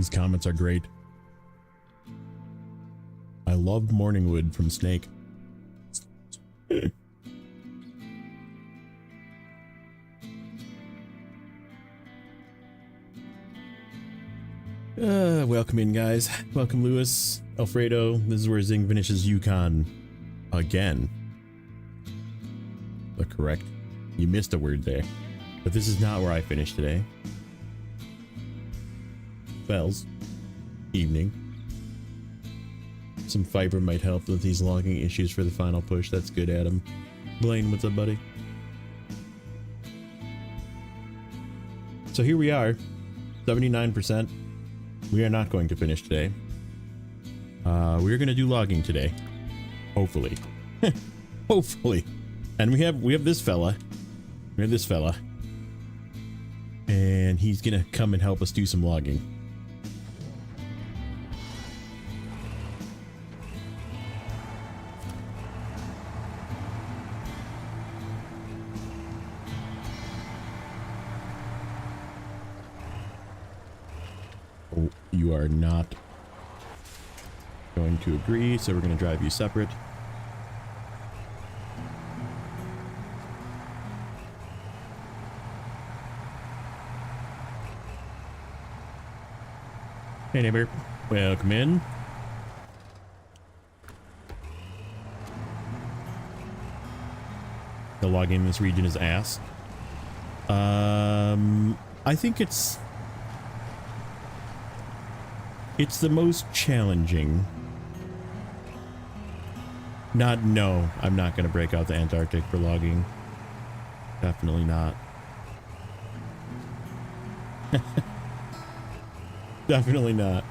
These comments are great. I love Morningwood from Snake. Welcome in, guys. Welcome, Lewis. Alfredo. This is where Zing finishes Yukon again. But correct. You missed a word there. But this is not where I finished today. Fells. Evening. Some fiber might help with these logging issues for the final push. That's good, Adam. Blaine, what's up, buddy? So here we are. 79%. We are not going to finish today. We're gonna do logging today. Hopefully. Hopefully. And we have this fella. We have this fella. And he's gonna come and help us do some logging. Oh, you are not going to agree, so we're going to drive you separate. Hey neighbor, welcome in. The logging in this region is ass. I think it's the most challenging. No, I'm not going to break out the Antarctic for logging. Definitely not. Definitely not.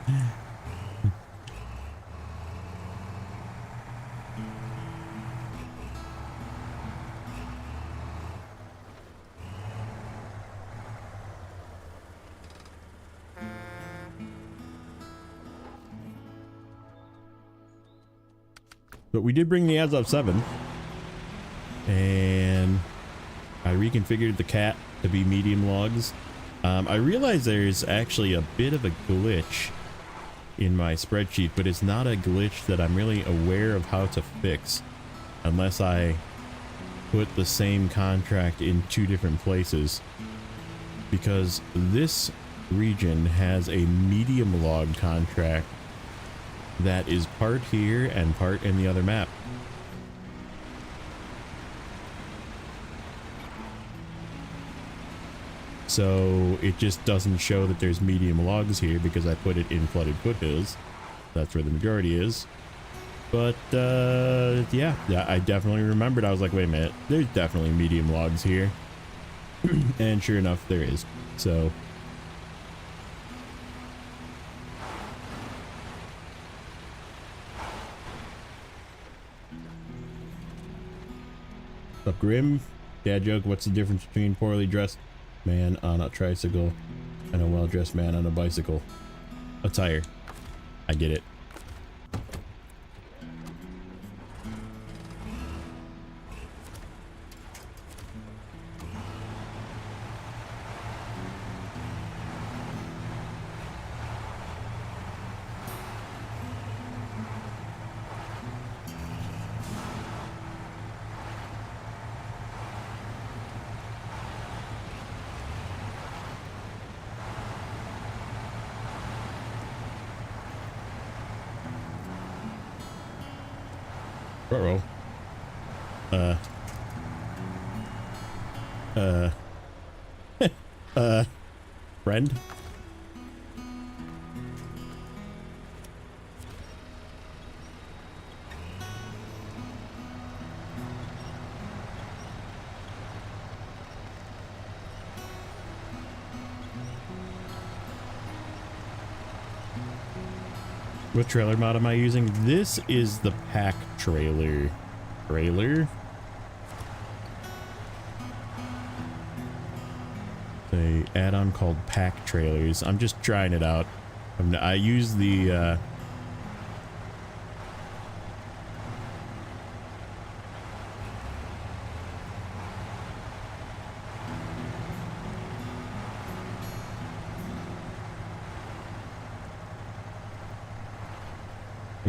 But we did bring the Azov 7, and I reconfigured the cat to be medium logs. I realize there's actually a bit of a glitch in my spreadsheet, but it's not a glitch that I'm really aware of how to fix unless I put the same contract in two different places, because this region has a medium log contract that is part here and part in the other map. So it just doesn't show that there's medium logs here because I put it in flooded foothills. That's where the majority is. But yeah, I definitely remembered. I was like, wait a minute, there's definitely medium logs here. And sure enough, there is. So up, Grim? Dad joke, what's the difference between poorly dressed man on a tricycle and a well-dressed man on a bicycle? Attire. I get it. Uh-oh. Friend? What trailer mod am I using? This is the pack trailer. The add-on called pack trailers. I'm just trying it out. I use the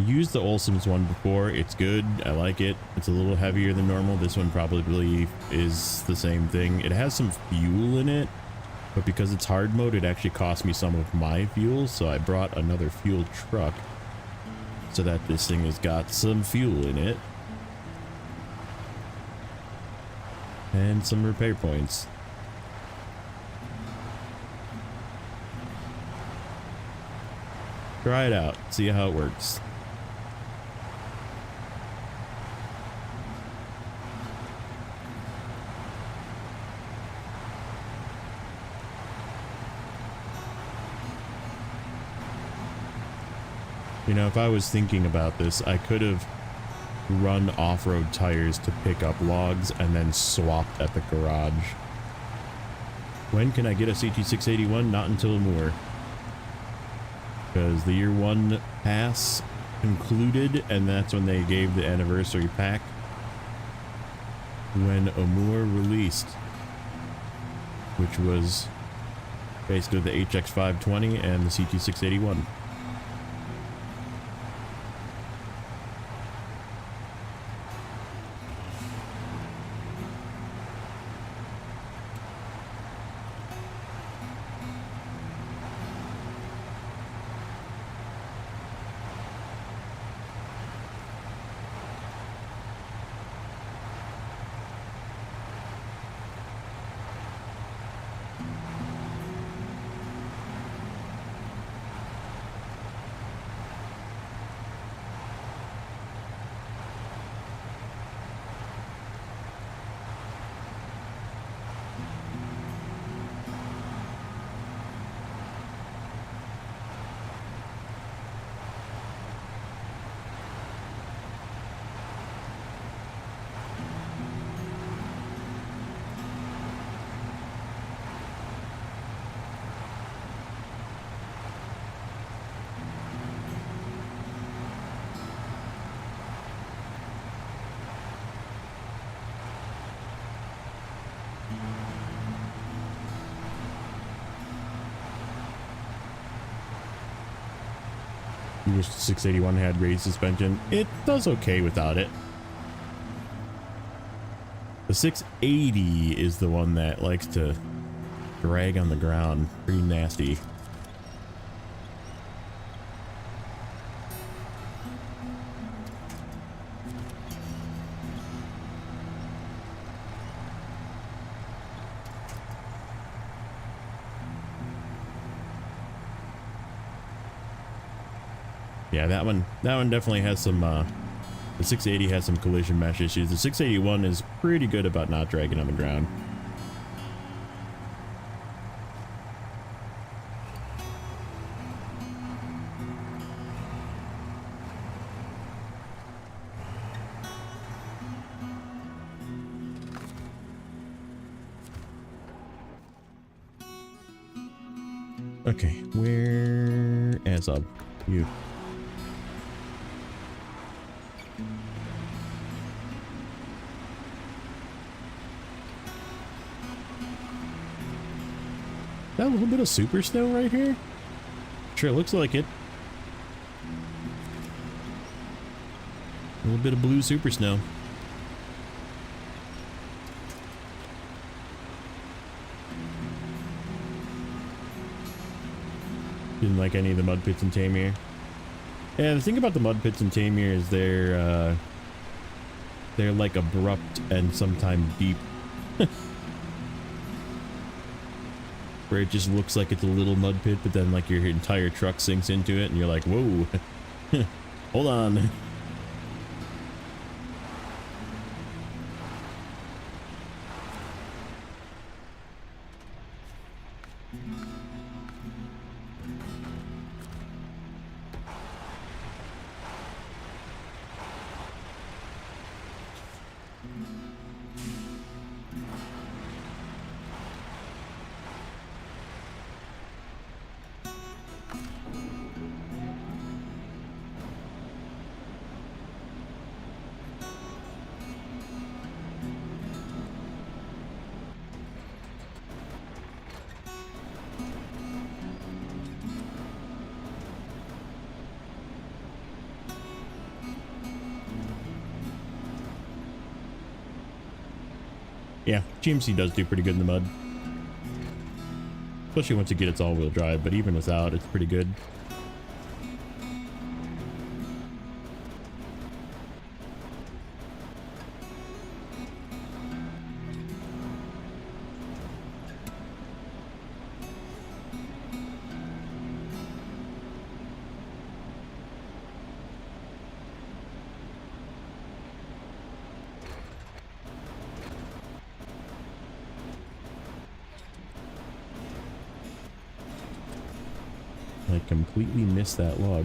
used the Olson's one before. It's good. I like it. It's a little heavier than normal. This one probably is the same thing. It has some fuel in it, but because it's hard mode, it actually cost me some of my fuel. So I brought another fuel truck so that this thing has got some fuel in it and some repair points. Try it out. See how it works. You know, if I was thinking about this, I could have run off-road tires to pick up logs and then swapped at the garage. When can I get a CT681? Not until Moore. Because the year 1 pass concluded, and that's when they gave the anniversary pack when Amur released, which was basically the HX520 and the CT681. You wish the 681 had raised suspension. It does okay without it. The 680 is the one that likes to drag on the ground. Pretty nasty. Yeah, that one definitely has some, the 680 has some collision mesh issues. The 681 is pretty good about not dragging on the ground. Okay, where as of you? That a little bit of super snow right here? Sure, it looks like it. A little bit of blue super snow. Didn't like any of the mud pits in Tamir. Yeah, the thing about the mud pits in Tamir is they're like abrupt and sometimes deep. Where it just looks like it's a little mud pit, but then like your entire truck sinks into it and you're like, whoa, hold on. Yeah, GMC does do pretty good in the mud. Especially once you get its all-wheel drive, but even without, it's pretty good. I completely missed that log.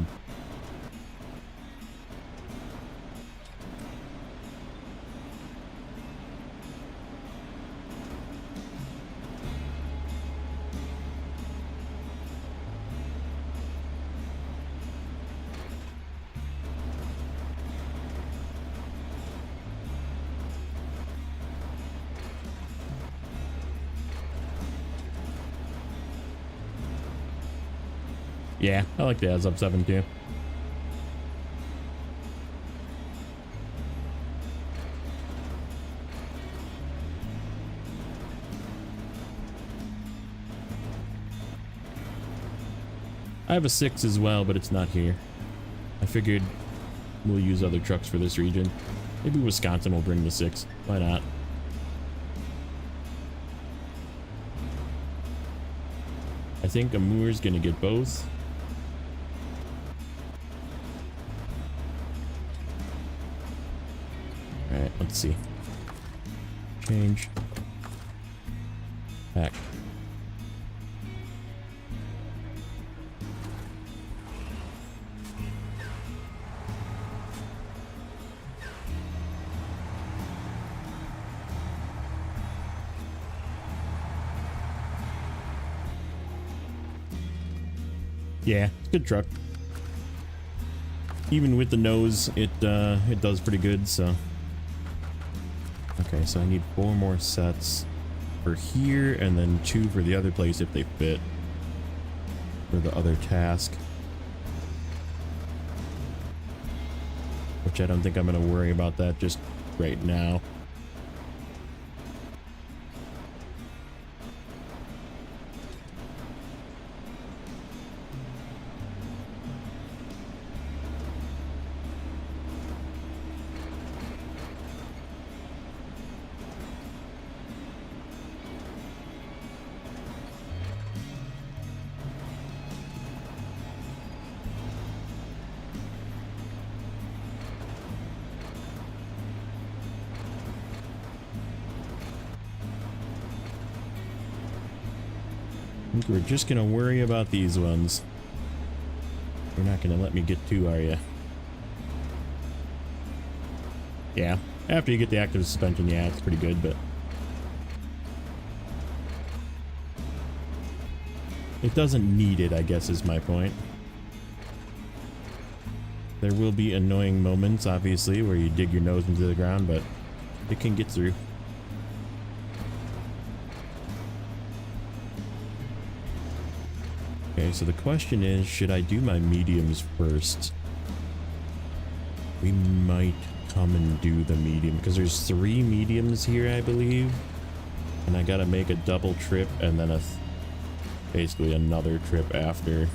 Yeah, I like the Sub 7 too. I have a 6 as well, but it's not here. I figured we'll use other trucks for this region. Maybe Wisconsin will bring the 6. Why not? I think Amour's gonna get both. Alright, let's see. Change. Back. Yeah, it's a good truck. Even with the nose, it does pretty good, so. Okay, so I need 4 more sets for here, and then 2 for the other place if they fit for the other task. Which I don't think I'm going to worry about that just right now. I think we're just gonna worry about these ones. You're not gonna let me get 2, are you? Yeah, after you get the active suspension, yeah, it's pretty good, but it doesn't need it, I guess, is my point. There will be annoying moments, obviously, where you dig your nose into the ground, but it can get through. Okay, so the question is, should I do my mediums first? We might come and do the medium, because there's 3 mediums here, I believe. And I gotta make a double trip and then basically another trip after.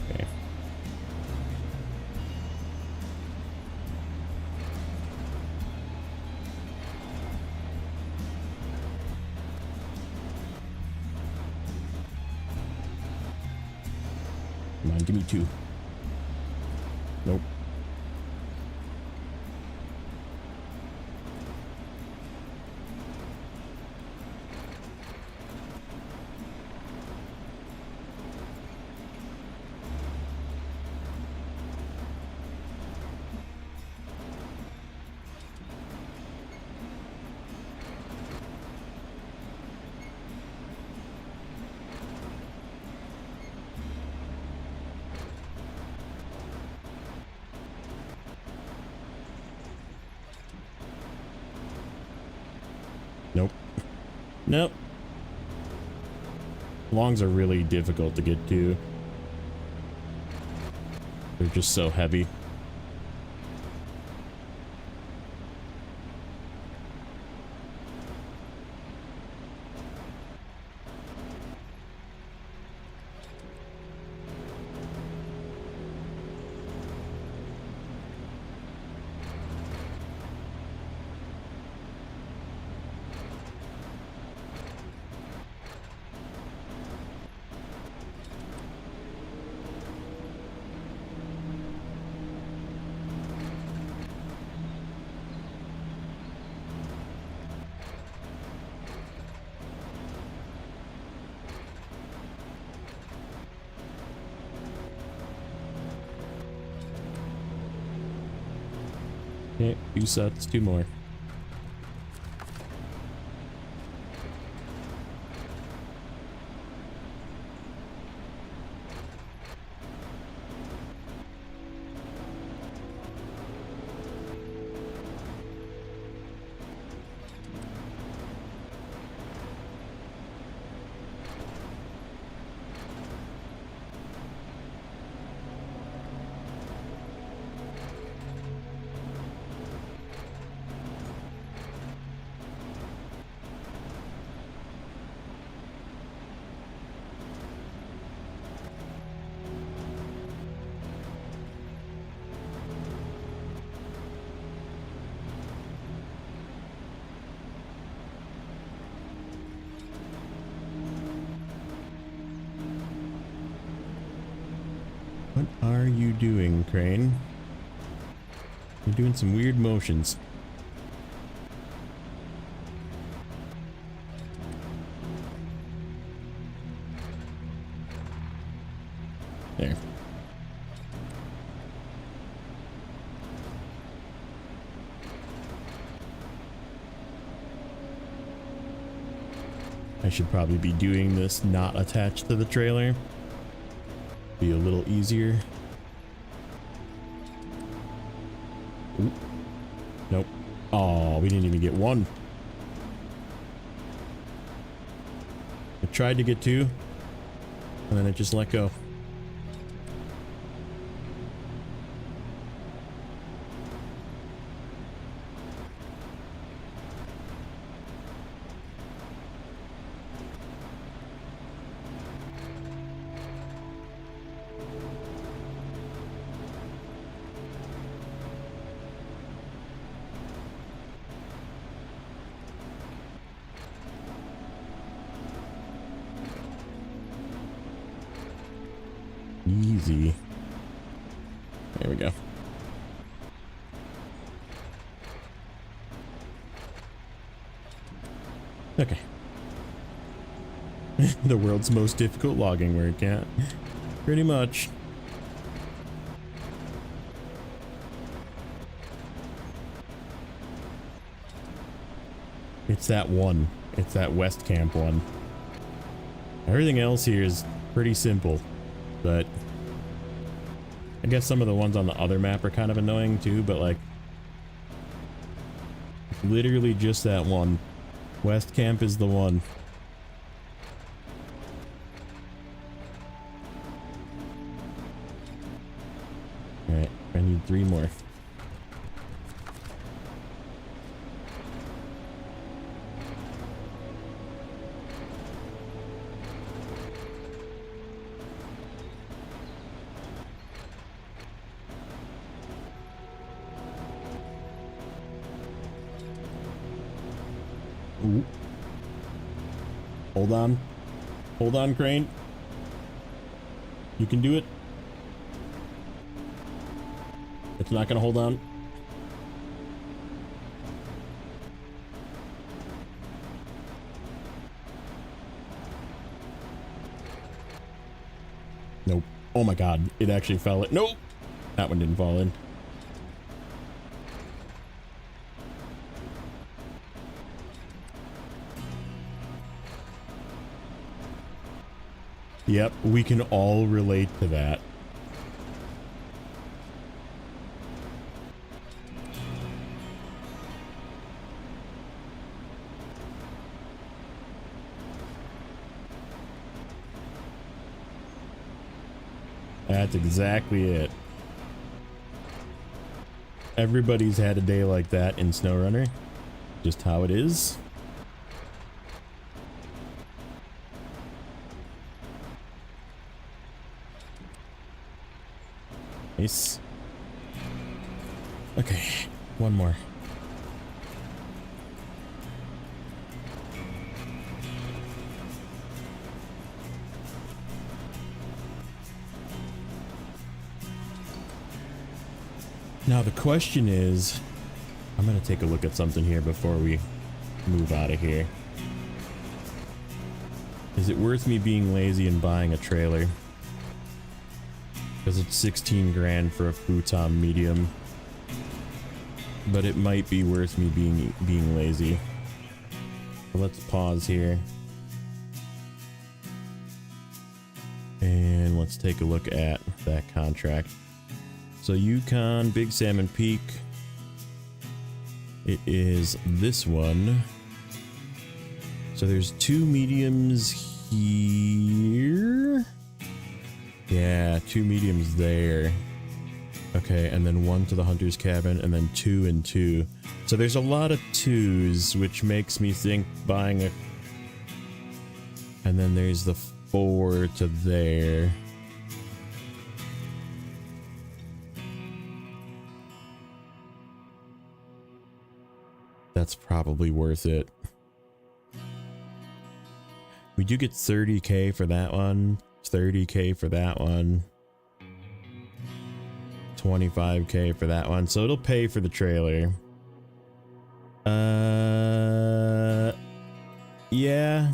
Okay. Come on, give me 2. Nope. Nope. Nope. Longs are really difficult to get to. They're just so heavy. Okay, 2 sets, 2 more. What are you doing, Crane? You're doing some weird motions. There. I should probably be doing this not attached to the trailer. Be a little easier. Ooh. Nope. Oh, we didn't even get one. I tried to get 2, and then it just let go. Easy. There we go. Okay. The world's most difficult logging work, yeah. Pretty much. It's that one. It's that West Camp one. Everything else here is pretty simple, but I guess some of the ones on the other map are kind of annoying too, but like literally just that one. West Camp is the one. Alright, I need 3 more. Ooh. Hold on. Hold on, Crane. You can do it. It's not gonna hold on. Nope. Oh my god. It actually fell in. Nope. That one didn't fall in. Yep, we can all relate to that. That's exactly it. Everybody's had a day like that in Snowrunner. Just how it is. Nice. Okay, one more. Now the question is, I'm gonna take a look at something here before we move out of here. Is it worth me being lazy and buying a trailer? Because it's 16 grand for a futon medium. But it might be worth me being lazy. So let's pause here. And let's take a look at that contract. So Yukon, Big Salmon Peak. It is this one. So there's 2 mediums here. Yeah, 2 mediums there. Okay, and then 1 to the hunter's cabin, and then 2 and 2. So there's a lot of 2s, which makes me think buying a... And then there's the 4 to there. That's probably worth it. We do get 30k for that one, 30k for that one, 25k for that one, so it'll pay for the trailer. Yeah.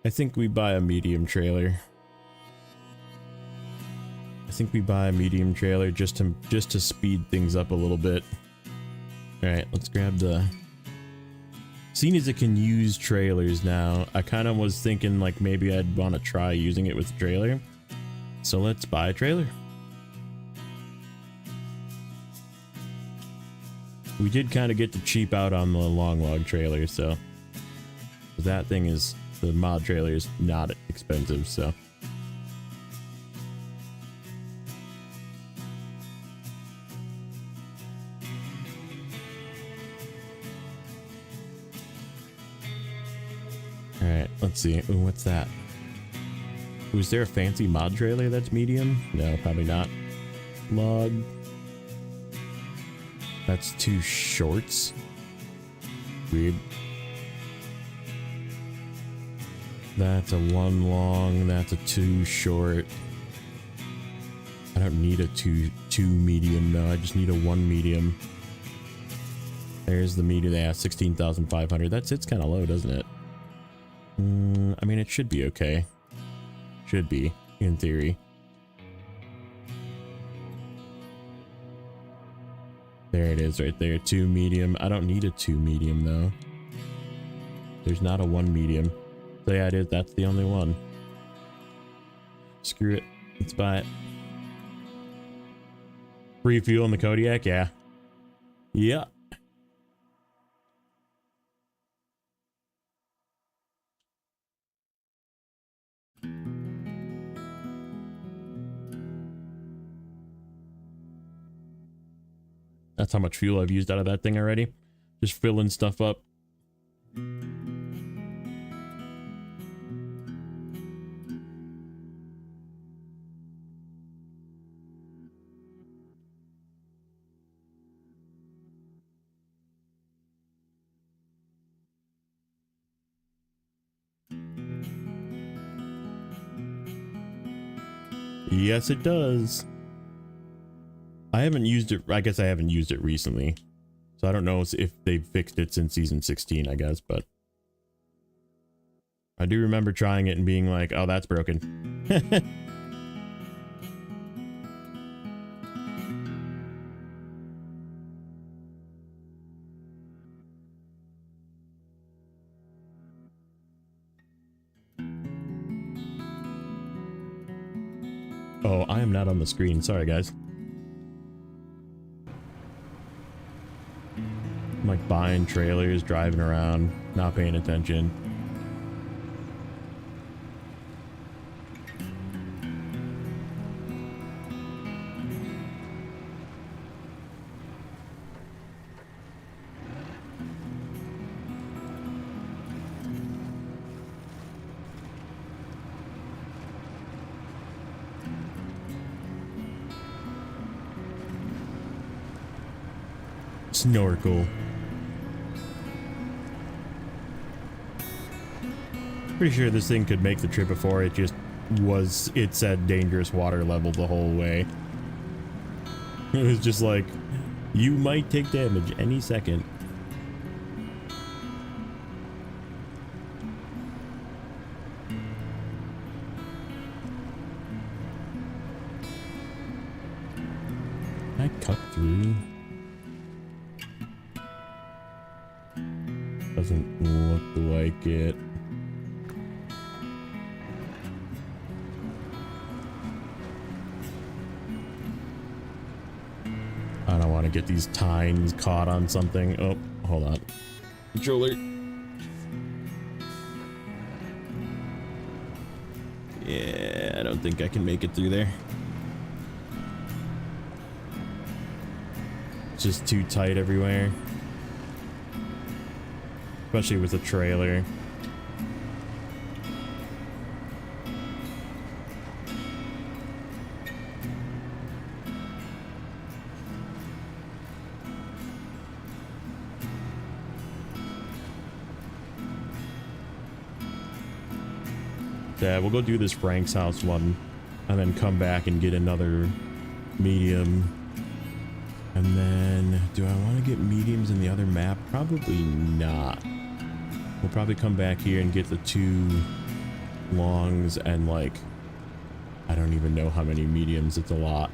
I think we buy a medium trailer. I think we buy a medium trailer just to speed things up a little bit. Alright, let's grab the... Seeing as it can use trailers now, I kind of was thinking like maybe I'd want to try using it with a trailer. So let's buy a trailer. We did kind of get to cheap out on the long log trailer, so... That thing is... The mod trailer is not expensive, so... Alright, let's see. Ooh, what's that? Ooh, is there a fancy mod trailer that's medium? No, probably not. Log. That's 2 shorts. Weird. That's a 1 long. That's a 2 short. I don't need a two medium, no. I just need a 1 medium. There's the medium. Yeah, 16,500. It's kind of low, doesn't it? I mean, it should be okay. Should be, in theory. There it is right there. 2 medium. I don't need a 2 medium, though. There's not a 1 medium. So yeah, it is. That's the only one. Screw it. Let's buy it. Free fuel in the Kodiak? Yeah. Yeah. That's how much fuel I've used out of that thing already. Just filling stuff up. Yes, it does. I haven't used it. I guess I haven't used it recently. So I don't know if they've fixed it since season 16, I guess, but I do remember trying it and being like, oh, that's broken. Oh, I am not on the screen. Sorry, guys. I'm like buying trailers, driving around, not paying attention. snorkel. Pretty sure this thing could make the trip before. It said dangerous water level the whole way. It was just like, you might take damage any second. Can I cut through? Doesn't look like it. I don't want to get these tines caught on something. Oh, hold on. Controller. Yeah, I don't think I can make it through there. It's just too tight everywhere. Especially with a trailer. Yeah, we'll go do this Frank's house one and then come back and get another medium. And then, do I want to get mediums in the other map? Probably not. We'll probably come back here and get the 2 longs and like, I don't even know how many mediums. It's a lot.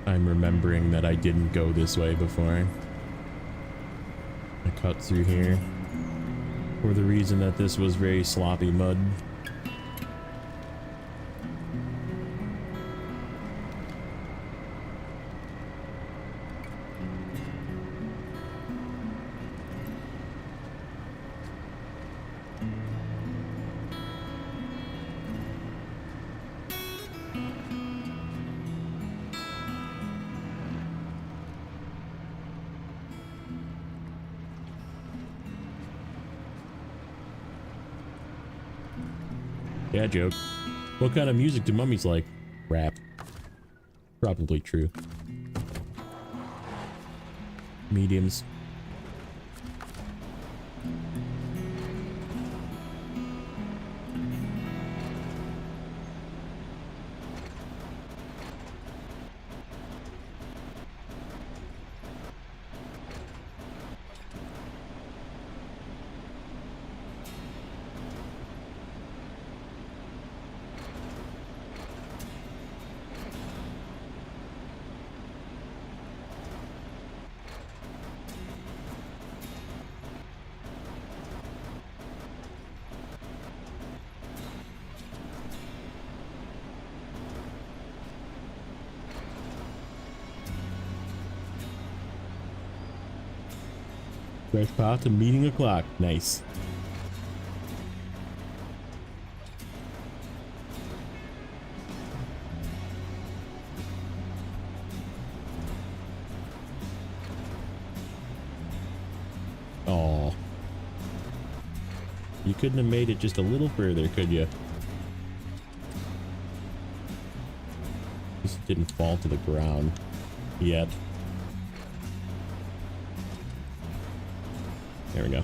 I'm remembering that I didn't go this way before. I cut through here for the reason that this was very sloppy mud. Yeah, joke. What kind of music do mummies like? Rap. Probably true. Mediums. Fresh pot to meeting o'clock. Nice. Oh. You couldn't have made it just a little further, could you? Just didn't fall to the ground yet. There we go.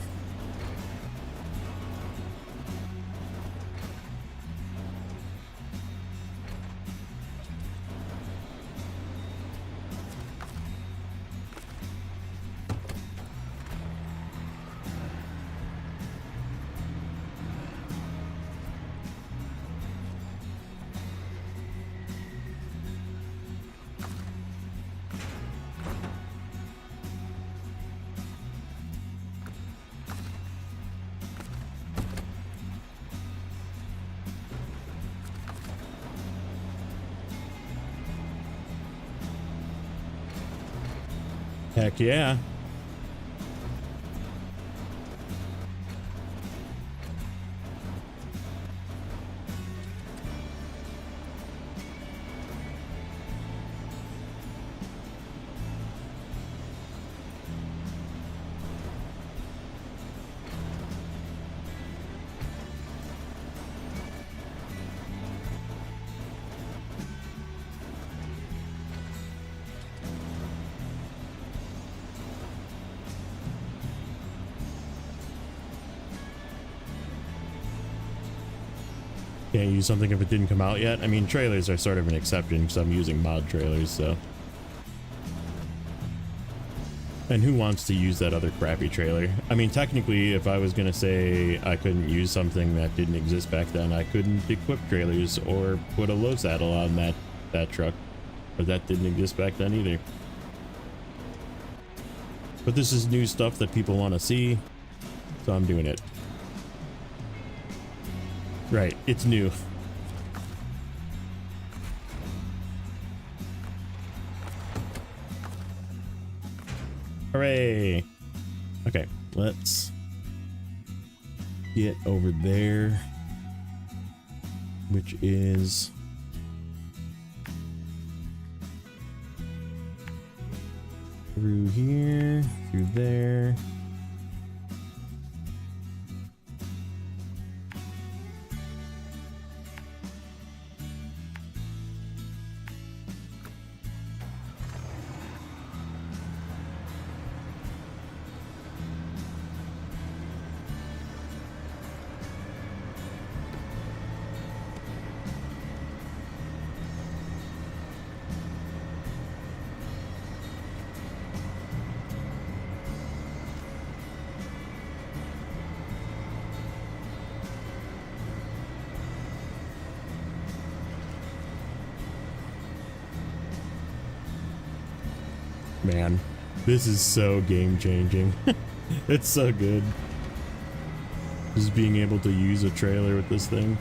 Heck yeah. can't use something if it didn't come out yet. I mean, trailers are sort of an exception because I'm using mod trailers, so. And who wants to use that other crappy trailer? I mean, technically, if I was going to say I couldn't use something that didn't exist back then, I couldn't equip trailers or put a low saddle on that truck. But that didn't exist back then either. But this is new stuff that people want to see, so I'm doing it. Right, it's new. Hooray! Okay, let's get over there, which is through here, through there. Man, this is so game changing. It's so good. Just being able to use a trailer with this thing.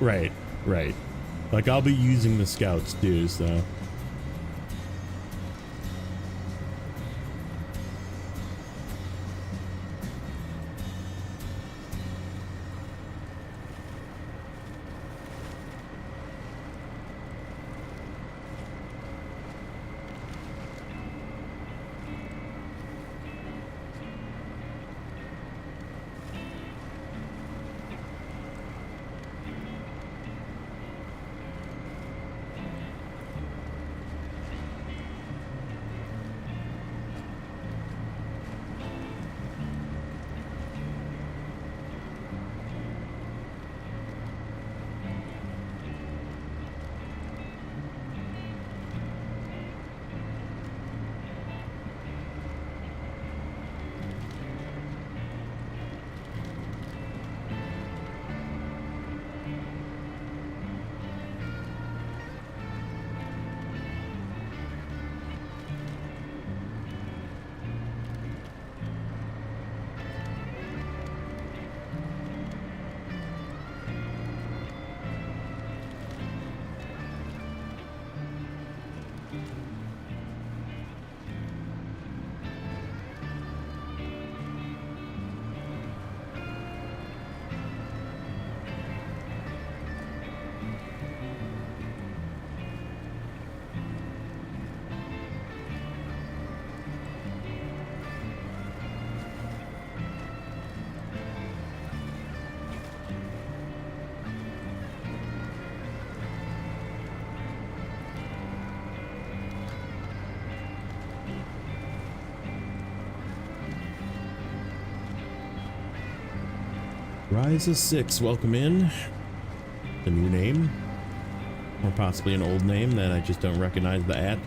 Right, right. Like, I'll be using the scouts too, so. Rise of 6, welcome in. The new name, or possibly an old name that I just don't recognize the at.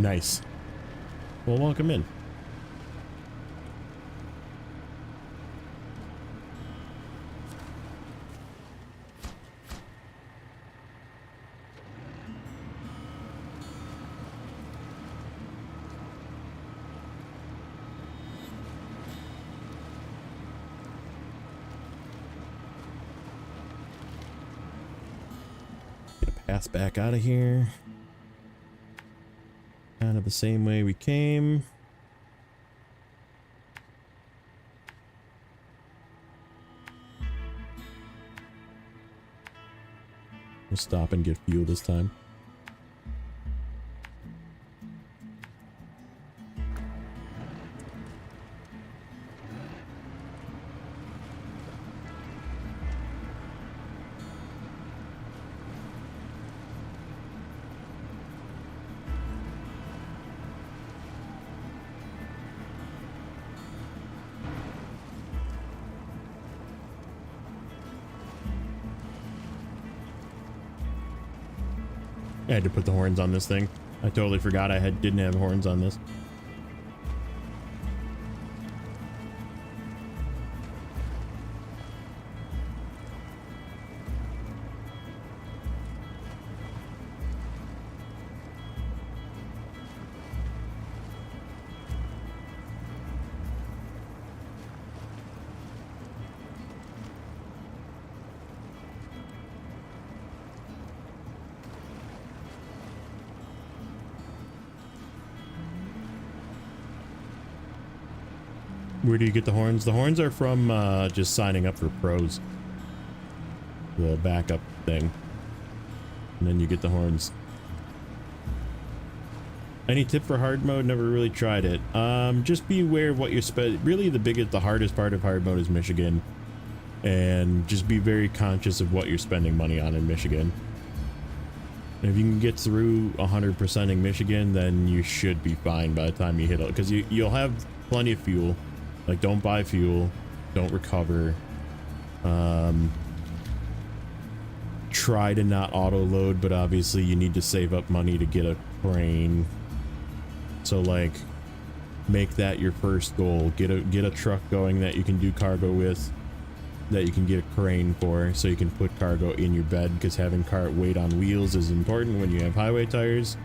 Nice. Well, welcome in. Pass back out of here. Kind of the same way we came. We'll stop and get fuel this time. I had to put the horns on this thing. I totally forgot I didn't have horns on this. Where do you get the horns? The horns are from just signing up for pros. The backup thing. And then you get the horns. Any tip for hard mode? Never really tried it. Just be aware of what you're really the hardest part of hard mode is Michigan. And just be very conscious of what you're spending money on in Michigan. And if you can get through 100%ing Michigan, then you should be fine by the time you hit it. Because you'll have plenty of fuel. Like, don't buy fuel, don't recover, try to not auto load, but obviously you need to save up money to get a crane. So like, make that your first goal. Get a truck going that you can do cargo with, that you can get a crane for, so you can put cargo in your bed, because having weight on wheels is important when you have highway tires.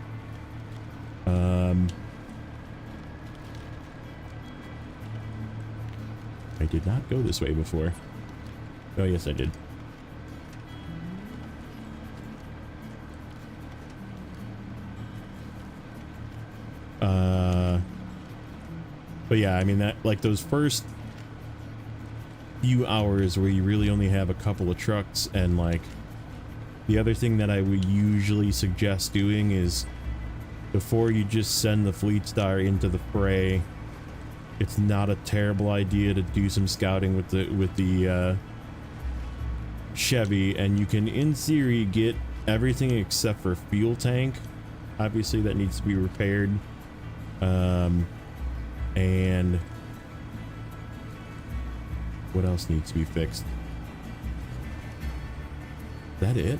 I did not go this way before. Oh, yes, I did. But yeah, I mean, that, like, those first few hours where you really only have a couple of trucks, and like, the other thing that I would usually suggest doing is, before you just send the Fleet Star into the fray, it's not a terrible idea to do some scouting with the Chevy, and you can, in theory, get everything except for fuel tank. Obviously, that needs to be repaired. And what else needs to be fixed? Is that it?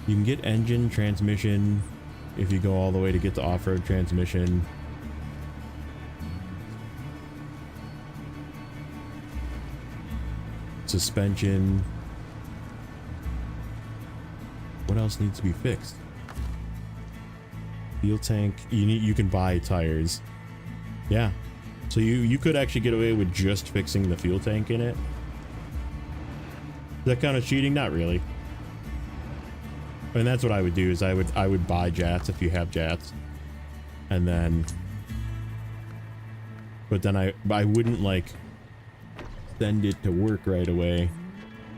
You can get engine, transmission, if you go all the way to get the off-road transmission. Suspension. What else needs to be fixed? Fuel tank. You can buy tires. Yeah. So you could actually get away with just fixing the fuel tank in it. Is that kind of cheating? Not really. And that's what I would do, is I would buy jats if you have jats. And then, but then I wouldn't like send it to work right away.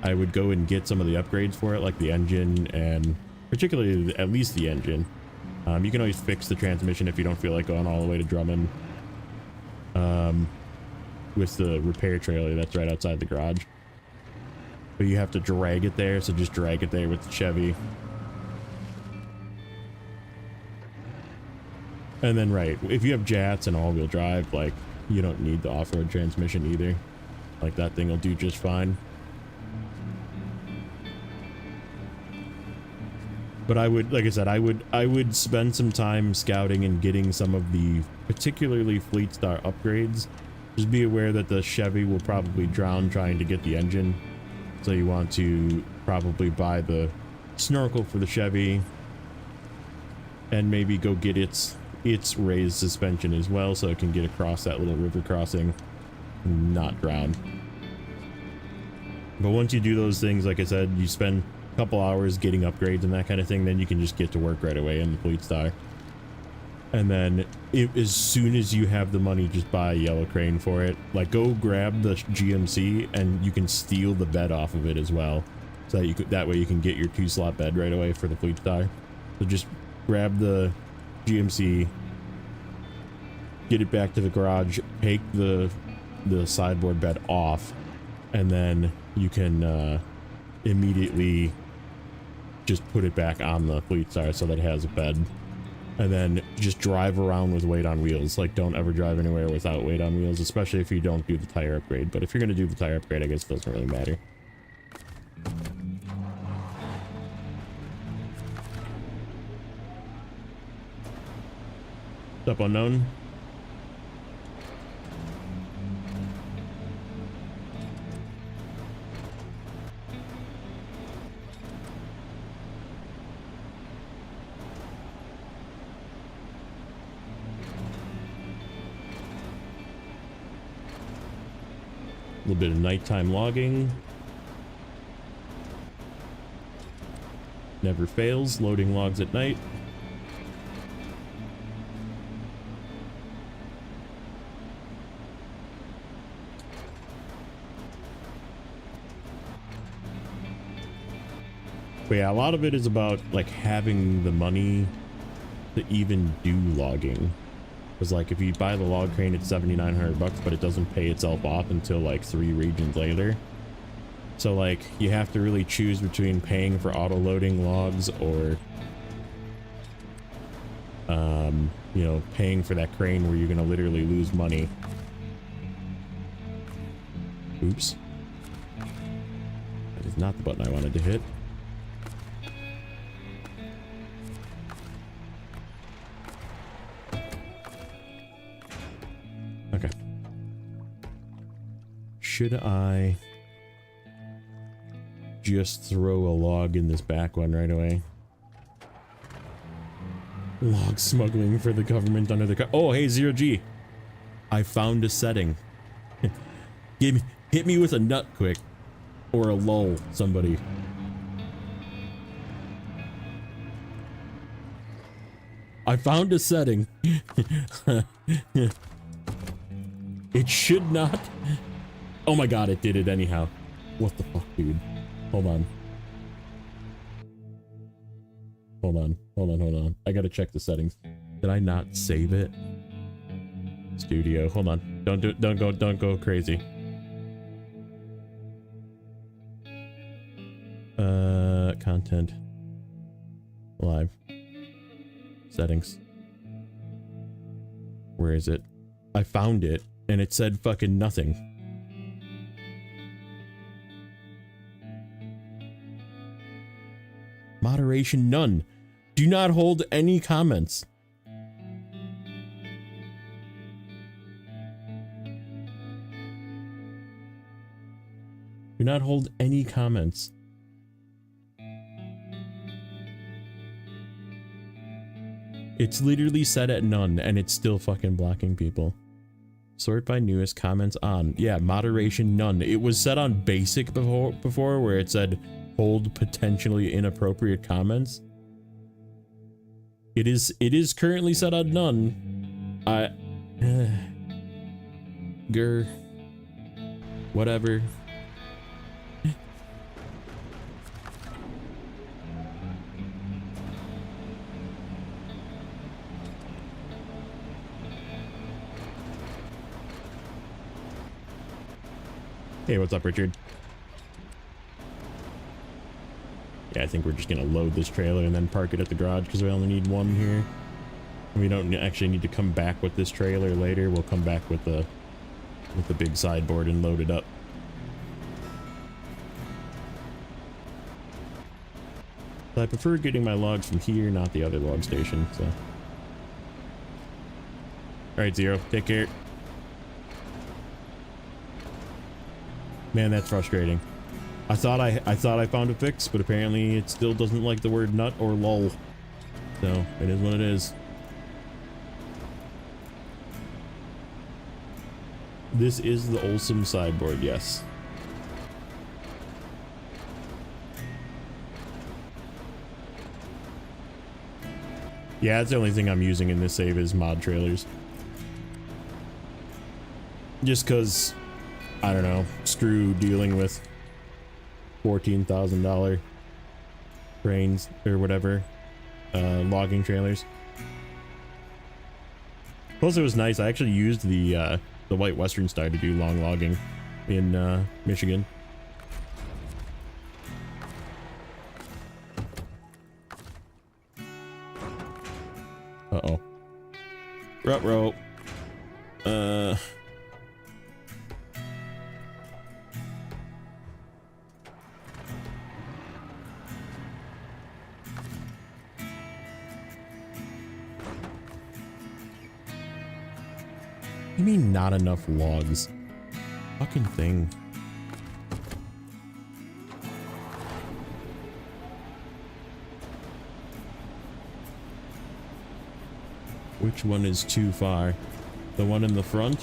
I would go and get some of the upgrades for it, like the engine, and particularly at least the engine. You can always fix the transmission if you don't feel like going all the way to Drummond. With the repair trailer that's right outside the garage. But you have to drag it there, so just drag it there with the Chevy. And then, right, if you have jats and all-wheel drive, like, you don't need the off-road transmission either. Like, that thing will do just fine. But I would, like I said, I would spend some time scouting and getting some of the particularly Fleet Star upgrades. Just be aware that the Chevy will probably drown trying to get the engine. So you want to probably buy the snorkel for the Chevy and maybe go get its raised suspension as well so it can get across that little river crossing and not drown. But once you do those things, like I said, you spend a couple hours getting upgrades and that kind of thing, then you can just get to work right away in the Fleet Star. And then as soon as you have the money, just buy a yellow crane for it. Like, go grab the GMC and you can steal the bed off of it as well. So that that way you can get your 2-slot bed right away for the Fleet Star. So just grab the GMC, get it back to the garage, take the sideboard bed off, and then you can immediately just put it back on the Fleet Star so that it has a bed. And then just drive around with weight on wheels. Like, don't ever drive anywhere without weight on wheels, especially if you don't do the tire upgrade. But if you're going to do the tire upgrade, I guess it doesn't really matter. What's up, unknown? A little bit of nighttime logging. Never fails, loading logs at night. But yeah, a lot of it is about like having the money to even do logging. Because like if you buy the log crane, it's $7,900, but it doesn't pay itself off until like 3 regions later. So like you have to really choose between paying for auto loading logs or you know, paying for that crane where you're gonna literally lose money. Oops. That is not the button I wanted to hit. Okay. Should I just throw a log in this back one right away? Log smuggling for the government under the car. Oh, hey, 0G. I found a setting. Hit me with a nut quick. Or a lull, somebody. I found a setting. It should not. Oh my god, it did it anyhow. What the fuck, dude? Hold on. Hold on. I gotta check the settings. Did I not save it? Studio. Hold on. Don't go crazy. Content. Live. Settings. Where is it? I found it and it said fucking nothing. Moderation none. Do not hold any comments. Do not hold any comments. It's literally set at none and it's still fucking blocking people. Sort by newest, comments on. Yeah, moderation none. It was set on basic before where it said hold potentially inappropriate comments. It is currently set on none. Whatever. Hey, what's up, Richard? Yeah, I think we're just gonna load this trailer and then park it at the garage because we only need one here. We don't actually need to come back with this trailer later. We'll come back with the big sideboard and load it up. I prefer getting my logs from here, not the other log station, so. Alright, Zero, take care. Man, that's frustrating. I thought I found a fix, but apparently it still doesn't like the word nut or lull. So, it is what it is. This is the Olsum sideboard, yes. Yeah, that's the only thing I'm using in this save is mod trailers. Just because, I don't know, screw dealing with $14,000 cranes or whatever, logging trailers. Plus it was nice, I actually used the White Western Star to do long logging in Michigan. Uh-oh. Ruh-roh. You mean not enough logs? Fucking thing. Which one is too far? The one in the front?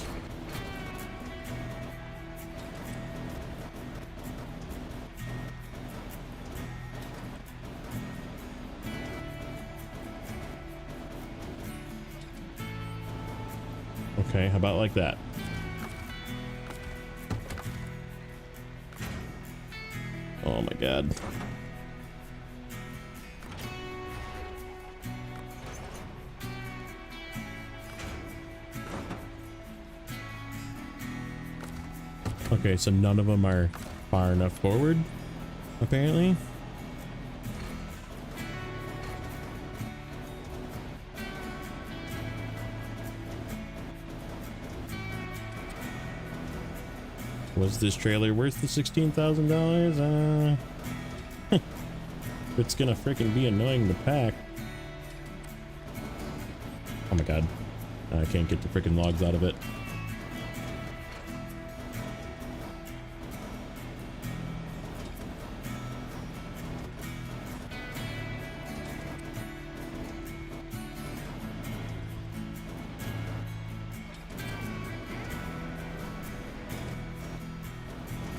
Okay, how about like that? Oh my god. Okay, so none of them are far enough forward, apparently. Was this trailer worth the $16,000? It's gonna freaking be annoying to pack. Oh my god. I can't get the freaking logs out of it.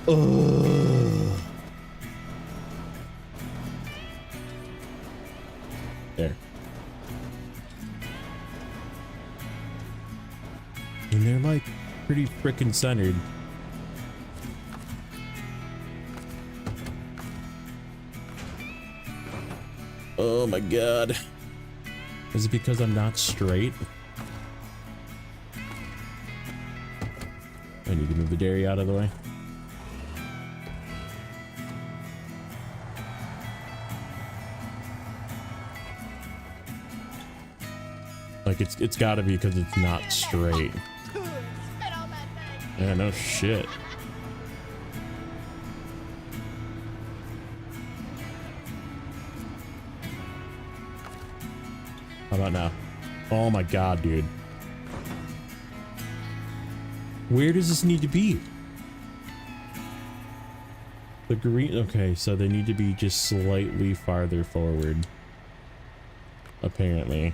Ugh. There. And they're like pretty frickin' centered. Oh my god. Is it because I'm not straight? I need to move the dairy out of the way. Like it's gotta be because it's not straight. Yeah, no shit. How about now? Oh my god, dude. Where does this need to be? The green, okay, so they need to be just slightly farther forward. Apparently.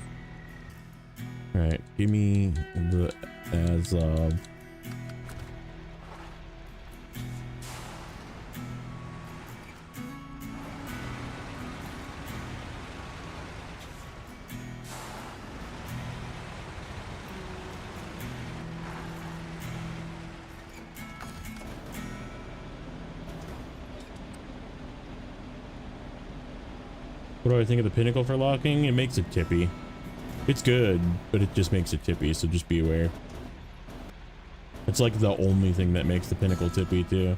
Alright, give me the as what do I think of the pinnacle for locking? It makes it tippy. It's good, but it just makes it tippy, so just be aware. It's like the only thing that makes the pinnacle tippy too.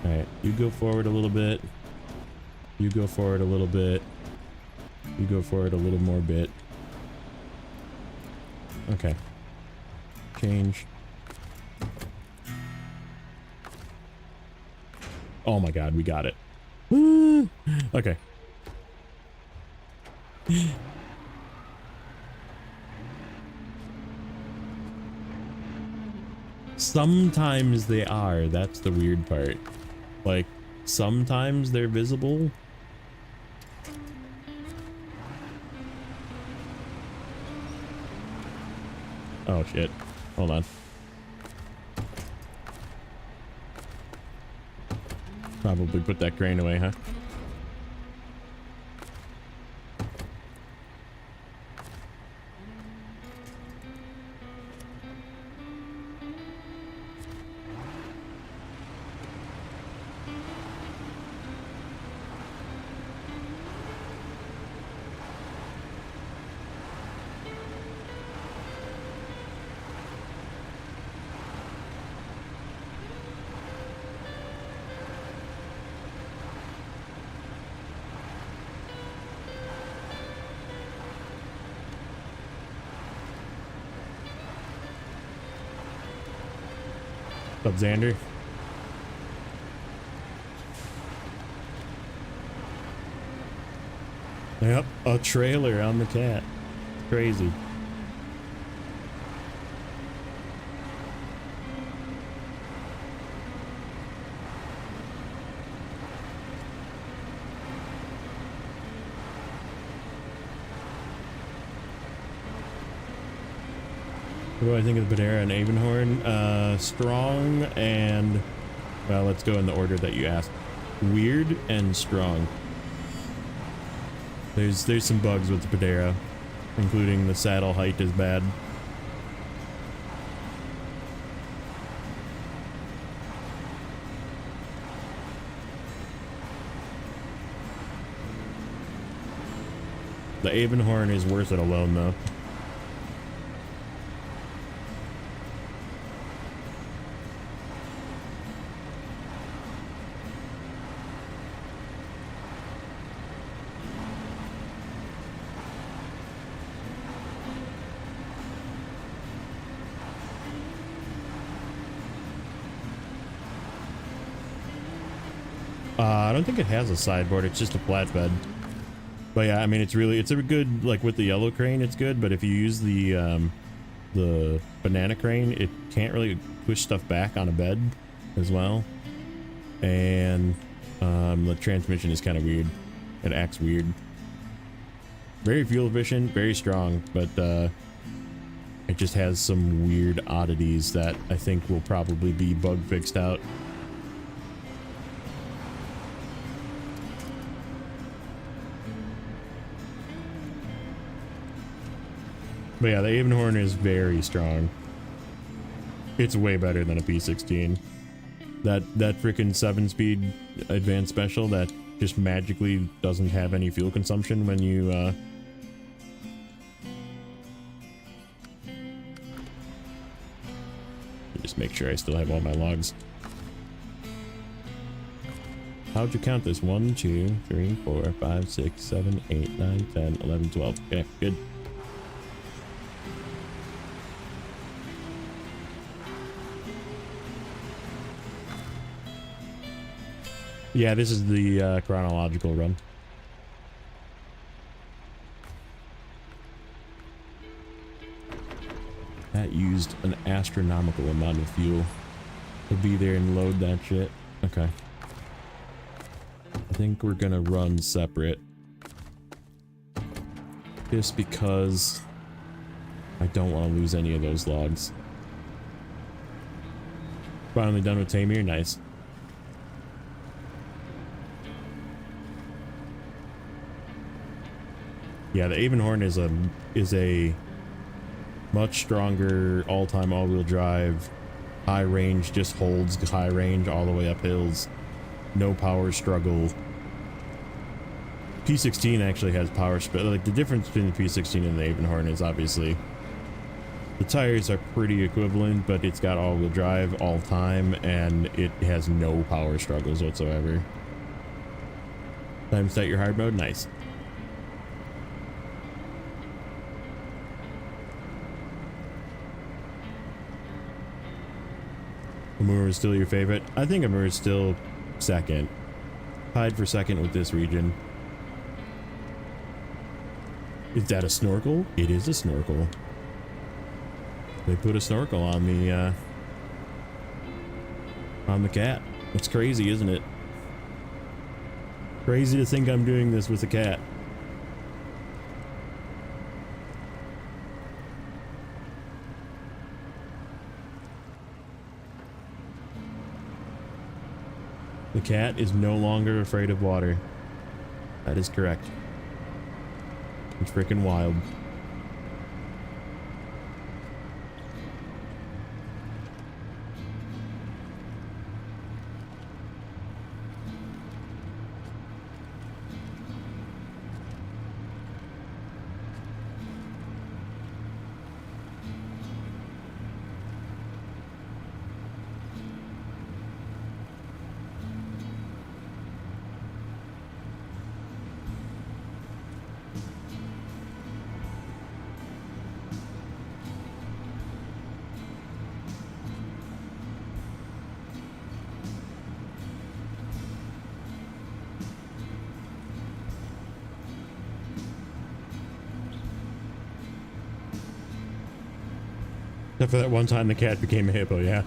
Alright, you go forward a little bit. You go forward a little bit. You go forward a little more bit. Okay. Change. Oh my god, we got it. Okay. Sometimes they are. That's the weird part. Like, sometimes they're visible. Oh shit. Hold on. Probably put that crane away, huh? What's up, Xander? Yep, a trailer on the cat. Crazy. What do I think of the Panera and Avonhorn? Strong and, well, let's go in the order that you asked. Weird and strong. There's some bugs with the Panera, including the saddle height is bad. The Avonhorn is worth it alone, though. I don't think it has a sideboard, it's just a flatbed. But yeah, I mean, it's a good, like with the yellow crane, it's good, but if you use the banana crane, it can't really push stuff back on a bed as well. And the transmission is kind of weird. It acts weird. Very fuel efficient, very strong, but it just has some weird oddities that I think will probably be bug fixed out. But yeah, the Avonhorn is very strong. It's way better than a P16. That freaking 7-speed advanced special that just magically doesn't have any fuel consumption when you just make sure I still have all my logs. How'd you count this? 1, 2, 3, 4, 5, 6, 7, 8, 9, 10, 11, 12. Okay, good. Yeah, this is the chronological run. That used an astronomical amount of fuel to be there and load that shit. Okay. I think we're gonna run separate. Just because I don't want to lose any of those logs. Finally done with Tamir, nice. Yeah, the Avonhorn is a much stronger all-time all-wheel drive, high range, just holds high range all the way up hills, no power struggle. P16 actually has power like the difference between the P16 and the Avonhorn is obviously the tires are pretty equivalent, but it's got all-wheel drive all time and it has no power struggles whatsoever. Time to start your hard mode, nice. Amur is still your favorite? I think Amur is still second. Tied for second with this region. Is that a snorkel? It is a snorkel. They put a snorkel on the cat. It's crazy, isn't it? Crazy to think I'm doing this with a cat. The cat is no longer afraid of water. That is correct. It's freaking wild. Except for that one time the cat became a hippo, yeah.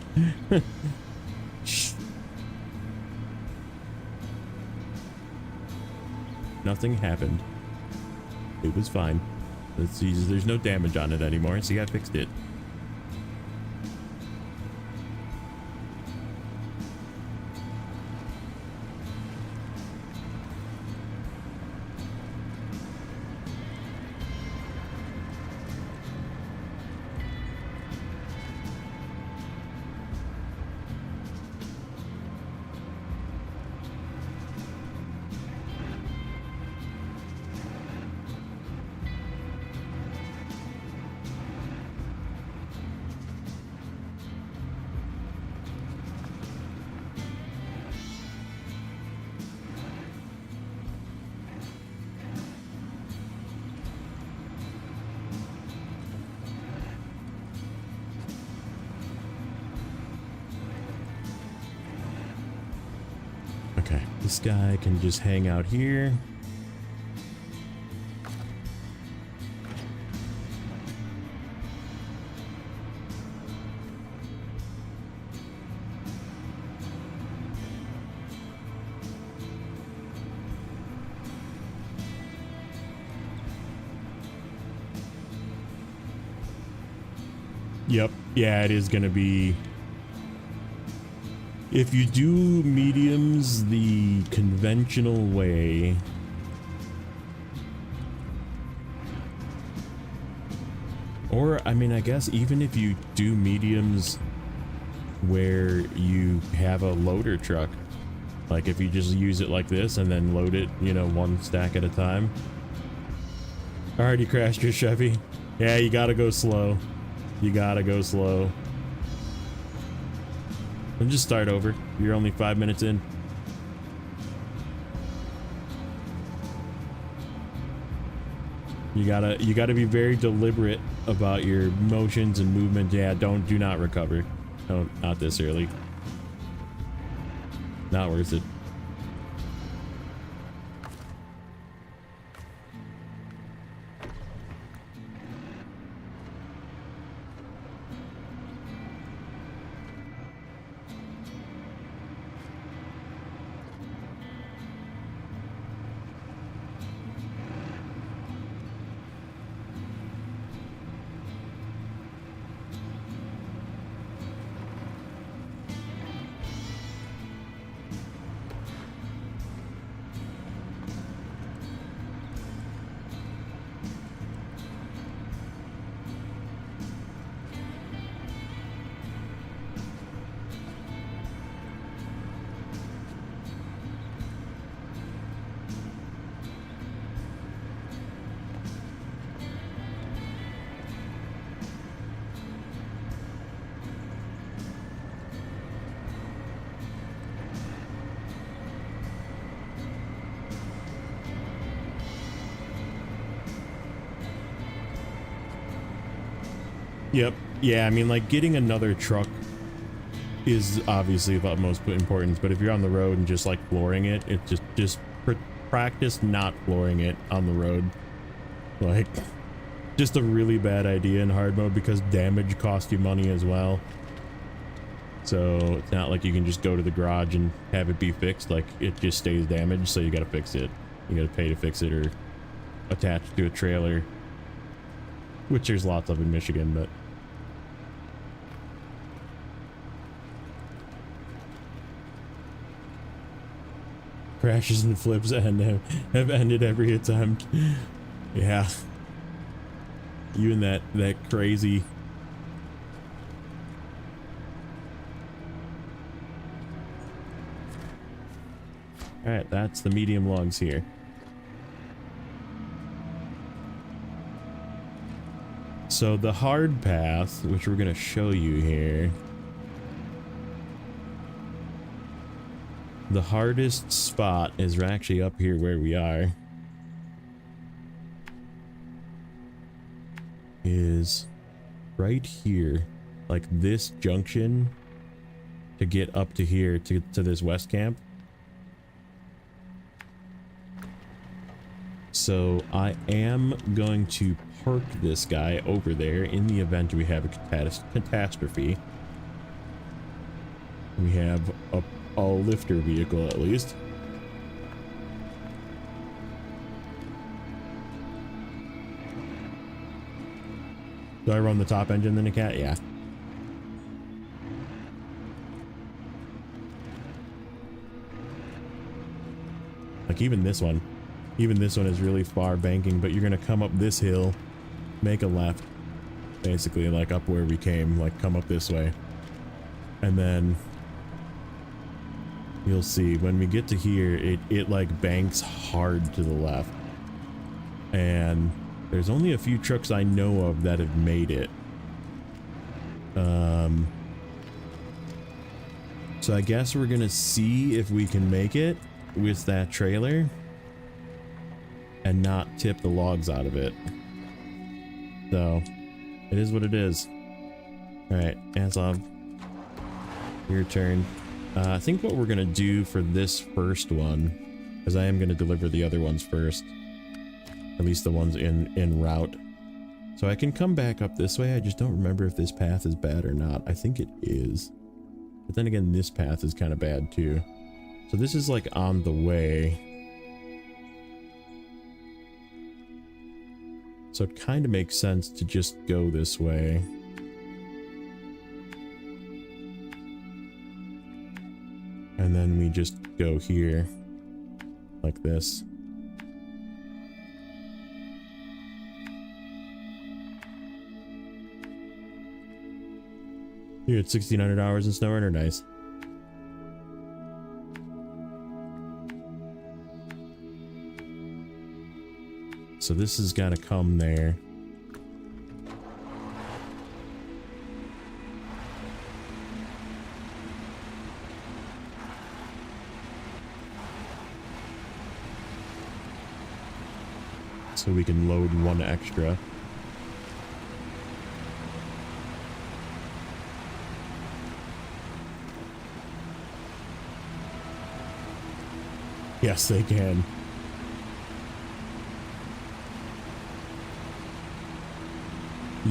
Nothing happened. It was fine. Let's see, there's no damage on it anymore. See, I fixed it. Okay, this guy can just hang out here. Yep, yeah, it is gonna be... If you do mediums the conventional way, or I mean, I guess even if you do mediums where you have a loader truck, like if you just use it like this and then load it, you know, one stack at a time. Alright, you crashed your Chevy. Yeah, you gotta go slow. You gotta go slow. And just start over. You're only 5 minutes in. You gotta be very deliberate about your motions and movement. Yeah, do not recover. Not this early. Not worth it. Yep. Yeah, I mean, like, getting another truck is obviously of utmost importance, but if you're on the road and just, like, flooring it, practice not flooring it on the road. Like, just a really bad idea in hard mode because damage costs you money as well. So it's not like you can just go to the garage and have it be fixed. Like, it just stays damaged, so you gotta fix it. You gotta pay to fix it or attach it to a trailer, which there's lots of in Michigan, but crashes and flips have ended every attempt. Yeah. You and that crazy. All right, that's the medium logs here. So the hard path, which we're gonna show you here, the hardest spot is actually up here where we are. Is right here, like this junction, to get up to here to this west camp. So I am going to park this guy over there in the event we have a catastrophe. We have a lifter vehicle at least. Do I run the top engine then a cat? Yeah. Like even this one is really far banking, but you're gonna come up this hill, make a left, basically like up where we came, like come up this way. And then you'll see when we get to here, it like banks hard to the left. And there's only a few trucks I know of that have made it. So I guess we're gonna see if we can make it with that trailer and not tip the logs out of it. So it is what it is. All right, Anslov, your turn. I think what we're gonna do for this first one, because I am gonna deliver the other ones first. At least the ones in route. So I can come back up this way. I just don't remember if this path is bad or not. I think it is. But then again, this path is kind of bad too. So this is like on the way. So it kind of makes sense to just go this way. And then we just go here like this. You're at 1,600 hours in Snowrunner, nice. So this has got to come there. So we can load one extra. Yes, they can.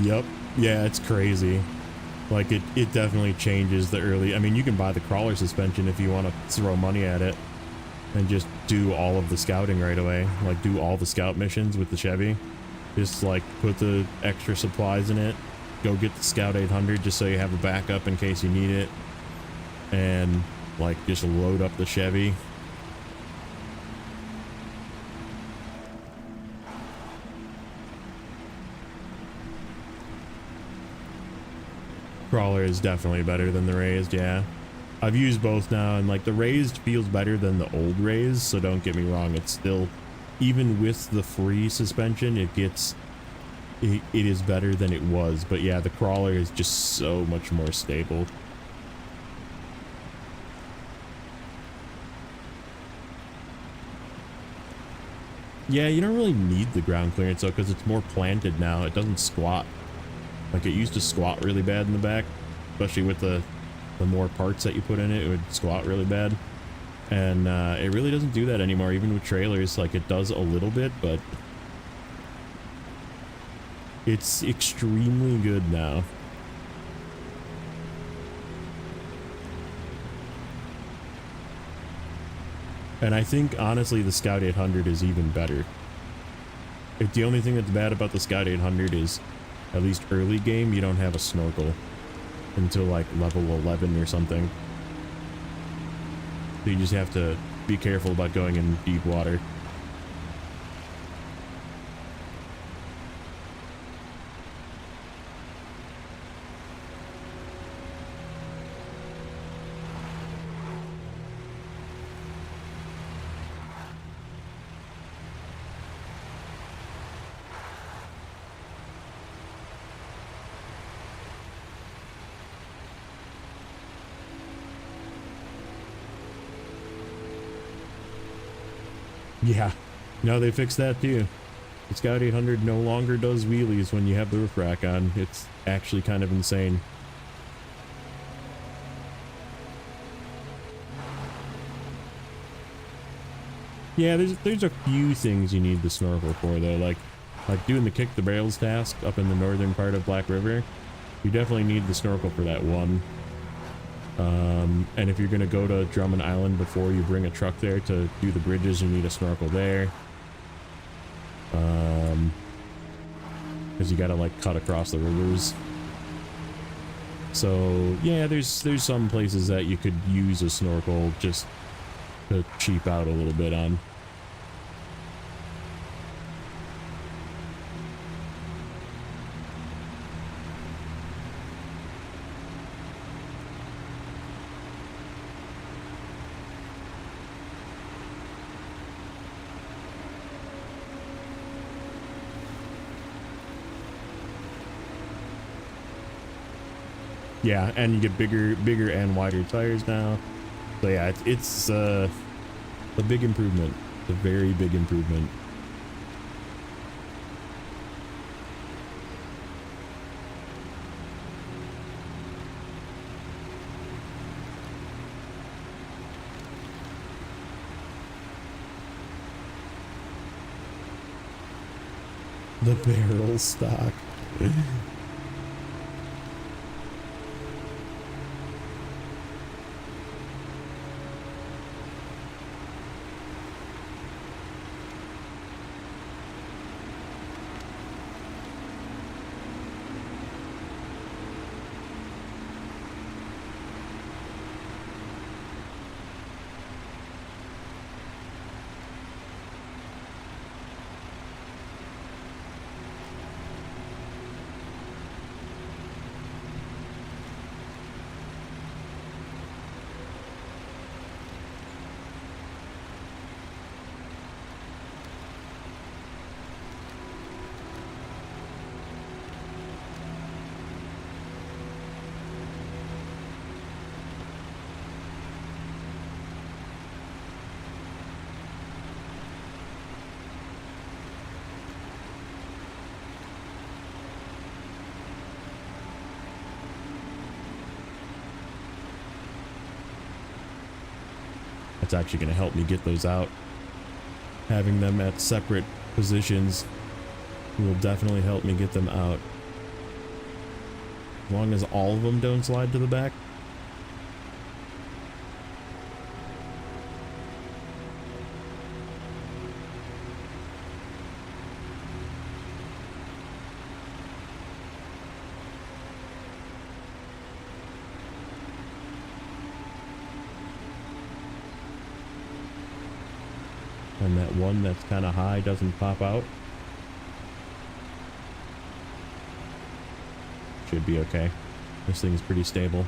Yep. Yeah, it's crazy. Like it definitely changes the early. I mean, you can buy the crawler suspension if you want to throw money at it and just do all of the scouting right away. Like do all the scout missions with the Chevy. Just like put the extra supplies in it. Go get the Scout 800 just so you have a backup in case you need it. And like just load up the Chevy. Crawler is definitely better than the raised, yeah. I've used both now, and like the raised feels better than the old raised, so don't get me wrong, it's still, even with the free suspension, it is better than it was. But yeah, the crawler is just so much more stable. Yeah, you don't really need the ground clearance though, because it's more planted now. It doesn't squat. Like it used to squat really bad in the back, especially with the more parts that you put in it, it would squat really bad. And it really doesn't do that anymore, even with trailers. Like it does a little bit, but It's extremely good now. And I think, honestly, the Scout 800 is even better. The only thing that's bad about the Scout 800 is, at least early game, you don't have a snorkel until like level 11 or something. So you just have to be careful about going in deep water. Yeah, no, they fixed that too. The Scout 800 no longer does wheelies when you have the roof rack on. It's actually kind of insane. Yeah, there's a few things you need the snorkel for though, like doing the kick the barrels task up in the northern part of Black River. You definitely need the snorkel for that one. And if you're gonna go to Drummond Island before you bring a truck there to do the bridges, you need a snorkel there. Because you gotta like cut across the rivers. So yeah, there's some places that you could use a snorkel just to cheap out a little bit on. Yeah, and you get bigger and wider tires now. So yeah, it's a big improvement. It's a very big improvement. The barrel stock. It's actually going to help me get those out. Having them at separate positions will definitely help me get them out. As long as all of them don't slide to the back. And that one that's kind of high doesn't pop out. Should be okay. This thing's pretty stable.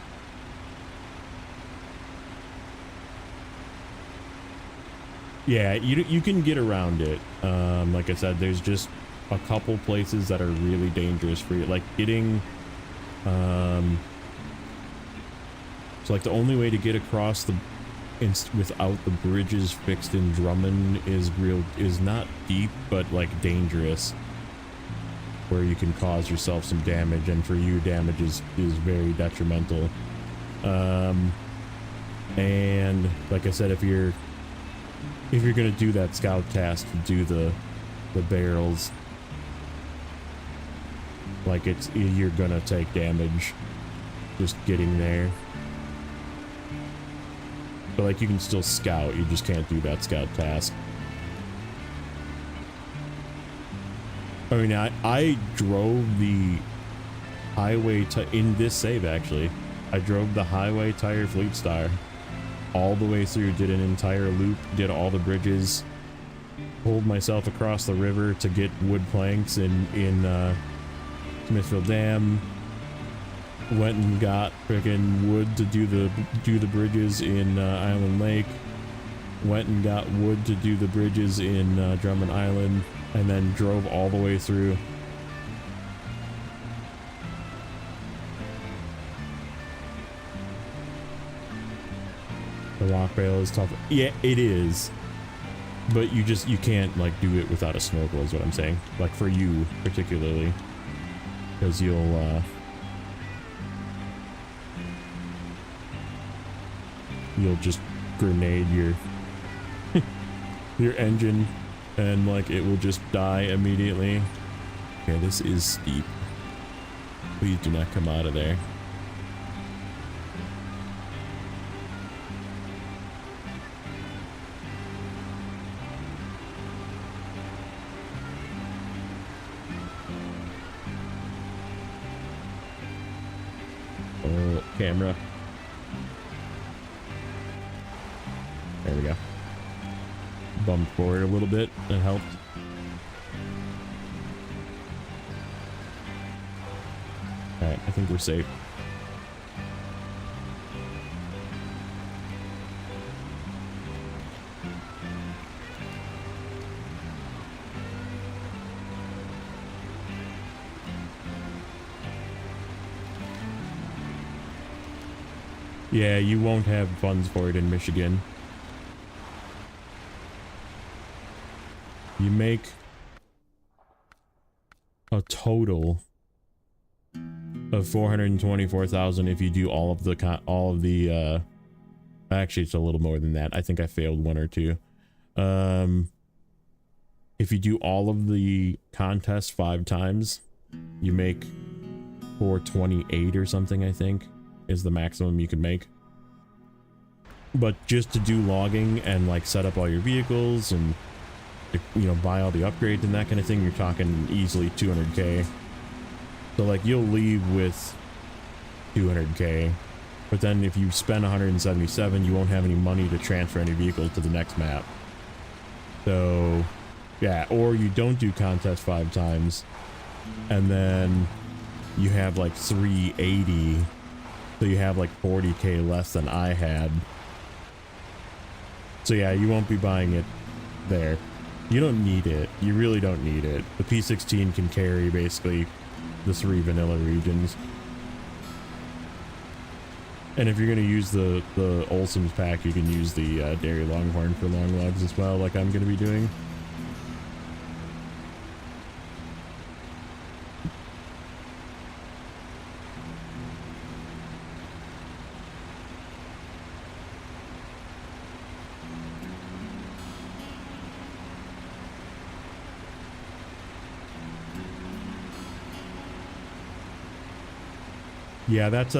Yeah, you can get around it. Like I said, there's just a couple places that are really dangerous for you. Like getting... so like the only way to get across the... without the bridges fixed in Drummond is not deep, but like dangerous, where you can cause yourself some damage, and for you damage is very detrimental. And like I said, if you're gonna do that scout task to do the barrels, Like you're gonna take damage just getting there. But like you can still scout, you just can't do that scout task. I mean, I drove the highway in this save actually. I drove the highway tire fleet star all the way through, did an entire loop, did all the bridges, pulled myself across the river to get wood planks in Smithfield Dam, went and got freaking wood to do the bridges in Island Lake, went and got wood to do the bridges in Drummond Island, and then drove all the way through. The rock bale is tough. Yeah, it is. But you can't like do it without a snorkel is what I'm saying. Like for you particularly. Because you'll just grenade your your engine and like it will just die immediately. Okay, this is steep. Please do not come out of there. Oh, camera. There we go. Bumped forward a little bit. That helped. Alright, I think we're safe. Yeah, you won't have funds for it in Michigan. You make a total of 424,000 if you do all of the actually it's a little more than that. I think I failed one or two. If you do all of the contests 5 times, you make 428 or something, I think, is the maximum you can make. But just to do logging and like set up all your vehicles and, you know, buy all the upgrades and that kind of thing, you're talking easily 200k. So like you'll leave with 200k, but then if you spend 177, you won't have any money to transfer any vehicles to the next map. So yeah, or you don't do contest 5 times and then you have like 380, so you have like 40k less than I had. So yeah, you won't be buying it there. You don't need it. You really don't need it. The P16 can carry basically the 3 vanilla regions. And if you're going to use the Olson's pack, you can use the Dairy Longhorn for long logs as well, like I'm going to be doing. Yeah, that's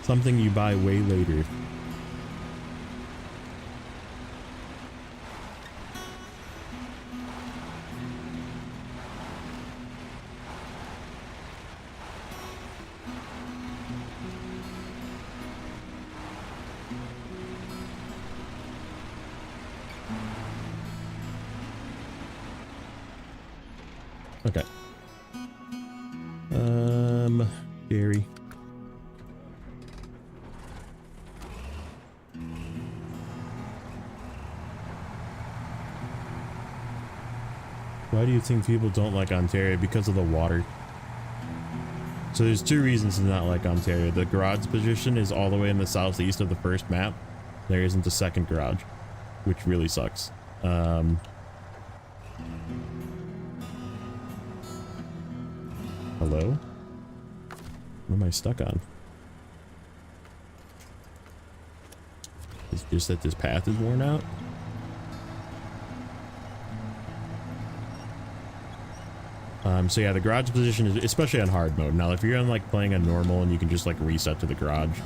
something you buy way later. Okay. Gary. Why do you think people don't like Ontario? Because of the water. So there's 2 reasons to not like Ontario. The garage position is all the way in the southeast of the first map. There isn't a second garage, which really sucks. Hello? What am I stuck on? It's just that this path is worn out? So yeah, the garage position is, especially on hard mode. Now, if you're on like playing on normal and you can just like reset to the garage,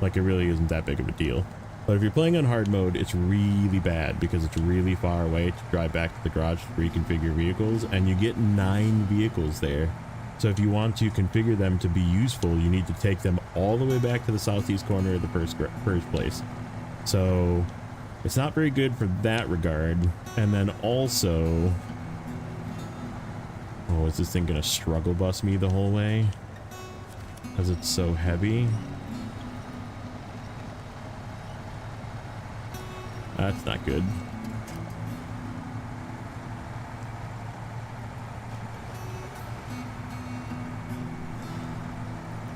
like it really isn't that big of a deal. But if you're playing on hard mode, it's really bad because it's really far away to drive back to the garage to reconfigure vehicles, and you get 9 vehicles there. So if you want to configure them to be useful, you need to take them all the way back to the southeast corner of the first place. So it's not very good for that regard. And then also, oh, is this thing gonna struggle bus me the whole way? Because it's so heavy. That's not good.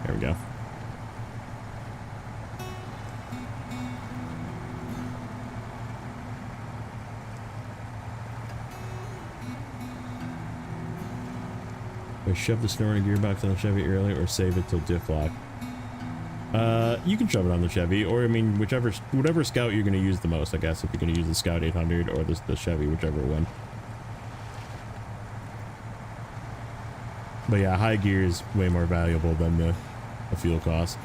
There we go. Do I shove the Snowrunner gearbox on the Chevy early or save it till diff lock? You can shove it on the Chevy, or I mean, whatever Scout you're going to use the most, I guess, if you're going to use the Scout 800 or the Chevy, whichever one. But yeah, high gear is way more valuable than the fuel cost.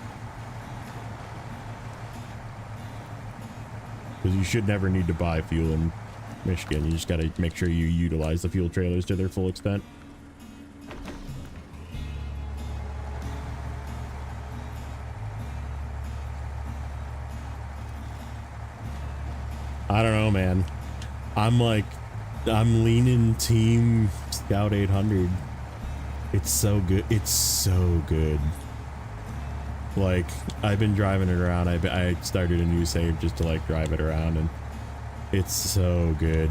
Because you should never need to buy fuel in Michigan. You just got to make sure you utilize the fuel trailers to their full extent. I don't know, man. I'm leaning Team Scout 800. It's so good. It's so good. Like, I've been driving it around. I started a new save just to like drive it around, and it's so good.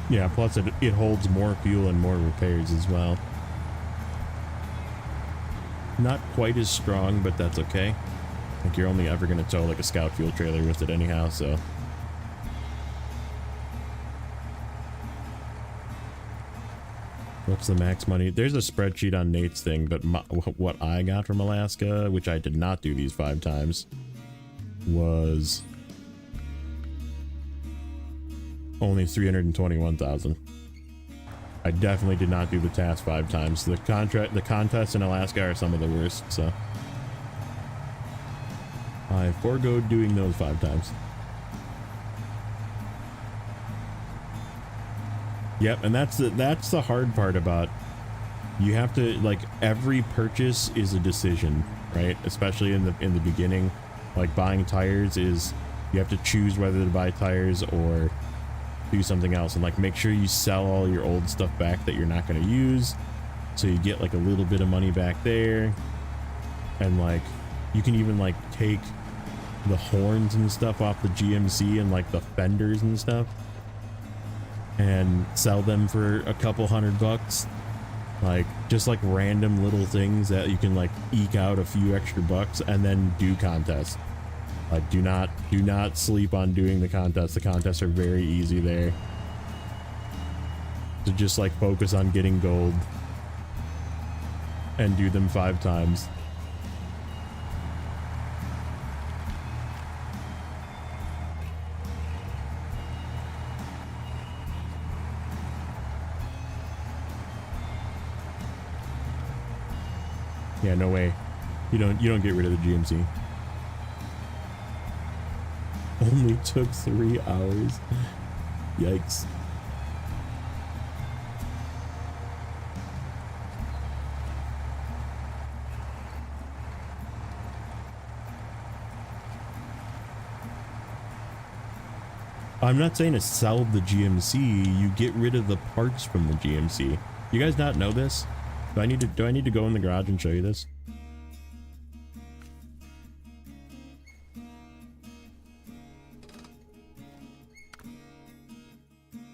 Yeah, plus it holds more fuel and more repairs as well. Not quite as strong, but that's okay. Like, you're only ever going to tow like a Scout fuel trailer with it anyhow, so. What's the max money? There's a spreadsheet on Nate's thing, but what I got from Alaska, which I did not do these 5 times, was only 321,000. I definitely did not do the task 5 times. The contests in Alaska are some of the worst, so I forego doing those 5 times. Yep, and that's the hard part about, you have to, like, every purchase is a decision, right? Especially in the beginning. Like, buying tires is, you have to choose whether to buy tires or do something else, and like make sure you sell all your old stuff back that you're not going to use, so you get like a little bit of money back there. And like, you can even like take the horns and stuff off the GMC and like the fenders and stuff and sell them for a couple $100, like just like random little things that you can like eke out a few extra bucks, and then do contests. Like, do not sleep on doing the contests. The contests are very easy there. So just like focus on getting gold and do them 5 times. Yeah, no way. You don't get rid of the GMC. Only took 3 hours. Yikes. I'm not saying to sell the GMC. You get rid of the parts from the GMC. You guys not know this? Do I need to go in the garage and show you this?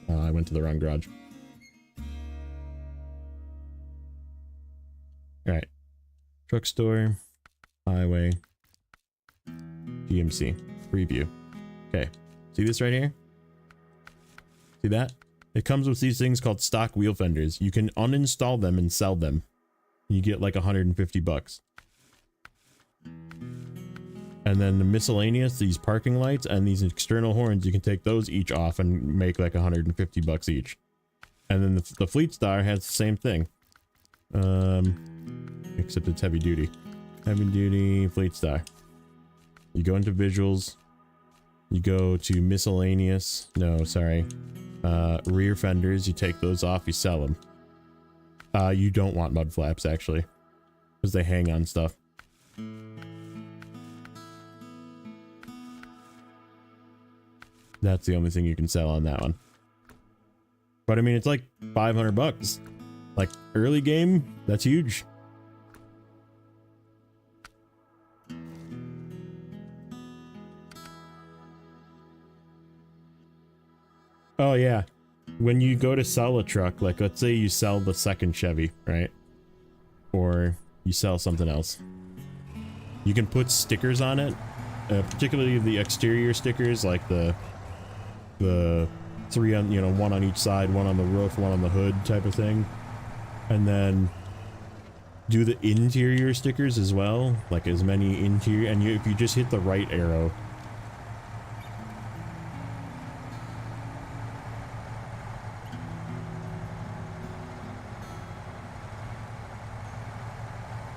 Oh, I went to the wrong garage. All right. Truck store, highway, GMC, preview. Okay. See this right here? See that? It comes with these things called stock wheel fenders. You can uninstall them and sell them. You get like 150 bucks. And then the miscellaneous, these parking lights and these external horns, you can take those each off and make like 150 bucks each. And then the Fleet Star has the same thing. Except it's heavy duty. Heavy duty Fleet Star. You go into visuals. You go to miscellaneous. No, sorry. Rear fenders. You take those off. You sell them. You don't want mud flaps actually, because they hang on stuff. That's the only thing you can sell on that one. But I mean, it's like 500 bucks. Like early game, that's huge. Oh yeah. When you go to sell a truck, like let's say you sell the second Chevy, right? Or you sell something else. You can put stickers on it, particularly the exterior stickers, like the three on, you know, one on each side, one on the roof, one on the hood type of thing. And then do the interior stickers as well, like as many interior, and if you just hit the right arrow.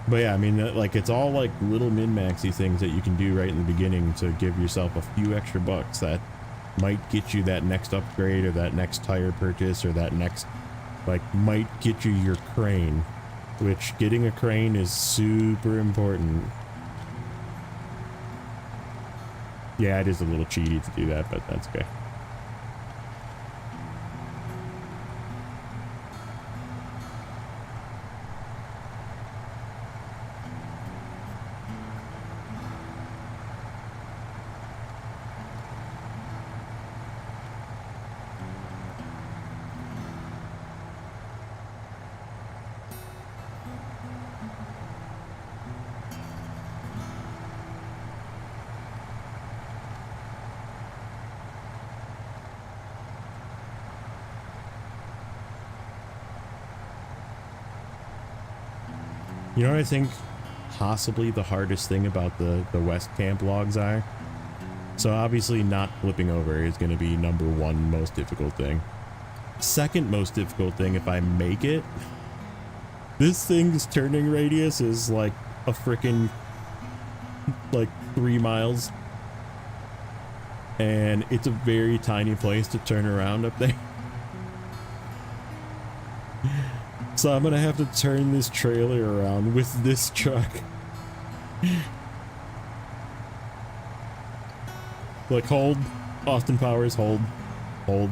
But yeah, I mean, like, it's all like little min-maxy things that you can do right in the beginning to give yourself a few extra bucks that might get you that next upgrade or that next tire purchase or that next, like, might get you your crane, which getting a crane is super important. Yeah, it is a little cheaty to do that, but that's okay. You know what I think possibly the hardest thing about the West Camp logs are? So obviously not flipping over is going to be #1 most difficult thing. Second most difficult thing, if I make it, this thing's turning radius is like a freaking like 3 miles. And it's a very tiny place to turn around up there. So I'm gonna have to turn this trailer around with this truck. Like, hold. Austin Powers, hold. Hold.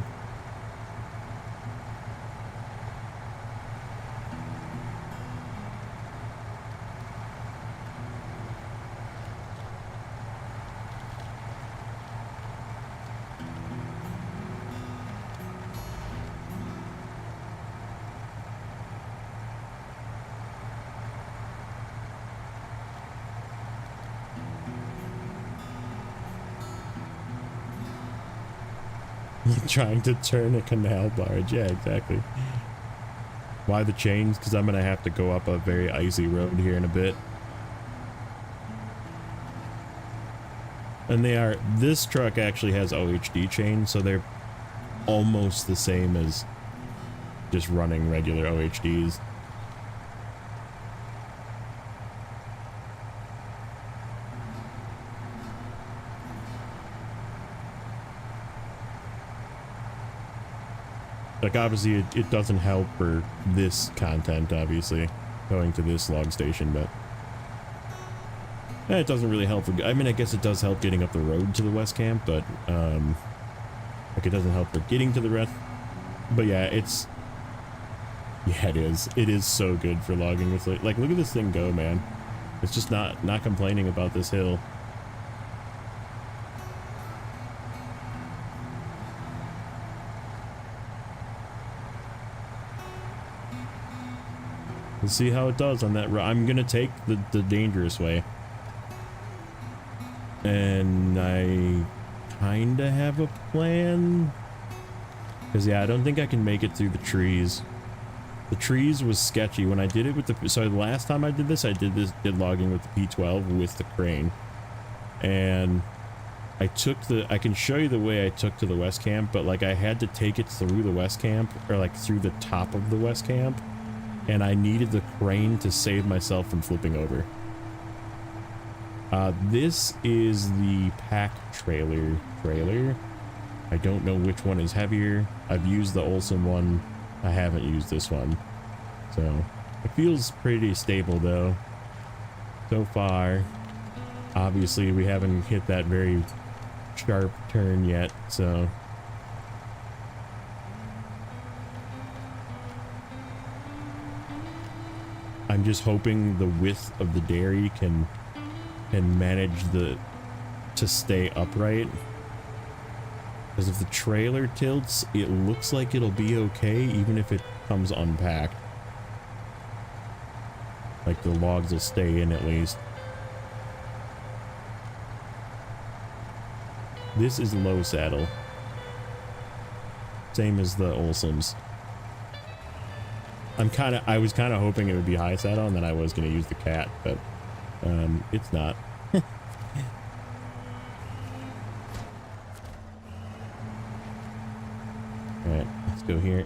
Trying to turn a canal barge. Yeah, exactly. Why the chains? Because I'm going to have to go up a very icy road here in a bit. And they are... This truck actually has OHD chains, so they're almost the same as just running regular OHDs. Like, obviously, it doesn't help for this content, obviously, going to this log station, but... it doesn't really help for... I mean, I guess it does help getting up the road to the West Camp, but, Like, it doesn't help for getting to the rest. But yeah, it's... Yeah, it is. It is so good for logging with... Like, look at this thing go, man. It's just not complaining about this hill. We'll see how it does on that. I'm gonna take the dangerous way. And I kinda have a plan. Because yeah, I don't think I can make it through the trees. The trees was sketchy when I did it with the... So the last time I did did logging with the P12 with the crane. And I can show you the way I took to the West Camp, but like I had to take it through the West Camp, or like through the top of the West Camp. And I needed the crane to save myself from flipping over. This is the pack trailer. I don't know which one is heavier. I've used the Olsen one. I haven't used this one. So it feels pretty stable though. So far. Obviously we haven't hit that very sharp turn yet, so. I'm just hoping the width of the dairy can manage to stay upright. Because if the trailer tilts, it looks like it'll be okay even if it comes unpacked. Like the logs will stay in at least. This is low saddle. Same as the Olsons. I was kind of hoping it would be high saddle and then I was going to use the cat, but it's not. Alright, let's go here.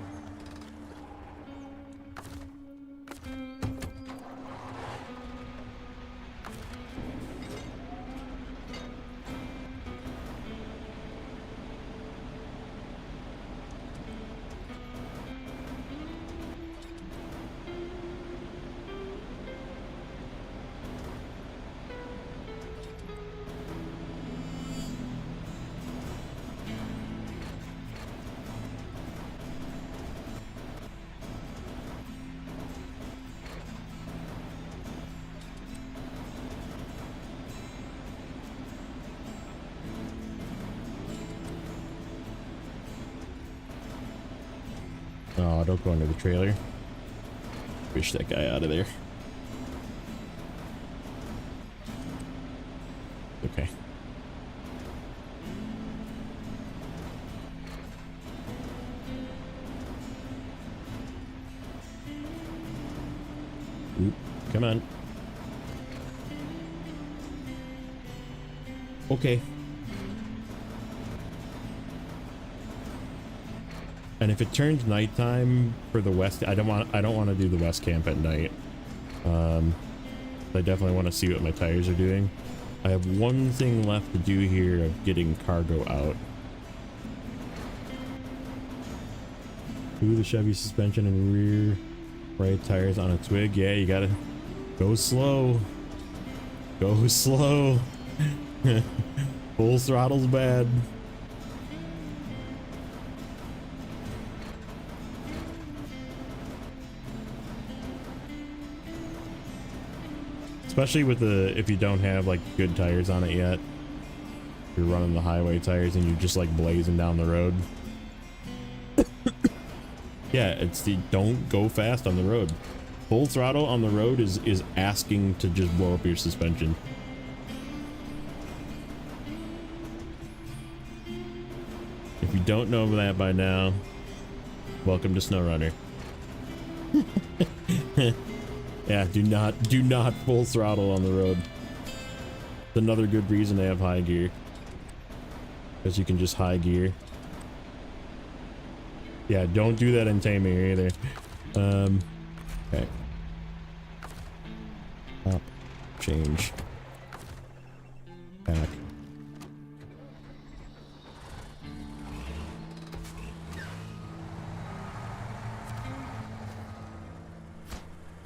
Oh, don't go under the trailer. Push that guy out of there. Okay. Oop, come on. Okay. And if it turns nighttime for the west, I don't want to do the West Camp at night. I definitely want to see what my tires are doing. I have one thing left to do here of getting cargo out. Ooh, the Chevy suspension and rear right tires on a twig. Yeah, you gotta go slow. Go slow. Full throttle's bad. Especially with if you don't have like good tires on it yet. You're running the highway tires and you're just like blazing down the road. Yeah, don't go fast on the road. Full throttle on the road is asking to just blow up your suspension. If you don't know that by now, welcome to Snowrunner. Yeah, do not full throttle on the road. It's another good reason to have high gear. Because you can just high gear. Yeah, don't do that in Tamir either. Okay. Up. Change. Back.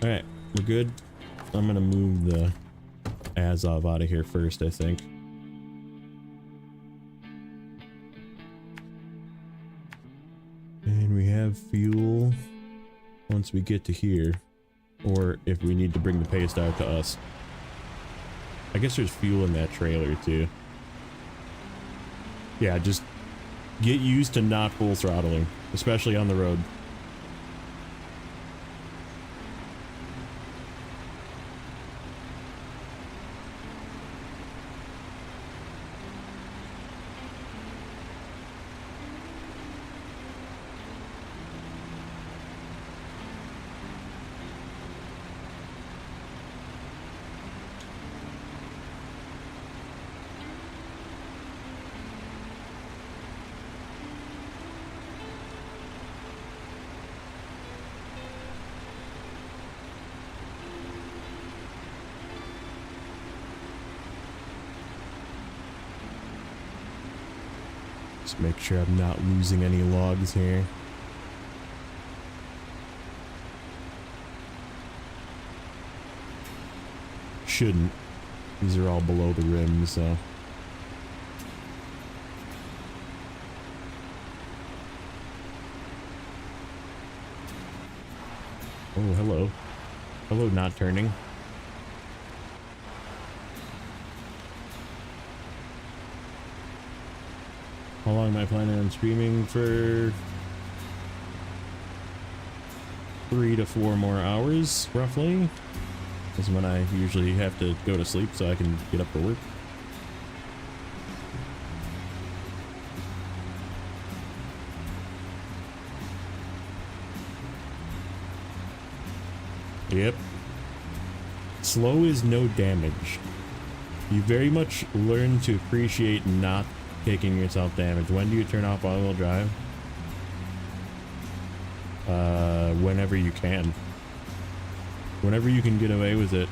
Alright. We're good. I'm gonna move the Azov out of here first, I think. have fuel once we get to here, or if we need to bring the paste out to us. I guess there's fuel in that trailer too. Yeah, just get used to not full throttling, especially on the road. Just make sure I'm not losing any logs here. Shouldn't. These are all below the rim, so. Oh, hello. Hello, not turning. How long am I planning on streaming for? 3 to 4 more hours, roughly. Is when I usually have to go to sleep so I can get up for work. Yep. Slow is no damage. You very much learn to appreciate not taking yourself damage. When do you turn off all-wheel drive? Whenever you can. Whenever you can get away with it.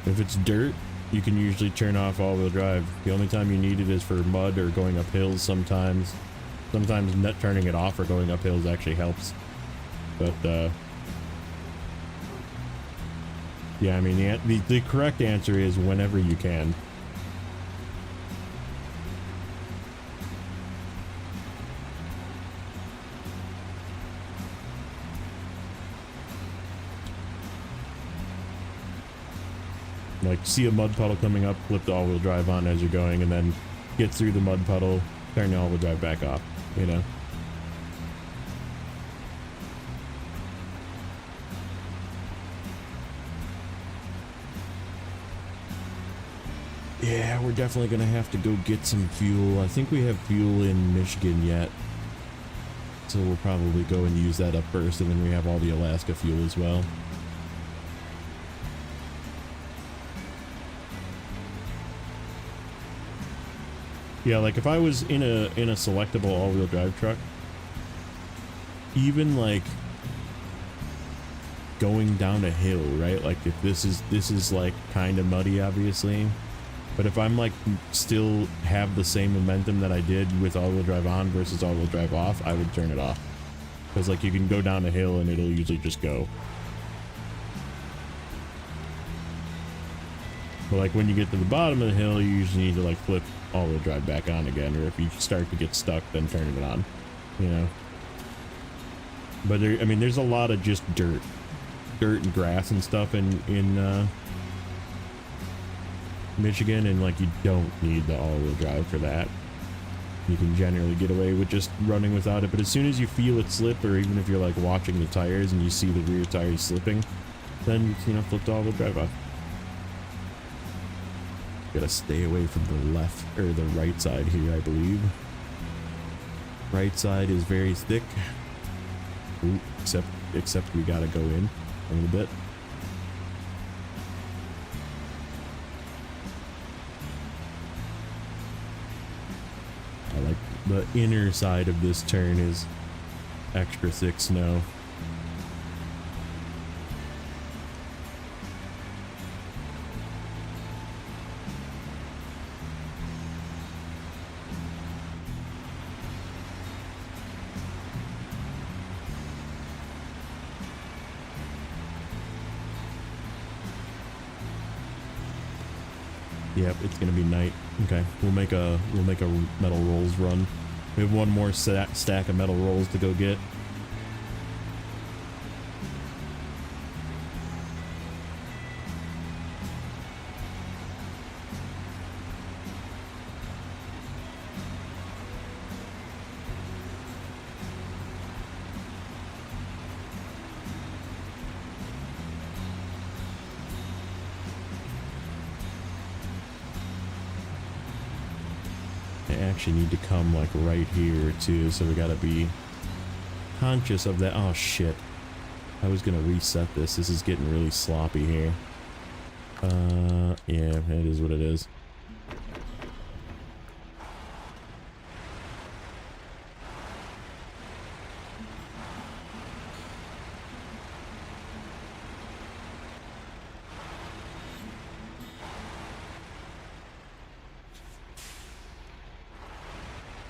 If it's dirt, you can usually turn off all-wheel drive. The only time you need it is for mud or going up hills sometimes. Sometimes net turning it off or going up hills actually helps. But, yeah, I mean, the correct answer is whenever you can. Like, see a mud puddle coming up, flip the all-wheel drive on as you're going, and then get through the mud puddle, turn the all-wheel drive back off, you know? Yeah, we're definitely gonna have to go get some fuel. I think we have fuel in Michigan yet. So we'll probably go and use that up first, and then we have all the Alaska fuel as well. Yeah, like if I was in a selectable all-wheel drive truck, even like going down a hill, right? Like if this is like kind of muddy, obviously, but if I'm like still have the same momentum that I did with all-wheel drive on versus all-wheel drive off, I would turn it off, because like you can go down a hill and it'll usually just go. But like when you get to the bottom of the hill, you usually need to like flip all-wheel drive back on again, or if you start to get stuck, then turning it on, you know. But there, I mean, there's a lot of just dirt and grass and stuff in Michigan, and like you don't need the all-wheel drive for that. You can generally get away with just running without it, but as soon as you feel it slip, or even if you're like watching the tires and you see the rear tires slipping, then you know, flip the all-wheel drive off. Gotta stay away from the left or the right side here, I believe. Right side is very thick. Ooh, except we gotta go in a little bit. I like the inner side of this turn is extra thick snow. Yep, it's gonna be night. Okay, we'll make a metal rolls run We have one more stack of metal rolls to go get. Actually need to come like right here too, so we gotta be conscious of that. Oh shit, I was gonna reset this. This is getting really sloppy here. Yeah, it is what it is.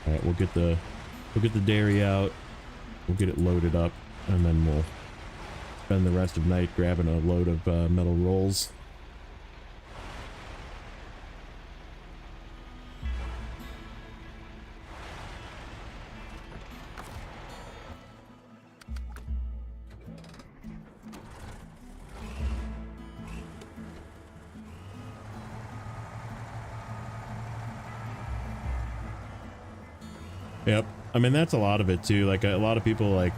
Alright, we'll get the dairy out, we'll get it loaded up, and then we'll spend the rest of the night grabbing a load of metal rolls. Yep. I mean, that's a lot of it too. Like a lot of people like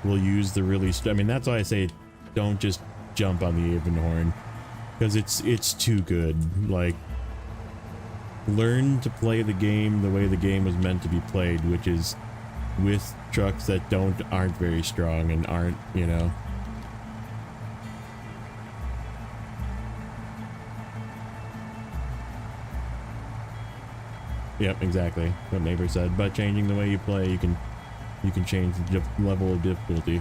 will use the really, I mean, that's why I say don't just jump on the Avonhorn, because it's too good. Like, learn to play the game the way the game was meant to be played, which is with trucks that aren't very strong and aren't, you know. Yep, exactly what neighbor said. By changing the way you play, you can change the level of difficulty.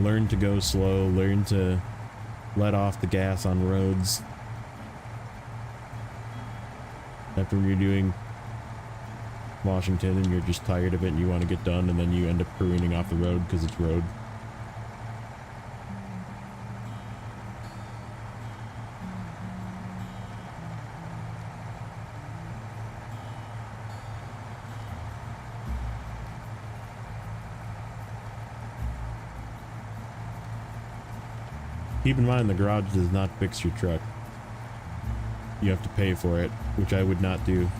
Learn to go slow, learn to let off the gas on roads. After you're doing Washington and you're just tired of it and you want to get done, and then you end up careening off the road because it's road. Keep in mind, the garage does not fix your truck. You have to pay for it, which I would not do.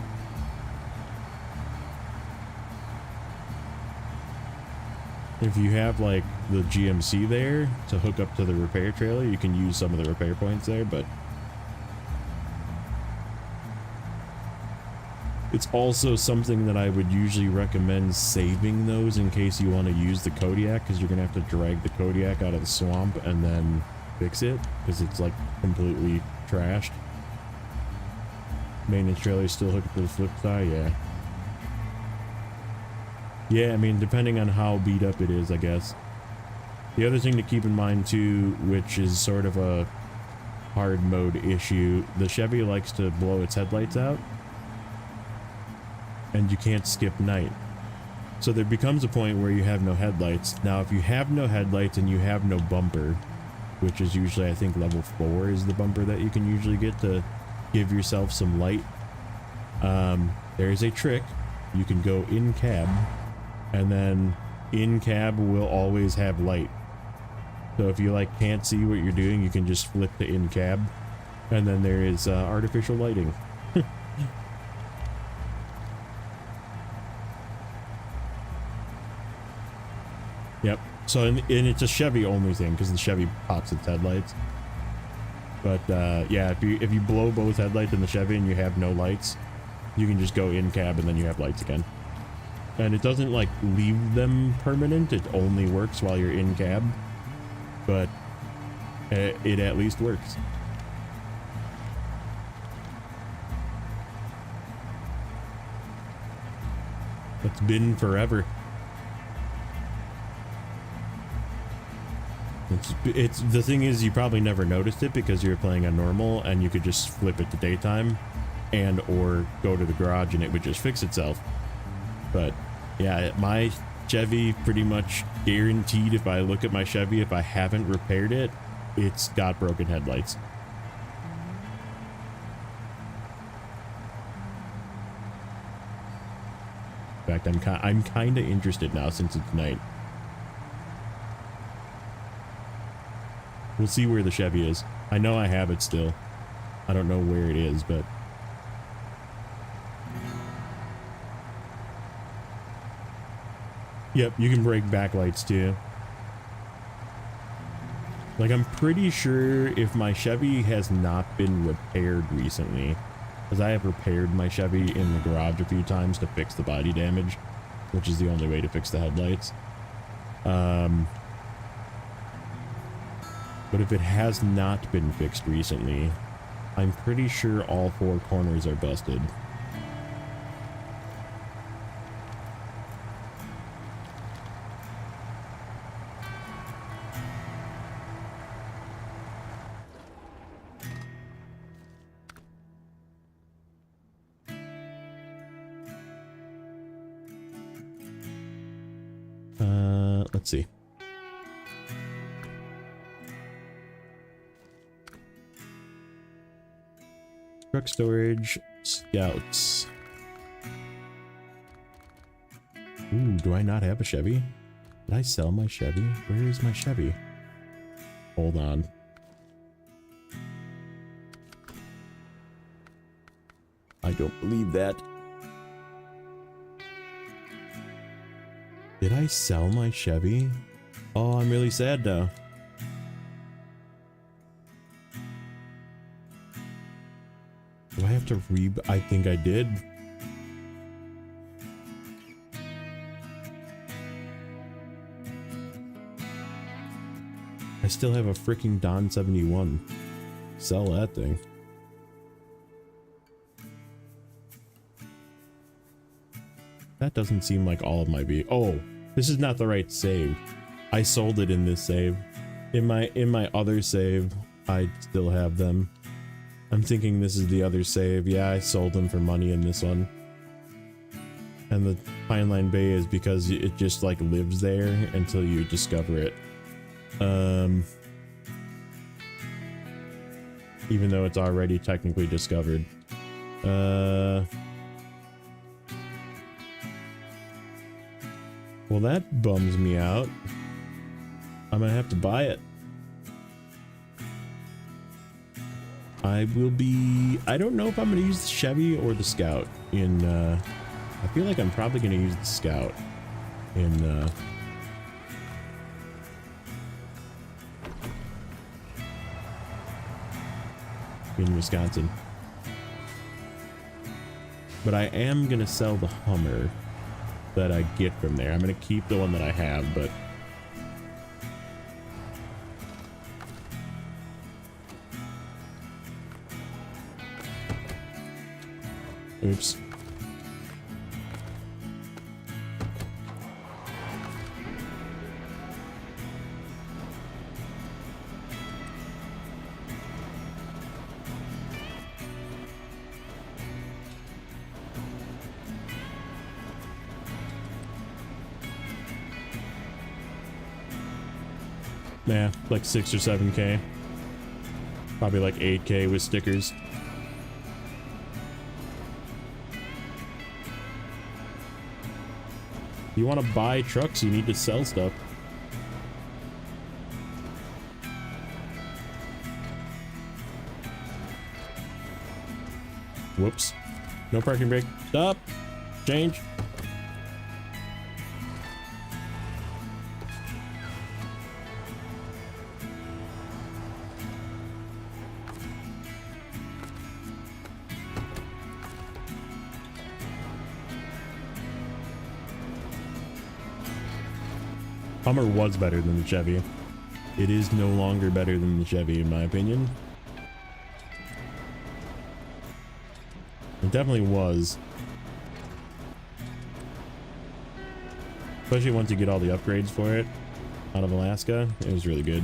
If you have like the GMC there to hook up to the repair trailer, you can use some of the repair points there, but it's also something that I would usually recommend saving those in case you want to use the Kodiak, because you're going to have to drag the Kodiak out of the swamp and then fix it because it's like completely trashed. Maintenance trailer is still hooked up to the flip side. Yeah, I mean, depending on how beat up it is, I guess. The other thing to keep in mind too, which is sort of a hard mode issue, the Chevy likes to blow its headlights out, and you can't skip night. So there becomes a point where you have no headlights. Now, if you have no headlights and you have no bumper, which is usually, I think, level 4 is the bumper that you can usually get to give yourself some light. There is a trick. You can go in cab, and then in cab will always have light. So if you like can't see what you're doing, you can just flip to in cab, and then there is artificial lighting. Yep. So, and it's a Chevy only thing, because the Chevy pops its headlights. But yeah, if you blow both headlights in the Chevy and you have no lights, you can just go in cab and then you have lights again. And it doesn't like leave them permanent, it only works while you're in cab. But it at least works. It's been forever. It's the thing is, you probably never noticed it because you're playing on normal and you could just flip it to daytime and or go to the garage and it would just fix itself. But yeah, my Chevy pretty much guaranteed, if I look at my Chevy, if I haven't repaired it, it's got broken headlights. In fact, I'm kind of interested now since it's night. We'll see where the Chevy is. I know I have it still. I don't know where it is, but... Yep, you can break backlights too. Like, I'm pretty sure if my Chevy has not been repaired recently, because I have repaired my Chevy in the garage a few times to fix the body damage, which is the only way to fix the headlights. But if it has not been fixed recently, I'm pretty sure all 4 corners are busted. Let's see. Truck storage, scouts. Ooh, do I not have a Chevy? Did I sell my Chevy? Where is my Chevy? Hold on. I don't believe that. Did I sell my Chevy? Oh, I'm really sad now. Do I have to I think I did. I still have a freaking Don 71. Sell that thing. That doesn't seem like all of my Oh, this is not the right save. I sold it in this save. In my other save, I still have them. I'm thinking this is the other save. Yeah, I sold them for money in this one. And the Pine Line Bay is because it just like lives there until you discover it. Even though it's already technically discovered. Well, that bums me out. I'm gonna have to buy it. I don't know if I'm gonna use the Chevy or the Scout in, I feel like I'm probably gonna use the Scout in, Wisconsin. But I am gonna sell the Hummer that I get from there. I'm gonna keep the one that I have, but oops. Yeah, like 6 or 7K. Probably like 8K with stickers. You want to buy trucks, you need to sell stuff. Whoops. No parking brake. Stop. Change. Hummer was better than the Chevy. It is no longer better than the Chevy, in my opinion. It definitely was. Especially once you get all the upgrades for it out of Alaska, it was really good.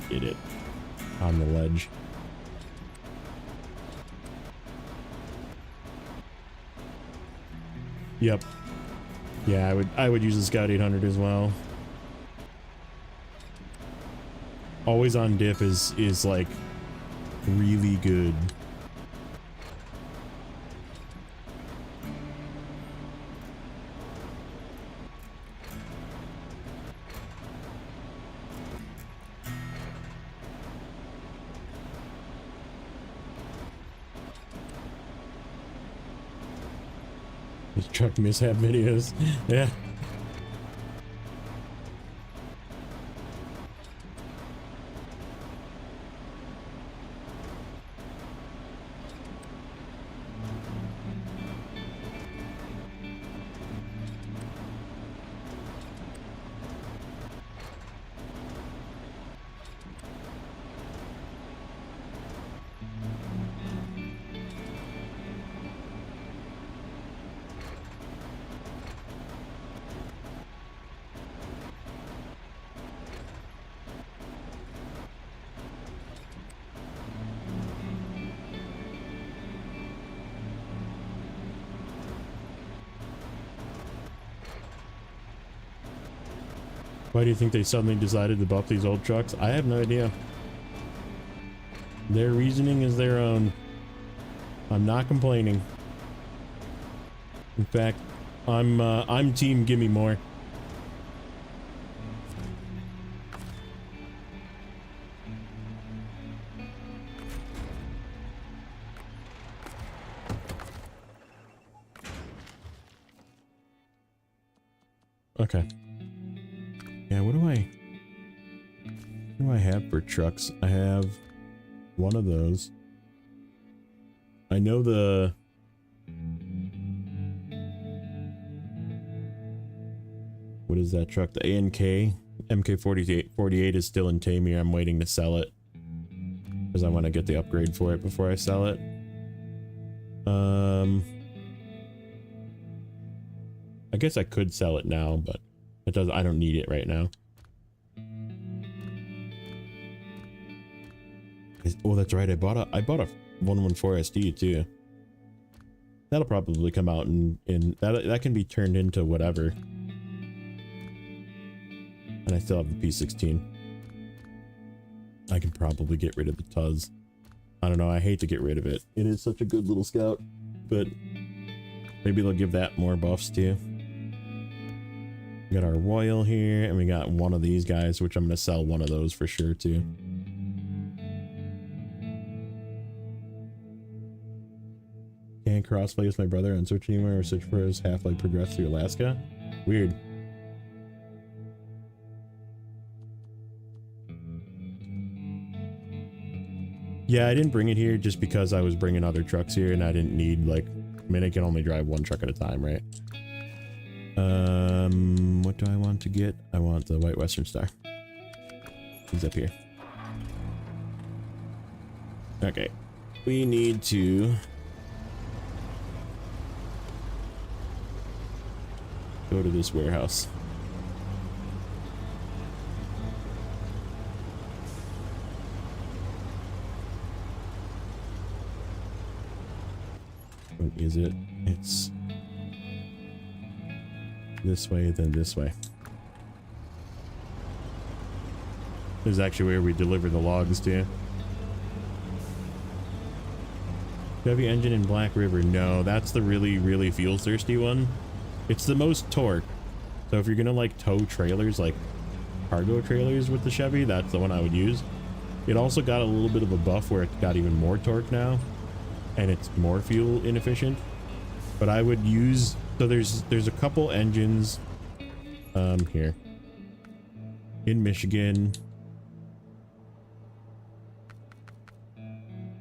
Get it on the ledge. Yep. Yeah, I would use the Scout 800 as well. Always on dip is like really good. These truck mishap videos. Yeah. Why do you think they suddenly decided to buff these old trucks? I have no idea. Their reasoning is their own. I'm not complaining. In fact, I'm team gimme more. Okay. Yeah, what do I have for trucks? I have one of those. I know the what is that truck? The ANK MK48 is still in Tamir. I'm waiting to sell it because I want to get the upgrade for it before I sell it. I guess I could sell it now, but I don't need it right now. Oh, that's right. I bought a 114 SD too. That'll probably come out in that can be turned into whatever. And I still have the P16. I can probably get rid of the Tuz. I don't know. I hate to get rid of it. It is such a good little scout, but maybe they'll give that more buffs too. We got our Royal here, and we got one of these guys, which I'm going to sell one of those for sure too. Can't crossplay with my brother on Switch anymore or search for his Half-Life Progress through Alaska. Weird. Yeah, I didn't bring it here just because I was bringing other trucks here and I didn't need, like, I mean, I can only drive one truck at a time, right? What do I want to get? I want the White Western Star. He's up here. Okay. We need to go to this warehouse. What is it? It's this way, then this way. This is actually where we deliver the logs to. Chevy engine in Black River. No, that's the really, really fuel thirsty one. It's the most torque. So if you're gonna like tow trailers, like cargo trailers with the Chevy, that's the one I would use. It also got a little bit of a buff where it got even more torque now, and it's more fuel inefficient. But I would use, so there's a couple engines here in Michigan.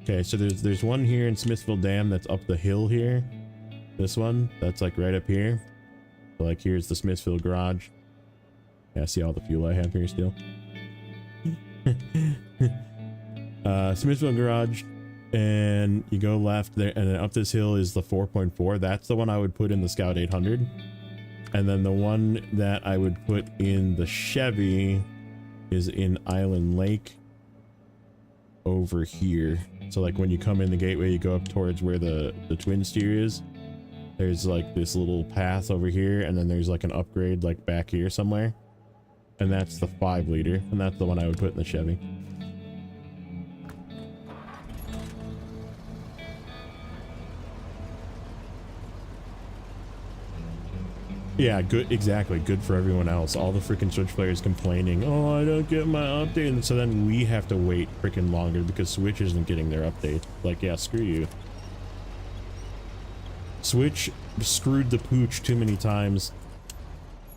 Okay, so there's one here in Smithville Dam that's up the hill here. This one that's like right up here. So like here's the Smithville garage. Yeah, see all the fuel I have here still. Smithville garage, and you go left there, and then up this hill is the 4.4. That's the one I would put in the Scout 800. And then the one that I would put in the Chevy is in Island Lake over here. So like when you come in the gateway, you go up towards where the twin steer is. There's like this little path over here, and then there's like an upgrade like back here somewhere. And that's the 5-liter, and that's the one I would put in the Chevy. Yeah, good, exactly. Good for everyone else. All the freaking Switch players complaining, oh, I don't get my update. And so then we have to wait freaking longer because Switch isn't getting their update. Like, yeah, screw you. Switch screwed the pooch too many times.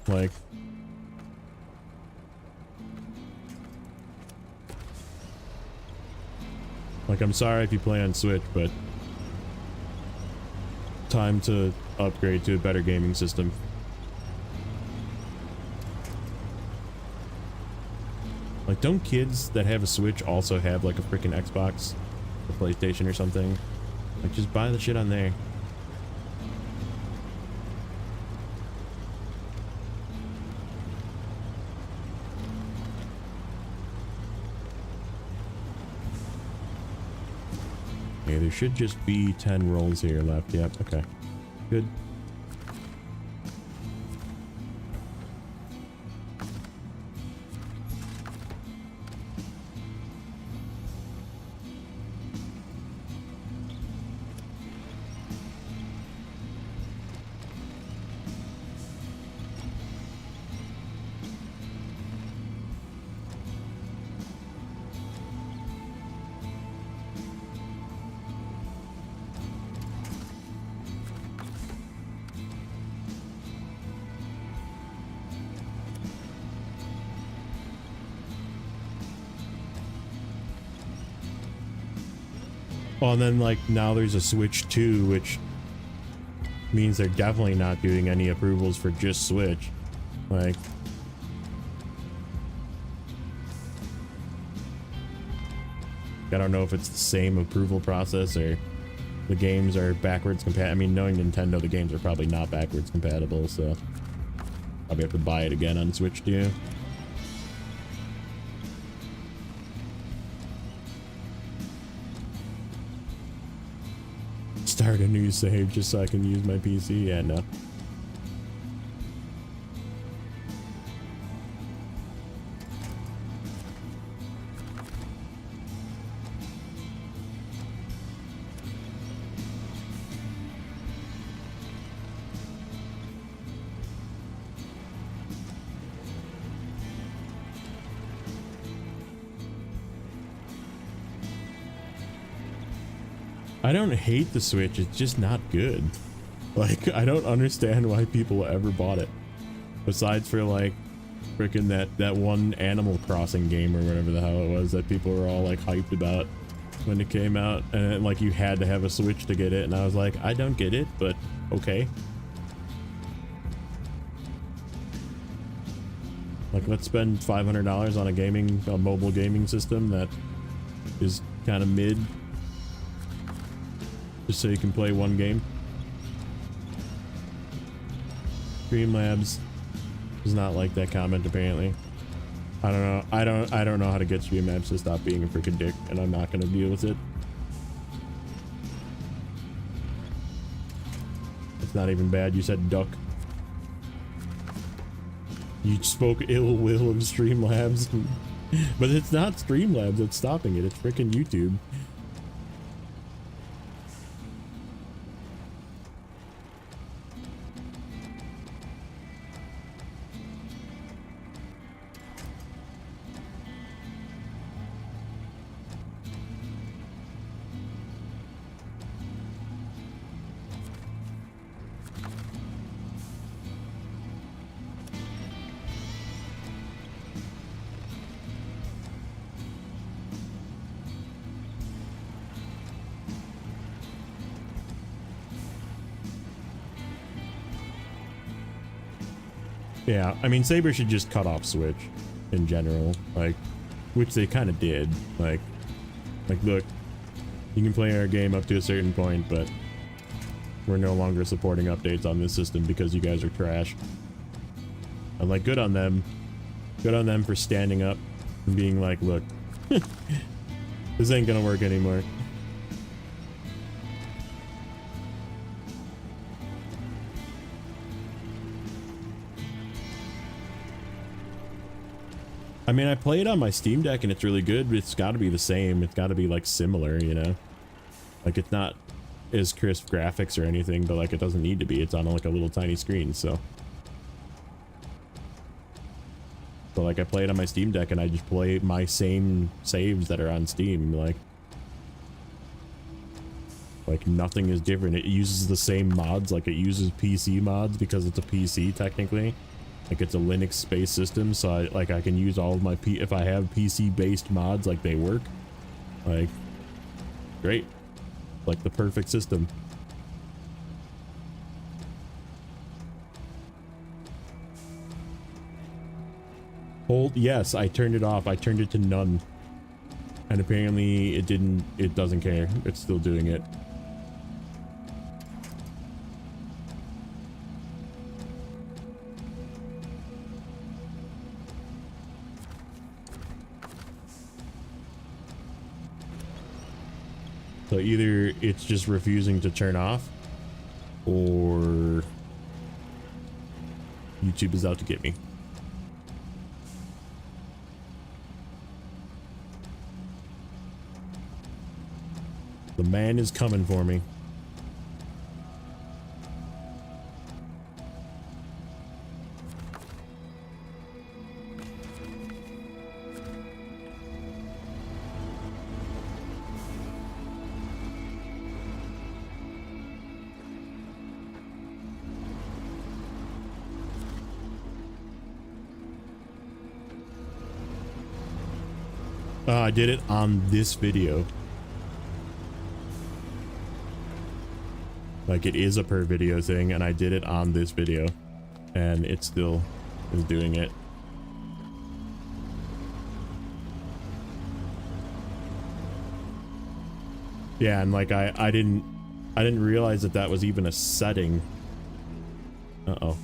Like, I'm sorry if you play on Switch, but time to upgrade to a better gaming system. Like, don't kids that have a Switch also have like a freaking Xbox or PlayStation or something? Like, just buy the shit on there. Okay, there should just be 10 rolls here left. Yep, okay. Good. Well, and then like now there's a Switch 2, which means they're definitely not doing any approvals for just Switch. Like, I don't know if it's the same approval process or the games are backwards compatible. I mean, knowing Nintendo, the games are probably not backwards compatible, so probably have to buy it again on Switch 2. Start a new save just so I can use my PC. Yeah, no. I don't hate the Switch, it's just not good. Like, I don't understand why people ever bought it. Besides for like freaking that one Animal Crossing game or whatever the hell it was that people were all like hyped about when it came out, and then, like, you had to have a Switch to get it, and I was like, I don't get it, but okay. Like, let's spend $500 on a mobile gaming system that is kind of mid, just so you can play one game. Streamlabs does not like that comment, apparently. I don't know. I don't know how to get Streamlabs to stop being a freaking dick, and I'm not gonna deal with it. It's not even bad. You said duck. You spoke ill will of Streamlabs. But it's not Streamlabs that's stopping it. It's freaking YouTube. Yeah, I mean, Saber should just cut off Switch in general, like, which they kind of did. Like, look, you can play our game up to a certain point, but we're no longer supporting updates on this system because you guys are trash. I'm like, good on them. Good on them for standing up and being like, look, this ain't gonna work anymore. I mean, I play it on my Steam Deck and it's really good, but it's got to be the same. It's got to be like similar, you know? Like it's not as crisp graphics or anything, but like it doesn't need to be. It's on like a little tiny screen, so. So like I play it on my Steam Deck and I just play my same saves that are on Steam, like nothing is different. It uses the same mods, like it uses PC mods because it's a PC technically. Like it's a Linux based system, so I can use all of my if I have PC based mods, like they work. Like great. Like the perfect system. Hold, yes, I turned it off. I turned it to none. And apparently it doesn't care. It's still doing it. So either it's just refusing to turn off, or YouTube is out to get me. The man is coming for me. I did it on this video. Like it is a per video thing, and I did it on this video, and it still is doing it. Yeah, and like I didn't realize that that was even a setting. Uh-oh.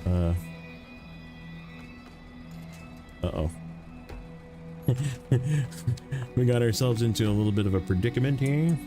Uh-oh. We got ourselves into a little bit of a predicament here.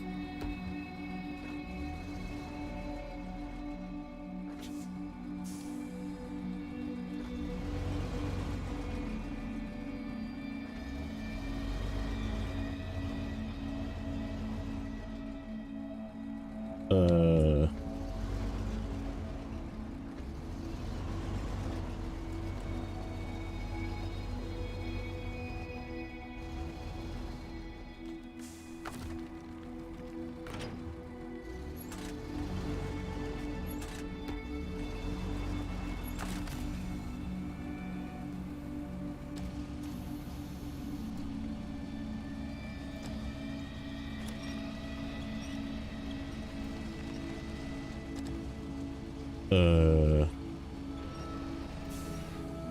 There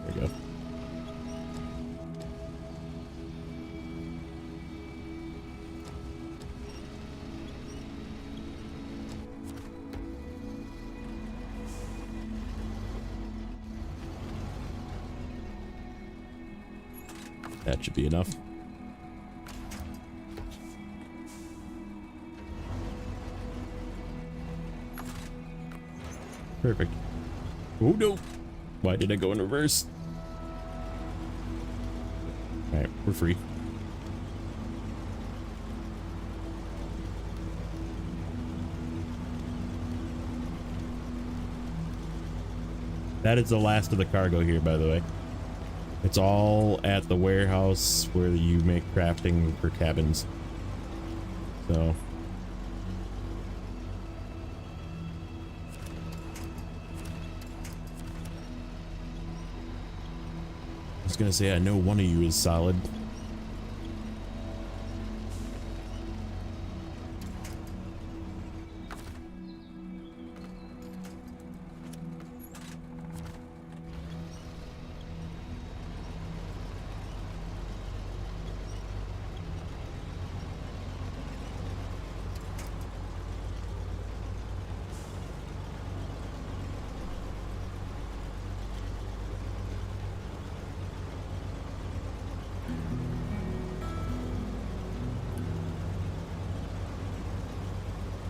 we go. That should be enough. Perfect. Oh no! Why did I go in reverse? Alright, we're free. That is the last of the cargo here, by the way. It's all at the warehouse where you make crafting for cabins. So... I was gonna say, I know one of you is solid.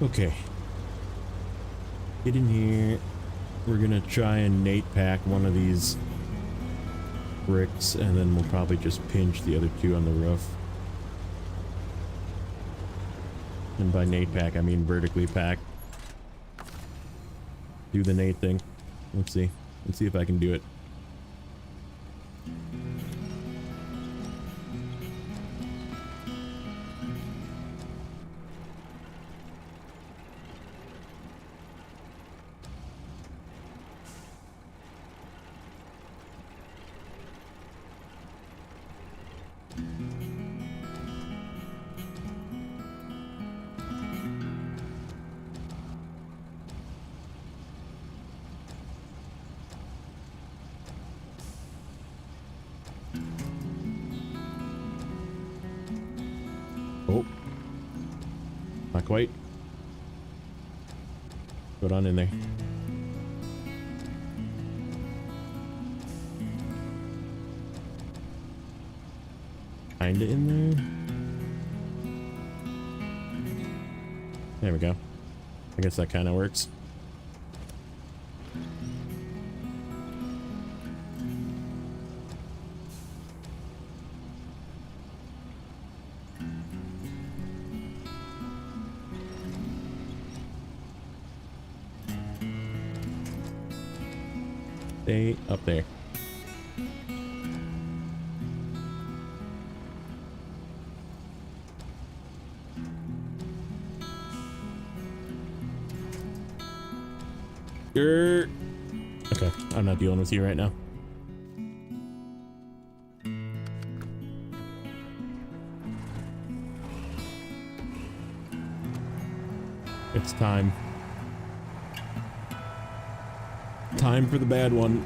Okay. Get in here. We're gonna try and Nate pack one of these bricks, and then we'll probably just pinch the other two on the roof. And by nade pack, I mean vertically pack. Do the nade thing. Let's see. Let's see if I can do it. Oh, not quite. Put on in there. Kinda in there. There we go. I guess that kind of works. Stay up there. Okay, I'm not dealing with you right now. It's time. Time for the bad one.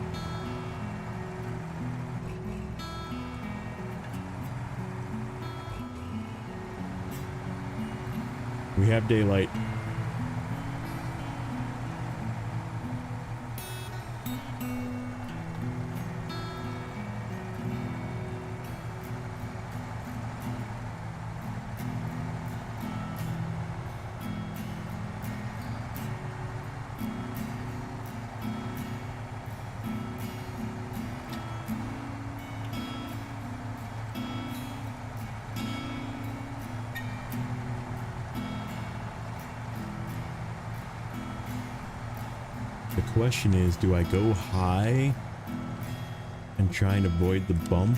We have daylight. The question is, do I go high and try and avoid the bump?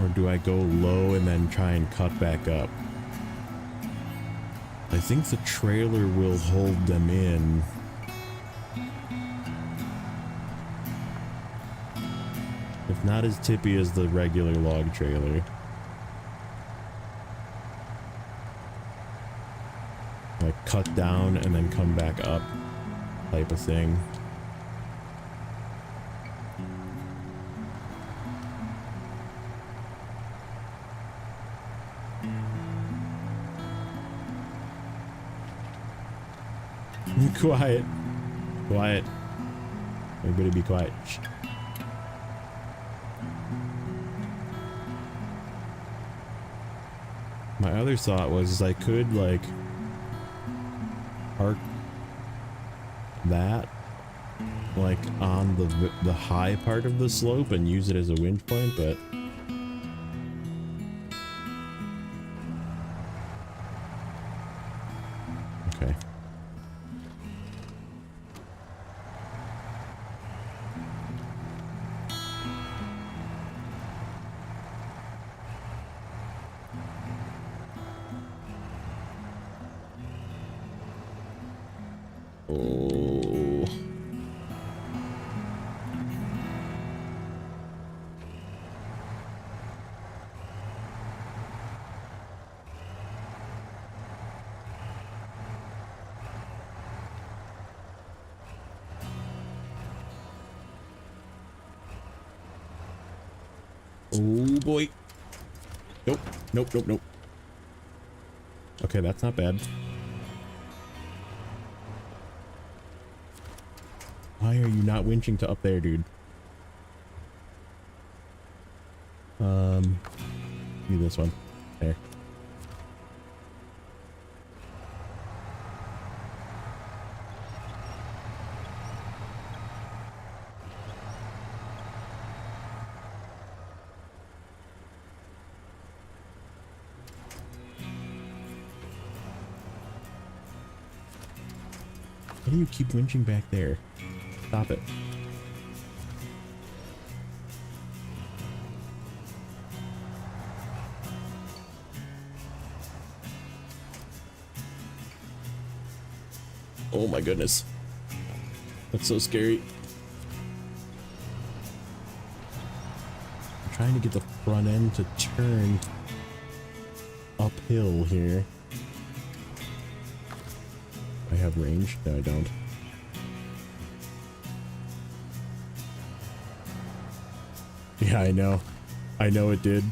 Or do I go low and then try and cut back up? I think the trailer will hold them in. If not as tippy as the regular log trailer. Like cut down and then come back up type of thing. Quiet. Quiet. Everybody be quiet. Shh. My other thought was I could like park that like on the high part of the slope and use it as a winch point, but okay. Oh. Oh boy. Nope. Nope, nope, nope. Okay, that's not bad. Why are you not winching to up there, dude? Do this one. There. do you keep winching back there? Stop it. Oh my goodness. That's so scary. I'm trying to get the front end to turn uphill here. I have range? No, I don't. Yeah, I know. I know it did.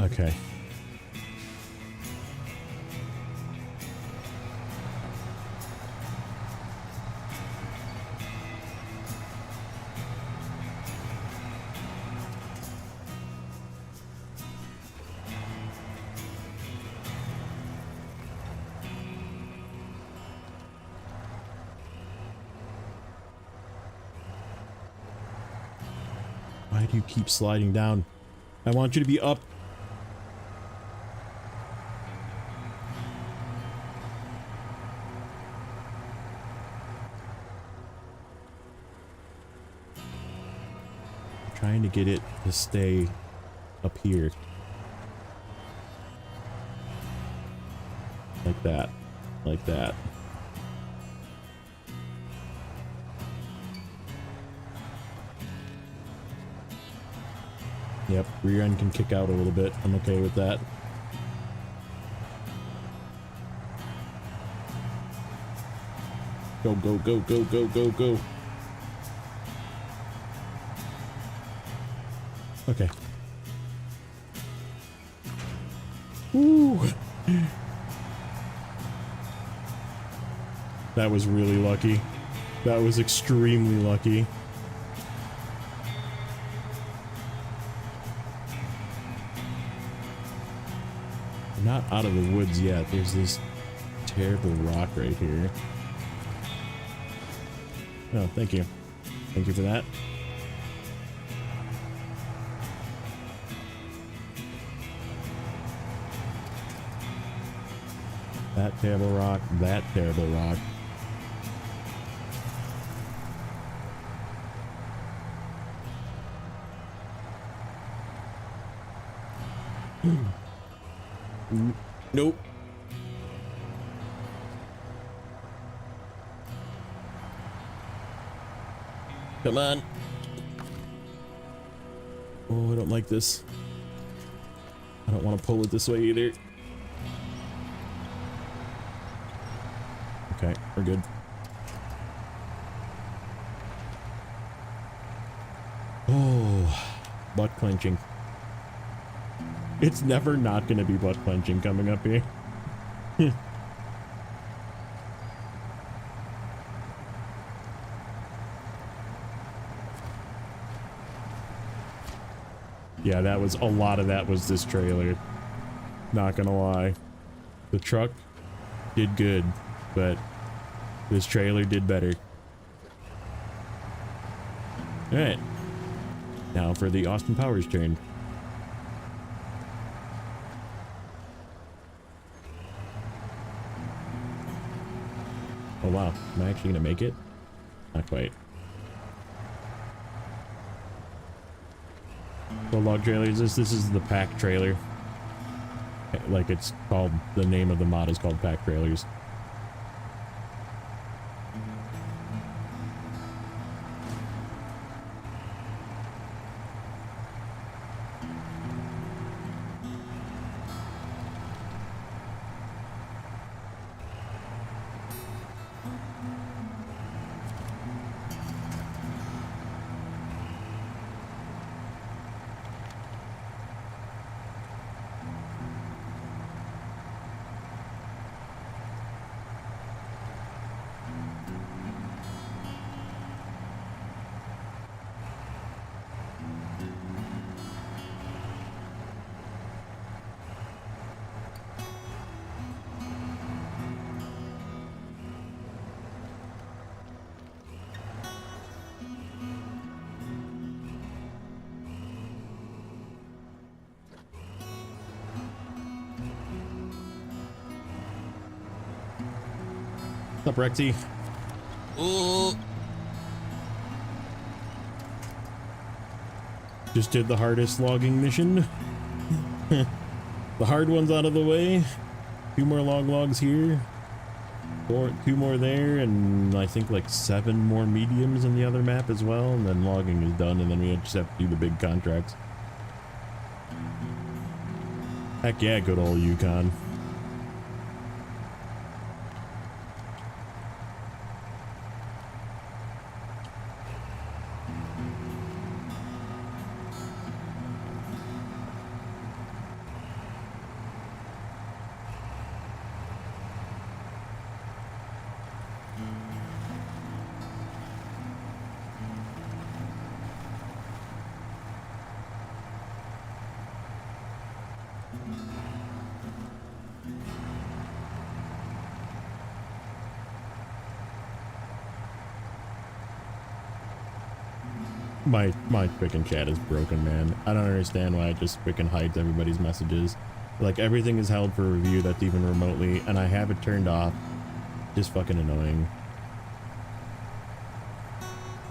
Okay. Why do you keep sliding down? I want you to be up. I'm trying to get it to stay up here. Like that. Like that. Yep, rear end can kick out a little bit. I'm okay with that. Go, go, go, go, go, go, go. Okay. Woo! That was really lucky. That was extremely lucky. I'm not out of the woods yet. There's this terrible rock right here. Oh, thank you. Thank you for that. That terrible rock, that terrible rock. Nope. Come on. Oh, I don't like this. I don't want to pull it this way either. Okay, we're good. Oh, butt clenching. It's never not going to be butt clenching coming up here. Yeah, that was a lot of that was this trailer. Not gonna lie. The truck did good, but this trailer did better. Alright. Now for the Austin Powers turn. Oh wow, am I actually gonna make it? Not quite. What log trailer is this? This is the pack trailer. Like it's called, the name of the mod is called pack trailers. What's up, Rexy? Ooh. Just did the hardest logging mission. The hard one's out of the way. 2 more long logs here. 2 more there, and I think like 7 more mediums in the other map as well, and then logging is done, and then we just have to do the big contracts. Heck yeah, good old Yukon. My freaking chat is broken, man. I don't understand why it just freaking hides everybody's messages. Like, everything is held for review that's even remotely, and I have it turned off. Just fucking annoying.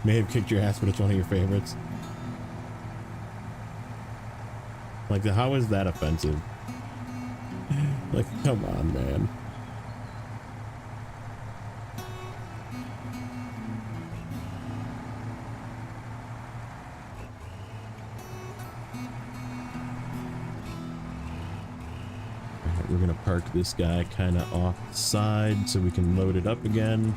May have kicked your ass, but it's one of your favorites. Like, how is that offensive? Like, come on, man. We're gonna park this guy kind of off the side so we can load it up again.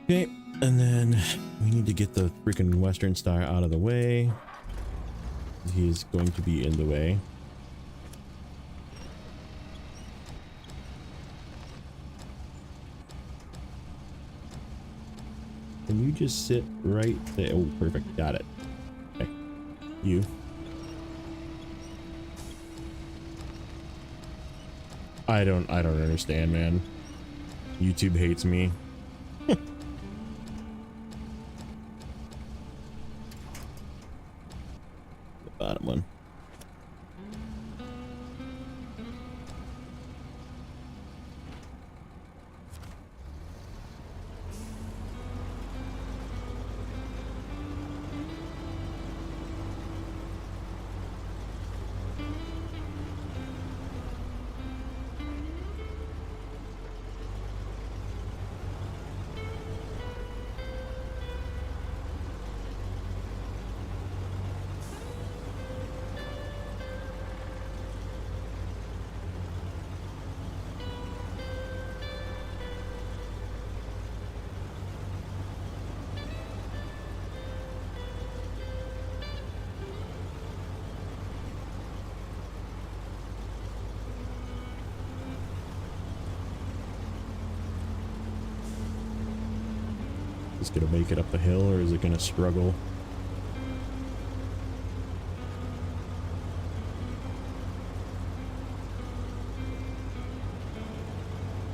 Okay, and then we need to get the freaking Western Star out of the way. He's going to be in the way. Can you just sit right there? Oh, perfect. Got it. Okay. You. I don't understand, man. YouTube hates me. The bottom one. Is it gonna make it up the hill, or is it gonna struggle?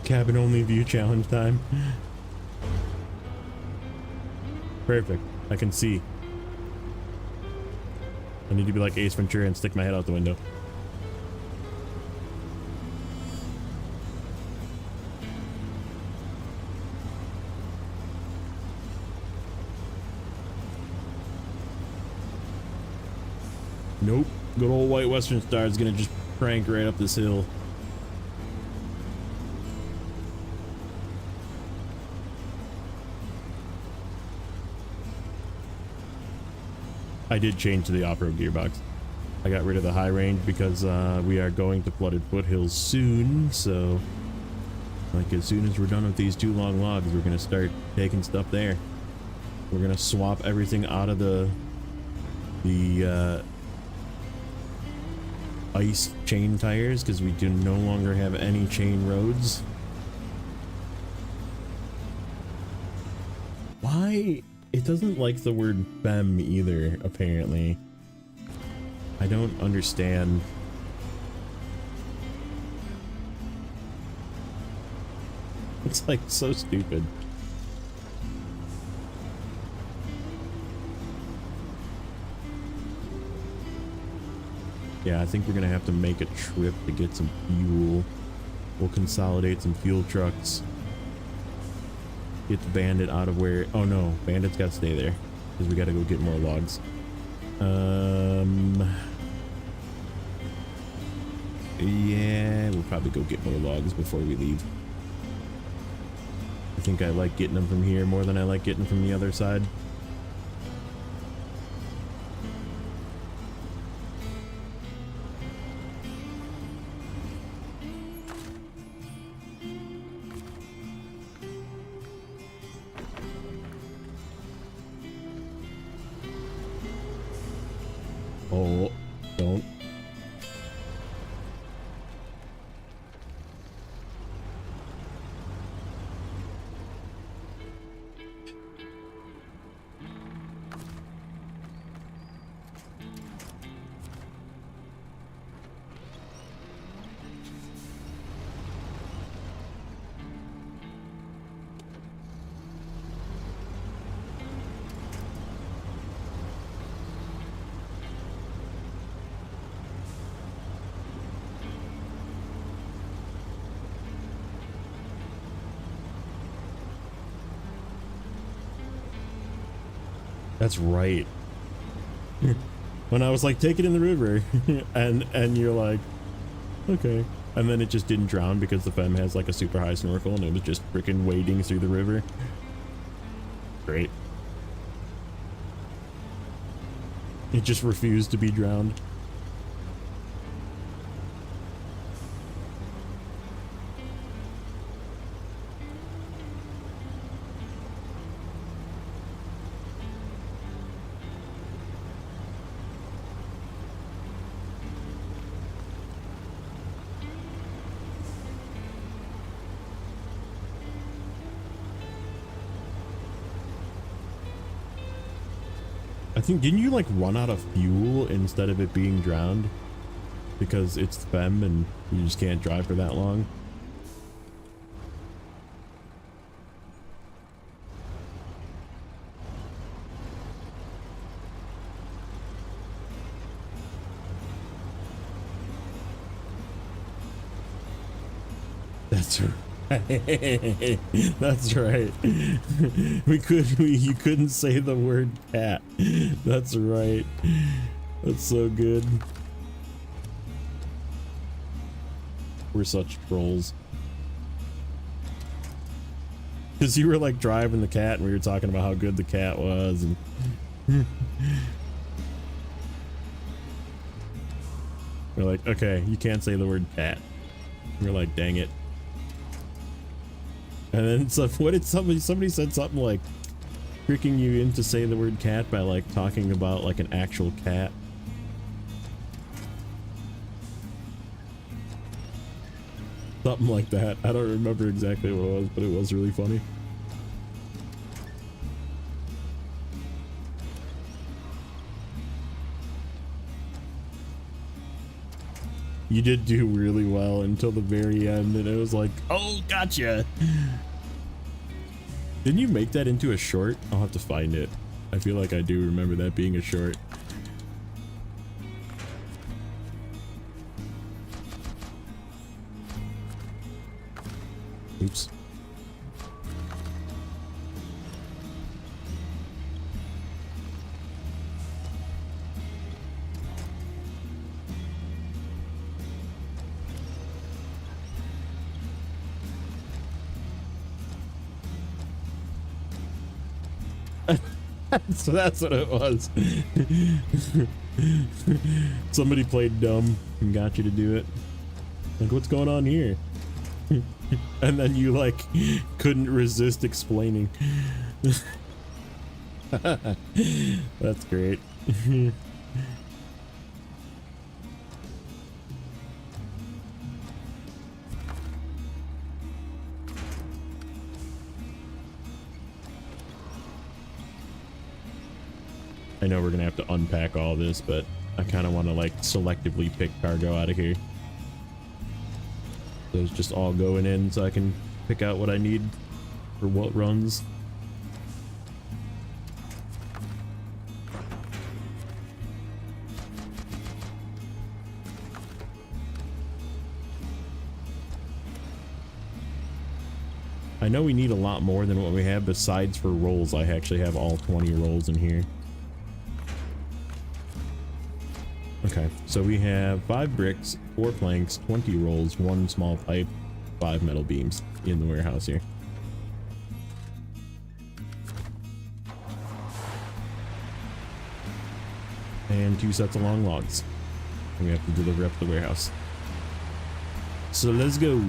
Cabin only view challenge time. Perfect. I can see. I need to be like Ace Ventura and stick my head out the window. Nope. Good old white Western Star is gonna just crank right up this hill. I did change to the off-road gearbox. I got rid of the high range because we are going to flooded foothills soon, so like as soon as we're done with these 2 long logs, we're gonna start taking stuff there. We're gonna swap everything out of the ice chain tires because we do no longer have any chain roads. Why? It doesn't like the word BEM either, apparently. I don't understand. It's like so stupid. Yeah, I think we're gonna have to make a trip to get some fuel. We'll consolidate some fuel trucks. Get the bandit out of where... Oh no, bandit's gotta stay there. Because we gotta go get more logs. Yeah, we'll probably go get more logs before we leave. I think I like getting them from here more than I like getting from the other side. Oh, don't. That's right. When I was like, take it in the river, and you're like, okay. And then it just didn't drown because the fem has like a super high snorkel and it was just freaking wading through the river. Great. It just refused to be drowned. I think, didn't you like run out of fuel instead of it being drowned? Because it's fem and you just can't drive for that long? That's right. That's right. You couldn't say the word cat. That's right. That's so good. We're such trolls. Because you were like driving the cat and we were talking about how good the cat was and we're like, okay, you can't say the word cat. We're like, dang it. And then so what did somebody said something like tricking you in to say the word cat by like talking about like an actual cat. Something like that. I don't remember exactly what it was, but it was really funny. You did do really well until the very end, and it was like, oh, gotcha. Didn't you make that into a short? I'll have to find it. I feel like I do remember that being a short. Oops. So that's what it was. Somebody played dumb and got you to do it. Like, what's going on here? And then you like couldn't resist explaining. That's great. I know we're gonna have to unpack all this, but I kind of want to like selectively pick cargo out of here. So it's just all going in so I can pick out what I need for what runs. I know we need a lot more than what we have besides for rolls. I actually have all 20 rolls in here. Okay, so we have 5 bricks, 4 planks, 20 rolls, 1 small pipe, 5 metal beams in the warehouse here. And 2 sets of long logs. And we have to deliver up to the warehouse. So let's go.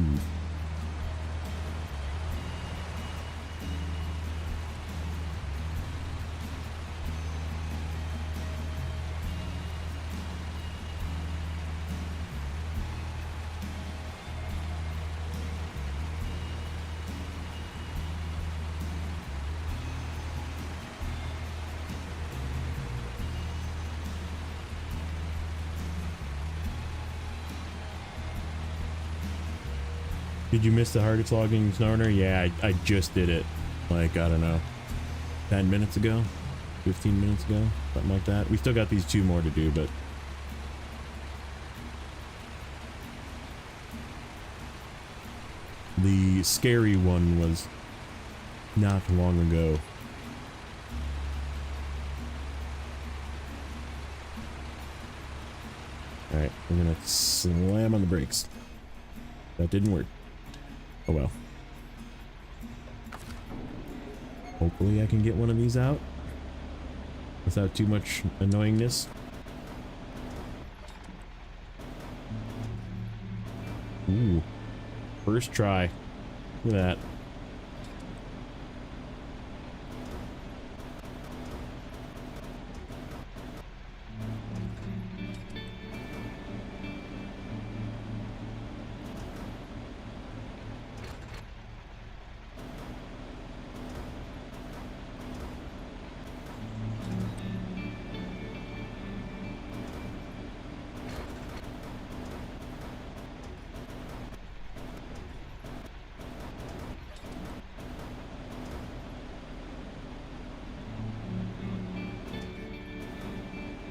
Did you miss the hardest logging Snowrunner? Yeah, I just did it. Like, I don't know, 10 minutes ago? 15 minutes ago? Something like that. We still got these 2 more to do, but... the scary one was not long ago. Alright, I'm gonna slam on the brakes. That didn't work. Oh well. Hopefully I can get one of these out without too much annoyingness. Ooh. First try. Look at that.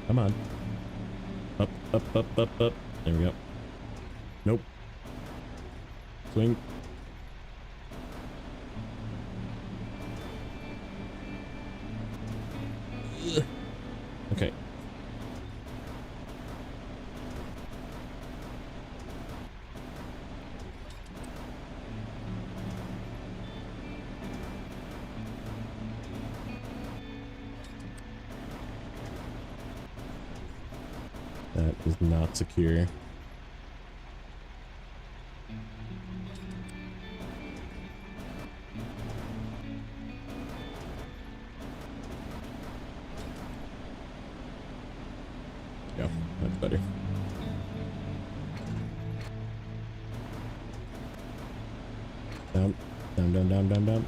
Come on. Up, up, up, up, up. There we go. Nope. Swing. Ugh. Okay. That is not secure. Yeah, that's better. Down, down, down, down, down, down.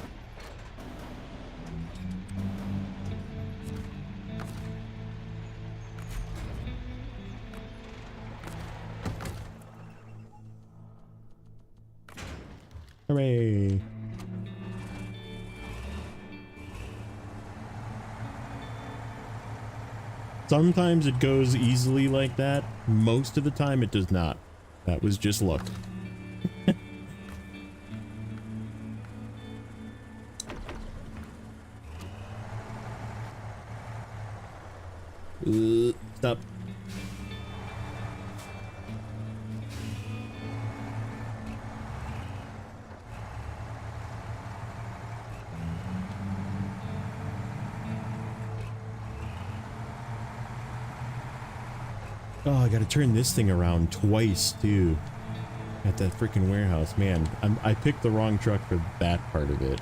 Hooray! Sometimes it goes easily like that. Most of the time it does not. That was just luck. Stop. Oh, I gotta turn this thing around twice too. At that freaking warehouse. Man, I picked the wrong truck for that part of it.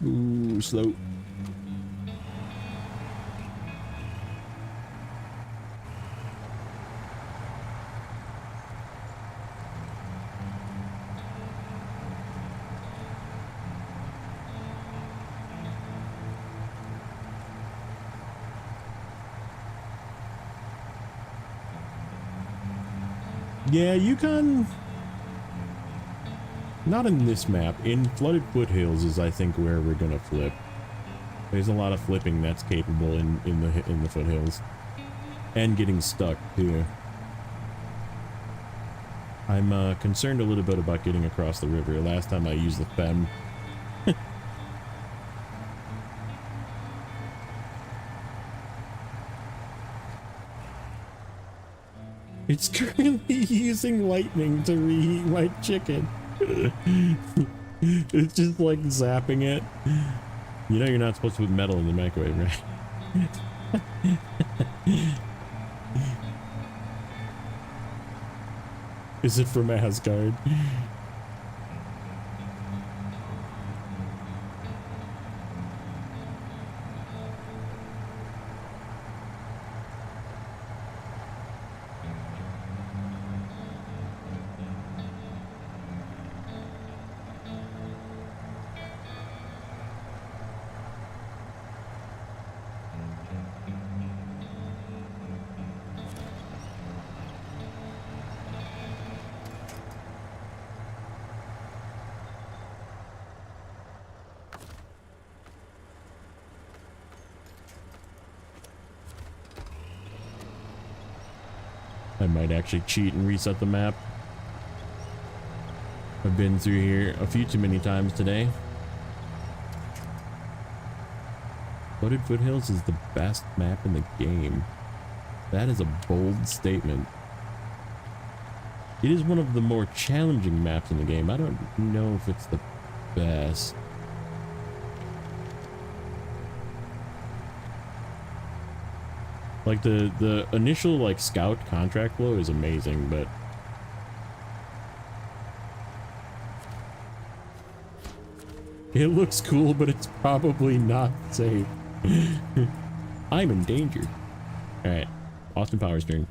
Ooh, slow. Yeah, Yukon, not in this map. In Flooded Foothills is, I think, where we're gonna flip. There's a lot of flipping that's capable in the foothills, and getting stuck too. I'm concerned a little bit about getting across the river. Last time I used the FEM. It's currently using lightning to reheat my chicken. It's just like zapping it. You know you're not supposed to put metal in the microwave, right? Is it from Asgard? I might actually cheat and reset the map. I've been through here a few too many times today. Flooded Foothills is the best map in the game. That is a bold statement. It is one of the more challenging maps in the game. I don't know if it's the best. Like the initial like scout contract flow is amazing, but it looks cool, but it's probably not safe. I'm in danger. All right, Austin Powers turn.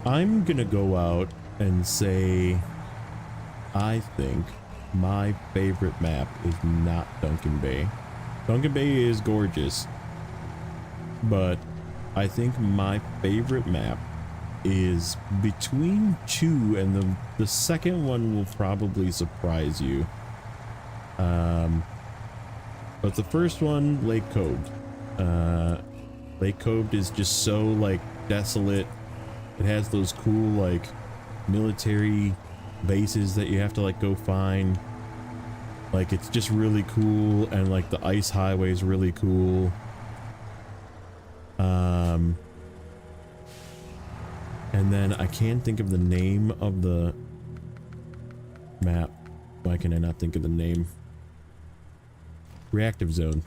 I'm gonna go out and say I think my favorite map is not Duncan Bay. Duncan Bay is gorgeous, but I think my favorite map is between two, and the second one will probably surprise you. But the first one, Lake Cove. Lake Cove is just so like desolate. It has those cool like military bases that you have to like go find. Like it's just really cool, and like the ice highway is really cool. And then I can't think of the name of the map. Why can I not think of the name? Reactive Zone.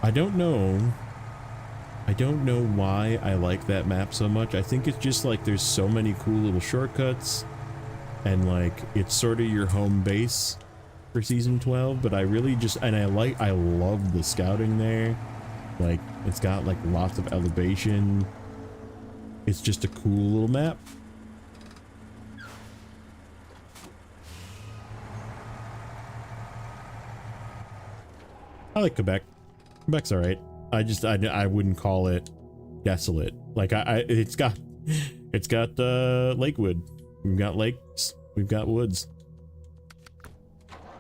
I don't know why I like that map so much. I think it's just like there's so many cool little shortcuts, and like it's sort of your home base for season 12. But I really just, and I love the scouting there. Like it's got like lots of elevation. It's just a cool little map. I like Quebec. Quebec's all right. I wouldn't call it desolate. Like it's got Lakewood. We've got lakes. We've got woods.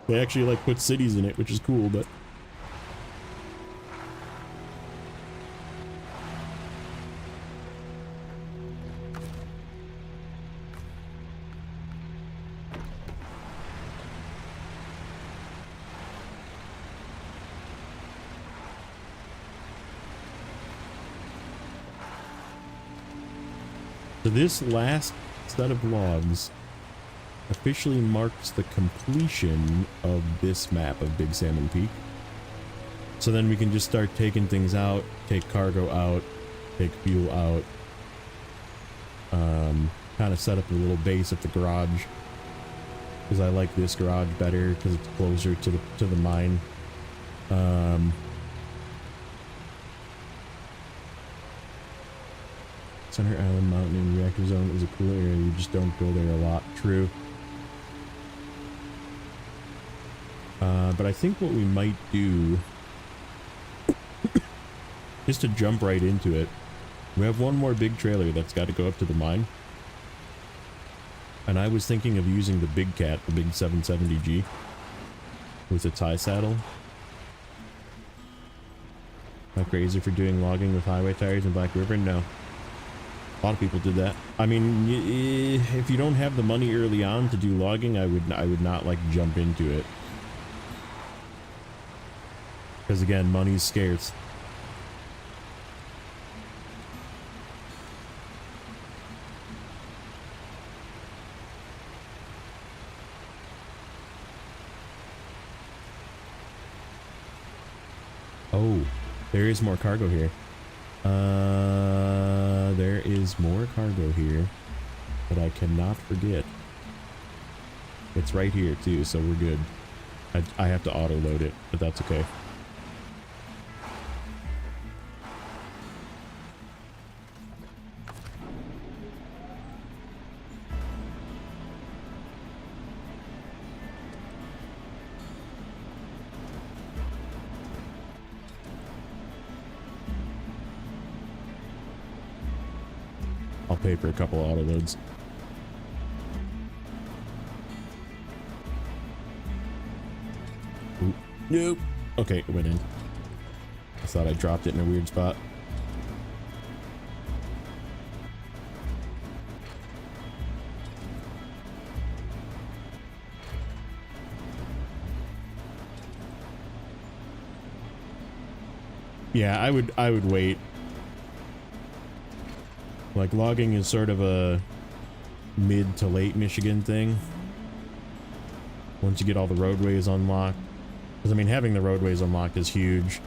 They actually like put cities in it, which is cool, but So this last set of logs officially marks the completion of this map of Big Salmon Peak. So then we can just start taking things out, take cargo out, take fuel out, kind of set up a little base at the garage, because I like this garage better because it's closer to the mine. Center Island Mountain and Reactor Zone is a cool area. You just don't go there a lot. True. But I think what we might do is to jump right into it. We have one more big trailer that's got to go up to the mine. And I was thinking of using the big cat, the big 770G, with a tie saddle. Not crazy for doing logging with highway tires in Black River? No. A lot of people did that. I mean, if you don't have the money early on to do logging, I would not like jump into it. Because again, money's scarce. Oh, there is more cargo here. There is more cargo here that I cannot forget. It's right here too, so we're good. I have to auto load it, but that's okay. I'll pay for a couple auto loads. Ooh, nope. Okay, it went in. I thought I dropped it in a weird spot. Yeah, I would wait. Like, logging is sort of a mid to late Michigan thing. Once you get all the roadways unlocked. Because, I mean, having the roadways unlocked is huge.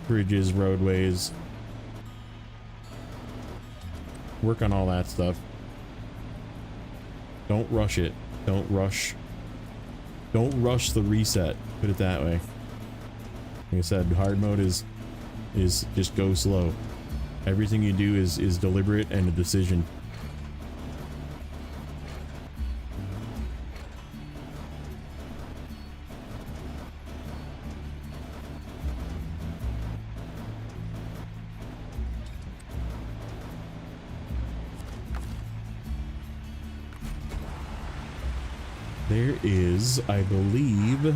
Bridges, roadways. Work on all that stuff. Don't rush it. Don't rush the reset. Put it that way. Like I said, hard mode is just go slow. Everything you do is deliberate and a decision. There is, I believe,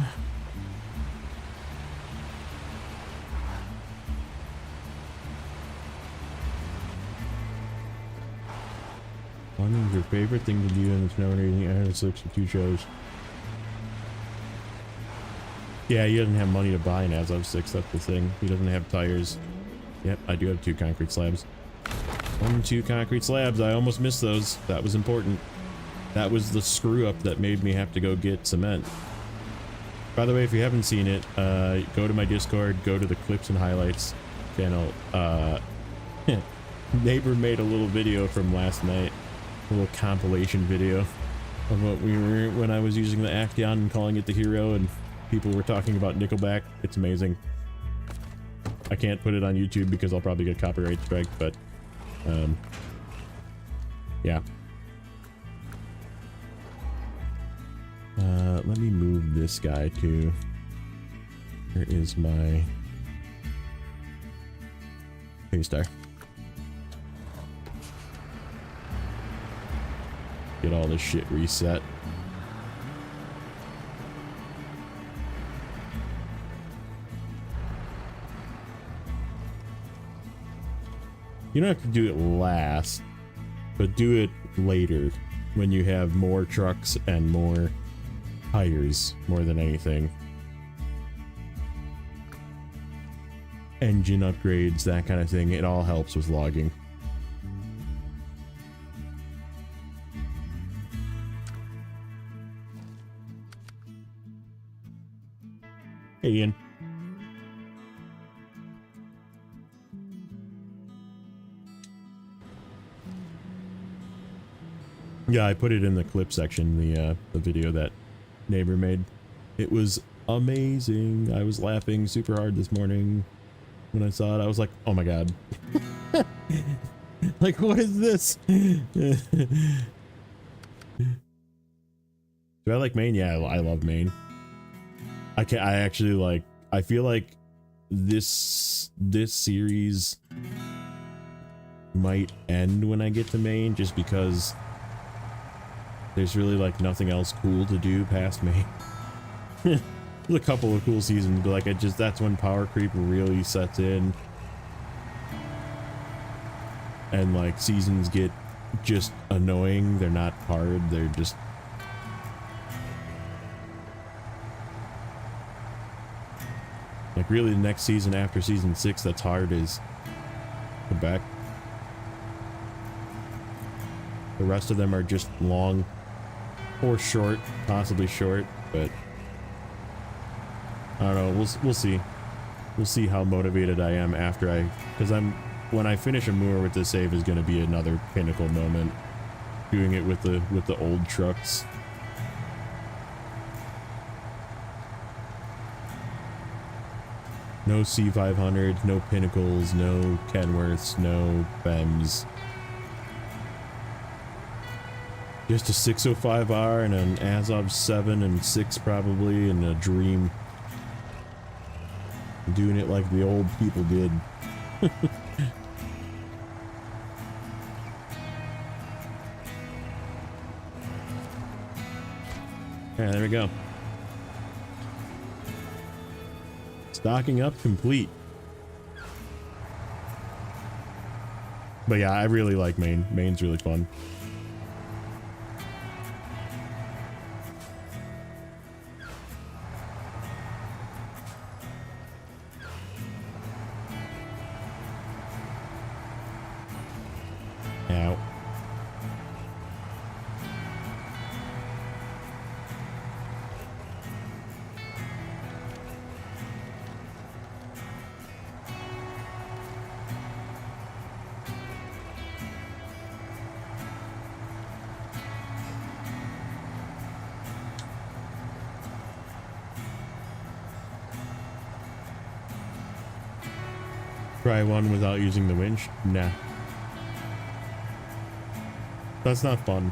London's your favorite thing to do in the Snowrunner. I had 62 shows. Yeah, he doesn't have money to buy an ASOV 6, that's the thing. He doesn't have tires. Yep, I do have 2 concrete slabs. 2 concrete slabs, I almost missed those. That was important. That was the screw up that made me have to go get cement. By the way, if you haven't seen it, go to my Discord, go to the clips and highlights channel. Neighbor made a little video from last night. A little compilation video of what we were when I was using the Action and calling it the Hero, and people were talking about Nickelback. It's amazing. I can't put it on YouTube because I'll probably get copyright strike, but yeah. Let me move this guy too. Where is my Paystar? Get all this shit reset. You don't have to do it last, but do it later when you have more trucks and more tires, more than anything. Engine upgrades, that kind of thing. It all helps with logging. Hey, Ian. Yeah, I put it in the clip section, the video that neighbor made. It was amazing. I was laughing super hard this morning when I saw it. I was like, oh my god. Like, what is this? Do I like Maine? Yeah, I love Maine. I actually like, I feel like this series might end when I get to Maine, just because there's really like nothing else cool to do past Maine. There's a couple of cool seasons, but like that's when power creep really sets in. And like seasons get just annoying. They're not hard, they're just like really the next season after season 6 that's hard is Quebec. The rest of them are just long or short, possibly short, but I don't know. We'll see. We'll see how motivated I am after because when I finish a moor with this save is going to be another pinnacle moment. Doing it with the old trucks. No C500s, no Pinnacles, no Kenworths, no BEMs. Just a 605R and an Azov 7 and 6 probably, and a Dream. Doing it like the old people did. Yeah, there we go. Stocking up complete. But yeah, I really like Maine. Maine's really fun. Ow. Try one without using the winch? Nah. That's not fun.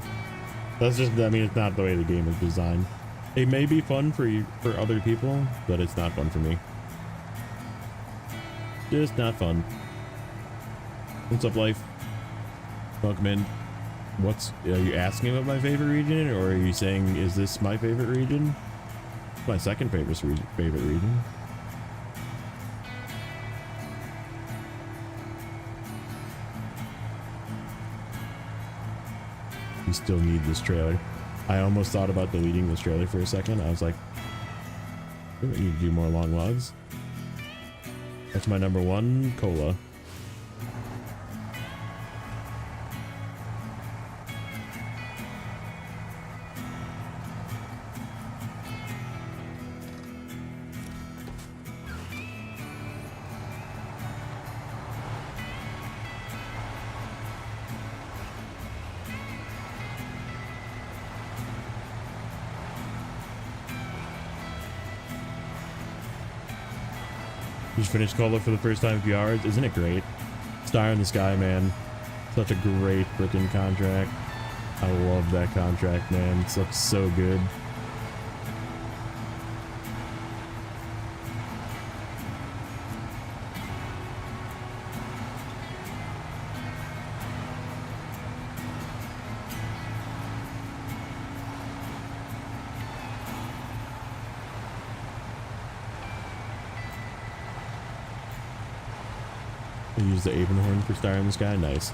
That's just, I mean, it's not the way the game is designed. It may be fun for other people, but it's not fun for me. Just not fun. What's up, life? Welcome in. Are you asking about my favorite region, or are you saying, is this my favorite region? It's my second favorite region. We still need this trailer. I almost thought about deleting this trailer for a second. I was like, we need to do more long logs. That's my number one cola. Just finished Cola for the first time in a few hours. Isn't it great? Star in the Sky, man. Such a great freaking contract. I love that contract, man. It looks so good. Use the Avenhorn for Star in the Sky. Nice.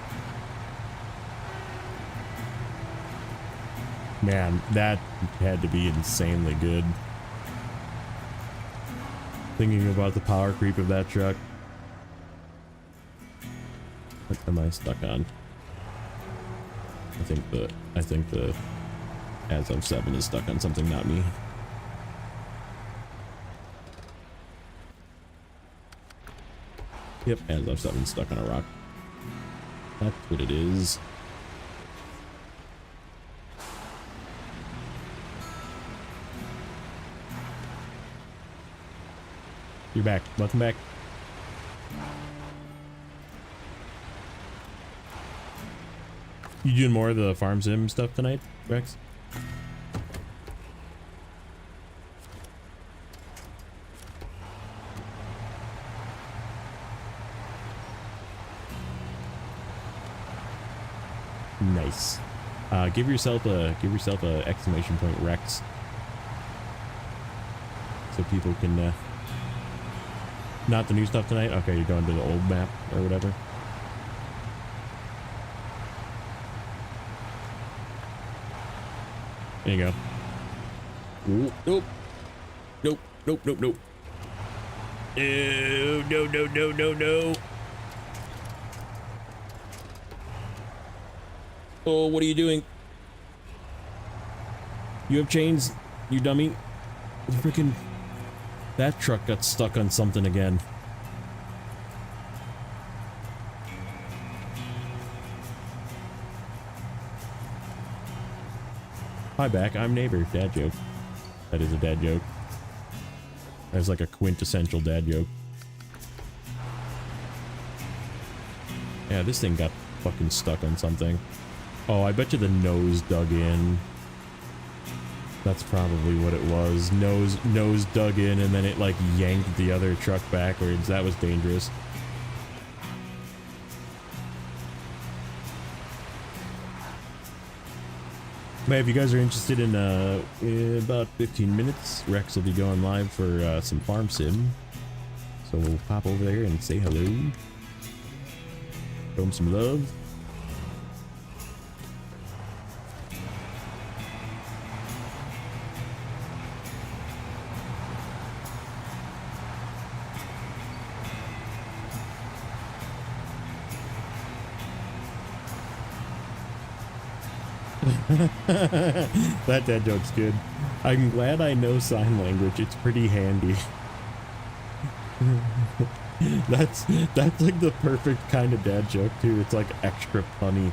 Man, that had to be insanely good. Thinking about the power creep of that truck. What am I stuck on? I think the Azov 7 is stuck on something, not me. Yep, and left something stuck on a rock. That's what it is. You're back. Welcome back. You doing more of the farm sim stuff tonight, Rex? Nice. Give yourself a exclamation point, Rex, so people can. Not the new stuff tonight. Okay, you're going to the old map or whatever. There you go. Ooh, nope. Nope. Nope. Nope. Nope. No. No. No. No. No. No. Oh, what are you doing? You have chains, you dummy. Freaking. That truck got stuck on something again. Hi back, I'm neighbor. Dad joke. That is a dad joke. That's like a quintessential dad joke. Yeah, this thing got fucking stuck on something. Oh, I bet you the nose dug in. That's probably what it was. Nose dug in and then it like yanked the other truck backwards. That was dangerous. But if you guys are interested in about 15 minutes, Rex will be going live for some farm sim. So we'll pop over there and say hello. Show him some love. That dad joke's good. I'm glad I know sign language. It's pretty handy. That's like the perfect kind of dad joke too. It's like extra funny.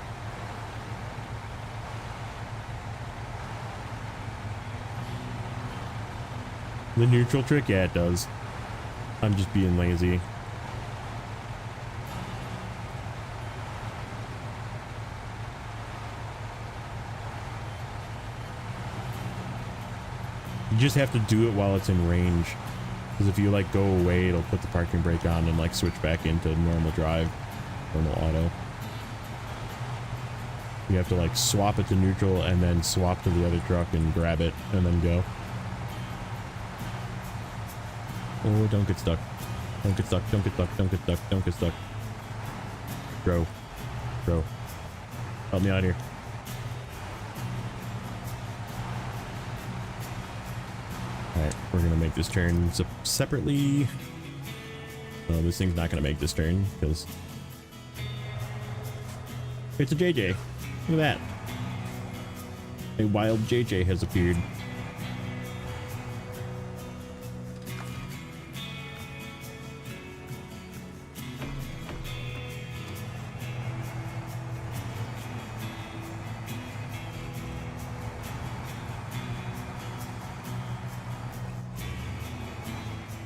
The neutral trick? Yeah, it does. I'm just being lazy. You just have to do it while it's in range, because if you like go away, it'll put the parking brake on and like switch back into normal drive, normal auto. You have to like swap it to neutral and then swap to the other truck and grab it and then go. Oh, don't get stuck. Don't get stuck. Don't get stuck. Don't get stuck. Don't get stuck. Bro. Bro. Help me out here. Alright, we're gonna make this turn separately. Oh, this thing's not gonna make this turn because it's a JJ. Look at that. A wild JJ has appeared.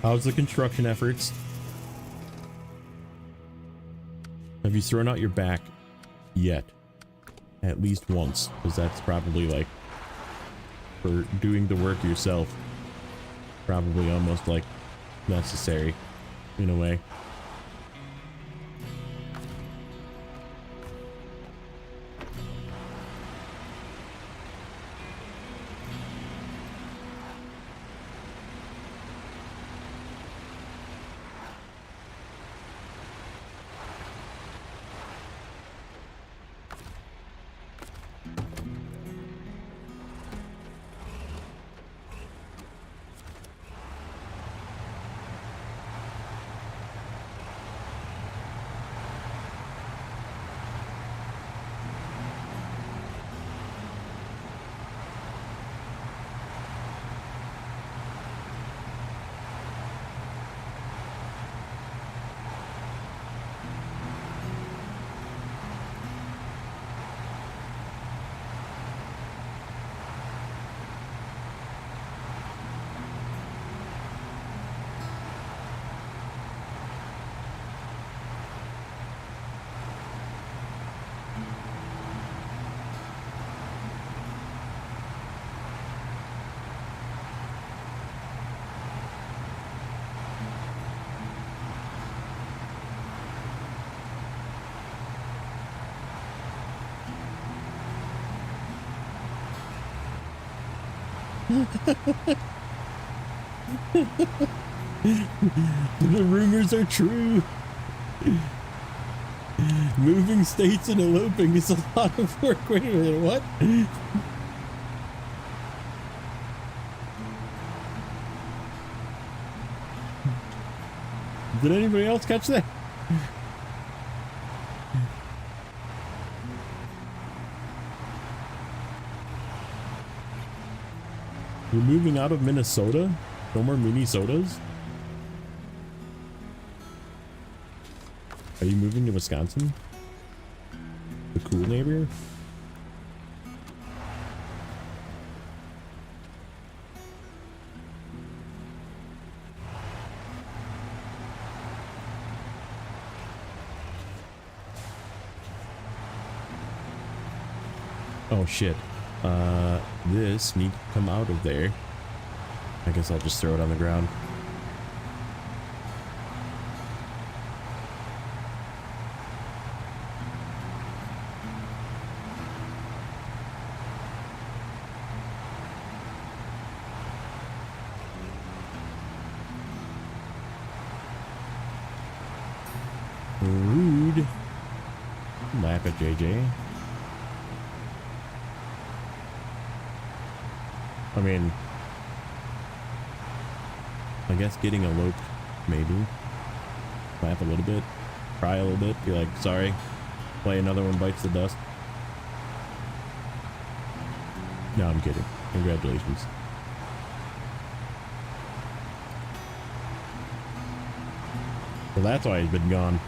How's the construction efforts? Have you thrown out your back yet? At least once, because that's probably like for doing the work yourself. Probably almost like necessary in a way. The rumors are true. Moving states and eloping is a lot of work. Wait a minute, what? Did anybody else catch that? You're moving out of Minnesota? No more Minnesotas? Are you moving to Wisconsin? The cool neighbor? Oh shit. This needs to come out of there. I guess I'll just throw it on the ground. Rude. Laugh at JJ. I mean, I guess getting eloped, maybe. Laugh a little bit, cry a little bit, be like, sorry, play another one bites the dust. No, I'm kidding. Congratulations. Well, that's why he's been gone.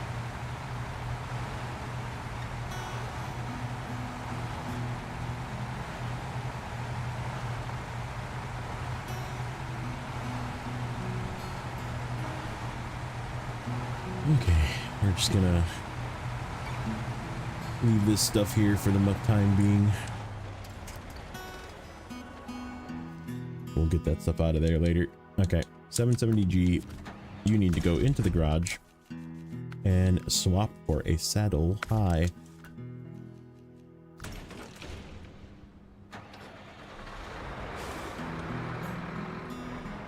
Okay, we're just gonna leave this stuff here for the time being. We'll get that stuff out of there later. Okay, 770G, you need to go into the garage and swap for a saddle high.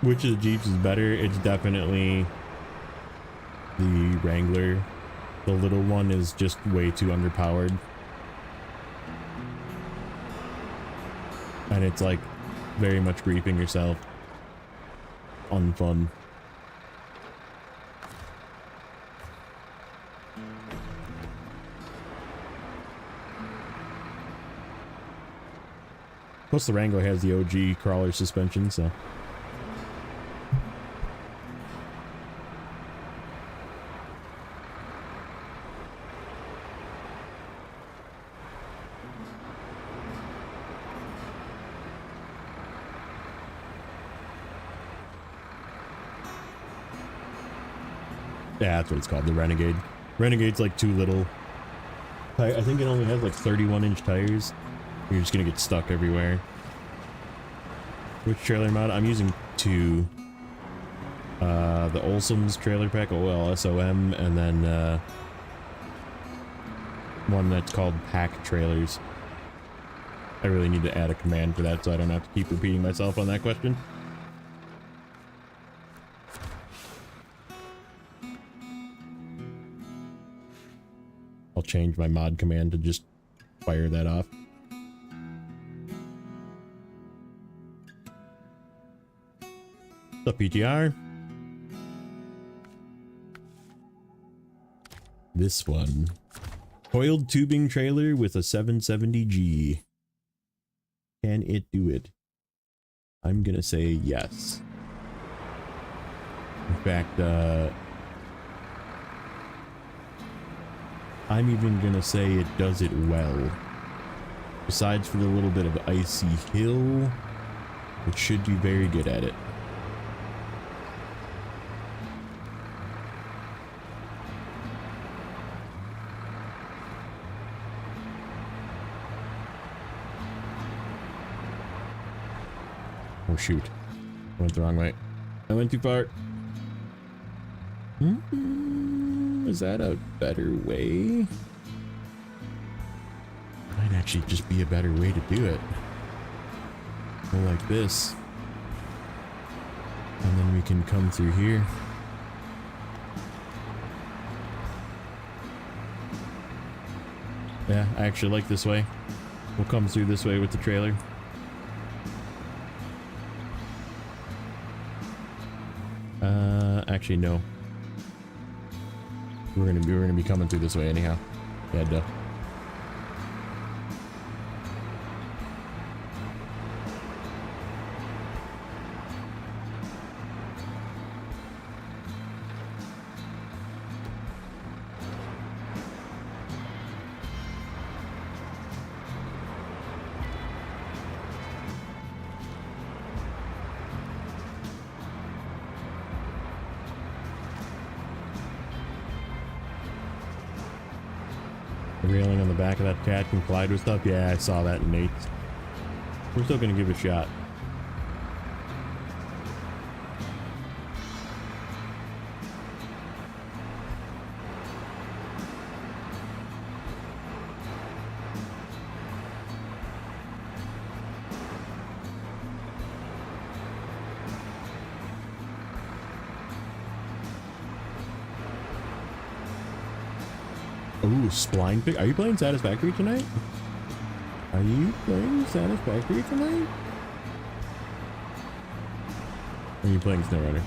Which of the Jeeps is better? It's definitely the Wrangler. The little one is just way too underpowered. And it's like very much griefing yourself. Unfun. Plus the Wrangler has the OG crawler suspension, so. Yeah, that's what it's called, the Renegade. Renegade's like too little. I think it only has like 31-inch tires. You're just gonna get stuck everywhere. Which trailer mod? I'm using two. The Olson's trailer pack, OLSOM, and then one that's called Pack Trailers. I really need to add a command for that so I don't have to keep repeating myself on that question. I'll change my mod command to just fire that off. What's up, PTR? This one. Coiled tubing trailer with a 770G. Can it do it? I'm gonna say yes. In fact, I'm even gonna say it does it well. Besides for the little bit of icy hill, it should do very good at it. Oh shoot, I went the wrong way. I went too far. Is that a better way? Might actually just be a better way to do it. Go like this. And then we can come through here. Yeah, I actually like this way. We'll come through this way with the trailer. Actually no. We're gonna be coming through this way anyhow. Yeah, duh. The railing on the back of that cat can collide with stuff. Yeah, I saw that in Nate's. We're still gonna give it a shot. Ooh, spline pick. Are you playing Satisfactory tonight? Are you playing Satisfactory tonight? Or are you playing Snowrunner?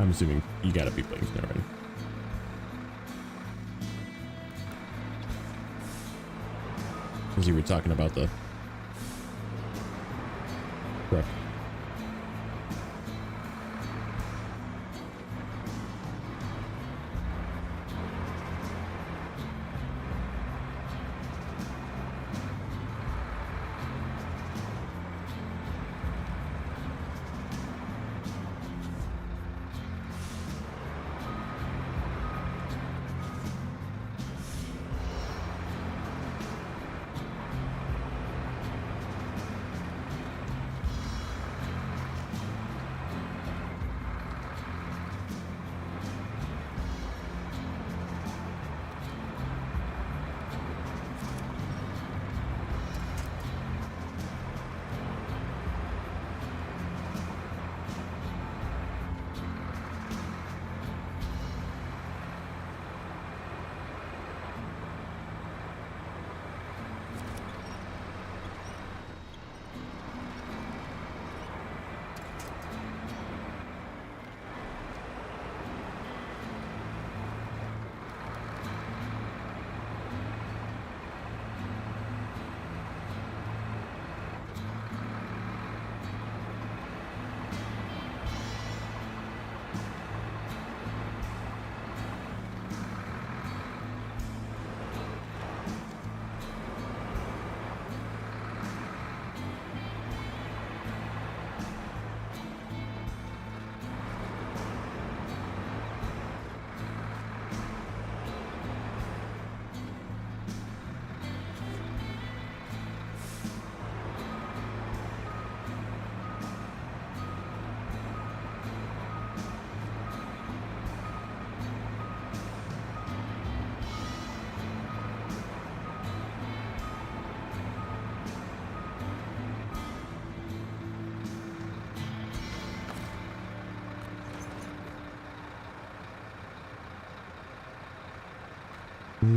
I'm assuming you gotta be playing Snowrunner. Because you were talking about the truck.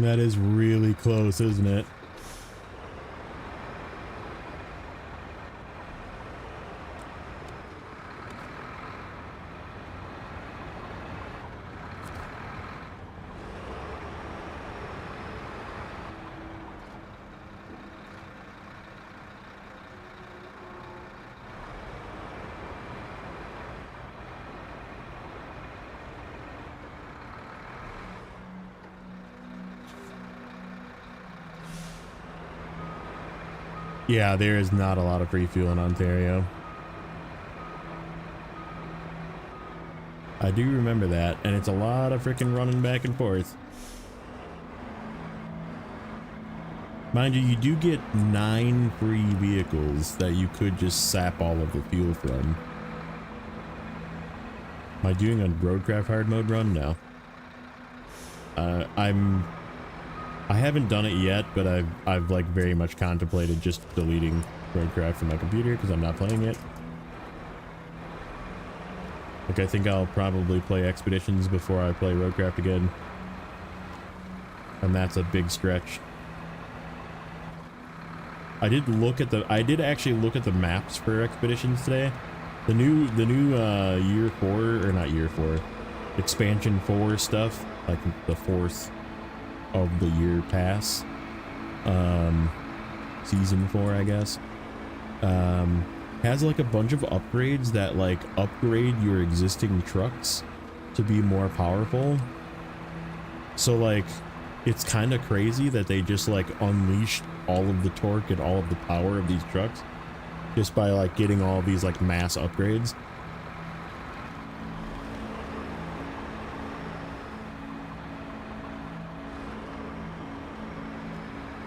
That is really close, isn't it? Yeah, there is not a lot of free fuel in Ontario. I do remember that, and it's a lot of freaking running back and forth. Mind you, you do get 9 free vehicles that you could just sap all of the fuel from. Am I doing a Roadcraft hard mode run? No. I haven't done it yet, but I've like very much contemplated just deleting Roadcraft from my computer because I'm not playing it. Like, I think I'll probably play Expeditions before I play Roadcraft again. And that's a big stretch. I did actually look at the maps for Expeditions today. The new year 4, or not year 4, expansion 4 stuff, like the 4th of the year pass, season 4, I guess, has like a bunch of upgrades that like upgrade your existing trucks to be more powerful. So like, it's kind of crazy that they just like unleashed all of the torque and all of the power of these trucks just by like getting all these like mass upgrades.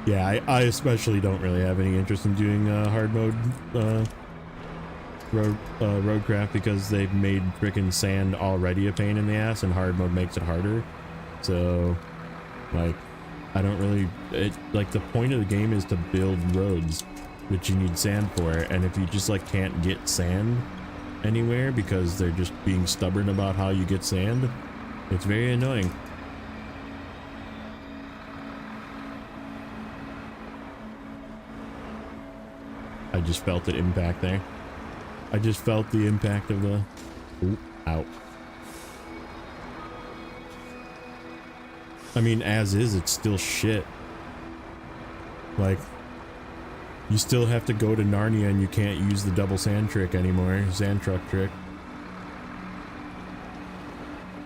Yeah, I especially don't really have any interest in doing hard mode roadcraft because they've made frickin' sand already a pain in the ass, and hard mode makes it harder. So like, I don't really, like, the point of the game is to build roads, which you need sand for, and if you just like can't get sand anywhere because they're just being stubborn about how you get sand, it's very annoying. I just felt it impact there. I just felt the impact of the... Ooh, ow. I mean, as is, it's still shit. Like, you still have to go to Narnia and you can't use the double sand trick anymore. Sand truck trick.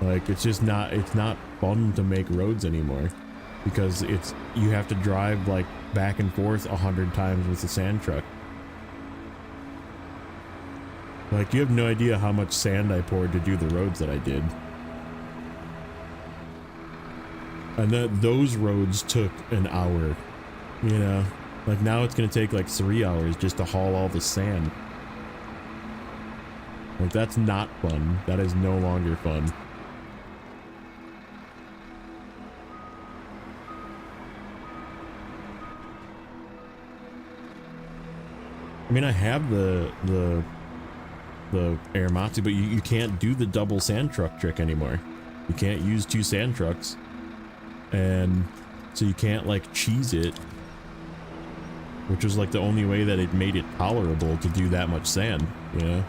Like, it's just not, it's not fun to make roads anymore. Because it's, you have to drive, like, back and forth 100 times with the sand truck. Like, you have no idea how much sand I poured to do the roads that I did. And those roads took an hour, you know? Like, now it's gonna take like 3 hours just to haul all the sand. Like, that's not fun. That is no longer fun. I mean, I have the Aeromatsu, but you can't do the double sand truck trick anymore. You can't use 2 sand trucks. And so you can't like cheese it, which was like the only way that it made it tolerable to do that much sand, you know?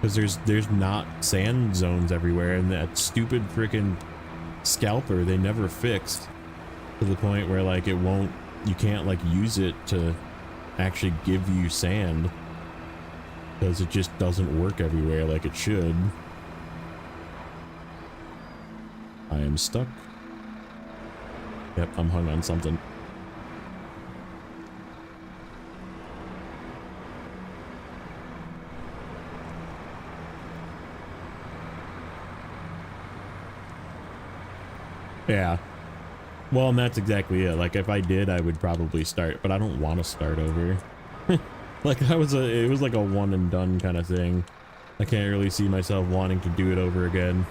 Because there's not sand zones everywhere, and that stupid freaking scalper they never fixed to the point where like it won't, you can't like use it to actually give you sand because it just doesn't work everywhere like it should. I am stuck. Yep, I'm hung on something. Yeah. Well, and that's exactly it. Like, if I did, I would probably start, but I don't want to start over. Like, it was like a one and done kind of thing. I can't really see myself wanting to do it over again.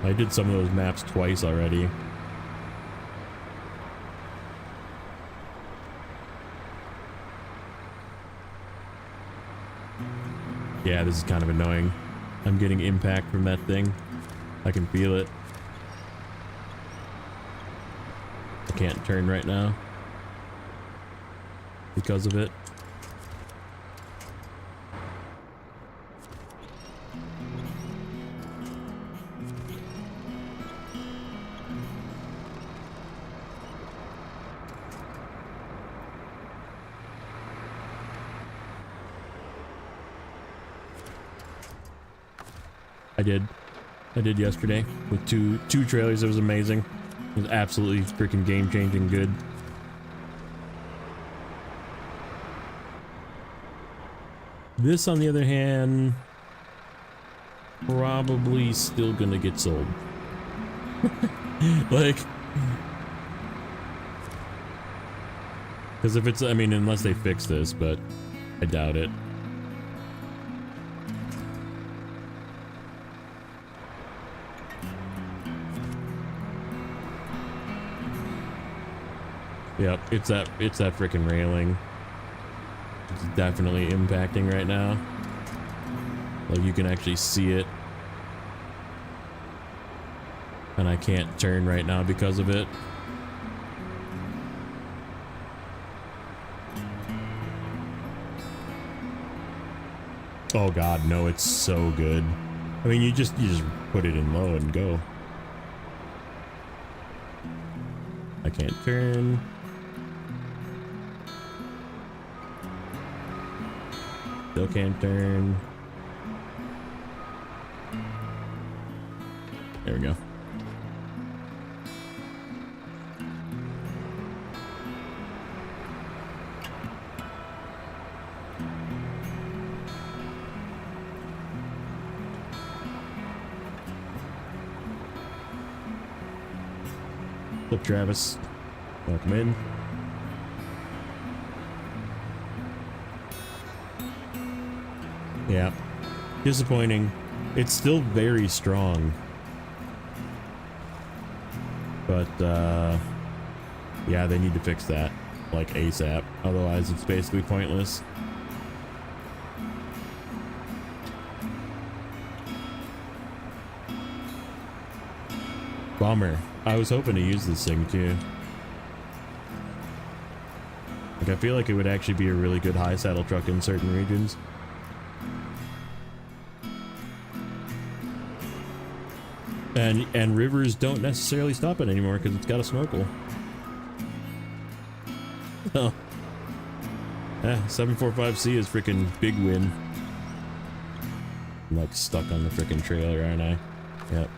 I did some of those maps twice already. Yeah, this is kind of annoying. I'm getting impact from that thing. I can feel it. I can't turn right now because of it. I did yesterday with two trailers. It was amazing. It was absolutely freaking game-changing good. This, on the other hand, probably still gonna get sold. Like, because if it's, I mean, unless they fix this, but I doubt it. Yep, it's that freaking railing. It's definitely impacting right now. Like you can actually see it. And I can't turn right now because of it. Oh god, no, it's so good. I mean, you just put it in low and go. I can't turn. Still can't turn. There we go. Flip Travis. Welcome in. Yeah. Disappointing. It's still very strong. But, yeah, they need to fix that, like, ASAP. Otherwise, it's basically pointless. Bummer. I was hoping to use this thing, too. Like, I feel like it would actually be a really good high saddle truck in certain regions. And rivers don't necessarily stop it anymore because it's got a snorkel. Oh. Yeah, 745C is freaking big win. I'm like stuck on the freaking trailer, aren't I? Yep.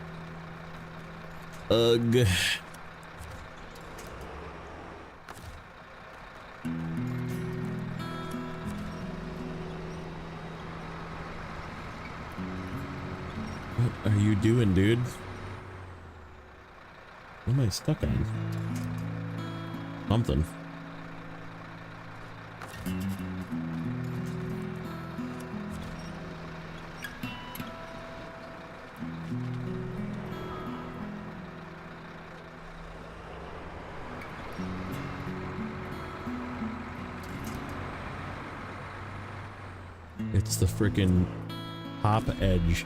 Ugh. What are you doing, dude? What am I stuck on? Something. It's the frickin' top edge.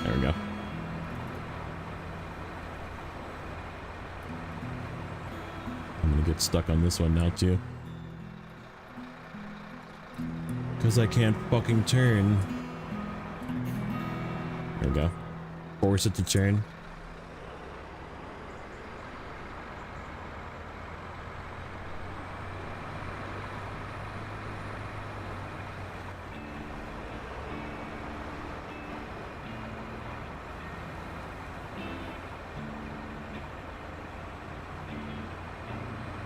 There we go. I'm gonna get stuck on this one now too. Because I can't fucking turn. There we go. Force it to turn.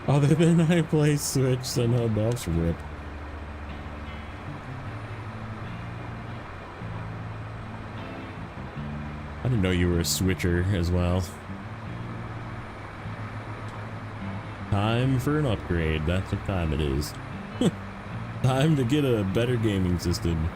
Other than I play Switch, so no buffs rip. I didn't know you were a switcher as well. Time for an upgrade, that's what time it is. Time to get a better gaming system.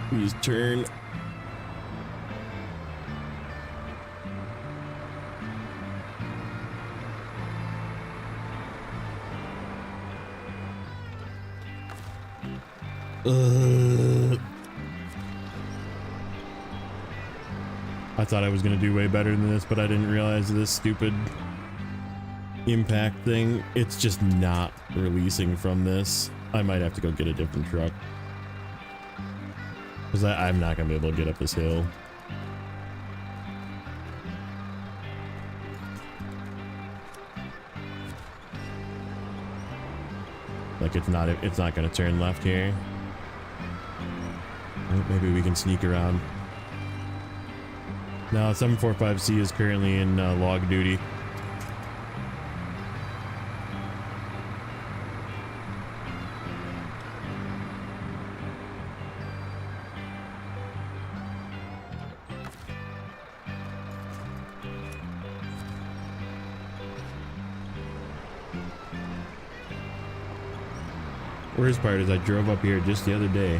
Please turn. I thought I was gonna do way better than this, but I didn't realize this stupid impact thing. It's just not releasing from this. I might have to go get a different truck. Because I'm not going to be able to get up this hill. Like it's not going to turn left here. Oh, maybe we can sneak around. No, 745C is currently in log duty. Worst part is I drove up here just the other day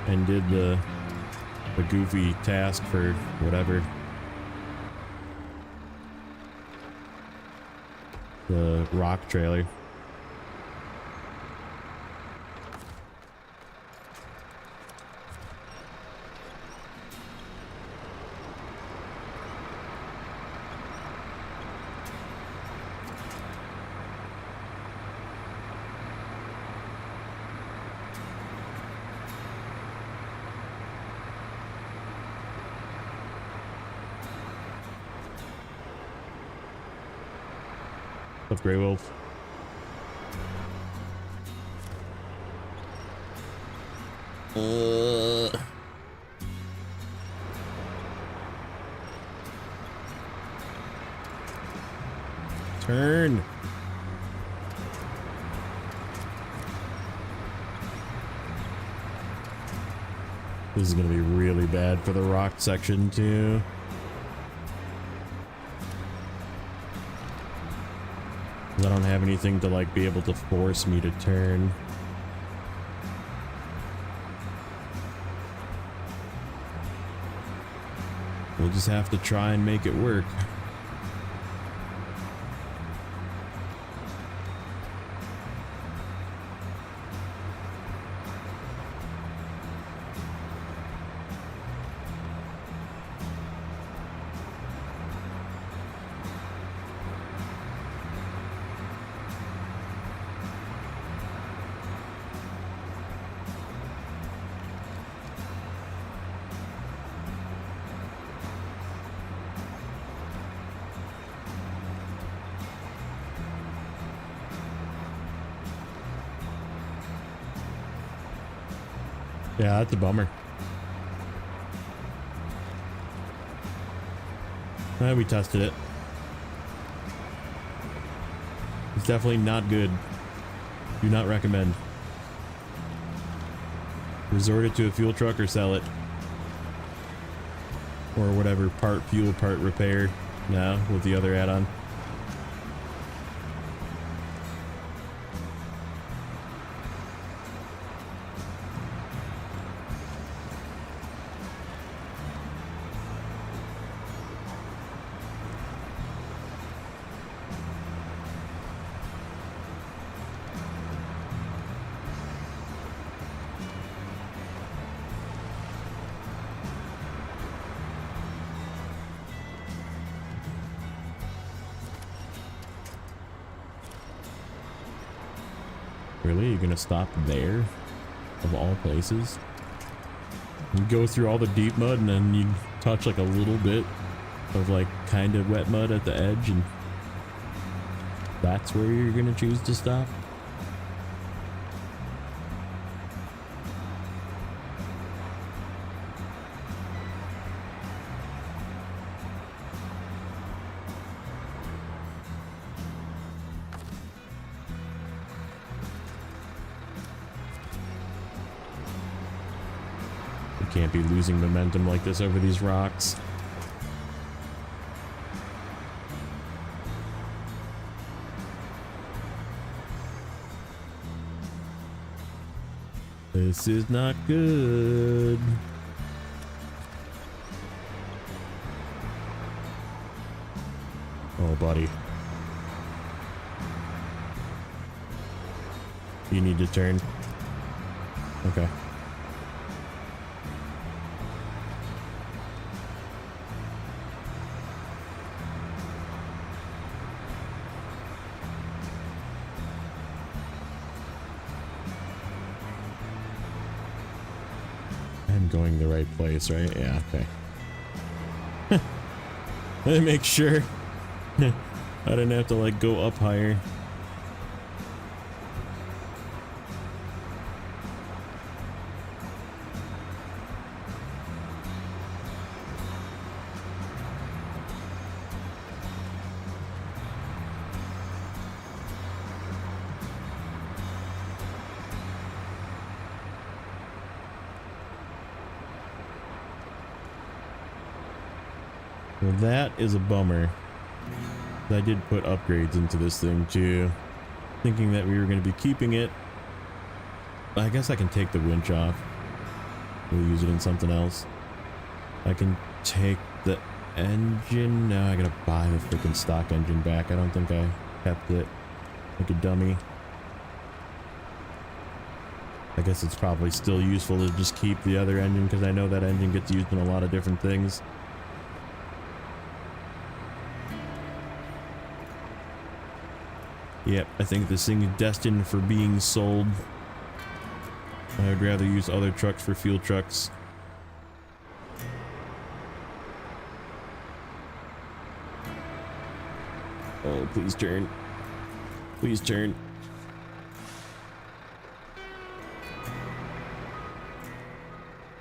and did the goofy task for whatever. The rock trailer. Of Grey Wolf. Turn. This is gonna be really bad for the rock section too. I don't have anything to like be able to force me to turn. We'll just have to try and make it work. Yeah, that's a bummer. We tested it. It's definitely not good. Do not recommend. Resort it to a fuel truck or sell it. Or whatever part fuel, part repair now with the other add-on. Really? You're gonna stop there? Of all places? You go through all the deep mud and then you touch like a little bit of like kind of wet mud at the edge and that's where you're gonna choose to stop? Can't be losing momentum like this over these rocks. This is not good. Oh, buddy. You need to turn. Okay. I'm going the right place, right? Yeah, okay. Let me make sure. I didn't have to like go up higher. Well, that is a bummer. I did put upgrades into this thing too, thinking that we were going to be keeping it. I guess I can take the winch off. We'll use it in something else. I can take the engine. Now I gotta buy the freaking stock engine back. I don't think I kept it like a dummy. I guess it's probably still useful to just keep the other engine because I know that engine gets used in a lot of different things. Yep, I think this thing is destined for being sold. I would rather use other trucks for fuel trucks. Oh, please turn. Please turn.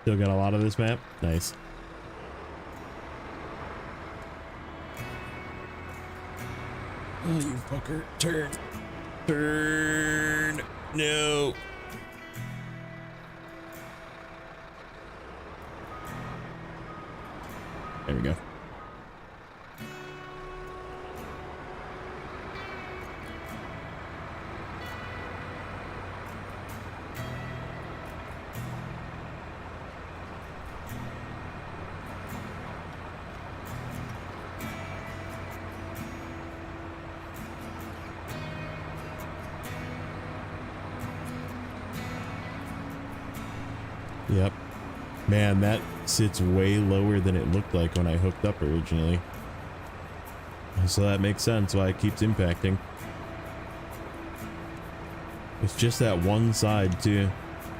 Still got a lot of this map? Nice. Oh, you fucker. Turn. Turn. No. There we go. Yep. Man, that sits way lower than it looked like when I hooked up originally. So that makes sense why it keeps impacting. It's just that one side too.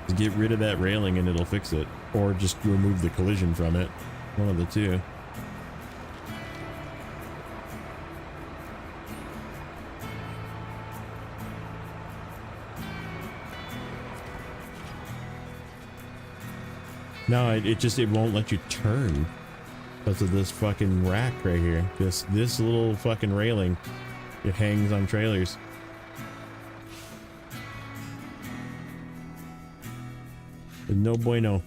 Just get rid of that railing and it'll fix it. Or just remove the collision from it. One of the two. No, it won't let you turn because of this fucking rack right here. This little fucking railing. It hangs on trailers. No bueno.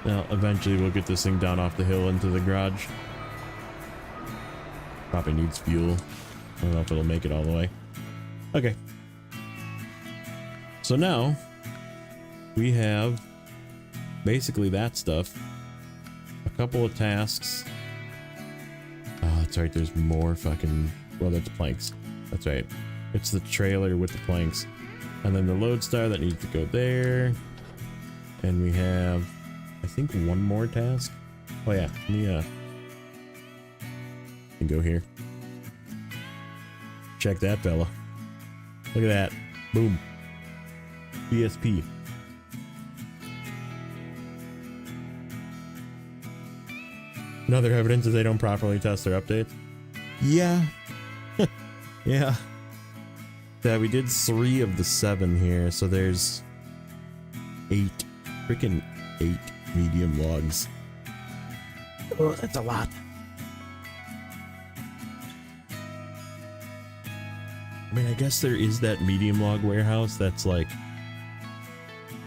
Now, eventually we'll get this thing down off the hill into the garage. Probably needs fuel. I don't know if it'll make it all the way. Okay. So now, we have basically that stuff. A couple of tasks. Oh, that's right, there's more fucking... Well, that's planks. That's right. It's the trailer with the planks. And then the lodestar that needs to go there. And we have... I think one more task. Oh yeah, let me can go here. Check that fella. Look at that. Boom. BSP. Another evidence that they don't properly test their updates. Yeah. Yeah. Yeah, we did 3 of the 7 here, so there's 8. Freaking 8 medium logs. Oh, that's a lot. I mean, I guess there is that medium log warehouse that's like...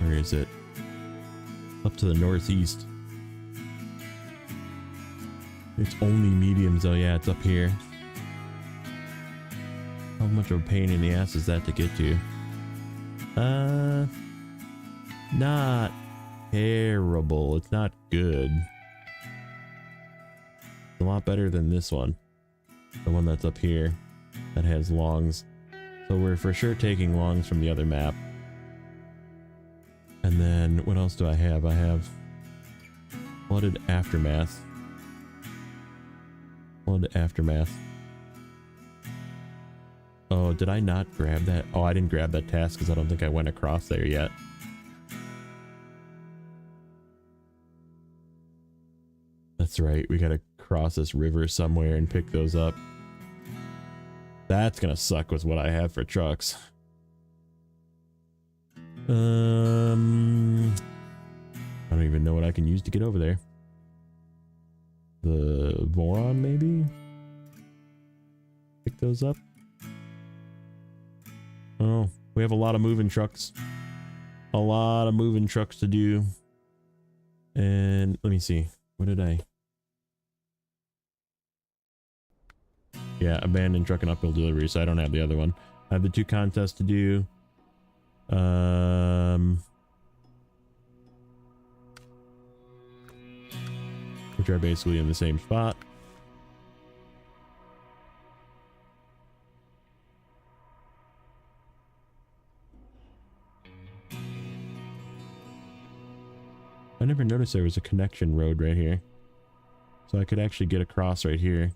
Where is it? Up to the northeast. It's only mediums, oh yeah, it's up here. How much of a pain in the ass is that to get to? Not terrible. It's not good. It's a lot better than this one. The one that's up here that has longs. So we're for sure taking longs from the other map. And then what else do I have? I have Flooded aftermath. Flood aftermath. Oh, did I not grab that? Oh, I didn't grab that task because I don't think I went across there yet. That's right. We gotta cross this river somewhere and pick those up. That's gonna suck with what I have for trucks. I don't even know what I can use to get over there. The Voron, maybe? Pick those up. Oh, we have a lot of moving trucks. A lot of moving trucks to do. And let me see. What did I... Yeah, abandoned truck and uphill delivery, so I don't have the other one. I have the 2 contests to do. Which are basically in the same spot. I never noticed there was a connection road right here. So I could actually get across right here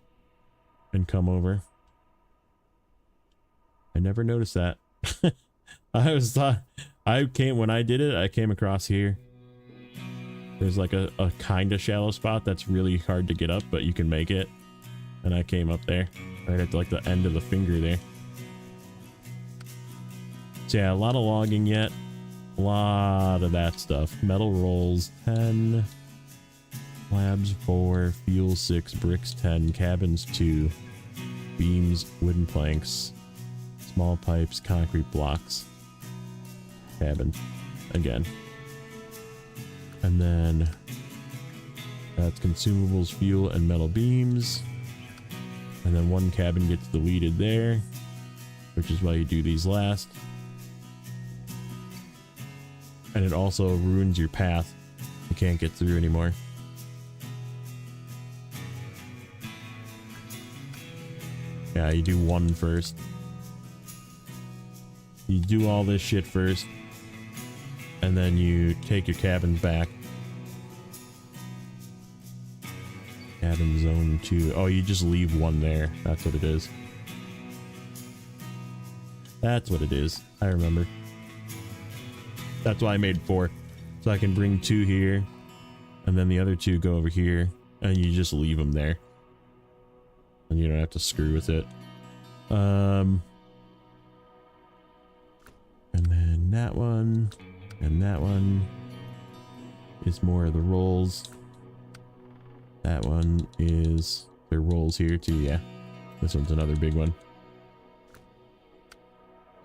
and come over. I never noticed that. When I did it, I came across here. There's like a kind of shallow spot that's really hard to get up, but you can make it. And I came up there, right at like the end of the finger there. So yeah, a lot of logging yet. A lot of that stuff. Metal rolls 10, slabs 4, fuel 6, bricks 10, cabins 2, beams, wooden planks, small pipes, concrete blocks, cabin again. And then that's consumables, fuel, and metal beams. And then 1 cabin gets deleted there, which is why you do these last. And it also ruins your path. You can't get through anymore. Yeah, you do 1 first. You do all this shit first. And then you take your cabins back. Cabin zone 2. Oh, you just leave 1 there. That's what it is. That's what it is. I remember. That's why I made 4. So I can bring 2 here. And then the other 2 go over here. And you just leave them there. And you don't have to screw with it. And then that one. And that one is more of the rolls. That one is... There are rolls here too, yeah. This one's another big one.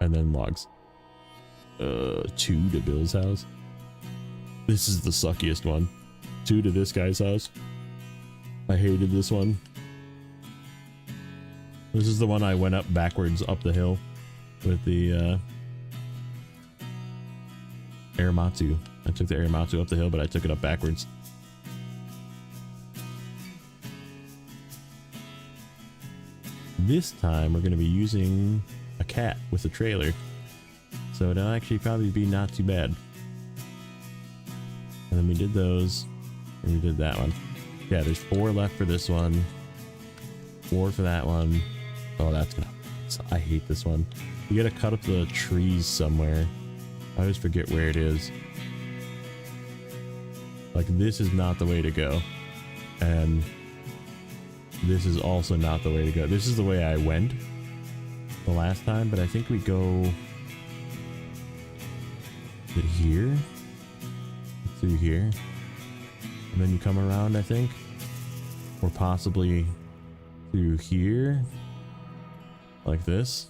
And then logs. 2 to Bill's house. This is the suckiest one. 2 to this guy's house. I hated this one. This is the one I went up backwards up the hill with the Aramatsu. I took the Aramatsu up the hill, but I took it up backwards. This time we're going to be using a cat with a trailer. So it'll actually probably be not too bad. And then we did those. And we did that one. Yeah, there's 4 left for this one. 4 for that one. Oh, that's gonna... I hate this one. You gotta cut up the trees somewhere. I always forget where it is. Like, this is not the way to go. And this is also not the way to go. This is the way I went the last time, but I think we go... Is it here? Through here. And then you come around, I think. Or possibly through here. Like this.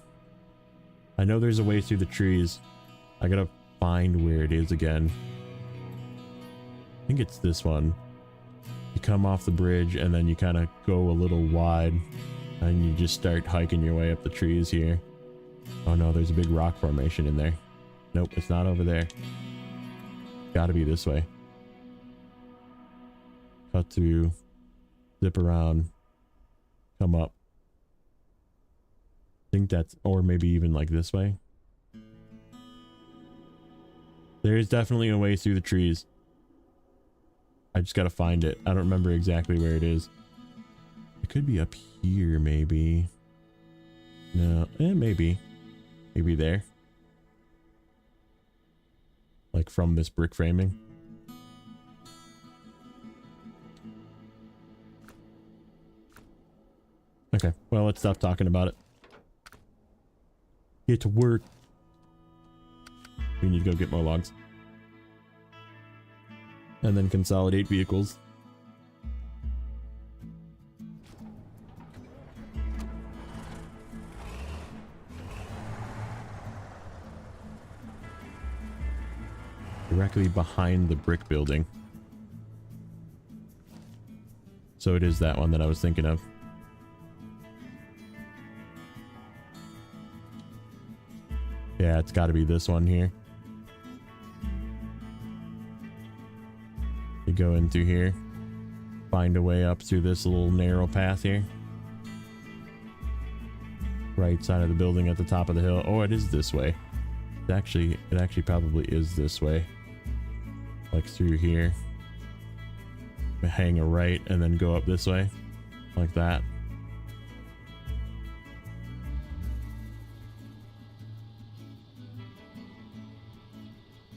I know there's a way through the trees. I gotta find where it is again. I think it's this one. You come off the bridge and then you kind of go a little wide. And you just start hiking your way up the trees here. Oh no, there's a big rock formation in there. Nope, it's not over there. Gotta be this way. Cut through. Zip around. Come up. I think that's... Or maybe even like this way. There's definitely a way through the trees. I just gotta find it. I don't remember exactly where it is. It could be up here, maybe. No, maybe. Maybe there. Like from this brick framing. Okay, well, let's stop talking about it. Get to work. We need to go get more logs. And then consolidate vehicles. Directly behind the brick building. So it is that one that I was thinking of. Yeah, it's got to be this one here. You go in through here. Find a way up through this little narrow path here. Right side of the building at the top of the hill. Oh, it is this way. It actually probably is this way. Like through here. Hang a right and then go up this way. Like that.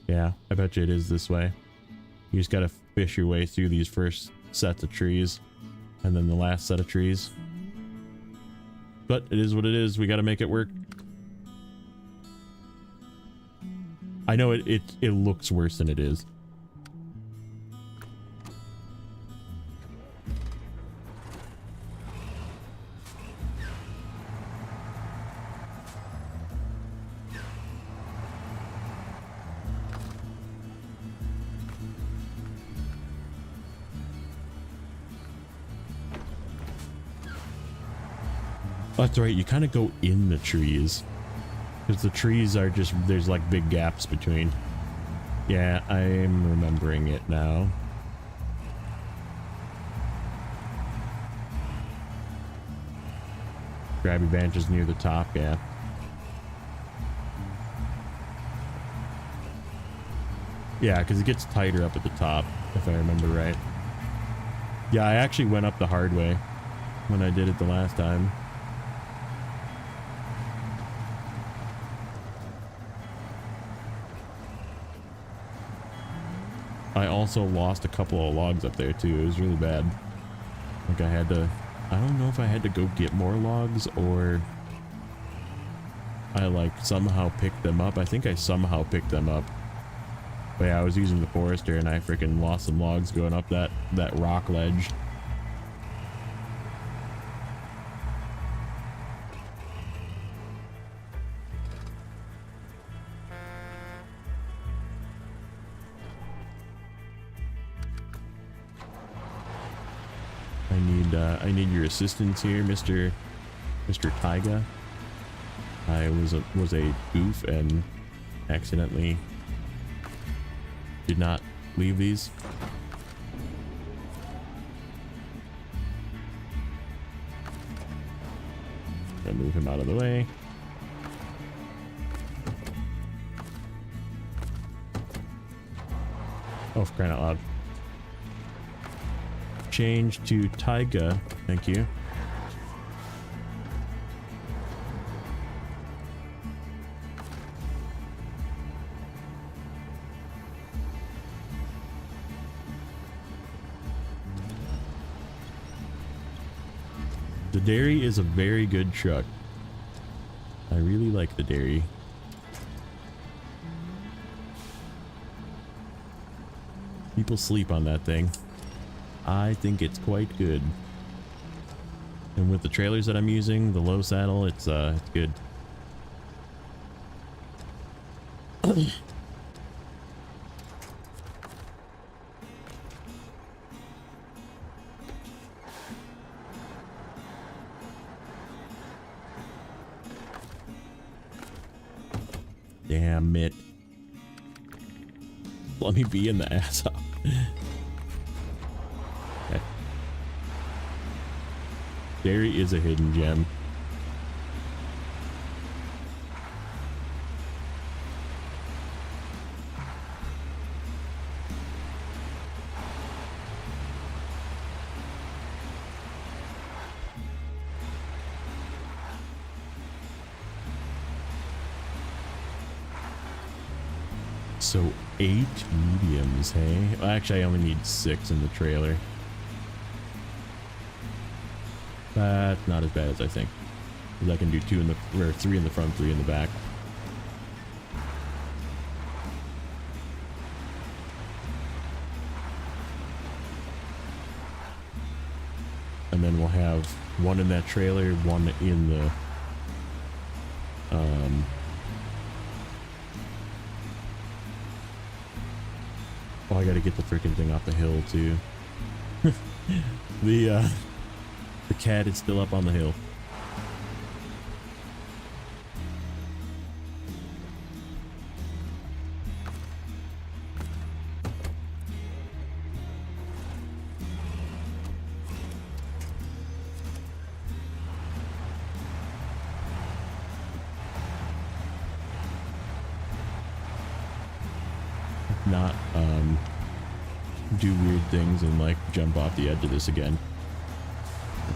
Yeah, I bet you it is this way. You just gotta fish your way through these first sets of trees. And then the last set of trees. But it is what it is. We gotta make it work. I know it looks worse than it is. That's right, you kind of go in the trees. Because the trees are just, there's like big gaps between. Yeah, I'm remembering it now. Grabby branches near the top, yeah. Yeah, because it gets tighter up at the top, if I remember right. Yeah, I actually went up the hard way when I did it the last time. I also lost a couple of logs up there too. It was really bad. Like I don't know if I had to go get more logs or I like somehow picked them up. I think I somehow picked them up. But yeah, I was using the forester and I freaking lost some logs going up that rock ledge. I need your assistance here, Mr. Taiga. I was a goof and accidentally did not leave these. Gonna move him out of the way. Oh, for crying out loud. Change to Taiga, thank you. The dairy is a very good truck. I really like the dairy. People sleep on that thing. I think it's quite good. And with the trailers that I'm using, the low saddle, it's good. Damn it. Let me be in the ass up. Okay. Dairy is a hidden gem. So 8 mediums, hey? Well, actually, I only need 6 in the trailer. That's not as bad as I think. Because I can do 2 in the, or 3 in the front, 3 in the back. And then we'll have 1 in that trailer, 1 in the, oh, I gotta get the freaking thing off the hill too. The cat is still up on the hill. Not do weird things and like jump off the edge of this again.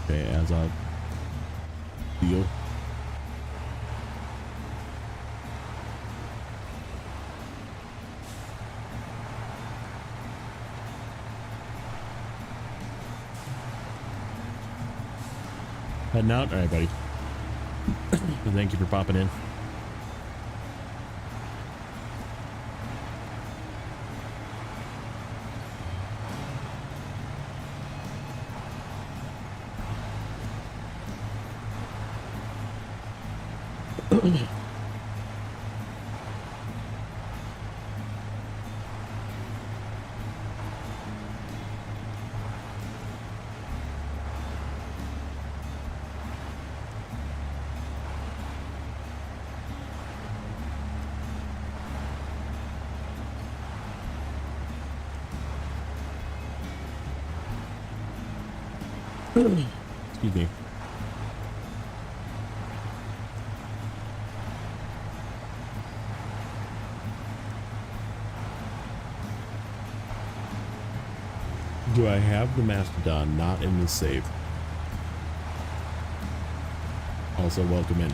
Okay, as I feel. Heading out? Alright, buddy. Thank you for popping in. Excuse me. Do I have the Mastodon not in the save? Also, welcome in.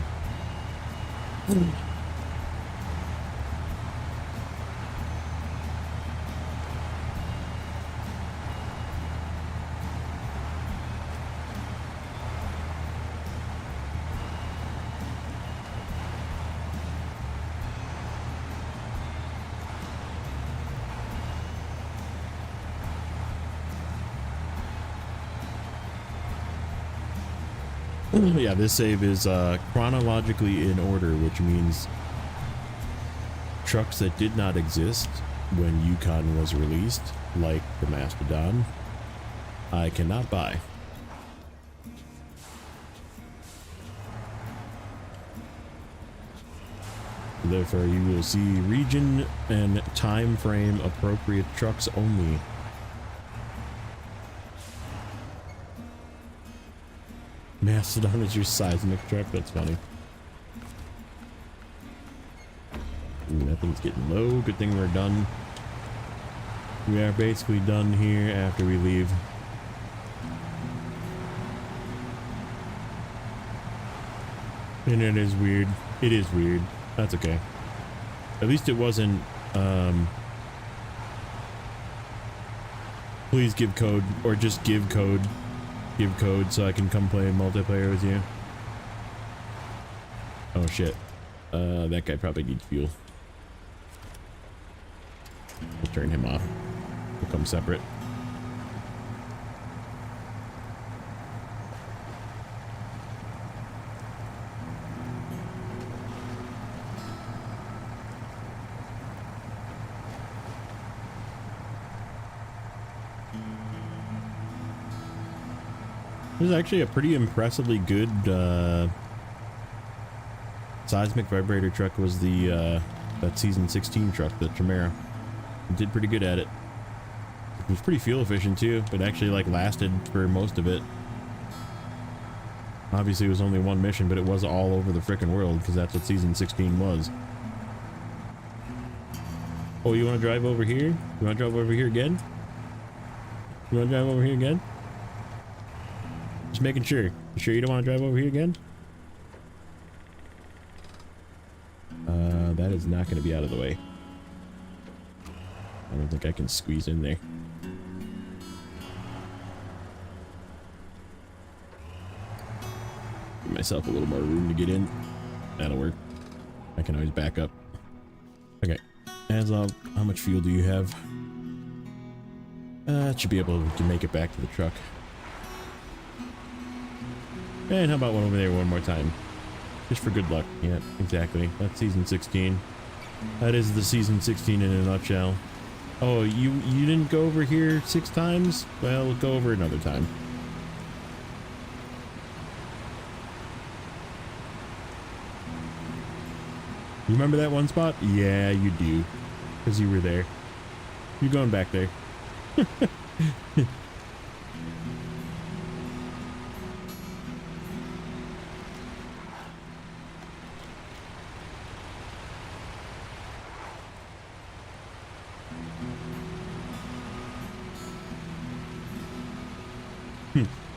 Yeah, this save is chronologically in order, which means trucks that did not exist when Yukon was released, like the Mastodon, I cannot buy. Therefore, you will see region and time frame appropriate trucks only. Mastodon is your seismic truck? That's funny. Ooh, that thing's getting low. Good thing we're done. We are basically done here after we leave. And it is weird. It is weird. That's okay. At least it wasn't, please give code, or just give code. Give code so I can come play multiplayer with you. Oh shit. That guy probably needs fuel. We'll turn him off. We'll come separate. This is actually a pretty impressively good seismic vibrator truck. Was the that season 16 truck, the Chimera. It did pretty good at it. It was pretty fuel efficient too, but actually like lasted for most of it. Obviously it was only one mission, but it was all over the frickin' world because that's what season 16 was. Oh, you want to drive over here? You want to drive over here again? You want to drive over here again? Just making sure. You sure you don't want to drive over here again? That is not going to be out of the way. I don't think I can squeeze in there. Give myself a little more room to get in. That'll work. I can always back up. Okay. As of, how much fuel do you have? It should be able to make it back to the truck. And how about one over there one more time? Just for good luck. Yeah, exactly. That's season 16. That is the season 16 in a nutshell. Oh, you didn't go over here 6 times? Well, go over another time. You remember that one spot? Yeah, you do. Because you were there. You're going back there.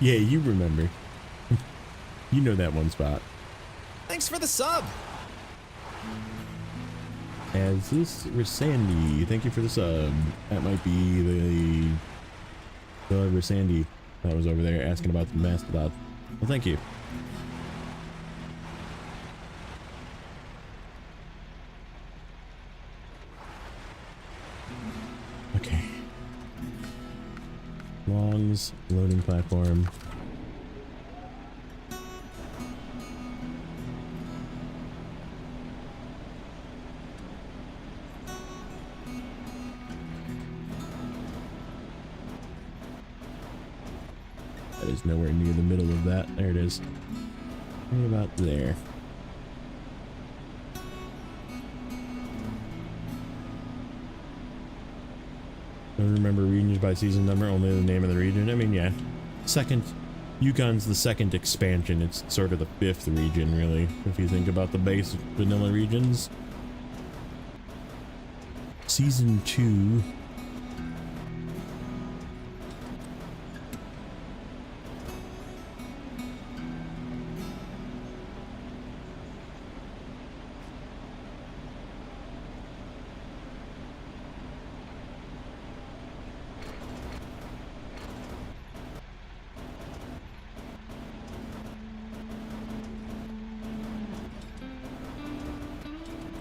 Yeah, you remember. You know that one spot. Thanks for the sub. As this Sandy, thank you for the sub. That might be the Sandy that was over there asking about the mastodon. Well, thank you. Okay. Longs, loading platform. That is nowhere near the middle of that. There it is. Right about there. Don't remember regions by season number, only the name of the region. I mean, yeah. Yukon's the second expansion. It's sort of the 5th region, really, if you think about the base vanilla regions. Season 2.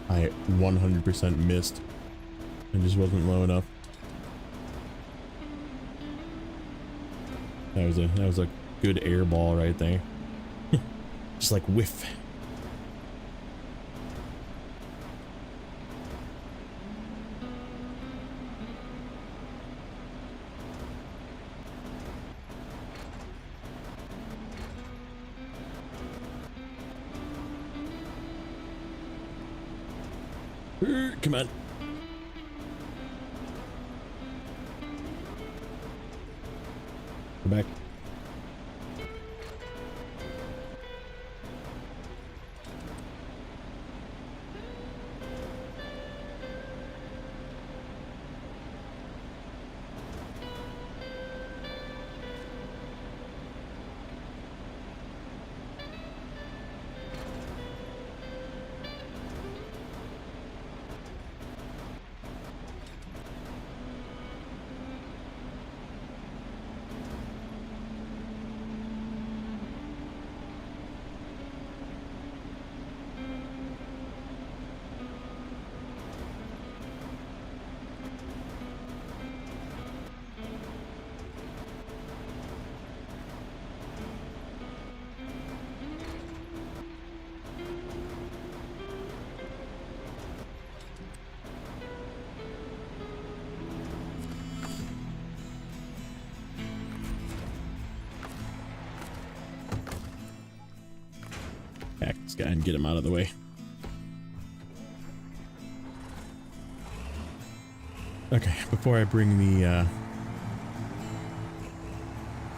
I 100% missed. I just wasn't low enough. That was a good air ball right there. Just like whiff. Come on. Go back. Hack this guy and get him out of the way. Okay, before I bring the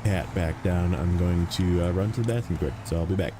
cat back down, I'm going to run to the bathroom quick, so I'll be back.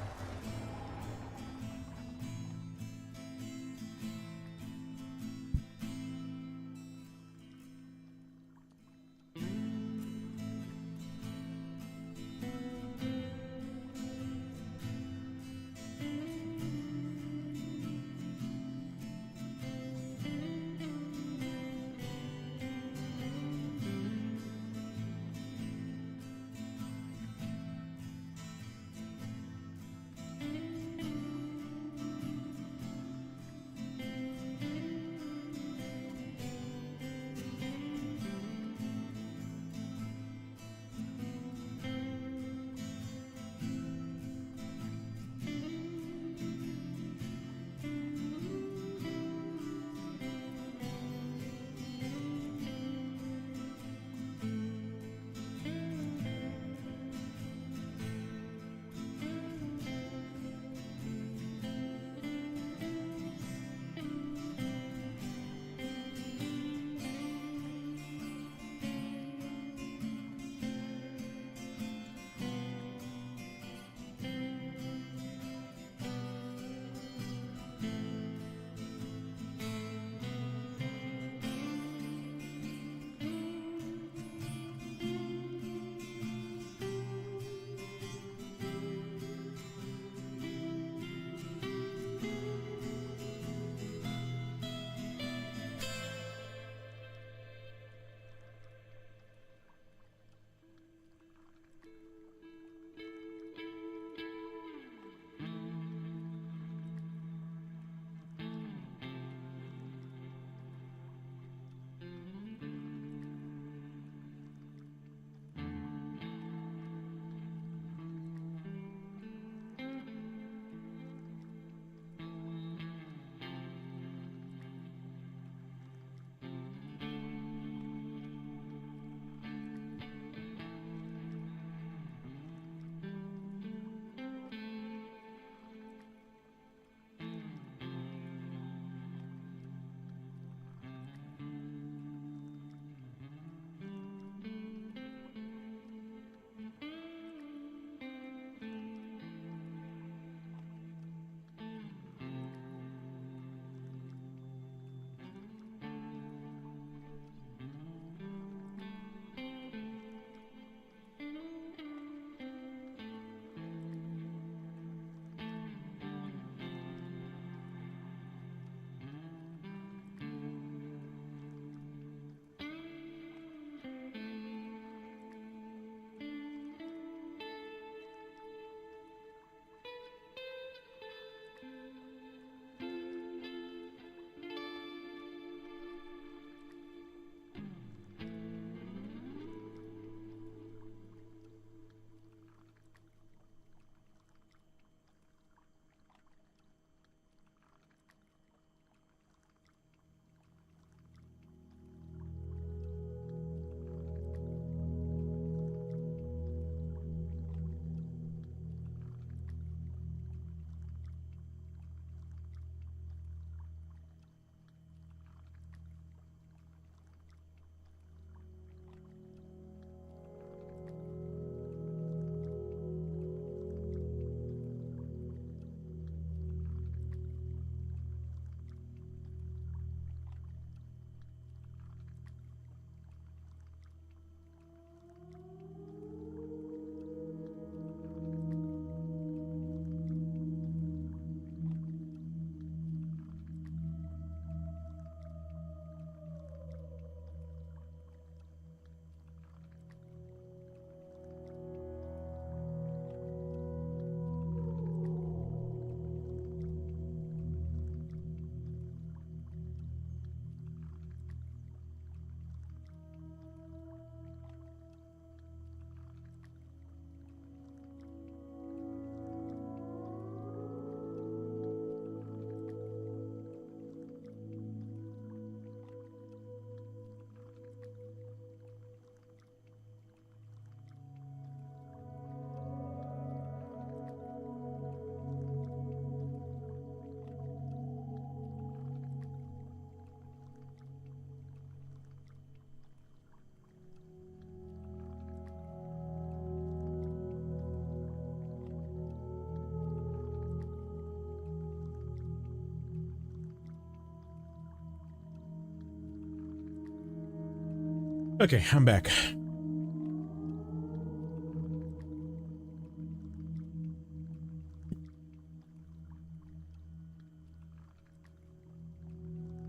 Okay, I'm back.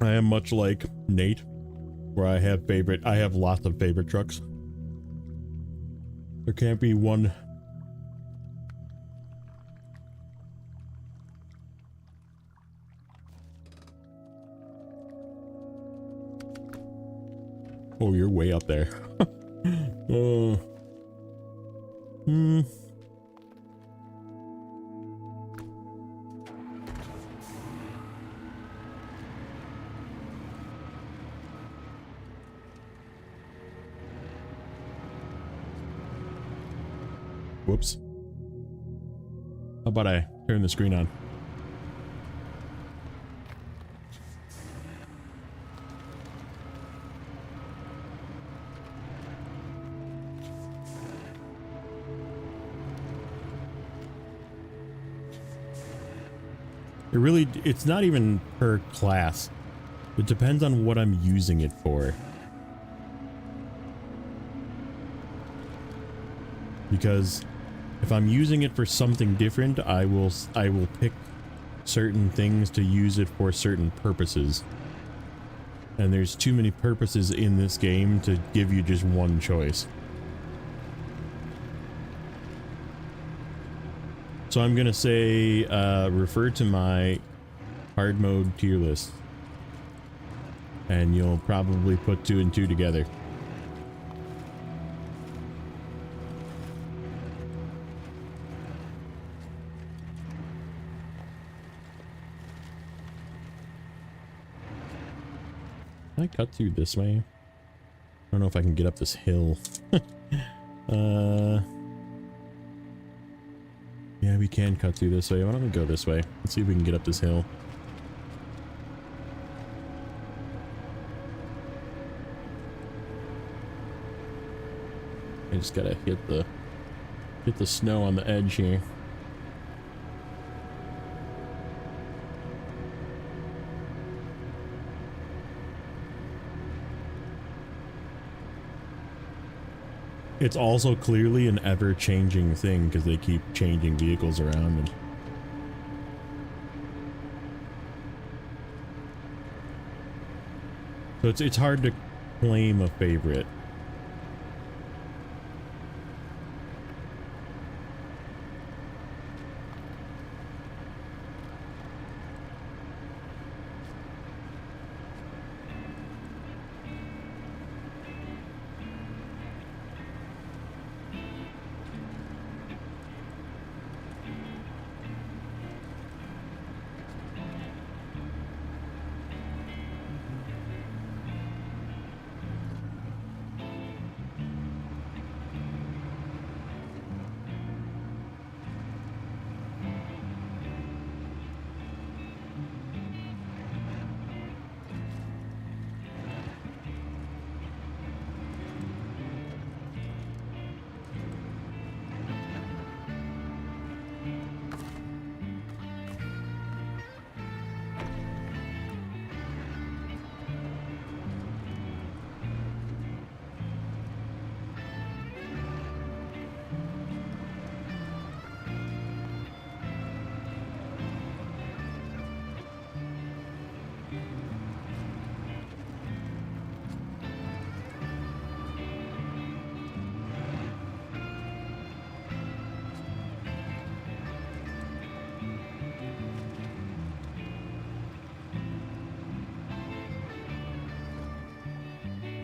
I am much like Nate, where I have lots of favorite trucks. There can't be one. Oh, you're way up there. Hmm. Whoops. How about I turn the screen on? It's not even per class. It depends on what I'm using it for. Because if I'm using it for something different, I will pick certain things to use it for certain purposes. And there's too many purposes in this game to give you just one choice. So I'm gonna say, refer to my hard mode tier list. And you'll probably put 2 and 2 together. Can I cut through this way? I don't know if I can get up this hill. Yeah, we can cut through this way. Why don't we go this way? Let's see if we can get up this hill. I just gotta hit the snow on the edge here. It's also clearly an ever-changing thing because they keep changing vehicles around. And so it's hard to claim a favorite.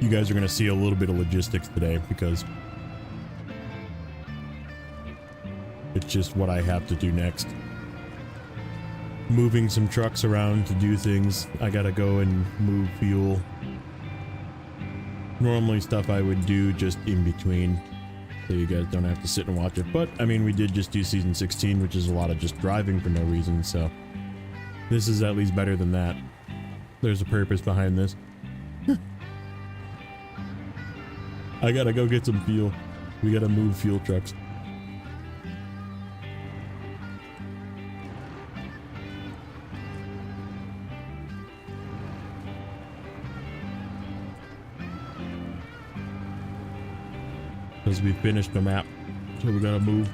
You guys are going to see a little bit of logistics today because it's just what I have to do next. Moving some trucks around to do things. I gotta go and move fuel. Normally stuff I would do just in between, so you guys don't have to sit and watch it. But, I mean, we did just do Season 16, which is a lot of just driving for no reason, so this is at least better than that. There's a purpose behind this. I gotta go get some fuel. We gotta move fuel trucks. Because we finished the map. So we gotta move.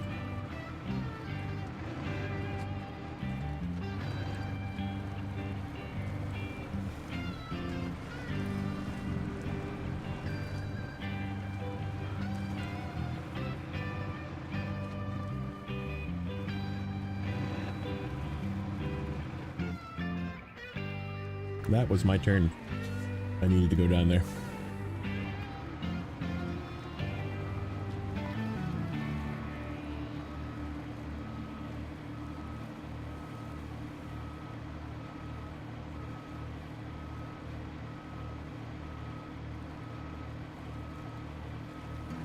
That was my turn. I needed to go down there.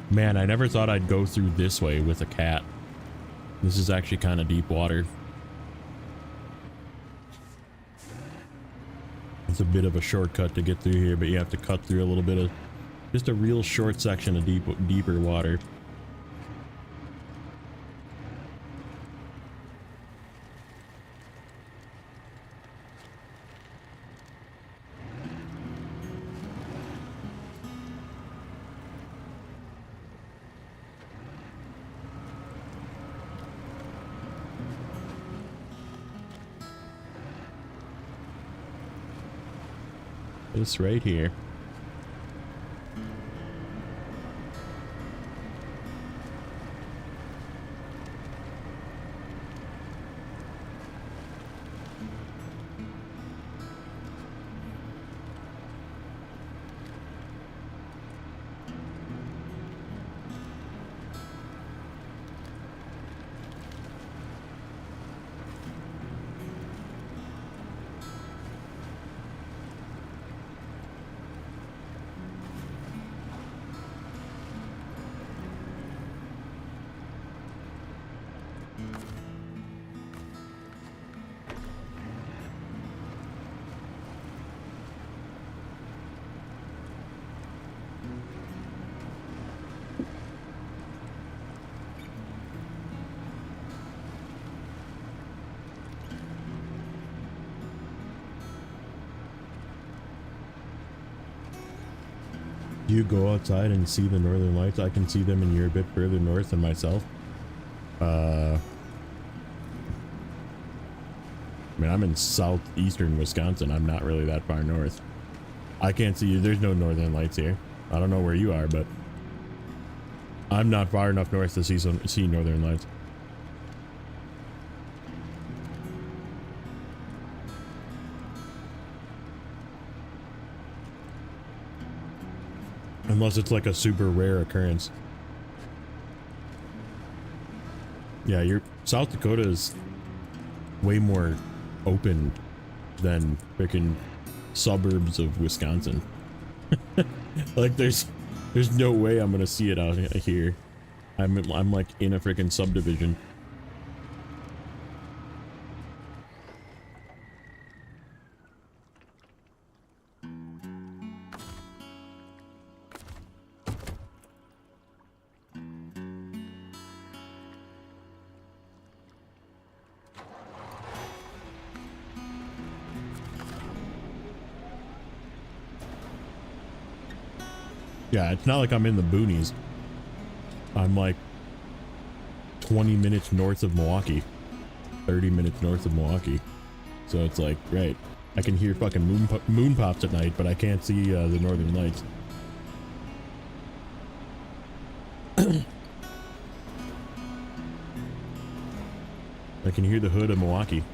Man, I never thought I'd go through this way with a cat. This is actually kind of deep water. It's a bit of a shortcut to get through here, but you have to cut through a little bit of just a real short section of deeper water. This right here. Do you go outside and see the northern lights? I can see them and you're a bit further north than myself. I mean, I'm in southeastern Wisconsin. I'm not really that far north. I can't see you. There's no northern lights here. I don't know where you are, but I'm not far enough north to see northern lights. Unless it's like a super rare occurrence. Yeah, South Dakota is way more open than freaking suburbs of Wisconsin. Like there's no way I'm gonna see it out here. I'm like in a freaking subdivision. Yeah, it's not like I'm in the boonies. I'm like 20 minutes north of Milwaukee. 30 minutes north of Milwaukee. So it's like, right. I can hear fucking moon pops at night, but I can't see the northern lights. I can hear the hood of Milwaukee.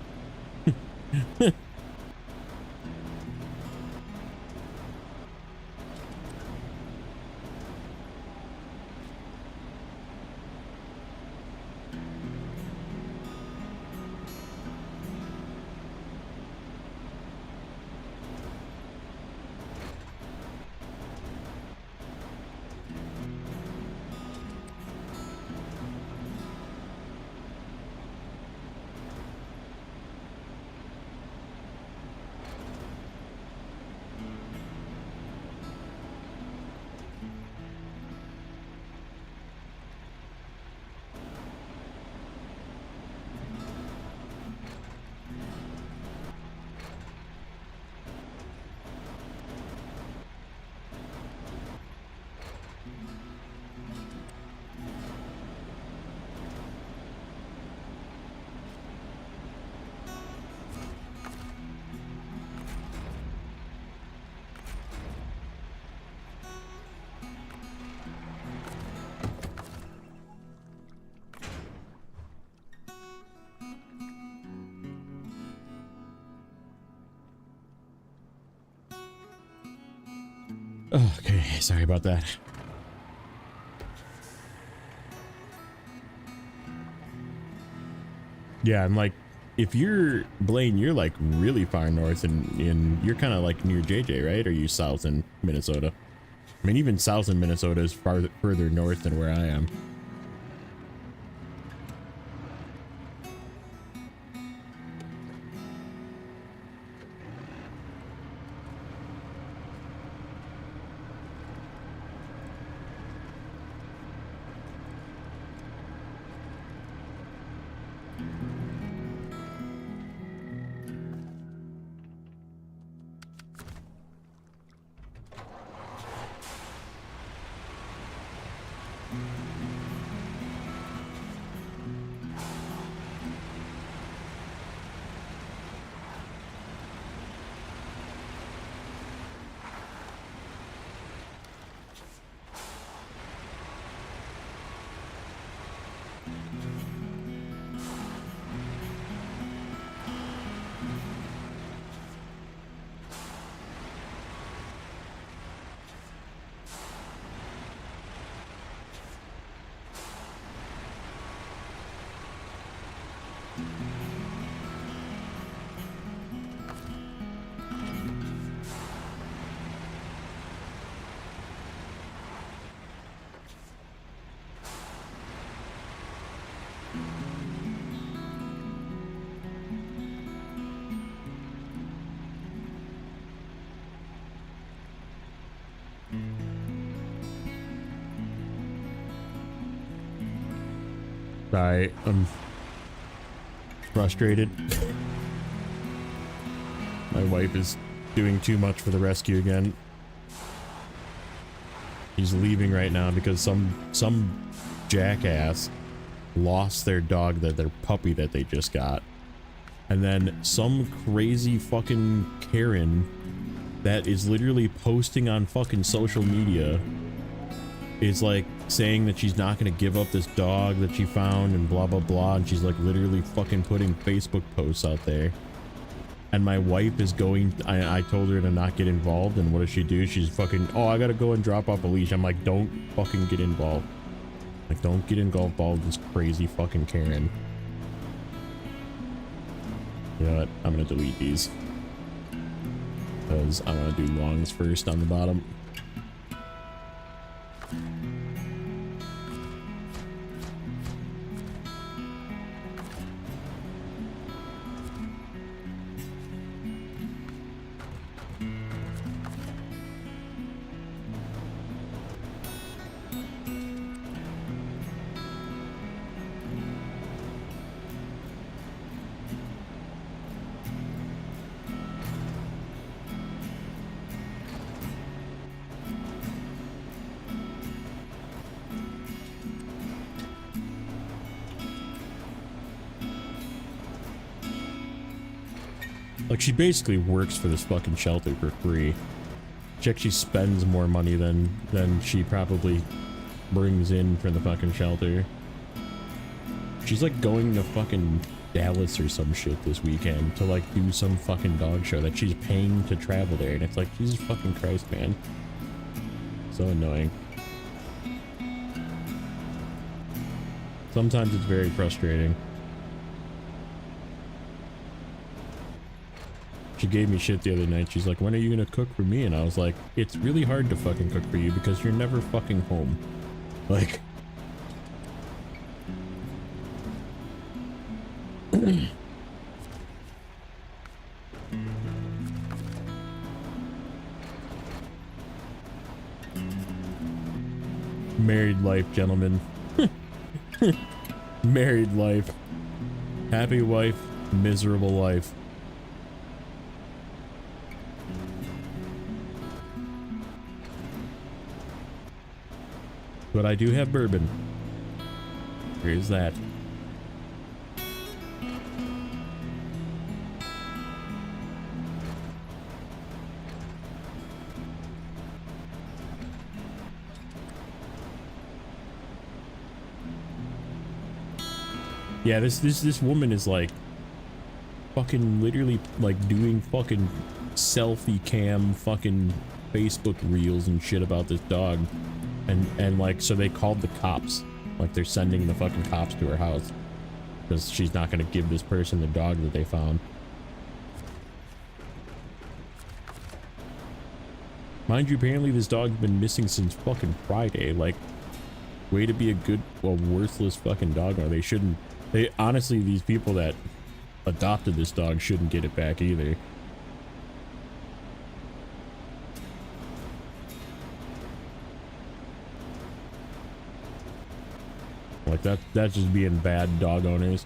Oh, okay, sorry about that. Yeah, I'm like, if you're Blaine, you're like really far north, and you're kind of like near JJ, right? Or are you south in Minnesota? I mean, even south in Minnesota is further north than where I am. I'm frustrated. My wife is doing too much for the rescue again. He's leaving right now because some jackass lost their dog, their puppy that they just got. And then some crazy fucking Karen that is literally posting on fucking social media is like saying that she's not going to give up this dog that she found and blah blah blah, and she's like literally fucking putting Facebook posts out there. And my wife is going, I told her to not get involved, and what does she do? She's fucking, oh, I gotta go and drop off a leash. I'm like, don't fucking get involved. Like, don't get involved with this crazy fucking Karen. You know what? I'm gonna delete these, because I want to do longs first on the bottom. Like, she basically works for this fucking shelter for free. She actually spends more money than she probably brings in for the fucking shelter. She's like going to fucking Dallas or some shit this weekend to like do some fucking dog show that she's paying to travel there, and it's like, Jesus fucking Christ, man. So annoying. Sometimes it's very frustrating. She gave me shit the other night. She's like, when are you gonna cook for me? And I was like, it's really hard to fucking cook for you because you're never fucking home. Like, married life, gentlemen. Married life. Happy wife, miserable life. But I do have bourbon. Here's that. Yeah, this woman is like fucking literally like doing fucking selfie cam fucking Facebook reels and shit about this dog, and like, so they called the cops. Like, they're sending the fucking cops to her house because she's not gonna give this person the dog that they found. Mind you, apparently this dog's been missing since fucking Friday. Like, way to be a good, well, worthless fucking dog owner. They shouldn't, they honestly, these people that adopted this dog shouldn't get it back either. Like, that's just being bad dog owners.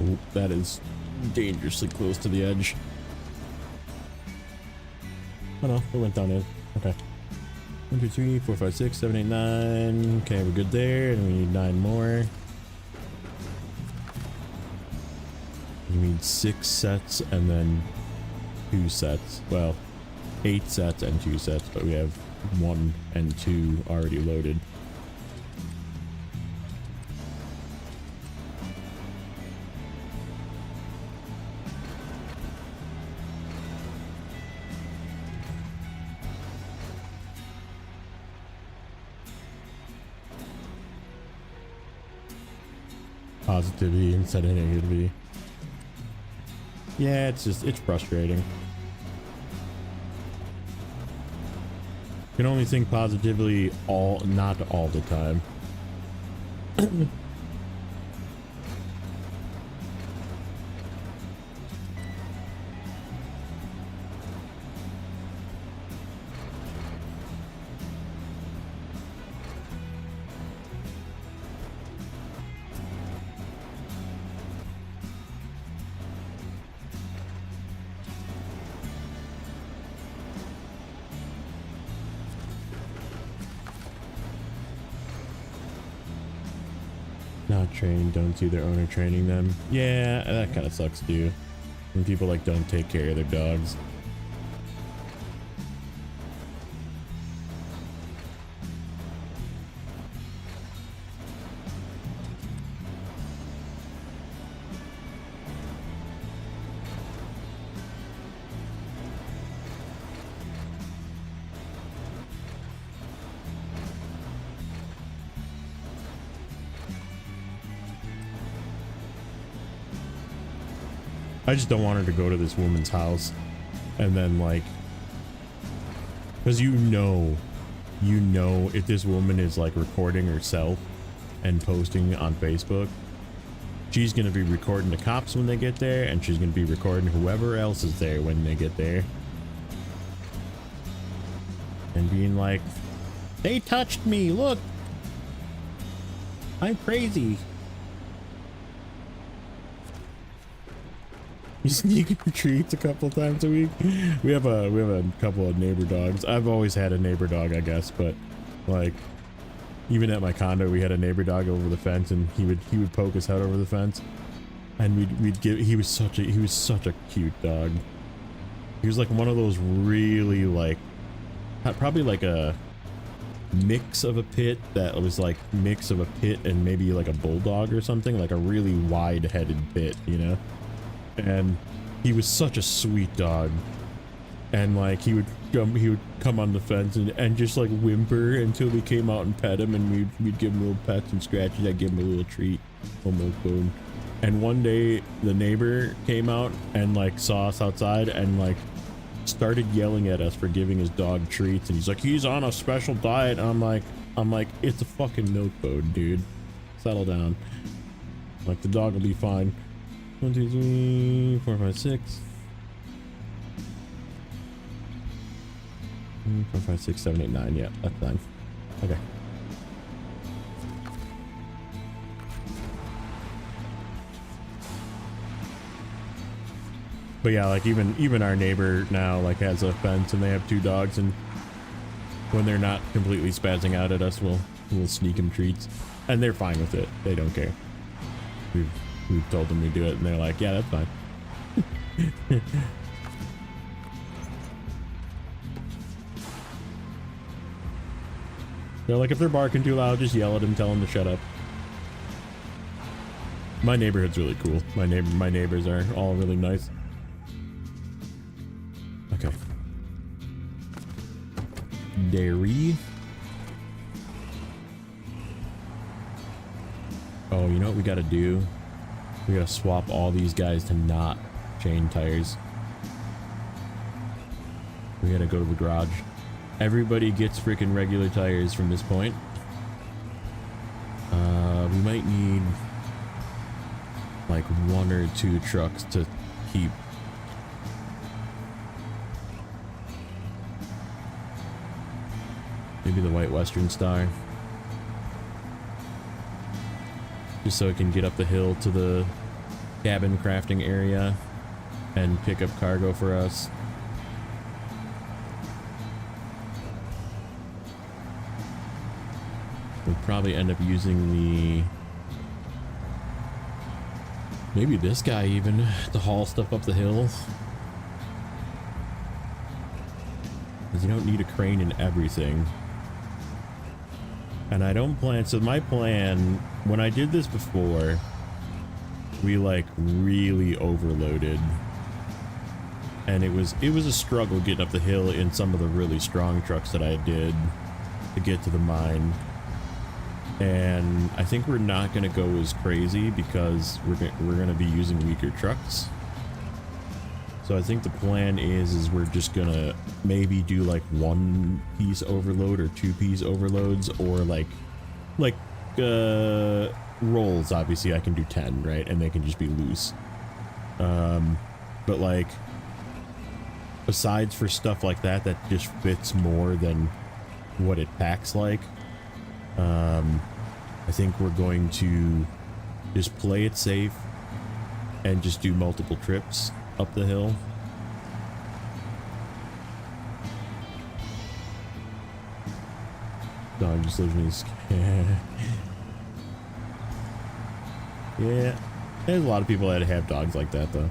Oh, that is dangerously close to the edge. Oh no, it went down it. Okay. 1, 2, 3, 4, 5, 6, 7, 8, 9. Okay, we're good there, and we need 9 more. We need 6 sets and then 2 sets. Well, 8 sets and 2 sets, but we have 1 and 2 already loaded. Positivity instead of negativity. Yeah, it's frustrating. You can only think positively not all the time. Not trained, don't see their owner training them. Yeah, that kind of sucks too. When people like don't take care of their dogs. I just don't want her to go to this woman's house and then like, because you know if this woman is like recording herself and posting on Facebook, she's going to be recording the cops when they get there, and she's going to be recording whoever else is there when they get there, and being like, they touched me, look, I'm crazy. You sneak treats a couple times a week. We have a couple of neighbor dogs. I've always had a neighbor dog, I guess, but like, Even at my condo, we had a neighbor dog over the fence, and he would poke his head over the fence, and we'd give. He was such a cute dog. He was like one of those really like, probably like a mix of a pit that was like mix of a pit and maybe like a bulldog or something, like a really wide-headed pit, you know. And he was such a sweet dog, and like he would come on the fence and just like whimper until we came out and pet him, and we'd give him little pets and scratches. I'd give him a little treat, almost boom. And one day the neighbor came out and like saw us outside and like started yelling at us for giving his dog treats, and he's like, he's on a special diet. And I'm like, it's a fucking milk boat, dude. Settle down. Like, the dog will be fine. 1, 2, 3, 4, 5, 6. 4, 5, 6, 7, 8, 9. Yeah, that's fine. Okay. But yeah, like even our neighbor now like has a fence and they have 2 dogs, and when they're not completely spazzing out at us, we'll sneak them treats, and they're fine with it. They don't care. We've told them to do it, and they're like, yeah, that's fine. They're like, if they're barking too loud, just yell at them, tell them to shut up. My neighborhood's really cool. My neighbors are all really nice. Okay. Dairy. Oh, you know what we gotta do? We gotta swap all these guys to not chain tires. We gotta go to the garage. Everybody gets freaking regular tires from this point. We might need like 1 or 2 trucks to keep. Maybe the White Western Star. Just so it can get up the hill to the cabin crafting area and pick up cargo for us. We'll probably end up using the... maybe this guy even to haul stuff up the hill. Because you don't need a crane in everything. And I don't plan... so my plan, when I did this before, we like really overloaded. And it was a struggle getting up the hill in some of the really strong trucks that I did to get to the mine. And I think we're not going to go as crazy because we're going to be using weaker trucks. So I think the plan is we're just going to maybe do like 1-piece overload or 2-piece overloads, or like rolls. Obviously I can do 10, right? And they can just be loose. But like, besides for stuff like that just fits more than what it packs like, I think we're going to just play it safe and just do multiple trips up the hill. Dog just lives in his... yeah, there's a lot of people that have dogs like that though.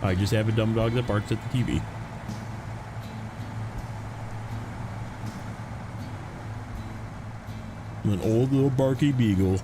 I just have a dumb dog that barks at the TV. An old little barky beagle.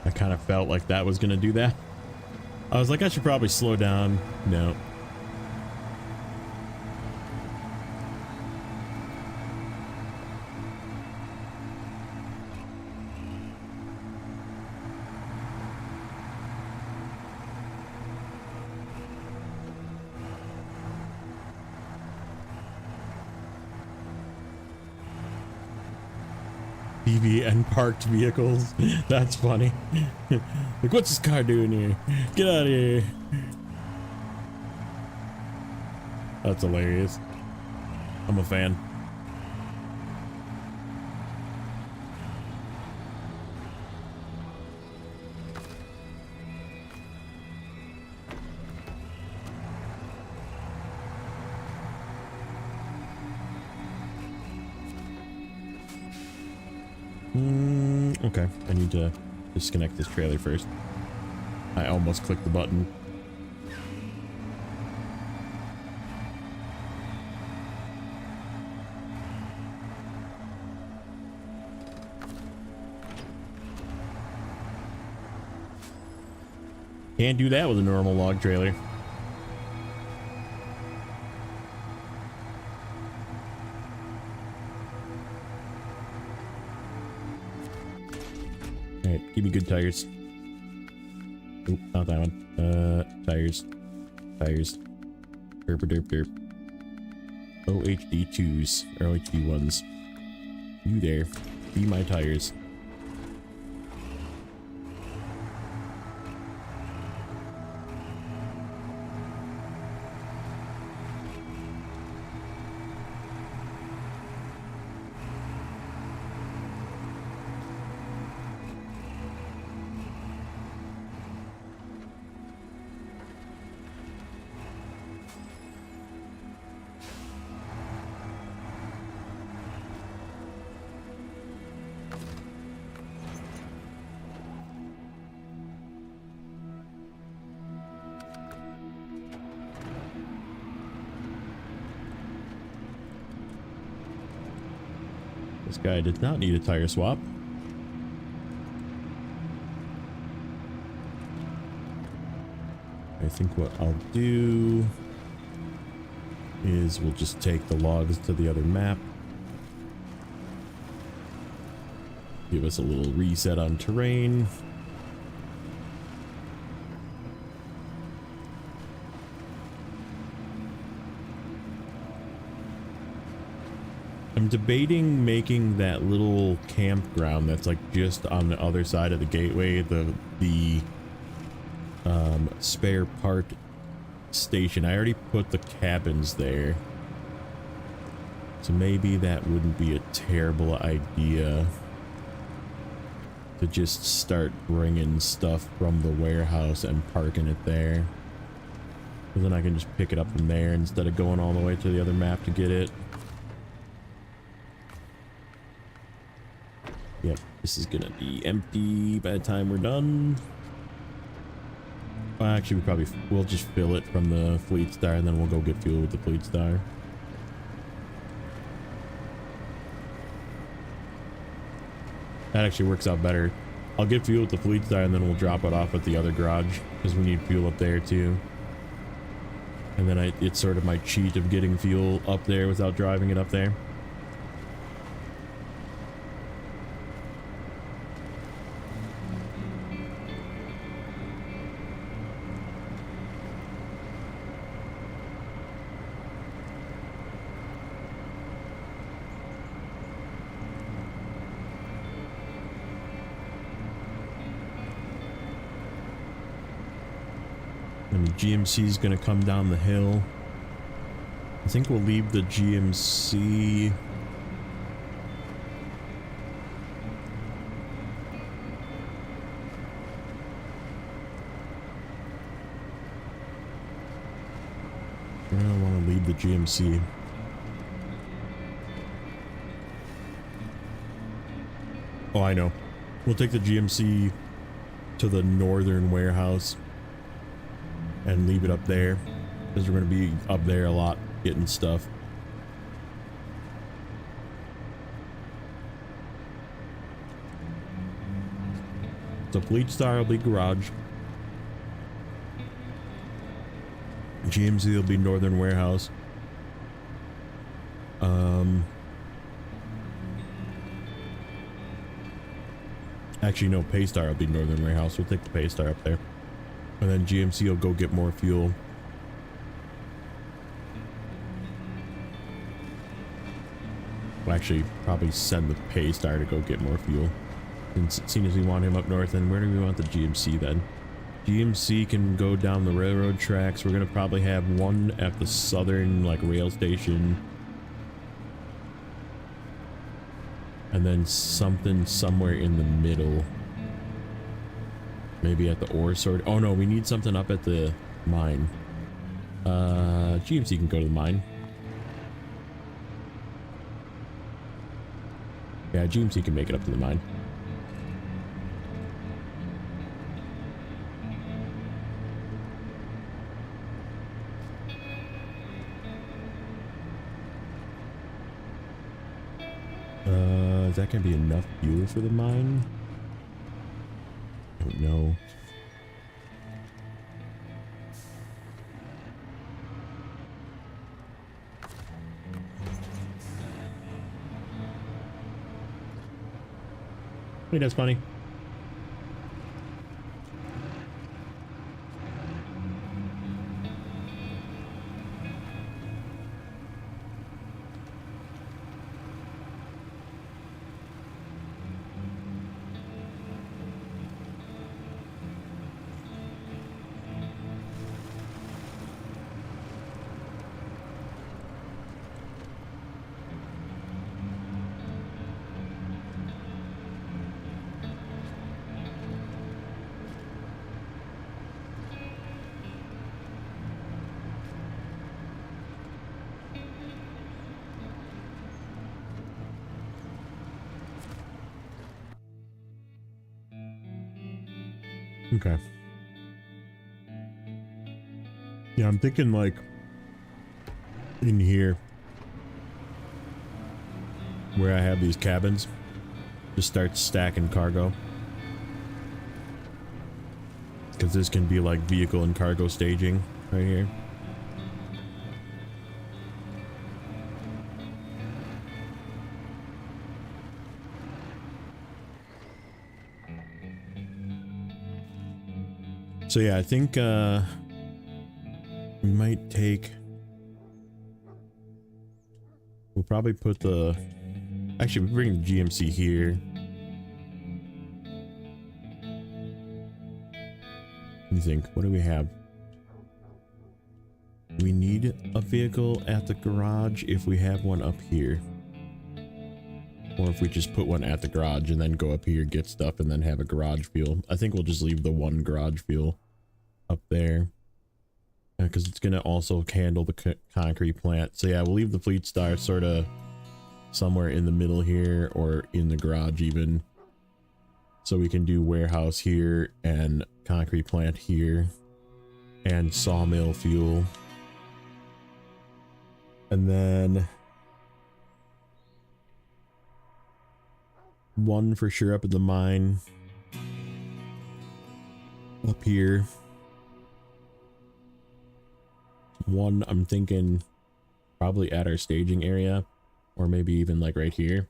I kind of felt like that was gonna do that. I was like, I should probably slow down. No. PV and parked vehicles. That's funny. Like, what's this car doing here? Get out of here. That's hilarious. I'm a fan. Okay, I need to disconnect this trailer first. I almost clicked the button. Can't do that with a normal log trailer. Alright, give me good tires. Oh, not that one. Tires. Tires. Derp derp derp. OHD2s. Or OHD1s. You there. Be my tires. This guy did not need a tire swap. I think what I'll do is we'll just take the logs to the other map. Give us a little reset on terrain. I'm debating making that little campground that's like just on the other side of the gateway, the spare part station. I already put the cabins there, so maybe that wouldn't be a terrible idea to just start bringing stuff from the warehouse and parking it there, and then I can just pick it up from there instead of going all the way to the other map to get it. Yep, this is gonna be empty by the time we're done. Well, actually, we'll just fill it from the Fleet Star, and then we'll go get fuel with the Fleet Star. That actually works out better. I'll get fuel with the Fleet Star, and then we'll drop it off at the other garage, because we need fuel up there too. And then it's sort of my cheat of getting fuel up there without driving it up there. And the GMC is going to come down the hill. I think we'll leave the GMC. I don't want to leave the GMC. Oh, I know. We'll take the GMC to the northern warehouse and leave it up there, because we're going to be up there a lot getting stuff. So Fleet Star will be garage. GMC will be Northern Warehouse. Actually, no, Paystar will be Northern Warehouse. We'll take the Paystar up there. And then GMC will go get more fuel. We'll actually probably send the Paystar to go get more fuel. And seeing as we want him up north, then where do we want the GMC then? GMC can go down the railroad tracks. We're gonna probably have one at the southern like rail station. And then something somewhere in the middle. Maybe at the ore sort. Oh no, we need something up at the mine. GMC can go to the mine. Yeah, GMC can make it up to the mine. Is that gonna be enough fuel for the mine? I don't know. Hey, that's funny. Okay. Yeah, I'm thinking like in here where I have these cabins, just start stacking cargo. Because this can be like vehicle and cargo staging right here. So yeah, I think we might take, we'll probably put the, actually we'll bring the GMC here. What do you think? What do we have? We need a vehicle at the garage if we have one up here. Or if we just put one at the garage and then go up here, get stuff, and then have a garage fuel. I think we'll just leave the one garage fuel up there. Because it's going to also handle the concrete plant. So yeah, we'll leave the Fleet Star sort of somewhere in the middle here, or in the garage even. So we can do warehouse here, and concrete plant here, and sawmill fuel. And then one for sure up at the mine. Up here. One, I'm thinking probably at our staging area, or maybe even like right here.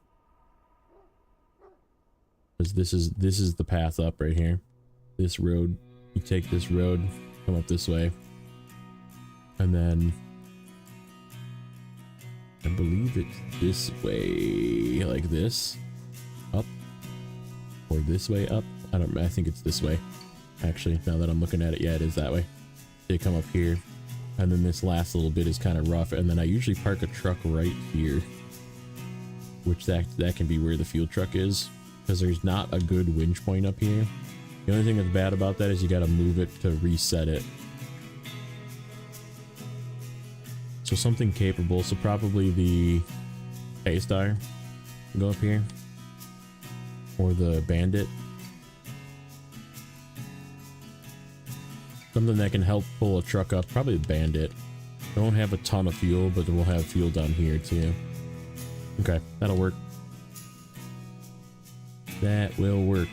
Because this is the path up right here. This road, you take this road, come up this way, and then I believe it's this way, like this, up, or this way up. I think it's this way. Actually, now that I'm looking at it, yeah, it is that way. They come up here, and then this last little bit is kind of rough, and then I usually park a truck right here, which that can be where the fuel truck is, because there's not a good winch point up here. The only thing that's bad about that is you got to move it to reset it. So something capable, so probably the A-Star can go up here, or the Bandit. Something that can help pull a truck up, probably the Bandit. They won't have a ton of fuel, but we'll have fuel down here too. Okay, that'll work. That will work.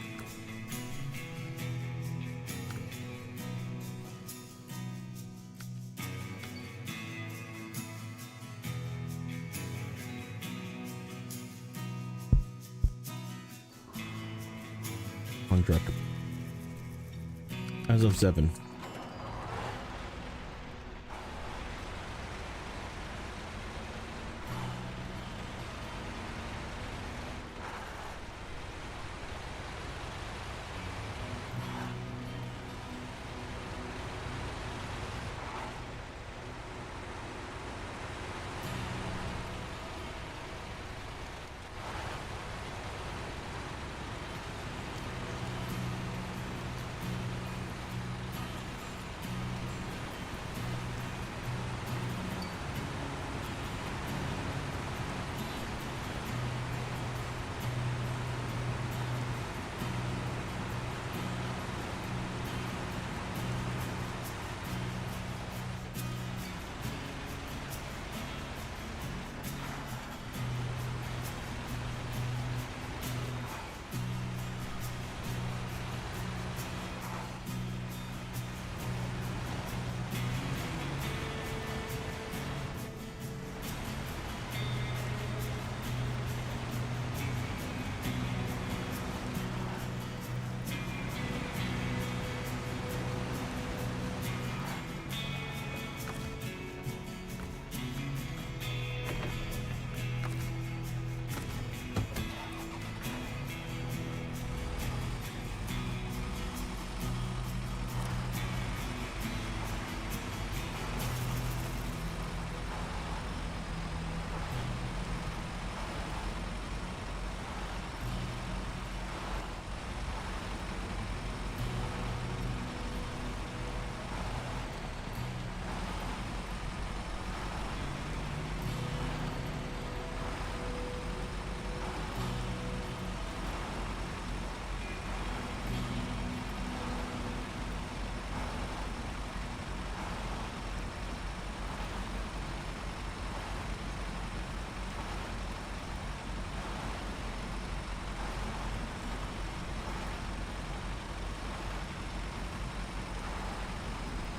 Wrong truck. As of 7.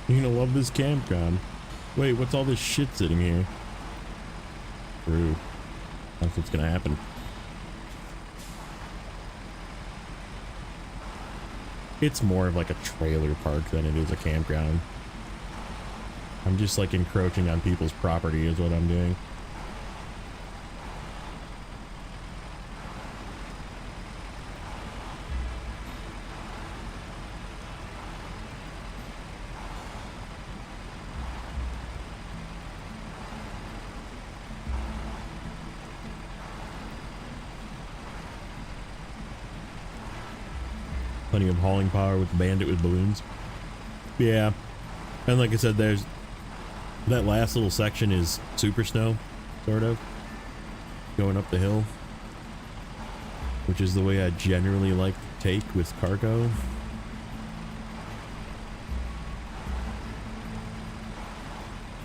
You're gonna love this campground. Wait, what's all this shit sitting here? True. That's what's gonna happen. It's more of like a trailer park than it is a campground. I'm just like encroaching on people's property is what I'm doing. Plenty of hauling power with the Bandit with balloons. Yeah. And like I said, there's that last little section is super snow, sort of. Going up the hill. Which is the way I generally like to take with cargo.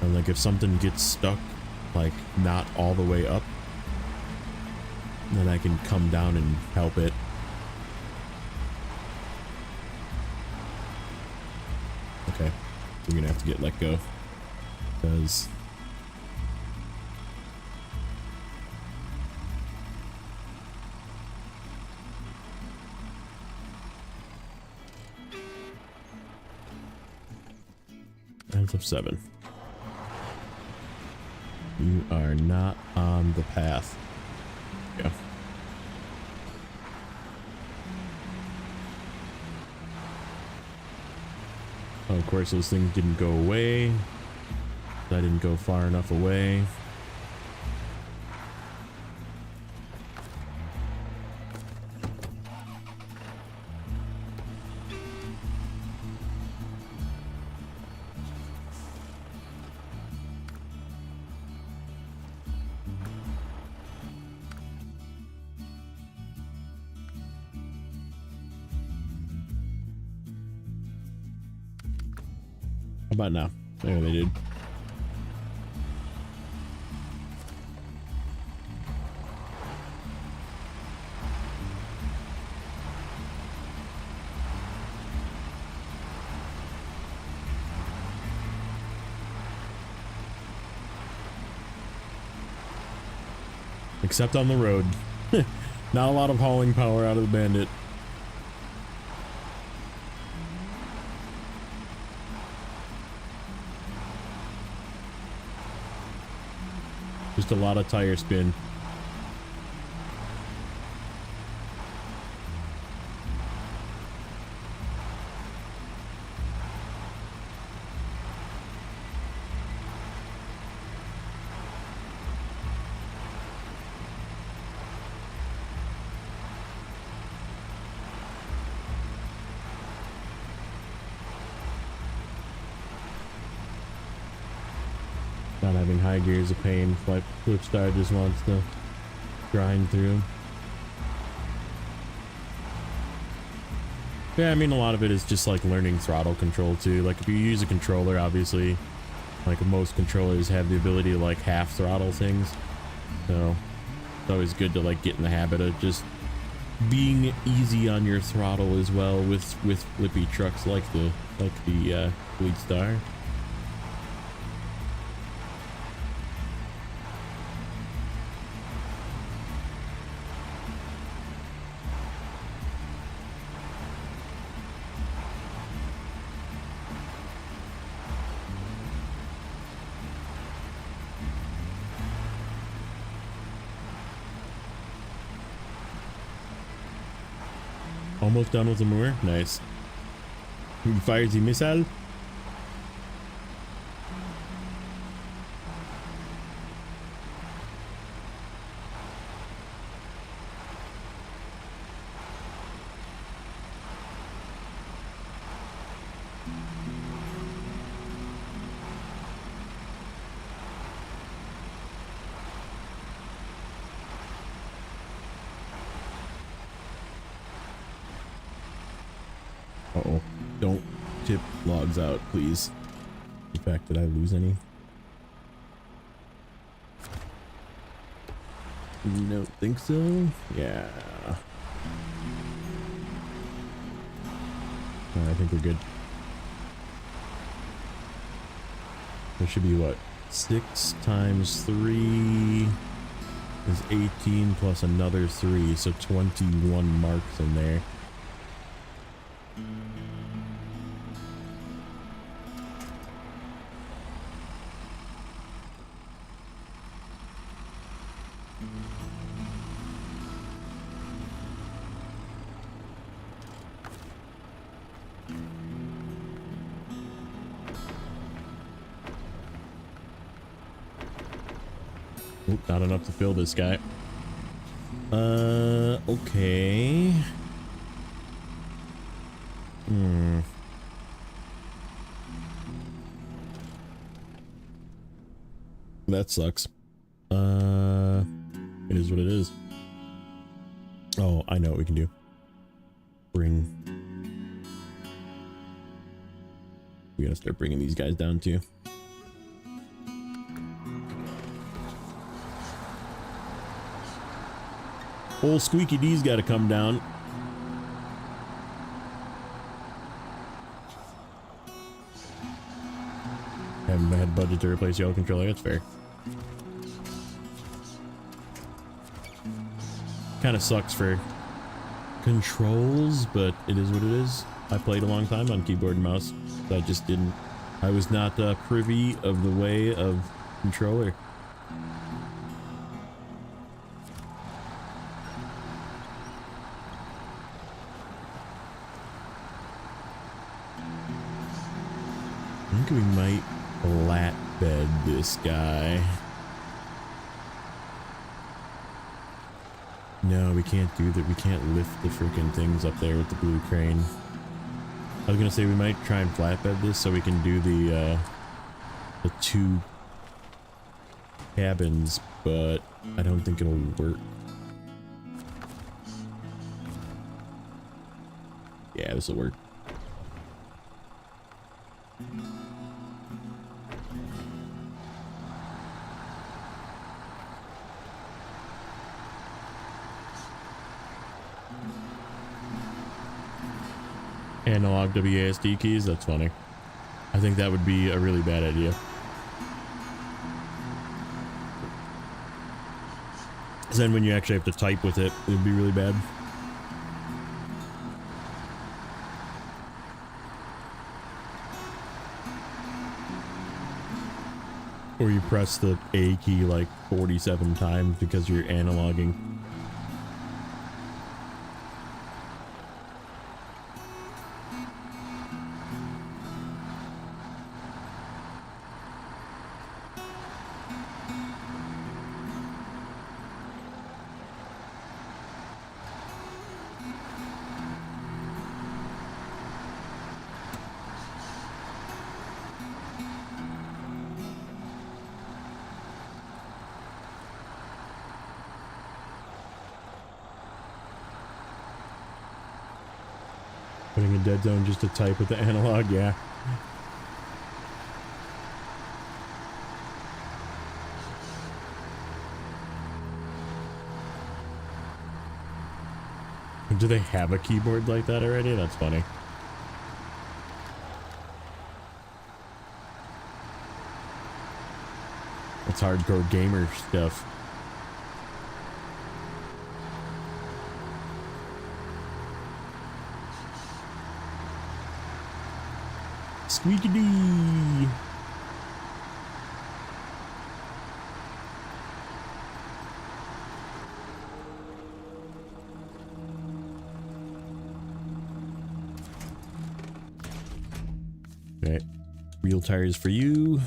And like if something gets stuck, like not all the way up, then I can come down and help it. Okay, we're gonna have to get let go because as of 7, you are not on the path. Yeah. Oh, of course, those things didn't go away. I didn't go far enough away. How about now? There they did. Except on the road. Not a lot of hauling power out of the Bandit. Just a lot of tire spin. Not having high gear is a pain. Flipstar just wants to grind through. Yeah, I mean, a lot of it is just like learning throttle control too. Like if you use a controller, obviously, like most controllers have the ability to like half throttle things. So it's always good to like get in the habit of just being easy on your throttle as well with flippy trucks like the Fleet Star. Almost done with the moor. Nice. He fires the missile. Uh-oh. Don't tip logs out, please. In fact, did I lose any? Don't think so. Yeah. I think we're good. There should be what? 6 times 3 is 18 plus another 3, so 21 marks in there. Oop, not enough to fill this guy. Okay. That sucks. It is what it is. Oh, I know what we can do. We gotta start bringing these guys down too. Old Squeaky D's gotta come down. Haven't had budget to replace the old controller, that's fair. Kind of sucks for controls, but it is what it is. I played a long time on keyboard and mouse. So I was not privy of the way of controller. I think we might flatbed this guy. No, we can't do that. We can't lift the freaking things up there with the blue crane. I was gonna say we might try and flatbed this so we can do the 2 cabins, but I don't think it'll work. Yeah, this will work. Analog WASD keys, that's funny. I think that would be a really bad idea. Then when you actually have to type with it, it would be really bad. Or you press the A key like 47 times because you're analoging. Putting a dead zone just to type with the analog, yeah. Do they have a keyboard like that already? That's funny. That's hardcore gamer stuff. Squeaky-dee! Okay, wheel tires for you.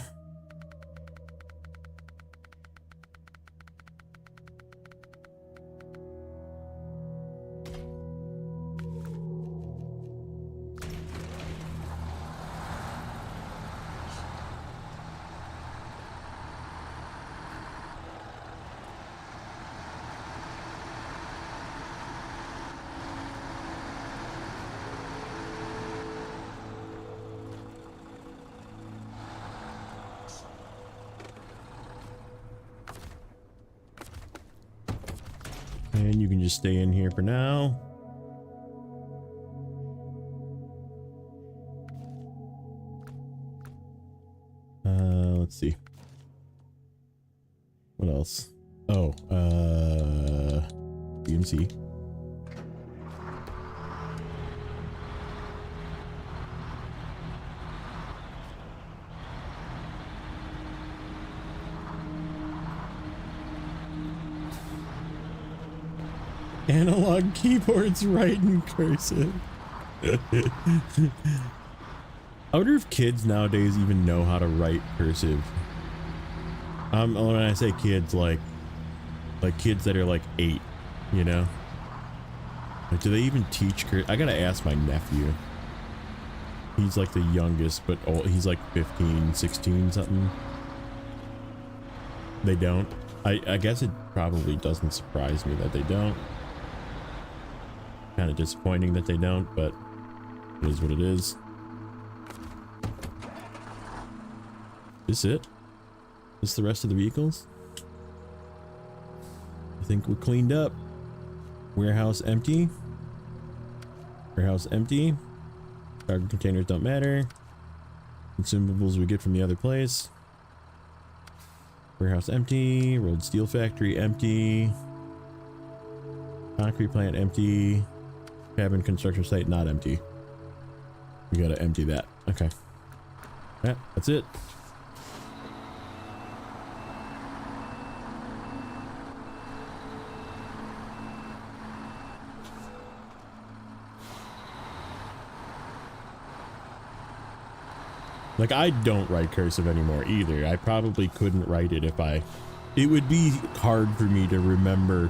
And you can just stay in here for now. Let's see. What else? Oh, DMC. Analog keyboards right in cursive. I wonder if kids nowadays even know how to write cursive. When I say kids, like kids that are like 8, you know? Like, do they even teach cursive? I gotta ask my nephew. He's like the youngest, but he's like 15, 16 something. They don't. I guess it probably doesn't surprise me that they don't. Kind of disappointing that they don't, but it is what it is. Is this it? Is this the rest of the vehicles? I think we're cleaned up. Warehouse empty. Warehouse empty. Cargo containers don't matter. Consumables we get from the other place. Warehouse empty. Rolled steel factory empty. Concrete plant empty. Cabin construction site not empty. We gotta empty that. Okay. Yeah, that's it. Like, I don't write cursive anymore either. I probably couldn't write it if it would be hard for me to remember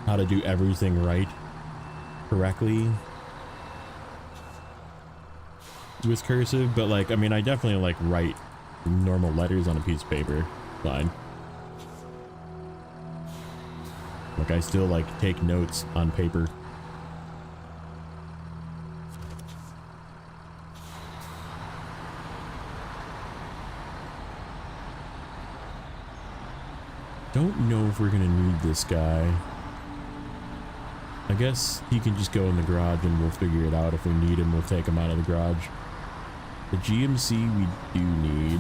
how to do everything right correctly with cursive, but like, I mean, I definitely like write normal letters on a piece of paper. Fine. Like, I still like take notes on paper. Don't know if we're gonna need this guy. I guess he can just go in the garage and we'll figure it out. If we need him, we'll take him out of the garage. The GMC we do need.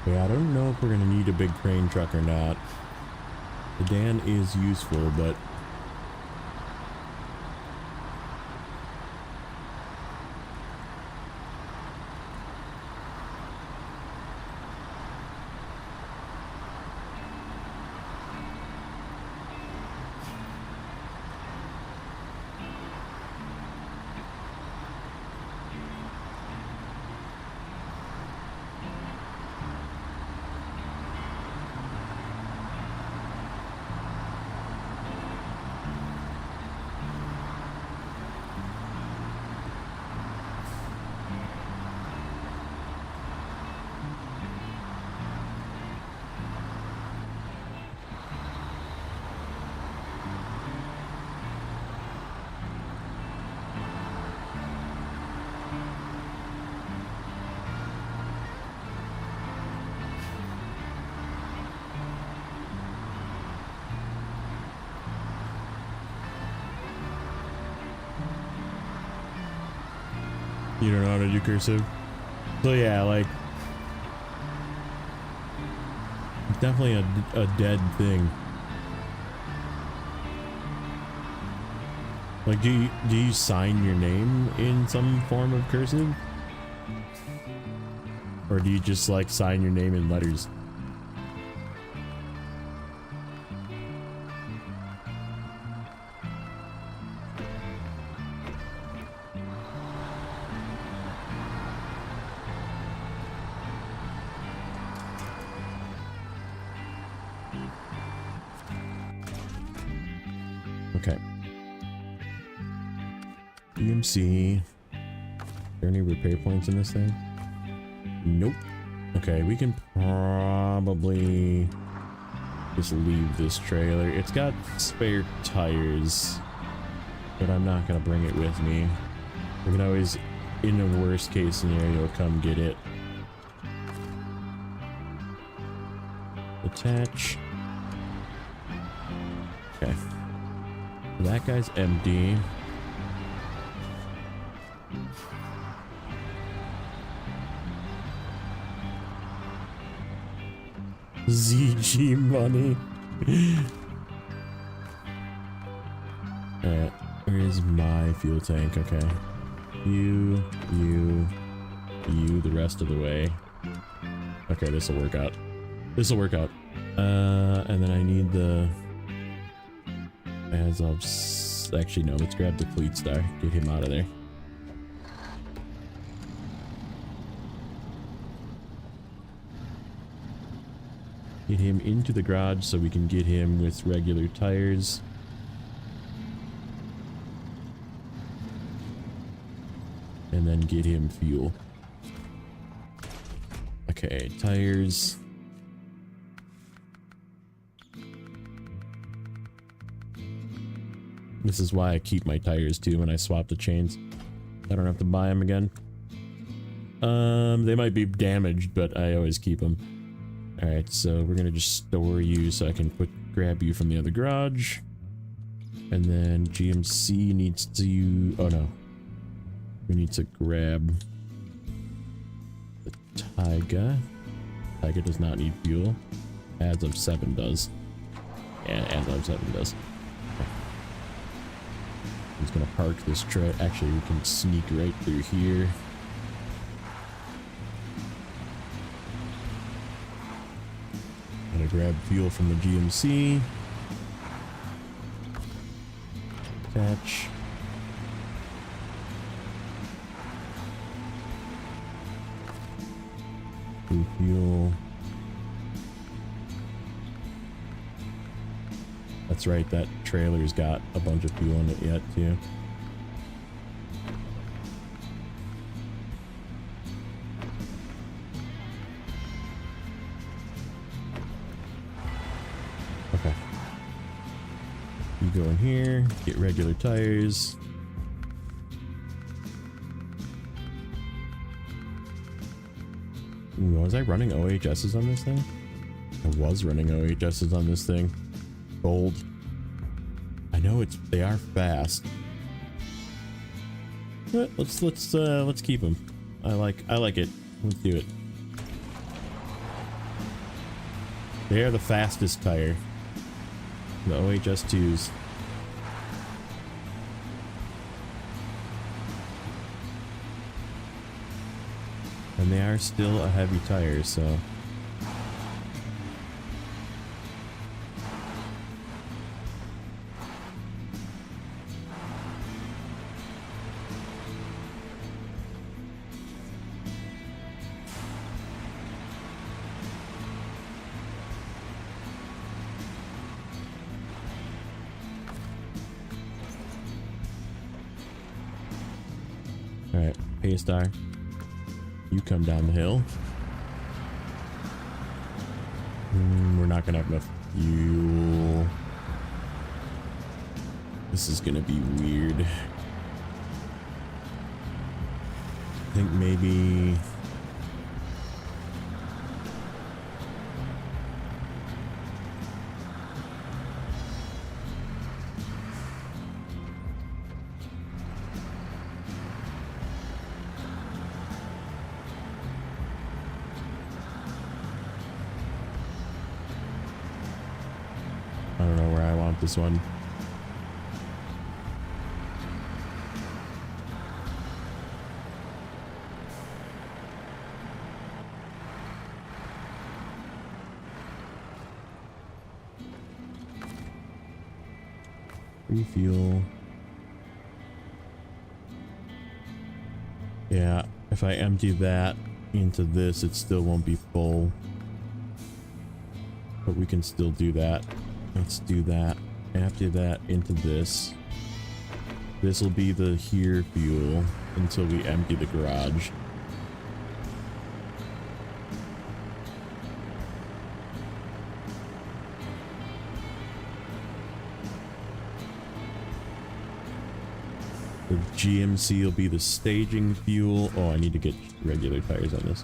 Yeah, I don't know if we're gonna need a big crane truck or not. The Dan is useful, but you don't know how to do cursive. So yeah, like, definitely a dead thing. Like, do you sign your name in some form of cursive? Or do you just like sign your name in letters? Okay. EMC. Are there any repair points in this thing? Nope. Okay, we can probably just leave this trailer. It's got spare tires, but I'm not gonna bring it with me. We can always, in the worst case scenario, come get it. Attach. Okay. That guy's empty. ZG money. Alright, where's my fuel tank? Okay. You, the rest of the way. Okay, this'll work out. This'll work out. And then I need the... As of... Actually, no, let's grab the Fleet Star. Get him out of there. Get him into the garage so we can get him with regular tires. And then get him fuel. Okay, tires. This is why I keep my tires too when I swap the chains. I don't have to buy them again. They might be damaged, but I always keep them. Alright, so we're gonna just store you so I can grab you from the other garage. And then GMC needs to... Oh no. We need to grab the Taiga. Taiga does not need fuel. As of 7 does. Yeah, as of 7 does. Okay. I'm just gonna park this truck. Actually, we can sneak right through here. Gonna grab fuel from the GMC. Attach. Fuel. That's right, that trailer's got a bunch of fuel in it yet too. Okay. You go in here, get regular tires. Ooh, was I running OHSs on this thing? I was running OHSs on this thing. Gold. I know they are fast. But let's keep them. I like it. Let's do it. They are the fastest tire. The OHS2s. And they are still a heavy tire, so... Alright, Paystar. You come down the hill. We're not gonna have enough fuel. This is gonna be weird. I think maybe... I don't know where I want this one. Refuel. Yeah, if I empty that into this, it still won't be full. But we can still do that. Let's do that. Empty that into this. This will be the here fuel until we empty the garage. The GMC will be the staging fuel. Oh, I need to get regular tires on this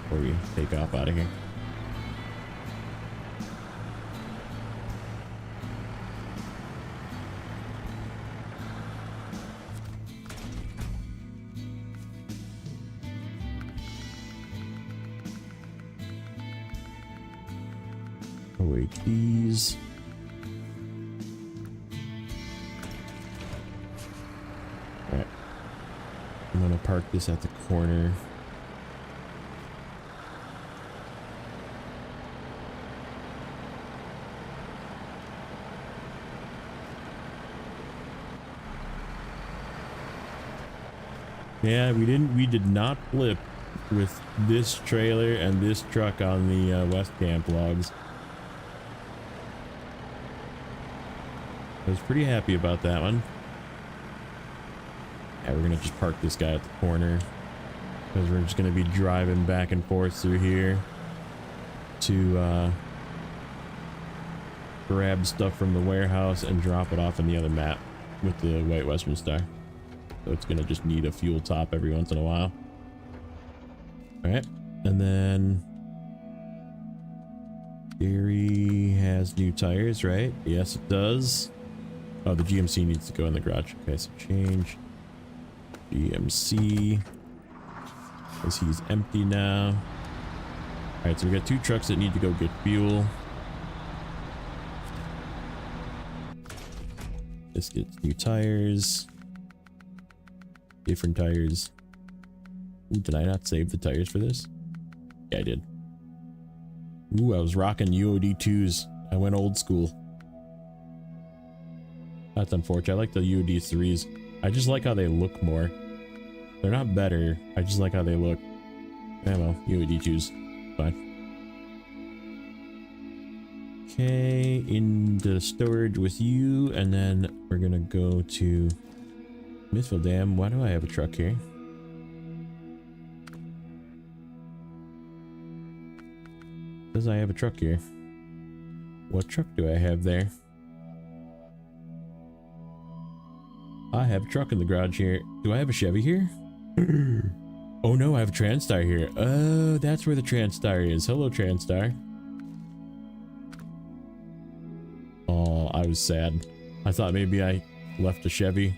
before we take off out of here. OHDs. Alright. I'm gonna park this at the corner. Yeah, we did not flip with this trailer and this truck on the West Camp logs. I was pretty happy about that one. Yeah, we're gonna just park this guy at the corner because we're just gonna be driving back and forth through here to grab stuff from the warehouse and drop it off in the other map with the White Western Star. So it's gonna just need a fuel top every once in a while. Alright, and then Gary has new tires, right? Yes, it does. Oh, the GMC needs to go in the garage. Okay, so change GMC because he's empty now. All right, so we got two trucks that need to go get fuel. This gets new tires, different tires. Ooh, did I not save the tires for this? Yeah, I did. Ooh, I was rocking UOD2s. I went old school. That's unfortunate. I like the UOD3s. I just like how they look more. They're not better. I just like how they look. Yeah, well, UOD2s. Fine. Okay, into storage with you, and then we're gonna go to Smithville Dam. Why do I have a truck here? Says I have a truck here. What truck do I have there? I have a truck in the garage here. Do I have a Chevy here? Oh no, I have a Transtar here. Oh, that's where the Transtar is. Hello, Transtar. Oh, I was sad. I thought maybe I left a Chevy.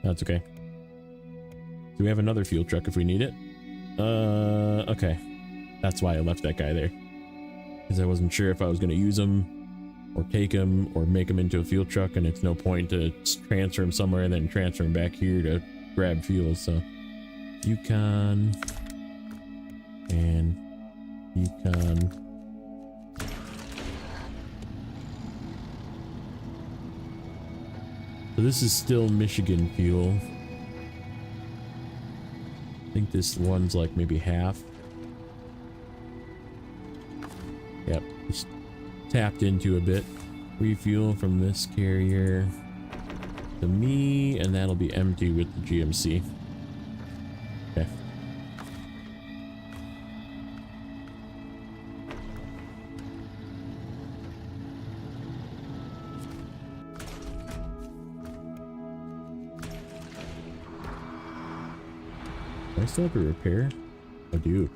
That's okay. Do we have another fuel truck if we need it? Okay. That's why I left that guy there. Because I wasn't sure if I was going to use him or take him or make him into a fuel truck, and it's no point to transfer him somewhere and then transfer him back here to grab fuel. So Yukon and Yukon. So this is still Michigan fuel. I think this one's like maybe half. Yep, just tapped into a bit. Refuel from this carrier to me, and that'll be empty with the GMC. Okay. Do I still have to repair? I do.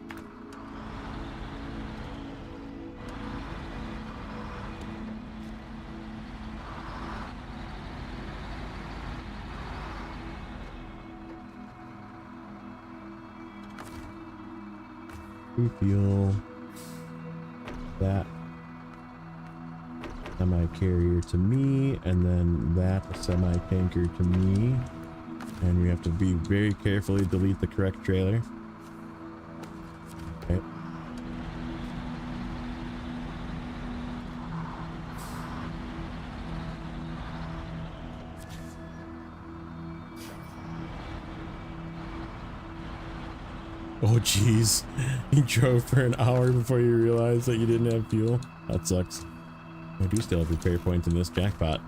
Refuel that semi-carrier to me, and then that semi-tanker to me. And we have to be very carefully delete the correct trailer. Okay. Oh jeez, you drove for an hour before you realized that you didn't have fuel. That sucks. I do still have repair points in this jackpot.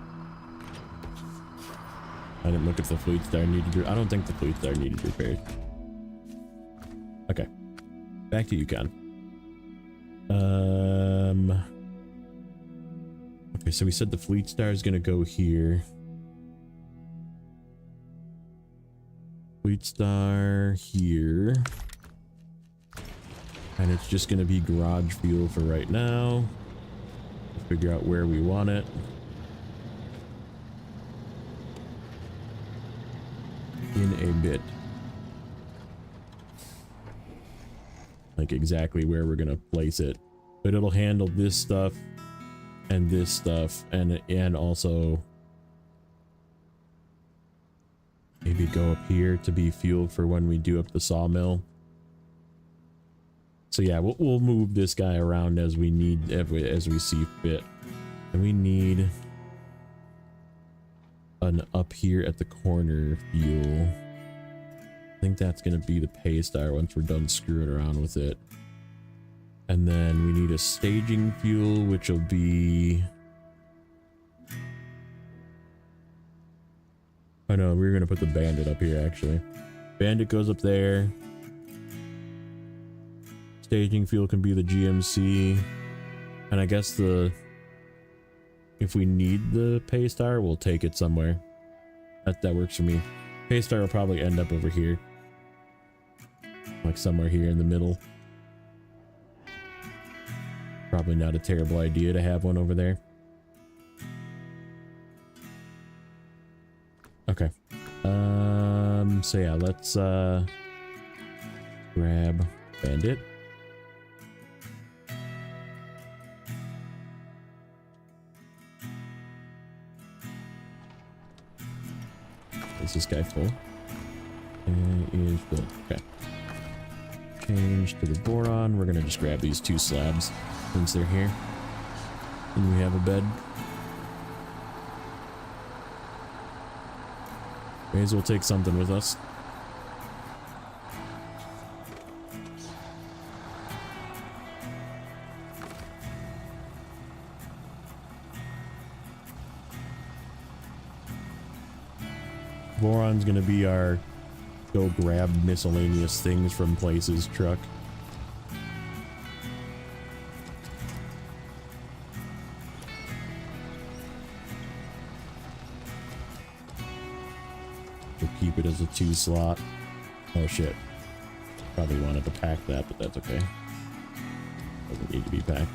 I didn't look if the fleet star needed. I don't think the fleet star needed repairs. Okay, back to Yukon. Okay, so we said the fleet star is gonna go here. Fleet star here. And it's just going to be garage fuel for right now. We'll figure out where we want it. In a bit. Like exactly where we're going to place it. But it'll handle this stuff and this stuff, and also maybe go up here to be fuel for when we do up the sawmill. So yeah, we'll move this guy around as we need, as we see fit. And we need an up here at the corner fuel. I think that's gonna be the pay star once we're done screwing around with it. And then we need a staging fuel, which will be... Oh no, we were gonna put the bandit up here actually. Bandit goes up there. Staging fuel can be the GMC, and I guess if we need the pay star, we'll take it somewhere. That works for me. Pay star will probably end up over here, like somewhere here in the middle. Probably not a terrible idea to have one over there. Okay. So yeah, let's grab bandit. Is this guy full? It is full. Okay. Change to the boron. We're gonna just grab these two slabs since they're here. And we have a bed. May as well take something with us. Boron's gonna be our go grab miscellaneous things from places truck. We'll keep it as a 2 slot. Oh shit. Probably wanted to pack that, but that's okay. Doesn't need to be packed.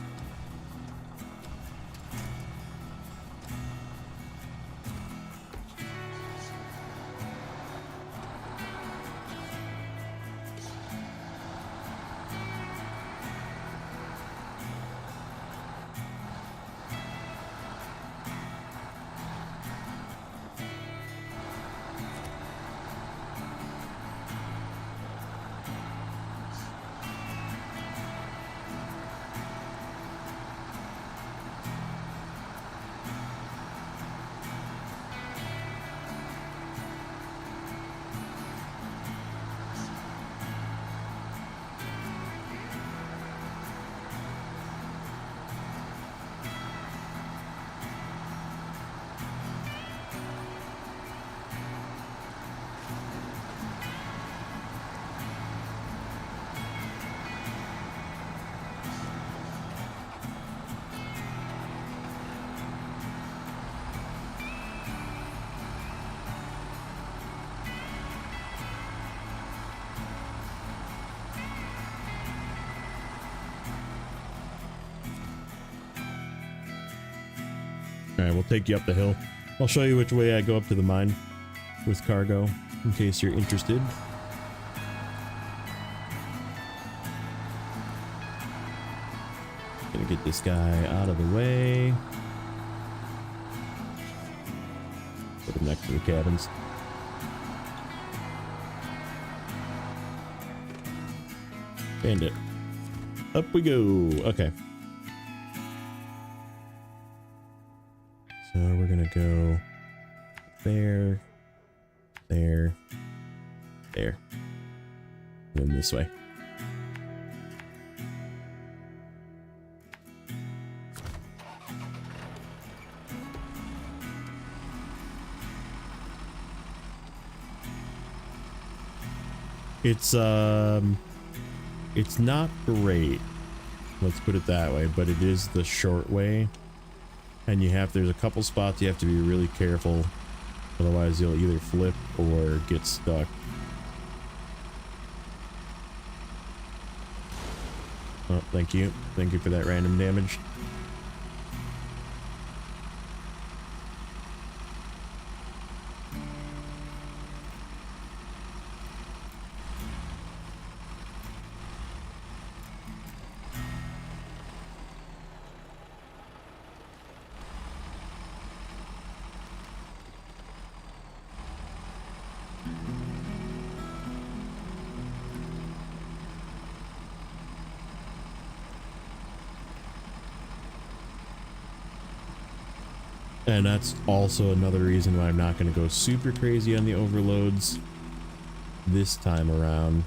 Alright, we'll take you up the hill. I'll show you which way I go up to the mine with cargo, in case you're interested. Gonna get this guy out of the way. Put him next to the cabins. Bandit. Up we go. Okay. So we're gonna go there, there, there, and then this way. It's not great, let's put it that way, but it is the short way, and there's a couple spots you have to be really careful, otherwise you'll either flip or get stuck. Oh, thank you for that random damage. And that's also another reason why I'm not going to go super crazy on the overloads this time around.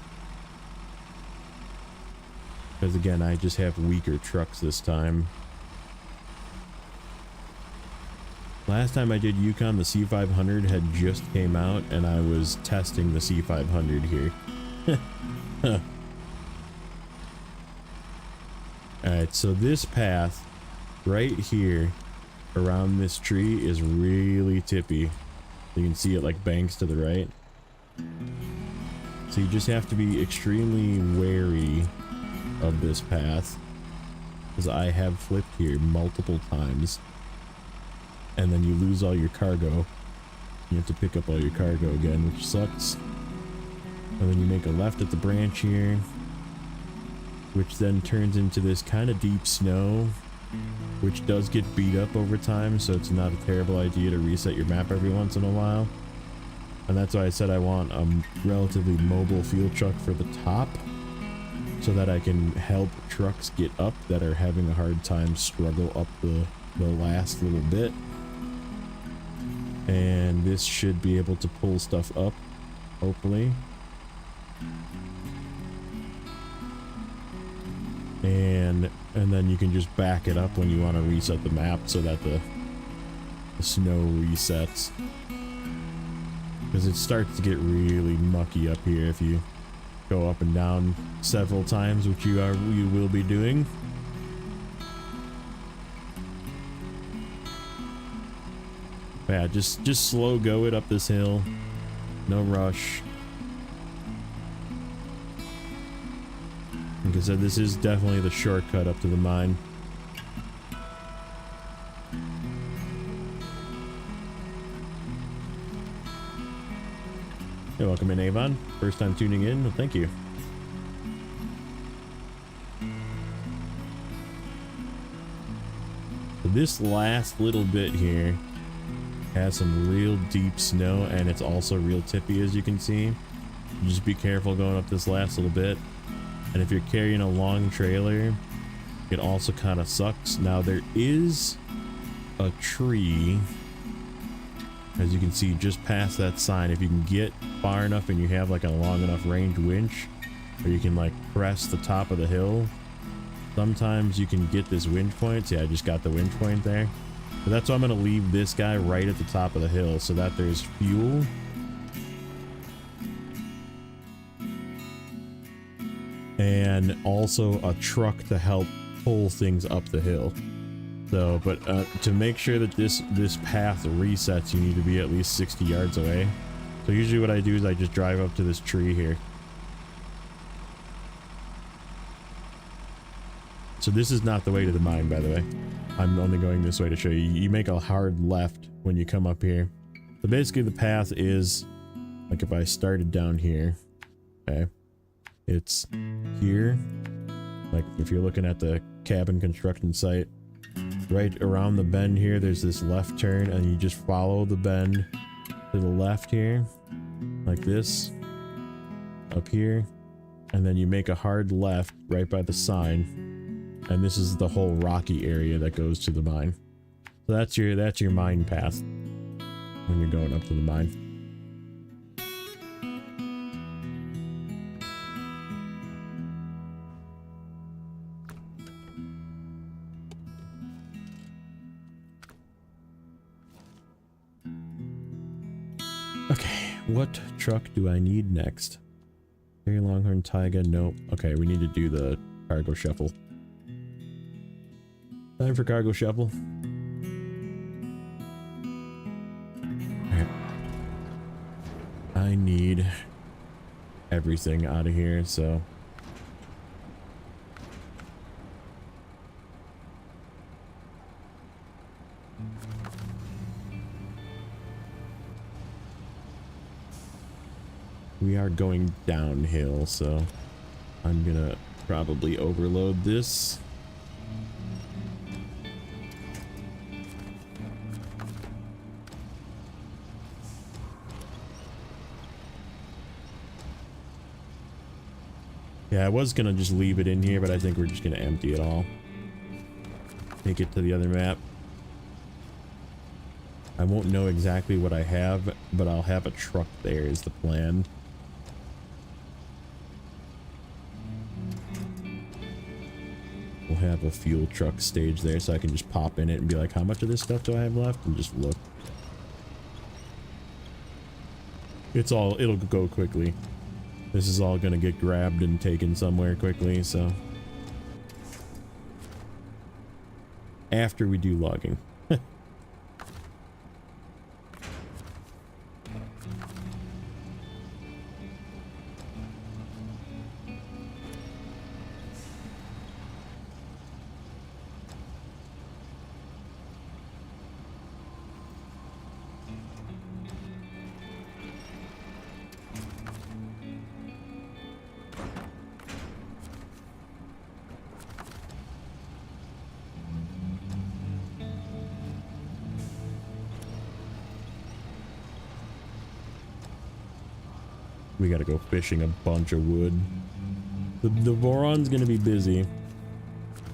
Because again, I just have weaker trucks this time. Last time I did Yukon, the C500 had just came out and I was testing the C500 here. Alright, so this path right here around this tree is really tippy. You can see it like banks to the right. So you just have to be extremely wary of this path, because I have flipped here multiple times and then you lose all your cargo. You have to pick up all your cargo again, which sucks. And then you make a left at the branch here, which then turns into this kind of deep snow, which does get beat up over time, so it's not a terrible idea to reset your map every once in a while. And that's why I said I want a relatively mobile fuel truck for the top, so that I can help trucks get up that are having a hard time struggle up the last little bit. And this should be able to pull stuff up, hopefully. And then you can just back it up when you want to reset the map so that the snow resets. Because it starts to get really mucky up here if you go up and down several times, which you will be doing. Yeah, just slow go it up this hill. No rush. Like I said, this is definitely the shortcut up to the mine. Hey, welcome in, Avon. First time tuning in, well, thank you. So this last little bit here has some real deep snow, and it's also real tippy, as you can see. Just be careful going up this last little bit. And if you're carrying a long trailer, it also kind of sucks. Now there is a tree, as you can see, just past that sign. If you can get far enough and you have like a long enough range winch, or you can like press the top of the hill, sometimes you can get this winch point. See, I just got the winch point there. But that's why I'm going to leave this guy right at the top of the hill so that there's fuel. And also a truck to help pull things up the hill. So, but to make sure that this path resets, you need to be at least 60 yards away. So usually what I do is I just drive up to this tree here. So this is not the way to the mine, by the way. I'm only going this way to show you. You make a hard left when you come up here. So basically the path is, like if I started down here, okay, it's here. Like if you're looking at the cabin construction site, right around the bend here, there's this left turn, and you just follow the bend to the left here, like this, up here, and then you make a hard left right by the sign, and this is the whole rocky area that goes to the mine. So that's your mine path when you're going up to the mine. Okay, what truck do I need next? Very Longhorn Taiga, nope. Okay, we need to do the cargo shuffle. Time for cargo shuffle. Alright. I need everything out of here, so... we are going downhill, so I'm gonna probably overload this. Yeah, I was gonna just leave it in here, but I think we're just gonna empty it all. Take it to the other map. I won't know exactly what I have, but I'll have a truck there is the plan. We'll have a fuel truck stage there so I can just pop in it and be like, how much of this stuff do I have left? And just look. It'll go quickly. This is all gonna get grabbed and taken somewhere quickly, so. After we do logging. We gotta go fishing a bunch of wood. The Voron's gonna be busy.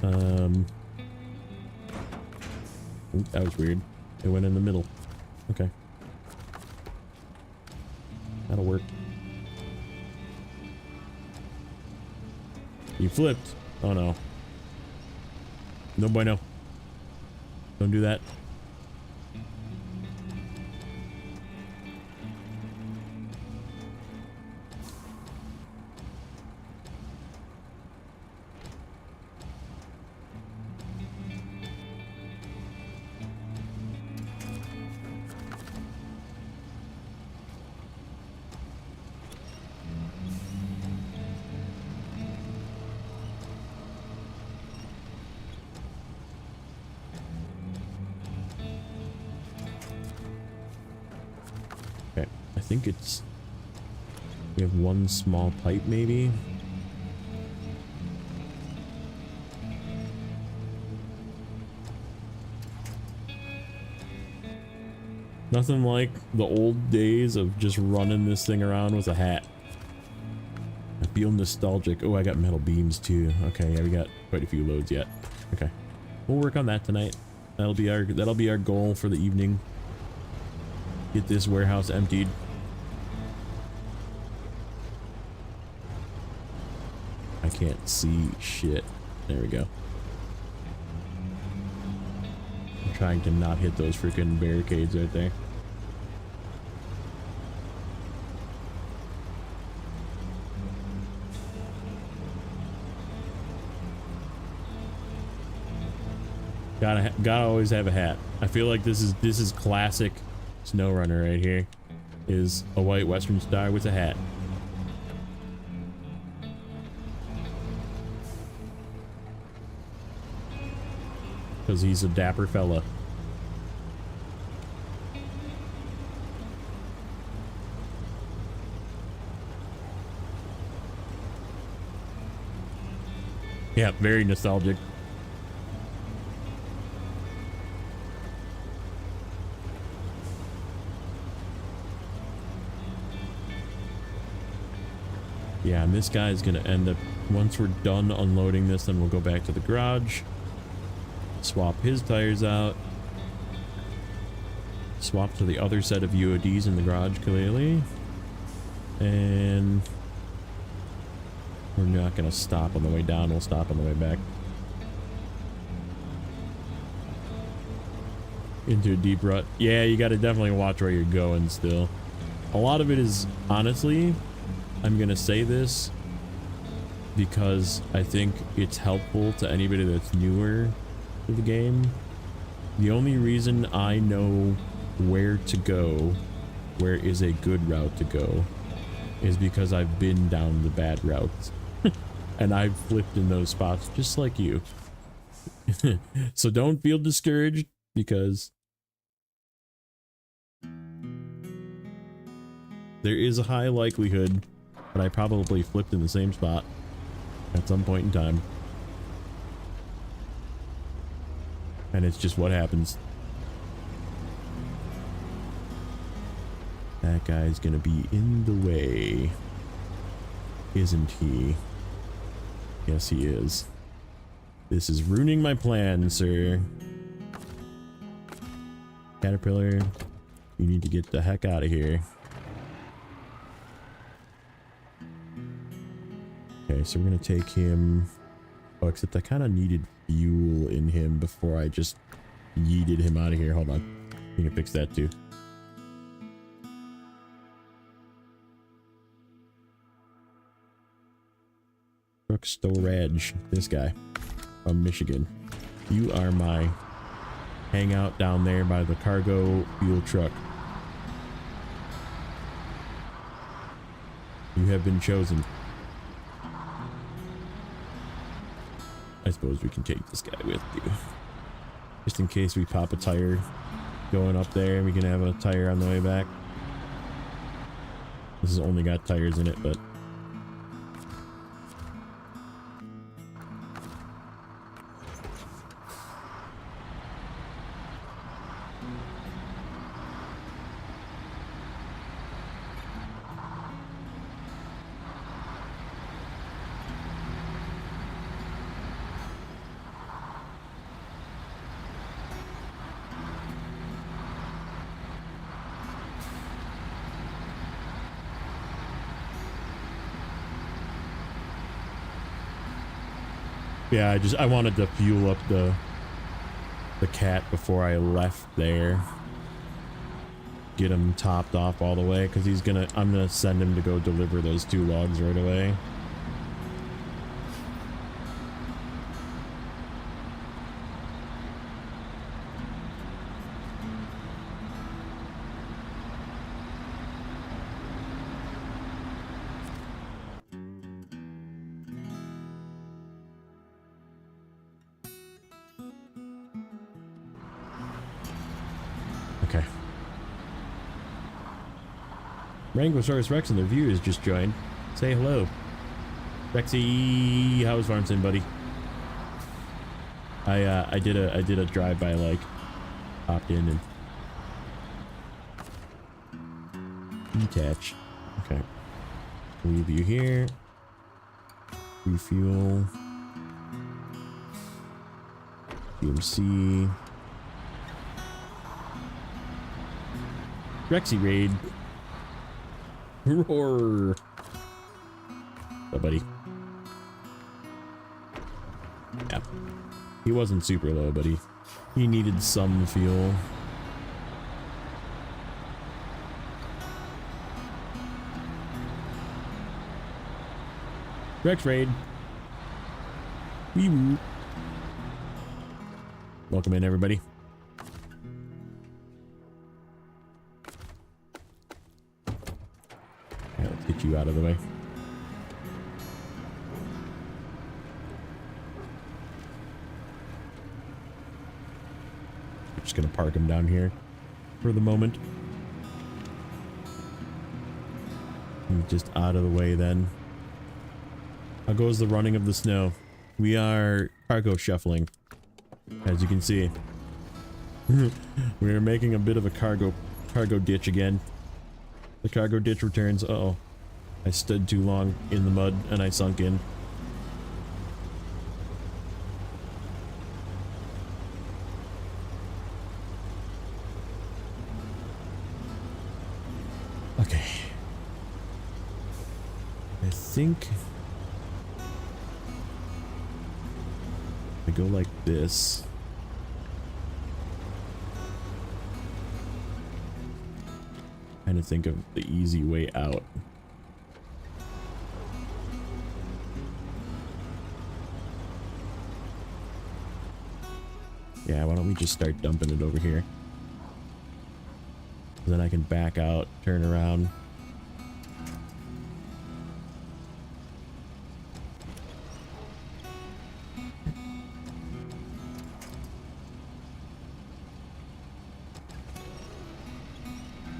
Ooh, that was weird. It went in the middle. Okay. That'll work. You flipped. Oh no. No bueno. Don't do that. I think it's... we have one small pipe, maybe? Nothing like the old days of just running this thing around with a hat. I feel nostalgic. Oh, I got metal beams too. Okay, yeah, we got quite a few loads yet. Okay. We'll work on that tonight. That'll be our goal for the evening. Get this warehouse emptied. I can't see shit. There we go. I'm trying to not hit those freaking barricades right there. Gotta always have a hat. I feel like this is classic Snowrunner right here. Is a white Western Star with a hat. because he's a dapper fella. Yeah, very nostalgic. Yeah, and this guy's gonna end up, once we're done unloading this, then we'll go back to the garage, swap his tires out, swap to the other set of UODs in the garage, clearly, and we're not gonna stop on the way down, we'll stop on the way back. Into a deep rut. Yeah, you gotta definitely watch where you're going still. A lot of it is, honestly, I'm gonna say this because I think it's helpful to anybody that's newer to the game. The only reason I know where to go, where is a good route to go, is because I've been down the bad routes. And I've flipped in those spots just like you. So don't feel discouraged, because there is a high likelihood that I probably flipped in the same spot at some point in time. And it's just what happens. That guy's gonna be in the way, isn't he? Yes, he is. This is ruining my plan, sir. Caterpillar, you need to get the heck out of here. Okay, so we're gonna take him. Oh, except I kind of needed fuel in him before I just yeeted him out of here. Hold on. We can fix that too. Truck storage. This guy from Michigan. You are my hangout down there by the cargo fuel truck. You have been chosen. I suppose we can take this guy with you, just in case we pop a tire going up there. We can have a tire on the way back. This has only got tires in it, but yeah, I wanted to fuel up the cat before I left there. Get him topped off all the way, because I'm gonna send him to go deliver those 2 logs right away. Okay. Rangosaurus Rex and the viewers just joined. Say hello. Rexy, how's Farmson, buddy? I did a drive-by, like, popped in and detach. Okay. Leave you here. Refuel. GMC. Rexy raid. Roar. Oh, buddy. Yeah. He wasn't super low, but he needed some fuel. Rex raid. Wee woo. Welcome in, everybody. Yeah, let's get you out of the way. just gonna park them down here for the moment. And just out of the way then. How goes the running of the snow? We are cargo shuffling, as you can see. We are making a bit of a cargo ditch again. The cargo ditch returns. Uh-oh. I stood too long in the mud and I sunk in. Okay. I think I go like this. Trying to think of the easy way out. Yeah, why don't we just start dumping it over here? Then I can back out, turn around.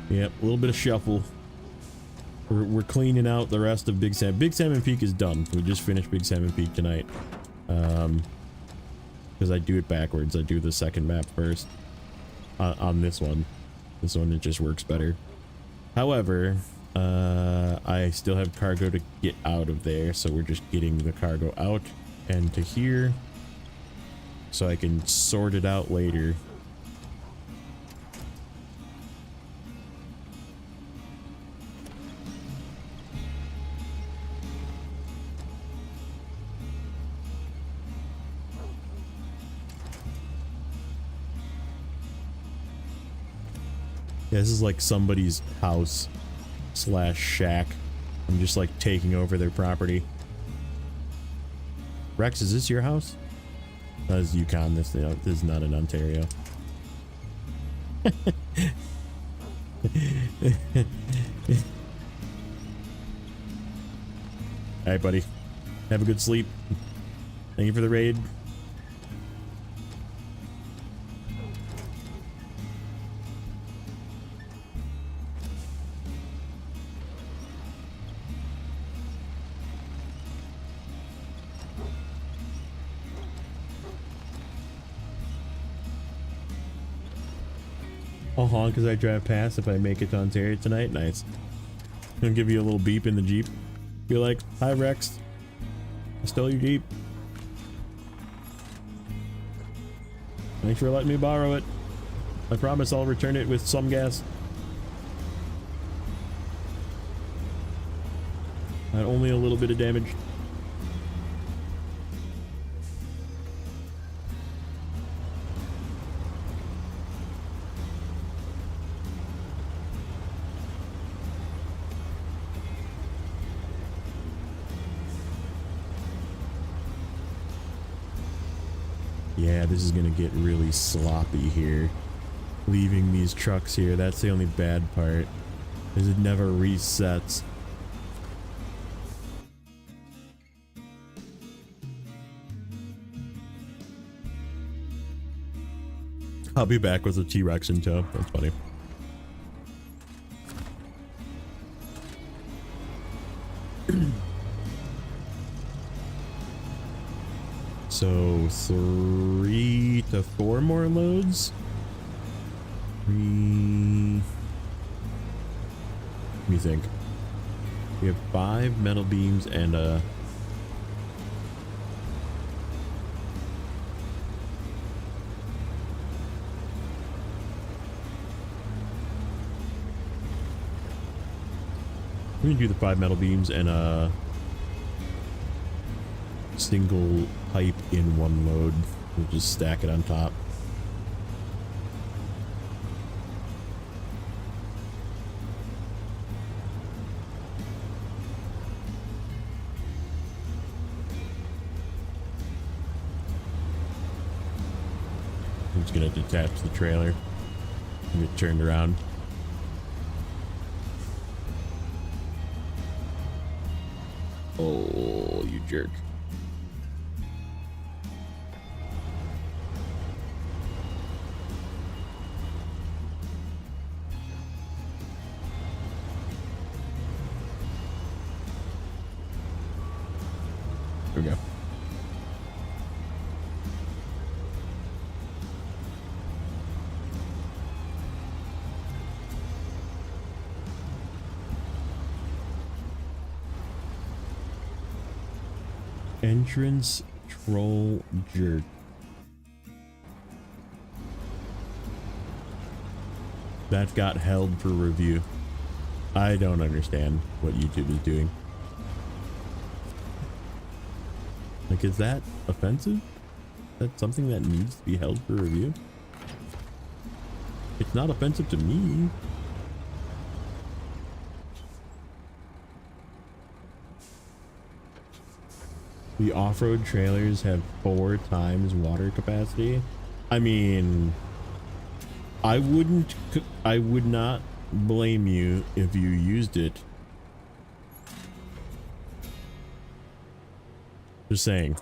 Yep, a little bit of shuffle. We're cleaning out the rest of Big Salmon. Big Salmon Peak is done. We just finished Big Salmon Peak tonight. Because I do it backwards. I do the second map first. On this one. This one, it just works better. However, I still have cargo to get out of there. So we're just getting the cargo out and to here. So I can sort it out later. Yeah, this is like somebody's house slash shack. I'm just like taking over their property. Rex, is this your house? That is Yukon. This is not in Ontario. Alright, buddy. Have a good sleep. Thank you for the raid. I'll honk as I drive past if I make it to Ontario tonight. Nice. I'll give you a little beep in the Jeep. Be like, hi Rex. I stole your Jeep. Thanks for letting me borrow it. I promise I'll return it with some gas. Only a little bit of damage. Yeah, this is gonna get really sloppy here. Leaving these trucks here, that's the only bad part. Is it never resets. I'll be back with a T-Rex in tow. That's funny. So 3 to 4 more loads. 3. Let me think. We have 5 metal beams and a. We're gonna do the 5 metal beams and a single pipe in one load. We'll just stack it on top. I'm just gonna detach the trailer and get turned around. Oh, you jerk. There we go. Entrance troll jerk. That got held for review. I don't understand what YouTube is doing. Like, is that offensive? Is that something that needs to be held for review? It's not offensive to me. The off-road trailers have 4 times water capacity. I mean, I would not blame you if you used it. Just saying.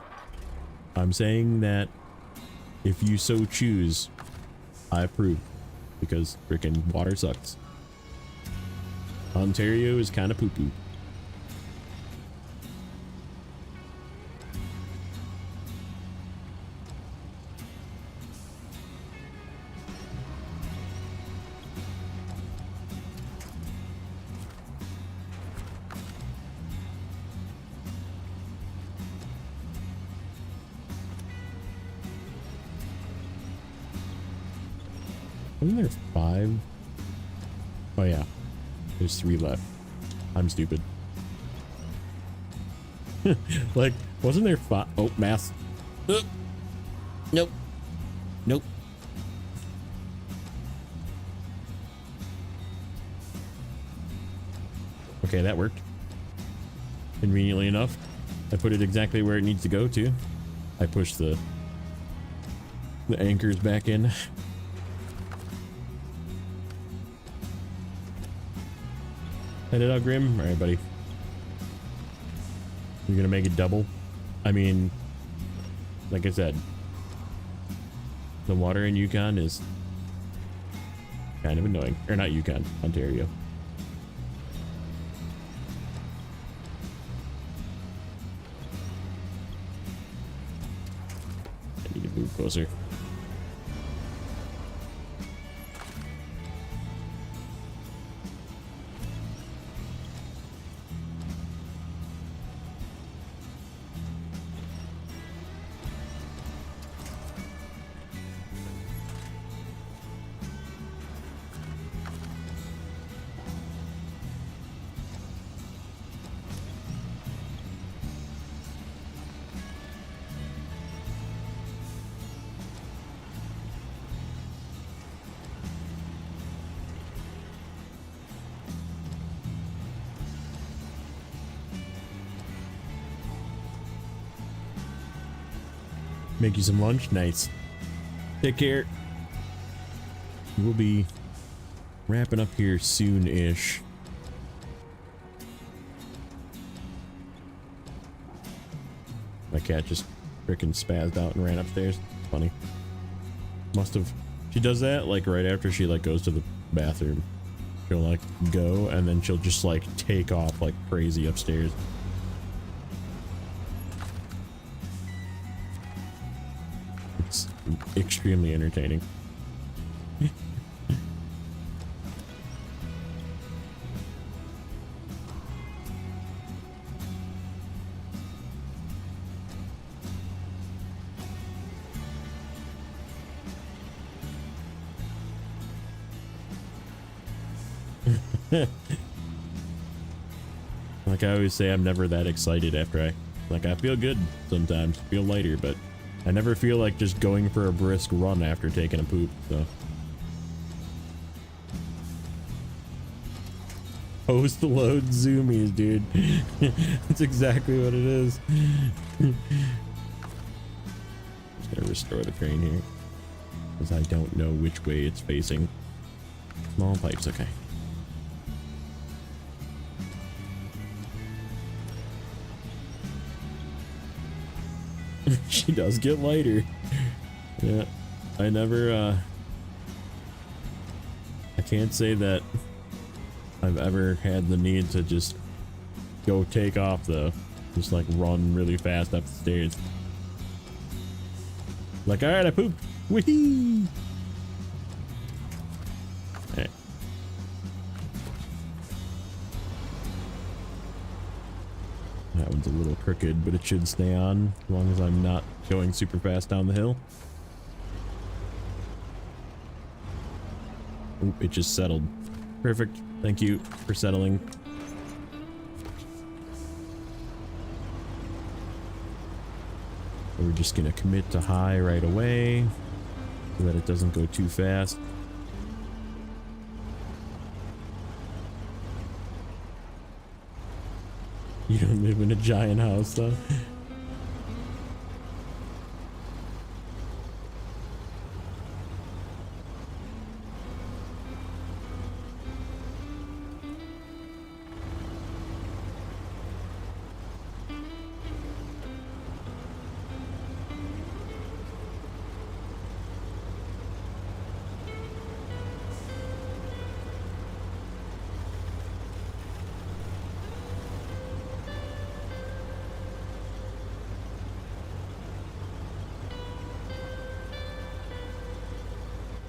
I'm saying that if you so choose, I approve, because freaking water sucks. Ontario is kind of poo-poo. Wasn't there 5? Oh yeah, there's 3 left. I'm stupid. Like, wasn't there 5? Oh, mass. Nope. Nope. Okay, that worked. Conveniently enough, I put it exactly where it needs to go to. I pushed the anchors back in. Head it out, Grim. All right, buddy. You're gonna make it double. I mean, like I said, the water in Yukon is kind of annoying. Or not Yukon, Ontario. I need to move closer. Make you some lunch. Nice. Take care. We'll be wrapping up here soon-ish. My cat just freaking spazzed out and ran upstairs. Funny. Must have. She does that like right after she like goes to the bathroom. She'll like go and then she'll just like take off like crazy upstairs. It's extremely entertaining. Like I always say, I'm never that excited after I feel good sometimes, feel lighter, but I never feel like just going for a brisk run after taking a poop, so. Post load zoomies, dude. That's exactly what it is. Just gonna restore the crane here, because I don't know which way it's facing. Small pipes, okay. She does get lighter. Yeah, I can't say that I've ever had the need to just go take off though. Just like run really fast up the stairs. Like, alright, I pooped. Whee! Alright. That one's a little crooked, but it should stay on as long as I'm not going super fast down the hill. Oop, it just settled. Perfect. Thank you for settling. We're just gonna commit to high right away so that it doesn't go too fast. You don't live in a giant house, though.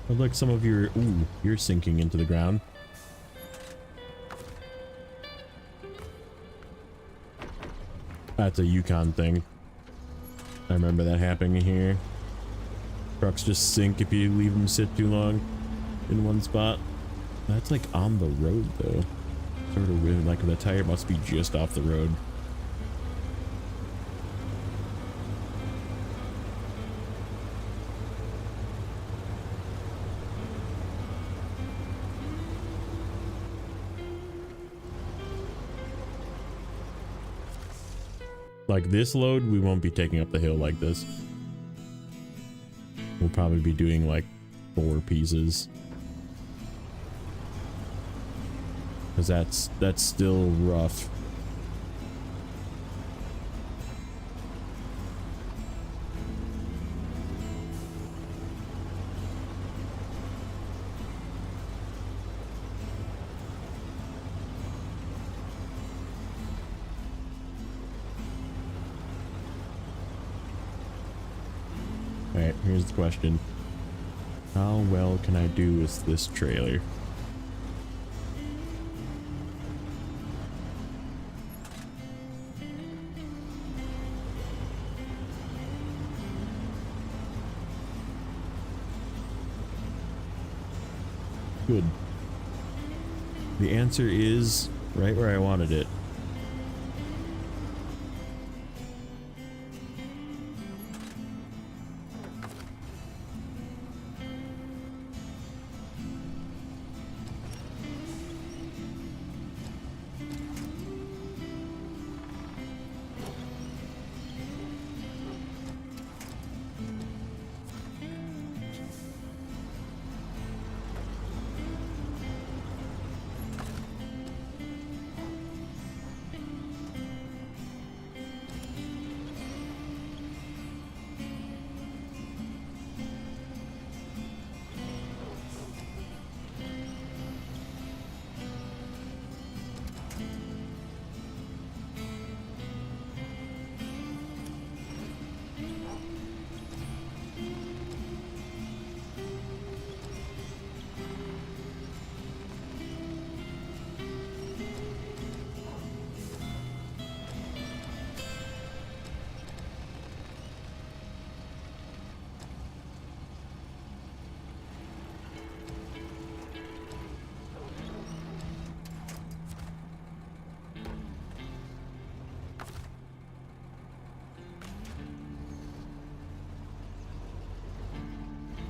Oh, look, some of your... Ooh, you're sinking into the ground. That's a Yukon thing. I remember that happening here. Trucks just sink if you leave them sit too long in one spot. That's like on the road, though. Sort of weird, like the tire must be just off the road. Like this load, we won't be taking up the hill like this. We'll probably be doing like 4 pieces. Cause that's still rough. Alright, here's the question. How well can I do with this trailer? Good. The answer is right where I wanted it.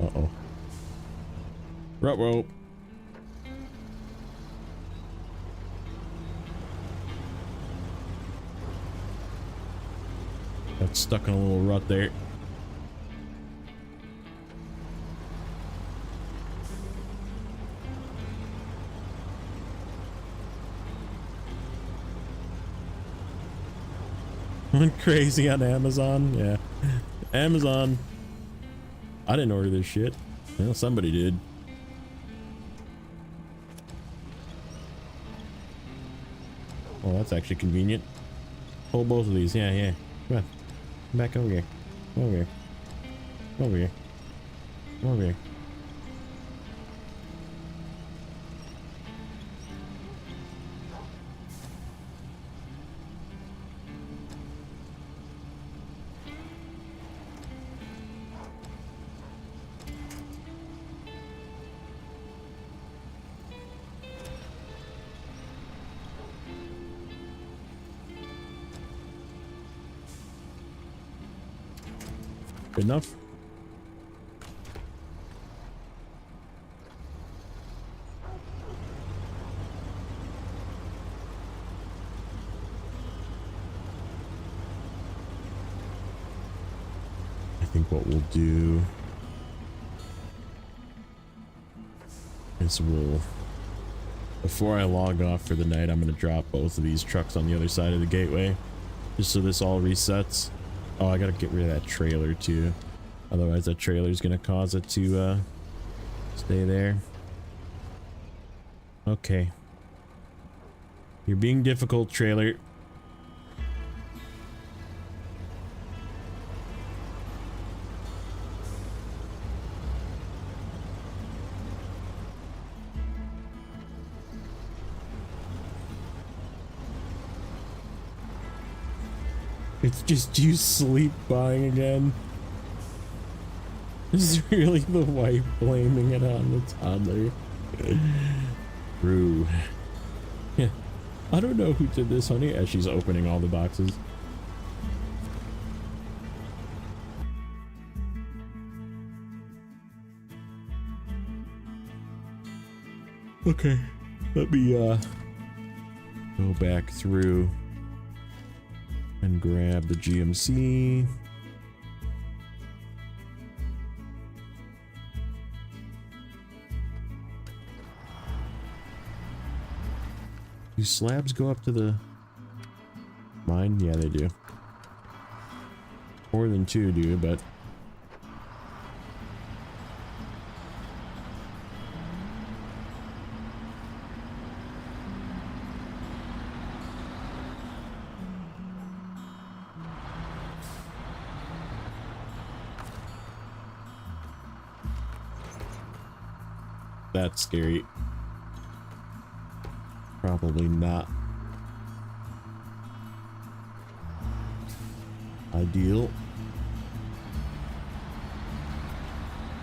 Uh-oh. Ruh-roh. Got stuck in a little rut there. Went crazy on Amazon. Yeah. Amazon. I didn't order this shit. Well, somebody did. Oh, that's actually convenient. Hold both of these. Yeah, yeah. Come on. Come back over here. Come over here. Come over here. Come over here. Good enough. I think what we'll do is before I log off for the night, I'm going to drop both of these trucks on the other side of the gateway just so this all resets. Oh, I gotta get rid of that trailer too. Otherwise that trailer is gonna cause it to stay there. Okay. You're being difficult, trailer. It's just you sleep buying again. This is really the wife blaming it on the toddler. True. Yeah. I don't know who did this, honey, as she's opening all the boxes. Okay. Let me go back through and grab the GMC. Do slabs go up to the mine? Yeah, they do. More than two do, but that's scary. Probably not ideal.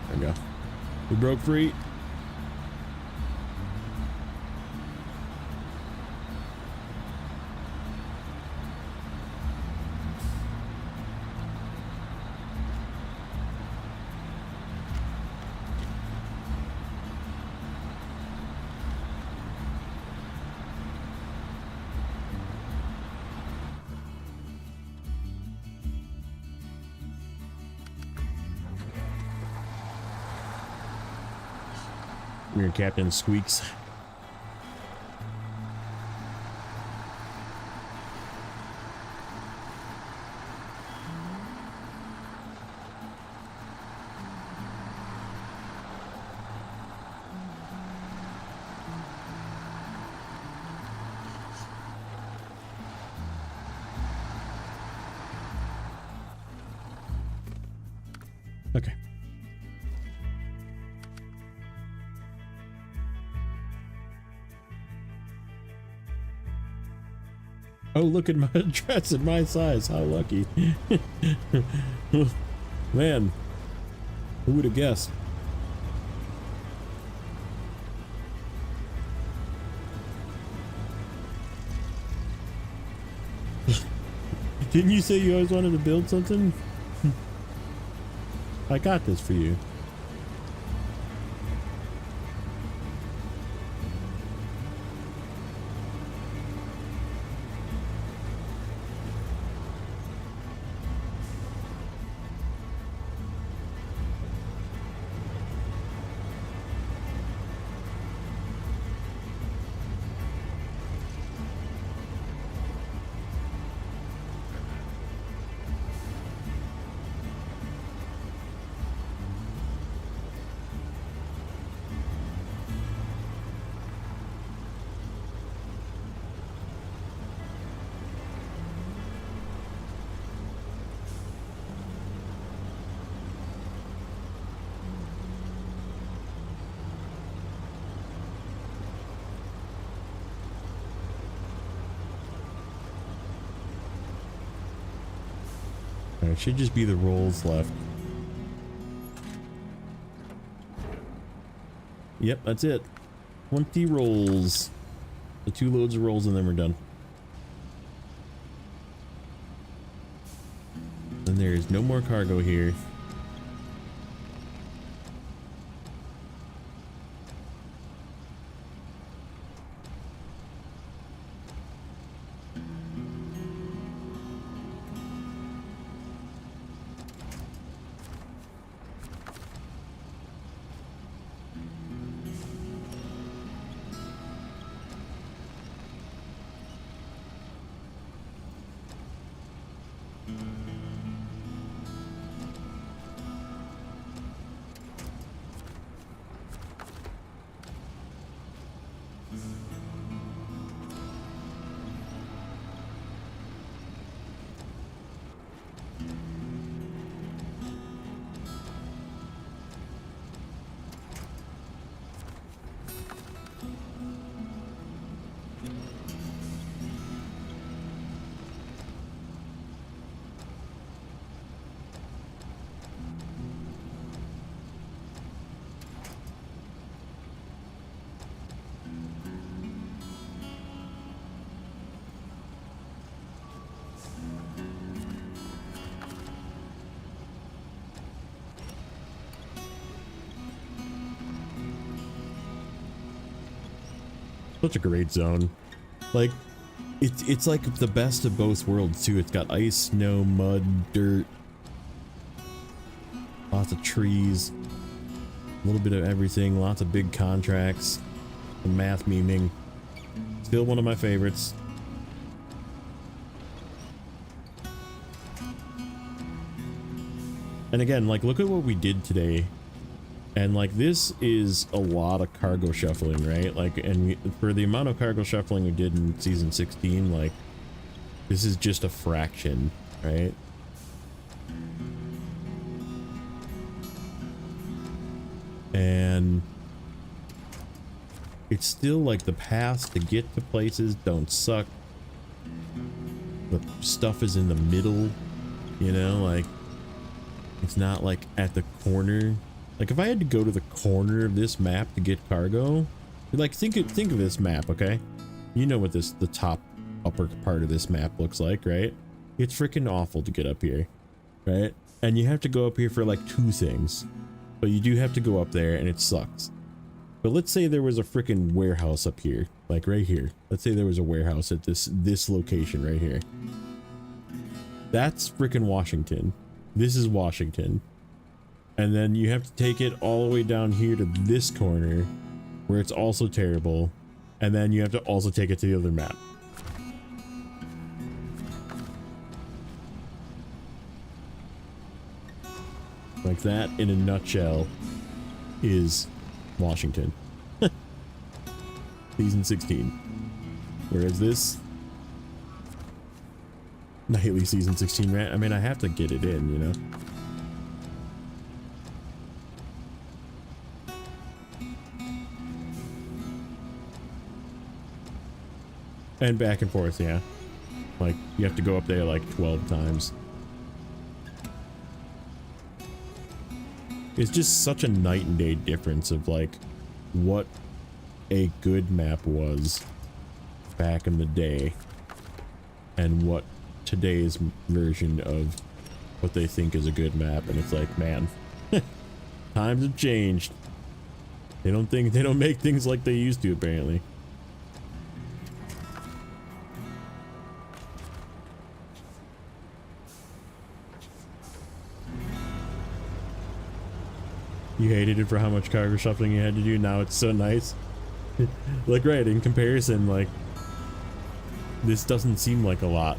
There we go. We broke free. We're Captain Squeaks. Okay. Oh, look at my dress and my size. How lucky. Man, who would have guessed? Didn't you say you always wanted to build something? I got this for you. It should just be the rolls left. Yep, that's it. 20 rolls. The 2 loads of rolls and then we're done. And there is no more cargo here. Such a great zone. Like, it's like the best of both worlds too. It's got ice, snow, mud, dirt, lots of trees, a little bit of everything, lots of big contracts, some math memeing. Still one of my favorites. And again, like, look at what we did today. And like, this is a lot of cargo shuffling, right? Like, and for the amount of cargo shuffling we did in season 16, like, this is just a fraction, right? And it's still like the paths to get to places don't suck. The stuff is in the middle, you know, like, it's not like at the corner. Like, if I had to go to the corner of this map to get cargo, like, think of this map, okay? You know what the top upper part of this map looks like, right? It's freaking awful to get up here, right? And you have to go up here for like 2 things, but you do have to go up there and it sucks. But let's say there was a freaking warehouse up here, like right here. Let's say there was a warehouse at this location right here. That's freaking Washington. This is Washington. And then you have to take it all the way down here to this corner where it's also terrible. And then you have to also take it to the other map. Like, that in a nutshell is Washington. Season 16. Whereas this nightly season 16 rant, I mean, I have to get it in, you know? And back and forth, yeah. Like, you have to go up there like 12 times. It's just such a night and day difference of like what a good map was back in the day and what today's version of what they think is a good map. And it's like, man, times have changed. They don't make things like they used to, apparently. You hated it for how much cargo shuffling you had to do. Now it's so nice. Like, right, in comparison, like, this doesn't seem like a lot.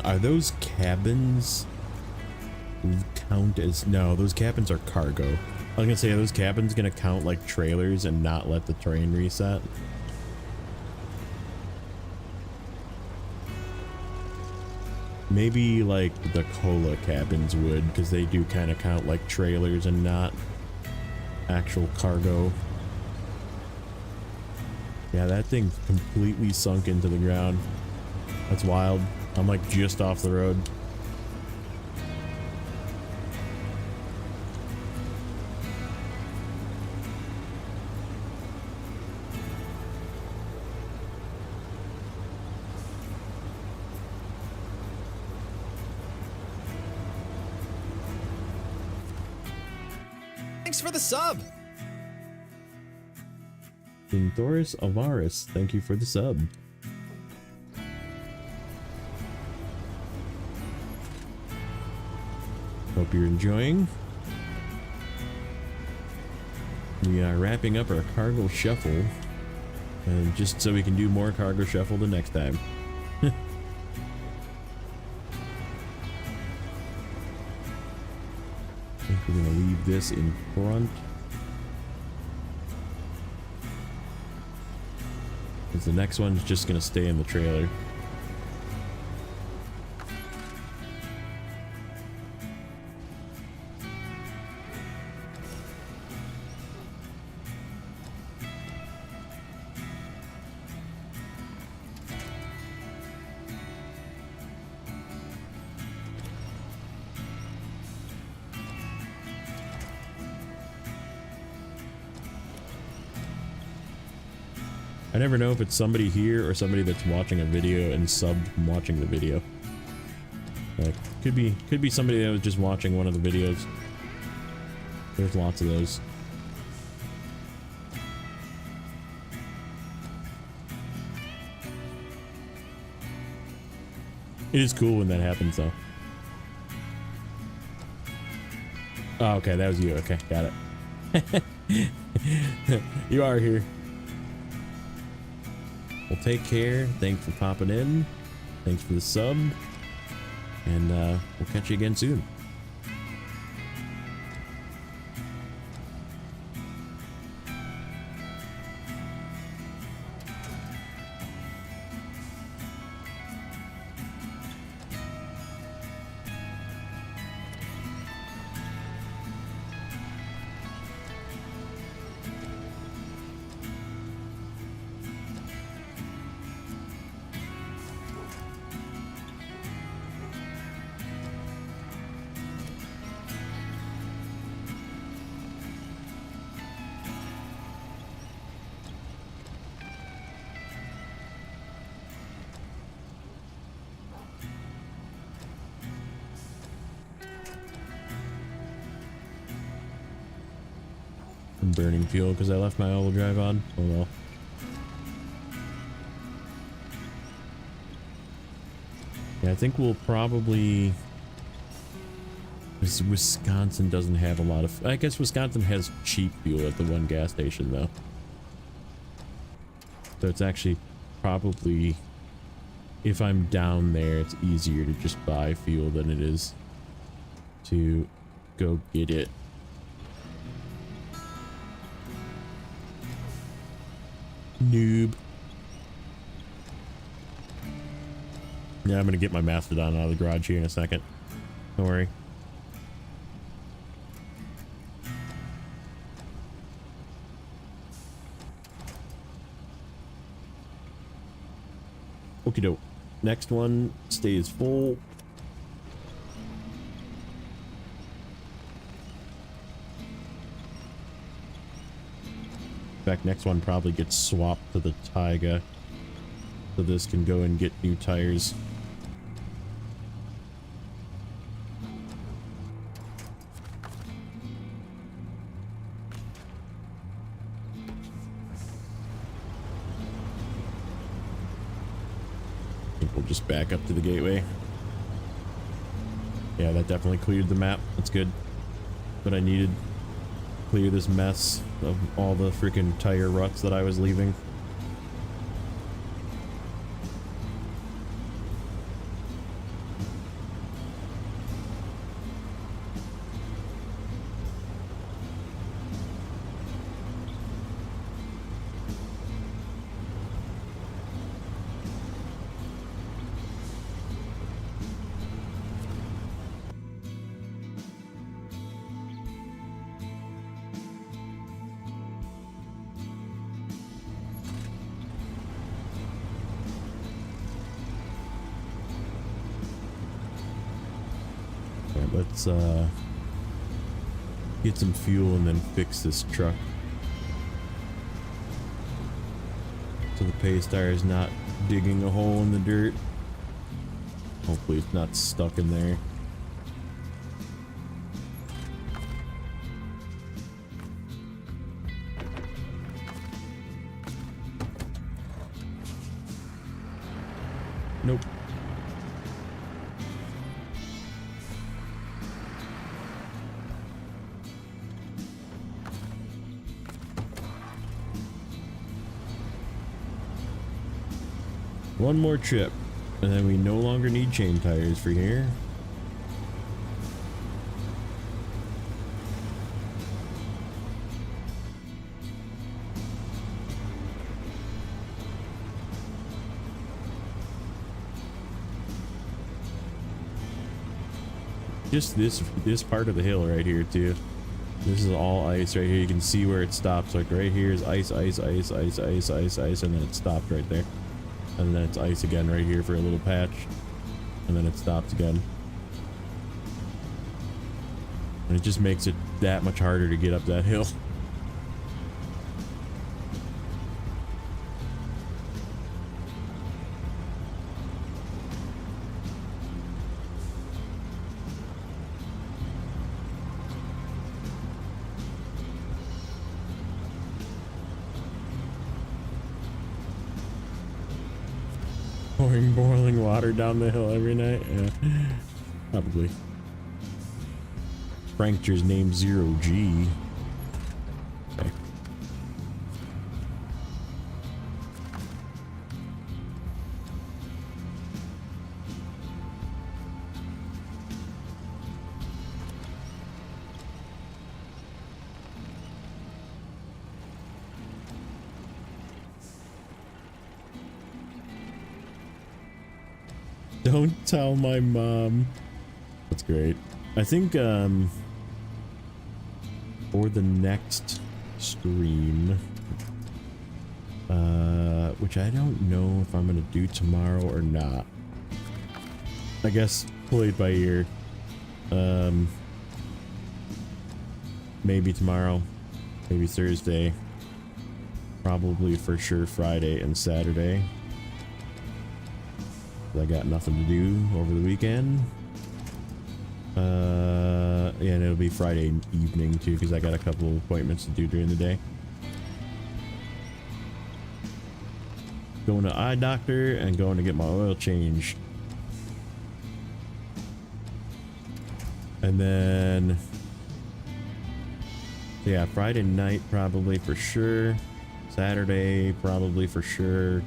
Are those cabins count as... No, those cabins are cargo. I was gonna say, are those cabins gonna count like trailers and not let the train reset? Maybe like the cola cabins would, because they do kind of count like trailers and not actual cargo. Yeah, that thing completely sunk into the ground. That's wild. I'm like just off the road. Thanks for the sub. Thoris Alvarez, thank you for the sub. Hope you're enjoying. We are wrapping up our cargo shuffle, and just so we can do more cargo shuffle the next time. I think we're gonna leave this in front, because the next one's just gonna stay in the trailer. I never know if it's somebody here or somebody that's watching a video and subbed from watching the video. Like, could be somebody that was just watching one of the videos. There's lots of those. It is cool when that happens, though. Oh, okay, that was you. Okay, got it. You are here. Well, take care. Thanks for popping in. Thanks for the sub. And we'll catch you again soon. I'm burning fuel because I left my all-wheel drive on. Oh well. Yeah, I think we'll probably... Wisconsin doesn't have a lot of... I guess Wisconsin has cheap fuel at the one gas station, though. So it's actually probably... If I'm down there, it's easier to just buy fuel than it is to go get it. Noob. Yeah, I'm gonna get my Mastodon out of the garage here in a second. Don't worry. Okie doke. Next one stays full. In fact, next one probably gets swapped to the Taiga, so this can go and get new tires. I think we'll just back up to the gateway. Yeah, that definitely cleared the map. That's good. What I needed. Clear this mess of all the freaking tire ruts that I was leaving. let's get some fuel and then fix this truck. So the Paystar is not digging a hole in the dirt. Hopefully it's not stuck in there. Nope. One more trip, and then we no longer need chain tires for here. Just this part of the hill right here too. This is all ice right here. You can see where it stops. Like right here is ice, ice, ice, ice, ice, ice, ice, and then it stopped right there. And then it's ice again right here for a little patch. And then it stops again. And it just makes it that much harder to get up that hill. Pouring boiling water down the hill every night? Yeah, probably. Prankster's name 0G. Okay. Don't tell my mom. That's great. I think for the next stream, which I don't know if I'm gonna do tomorrow or not. I guess play it by ear. Maybe tomorrow, maybe Thursday, probably for sure Friday and Saturday. I got nothing to do over the weekend. Yeah, and it'll be Friday evening too, because I got a couple of appointments to do during the day. Going to eye doctor and going to get my oil changed. And then, yeah, Friday night probably for sure. Saturday probably for sure.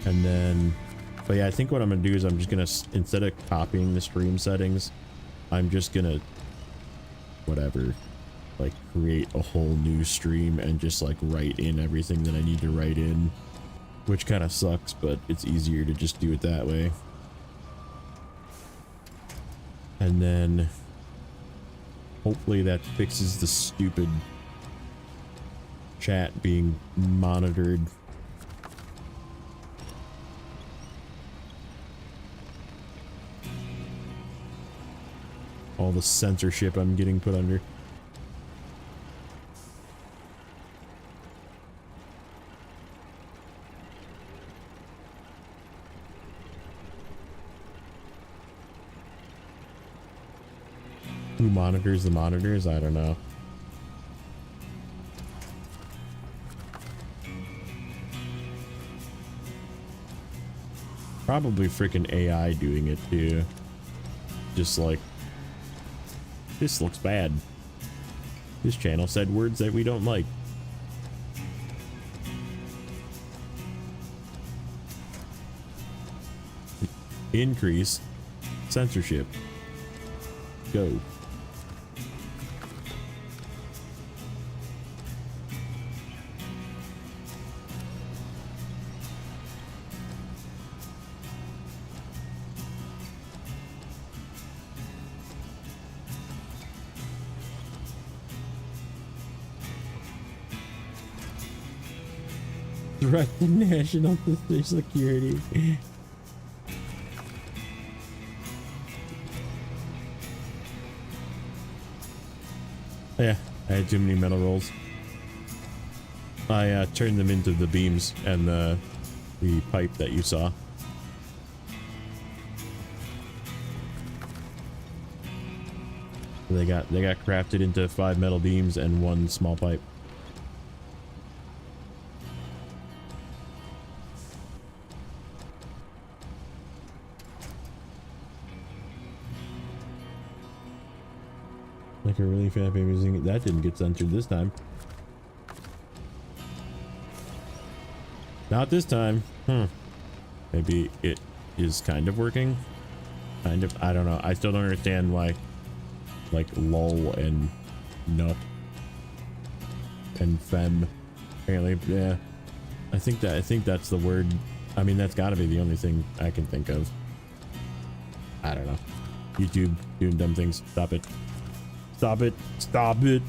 And then, but yeah, I think what I'm gonna do is I'm just gonna, instead of copying the stream settings, I'm just gonna, whatever, like create a whole new stream and just like write in everything that I need to write in, which kind of sucks, but it's easier to just do it that way. And then hopefully that fixes the stupid chat being monitored. All the censorship I'm getting put under. Who monitors the monitors? I don't know. Probably freaking AI doing it too. Just like, this looks bad. This channel said words that we don't like. Increase censorship. Go. Threat to national security. Yeah, I had too many metal rolls. I turned them into the beams and the pipe that you saw. They got crafted into 5 metal beams and 1 small pipe. Like a really fat baby singing. That didn't get censored this time. Not this time. Maybe it is kind of working. Kind of. I don't know. I still don't understand why. Like lol and nut and fem. Apparently, yeah. I think that's the word. I mean, that's got to be the only thing I can think of. I don't know. YouTube doing dumb things. Stop it. Stop it. Stop it.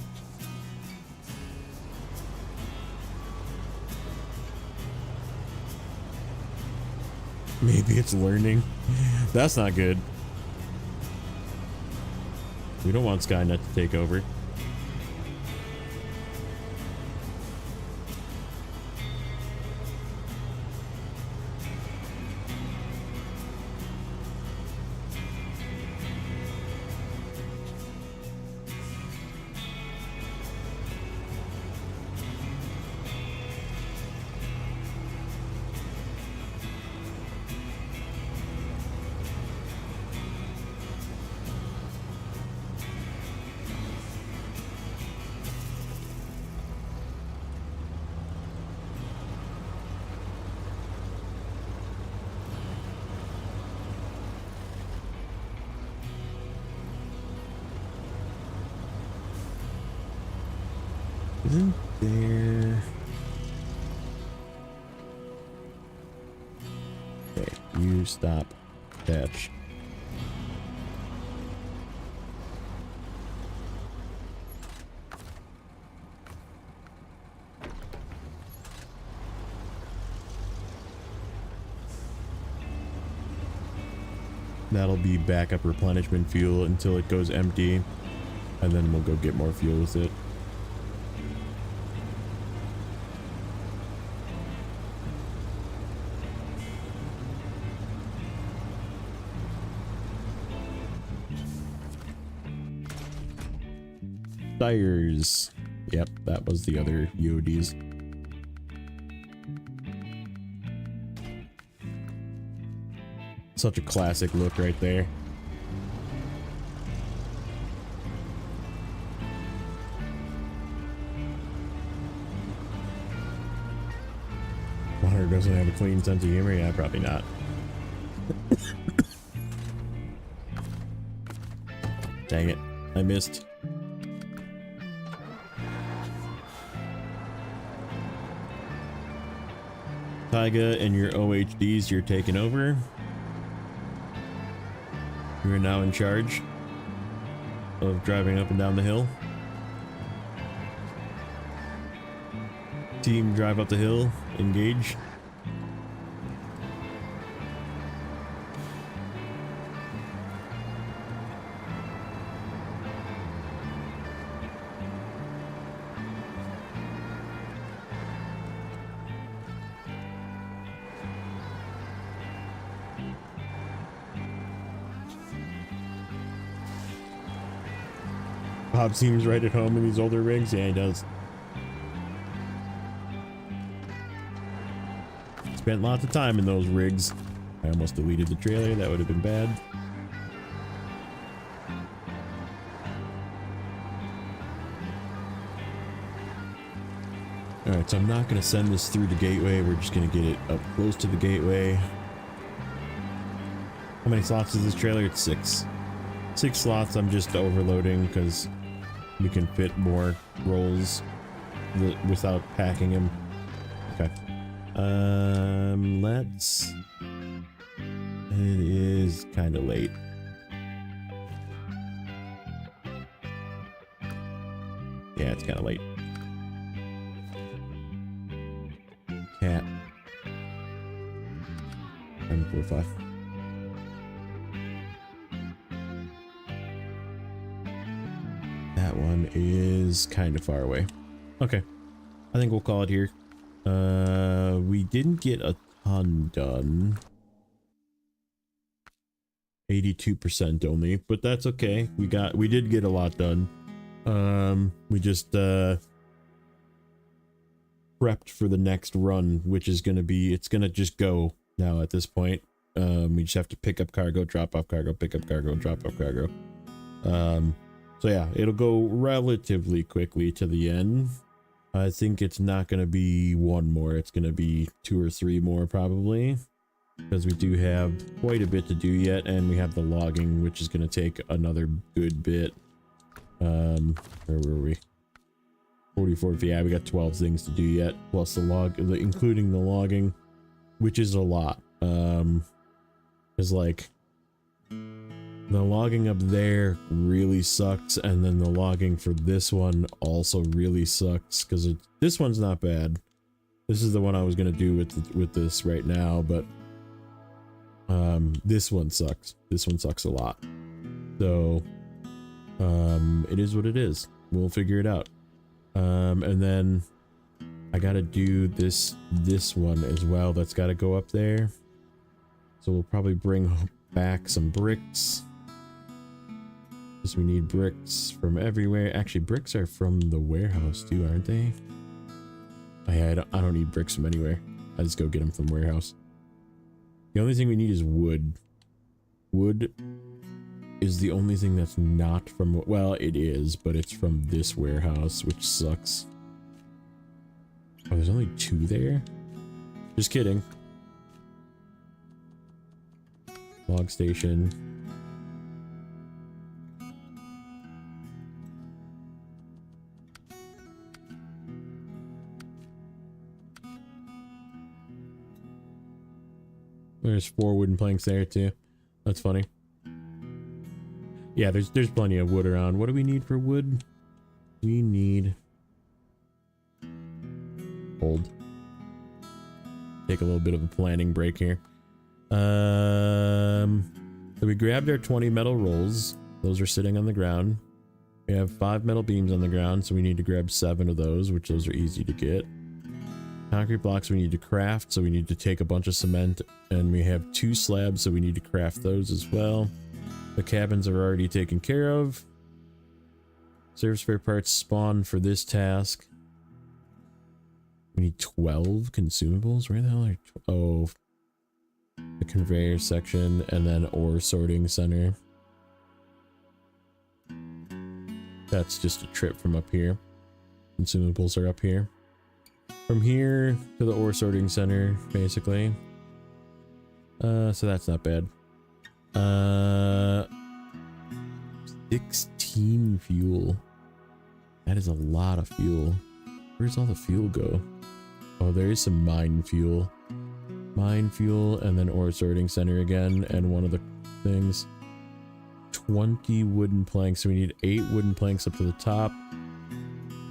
Maybe it's learning. That's not good. We don't want Skynet to take over. Isn't there... Okay, you stop. Catch. That'll be backup replenishment fuel until it goes empty, and then we'll go get more fuel with it. Tires. Yep, that was the other EODs. Such a classic look right there. Water doesn't have a clean sense of humor? Yeah, probably not. Dang it, I missed. Taiga and your OHDs, you're taking over. You are now in charge of driving up and down the hill. Team, drive up the hill, engage. Bob seems right at home in these older rigs. Yeah, he does. Spent lots of time in those rigs. I almost deleted the trailer. That would have been bad. Alright, so I'm not going to send this through the gateway. We're just going to get it up close to the gateway. How many slots is this trailer? It's 6. 6 slots. I'm just overloading because we can fit more rolls without packing them. Okay. Let's... It is kind of late. Yeah, it's kind of late. Cat. 745. That one. one is kind of far away. Okay, I think we'll call it here. We didn't get a ton done. 82% only, but that's okay. We did get a lot done. We just prepped for the next run, which is gonna be, it's gonna just go now at this point. We just have to pick up cargo, drop off cargo, pick up cargo, drop off cargo. So yeah, it'll go relatively quickly to the end. I think it's not gonna be one more, it's gonna be 2 or 3 more probably, because we do have quite a bit to do yet, and we have the logging, which is gonna take another good bit. Where were we? 44. Yeah, we got 12 things to do yet, plus including the logging, which is a lot. Is like the logging up there really sucks, and then the logging for this one also really sucks, because this one's not bad. This is the one I was gonna do with this right now, but this one sucks. This one sucks a lot. So it is what it is. We'll figure it out. And then I gotta do this one as well. That's gotta go up there. So we'll probably bring back some bricks, because we need bricks from everywhere. Actually, bricks are from the warehouse too, aren't they? Oh, yeah, I don't need bricks from anywhere. I just go get them from warehouse. The only thing we need is wood. Wood is the only thing that's not from, well, it is, but it's from this warehouse, which sucks. Oh, there's only 2 there? Just kidding. Log station. There's 4 wooden planks there too. That's funny. Yeah, there's plenty of wood around. What do we need for wood? We need hold. Take a little bit of a planning break here. So we grabbed our 20 metal rolls. Those are sitting on the ground. We have 5 metal beams on the ground, so we need to grab 7 of those, which those are easy to get. Concrete blocks we need to craft, so we need to take a bunch of cement, and we have 2 slabs, so we need to craft those as well. The cabins are already taken care of. Service spare parts spawn for this task. We need 12 consumables. Where the hell are... Oh, the conveyor section, and then ore sorting center. That's just a trip from up here. Consumables are up here. From here to the ore sorting center, basically. So that's not bad. 16 fuel. That is a lot of fuel. Where's all the fuel go? Oh, there is some mine fuel. Mine fuel, and then ore sorting center again, and one of the things. 20 wooden planks. So we need 8 wooden planks up to the top,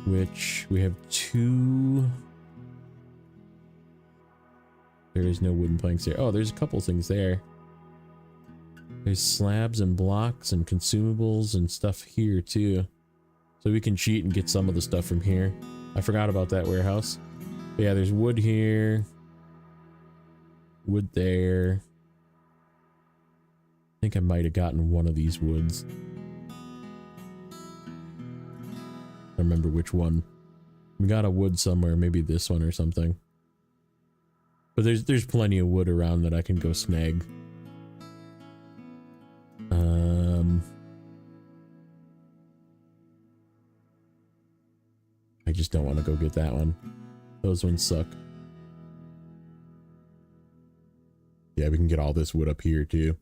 which we have 2. There is no wooden planks there. Oh, there's a couple things there. There's slabs and blocks and consumables and stuff here too. So we can cheat and get some of the stuff from here. I forgot about that warehouse. But yeah, there's wood here. Wood there. I think I might have gotten one of these woods. I don't remember which one. We got a wood somewhere, maybe this one or something. But there's plenty of wood around that I can go snag. I just don't want to go get that one. Those ones suck. Yeah, we can get all this wood up here too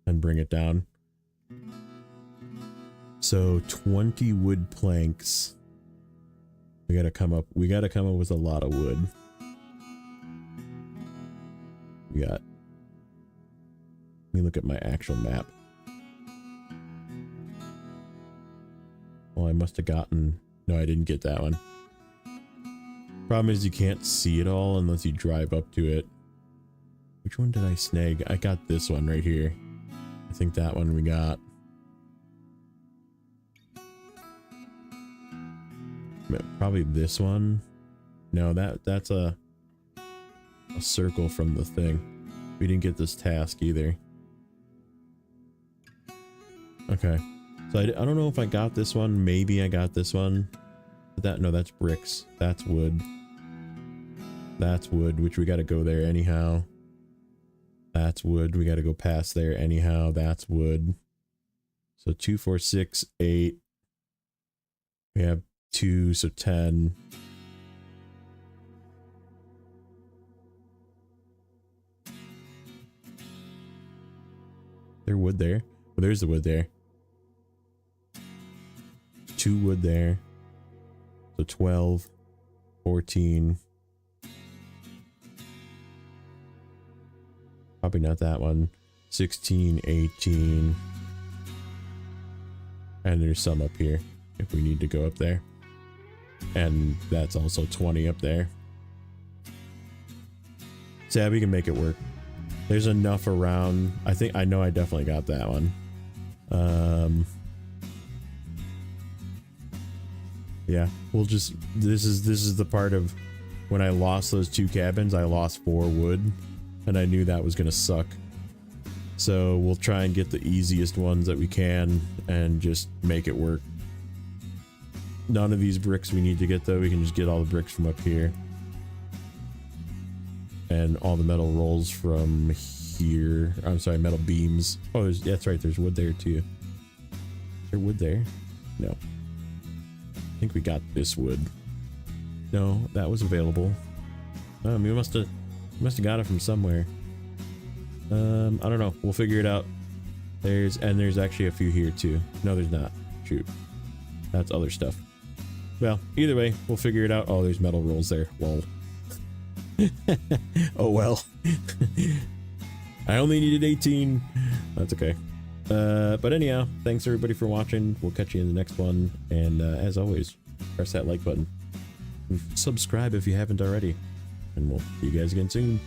and bring it down. So 20 wood planks. We gotta come up with a lot of wood. We got, let me look at my actual map. Well, I must have gotten, no, I didn't get that one. Problem is you can't see it all unless you drive up to it. Which one did I snag? I got this one right here. I think that one we got. Probably this one. No, that's a circle from the thing. We didn't get this task either. Okay. So I don't know if I got this one. Maybe I got this one. But no, that's bricks. That's wood. That's wood, which we got to go there anyhow. That's wood. We got to go past there anyhow. That's wood. So 2, 4, 6, 8. We have 2, so 10. There wood there. Well, there's the wood there. 2 wood there. So 12, 14. Probably not that one. 16, 18. And there's some up here if we need to go up there. And that's also 20 up there. So yeah, we can make it work. There's enough around. I know I definitely got that one. Yeah, we'll just, this is the part of when I lost those 2 cabins. I lost 4 wood and I knew that was gonna suck. So we'll try and get the easiest ones that we can and just make it work. None of these bricks we need to get though. We can just get all the bricks from up here. And all the metal rolls from here. I'm sorry, metal beams. Oh, that's right. There's wood there too. Is there wood there? No. I think we got this wood. No, that was available. We must have got it from somewhere. I don't know. We'll figure it out. There's actually a few here too. No, there's not. Shoot. That's other stuff. Well, either way, we'll figure it out. Oh, there's metal rolls there. Lol. Oh well. I only needed 18. That's okay. But anyhow, thanks everybody for watching. We'll catch you in the next one. And as always, press that like button. And subscribe if you haven't already. And we'll see you guys again soon.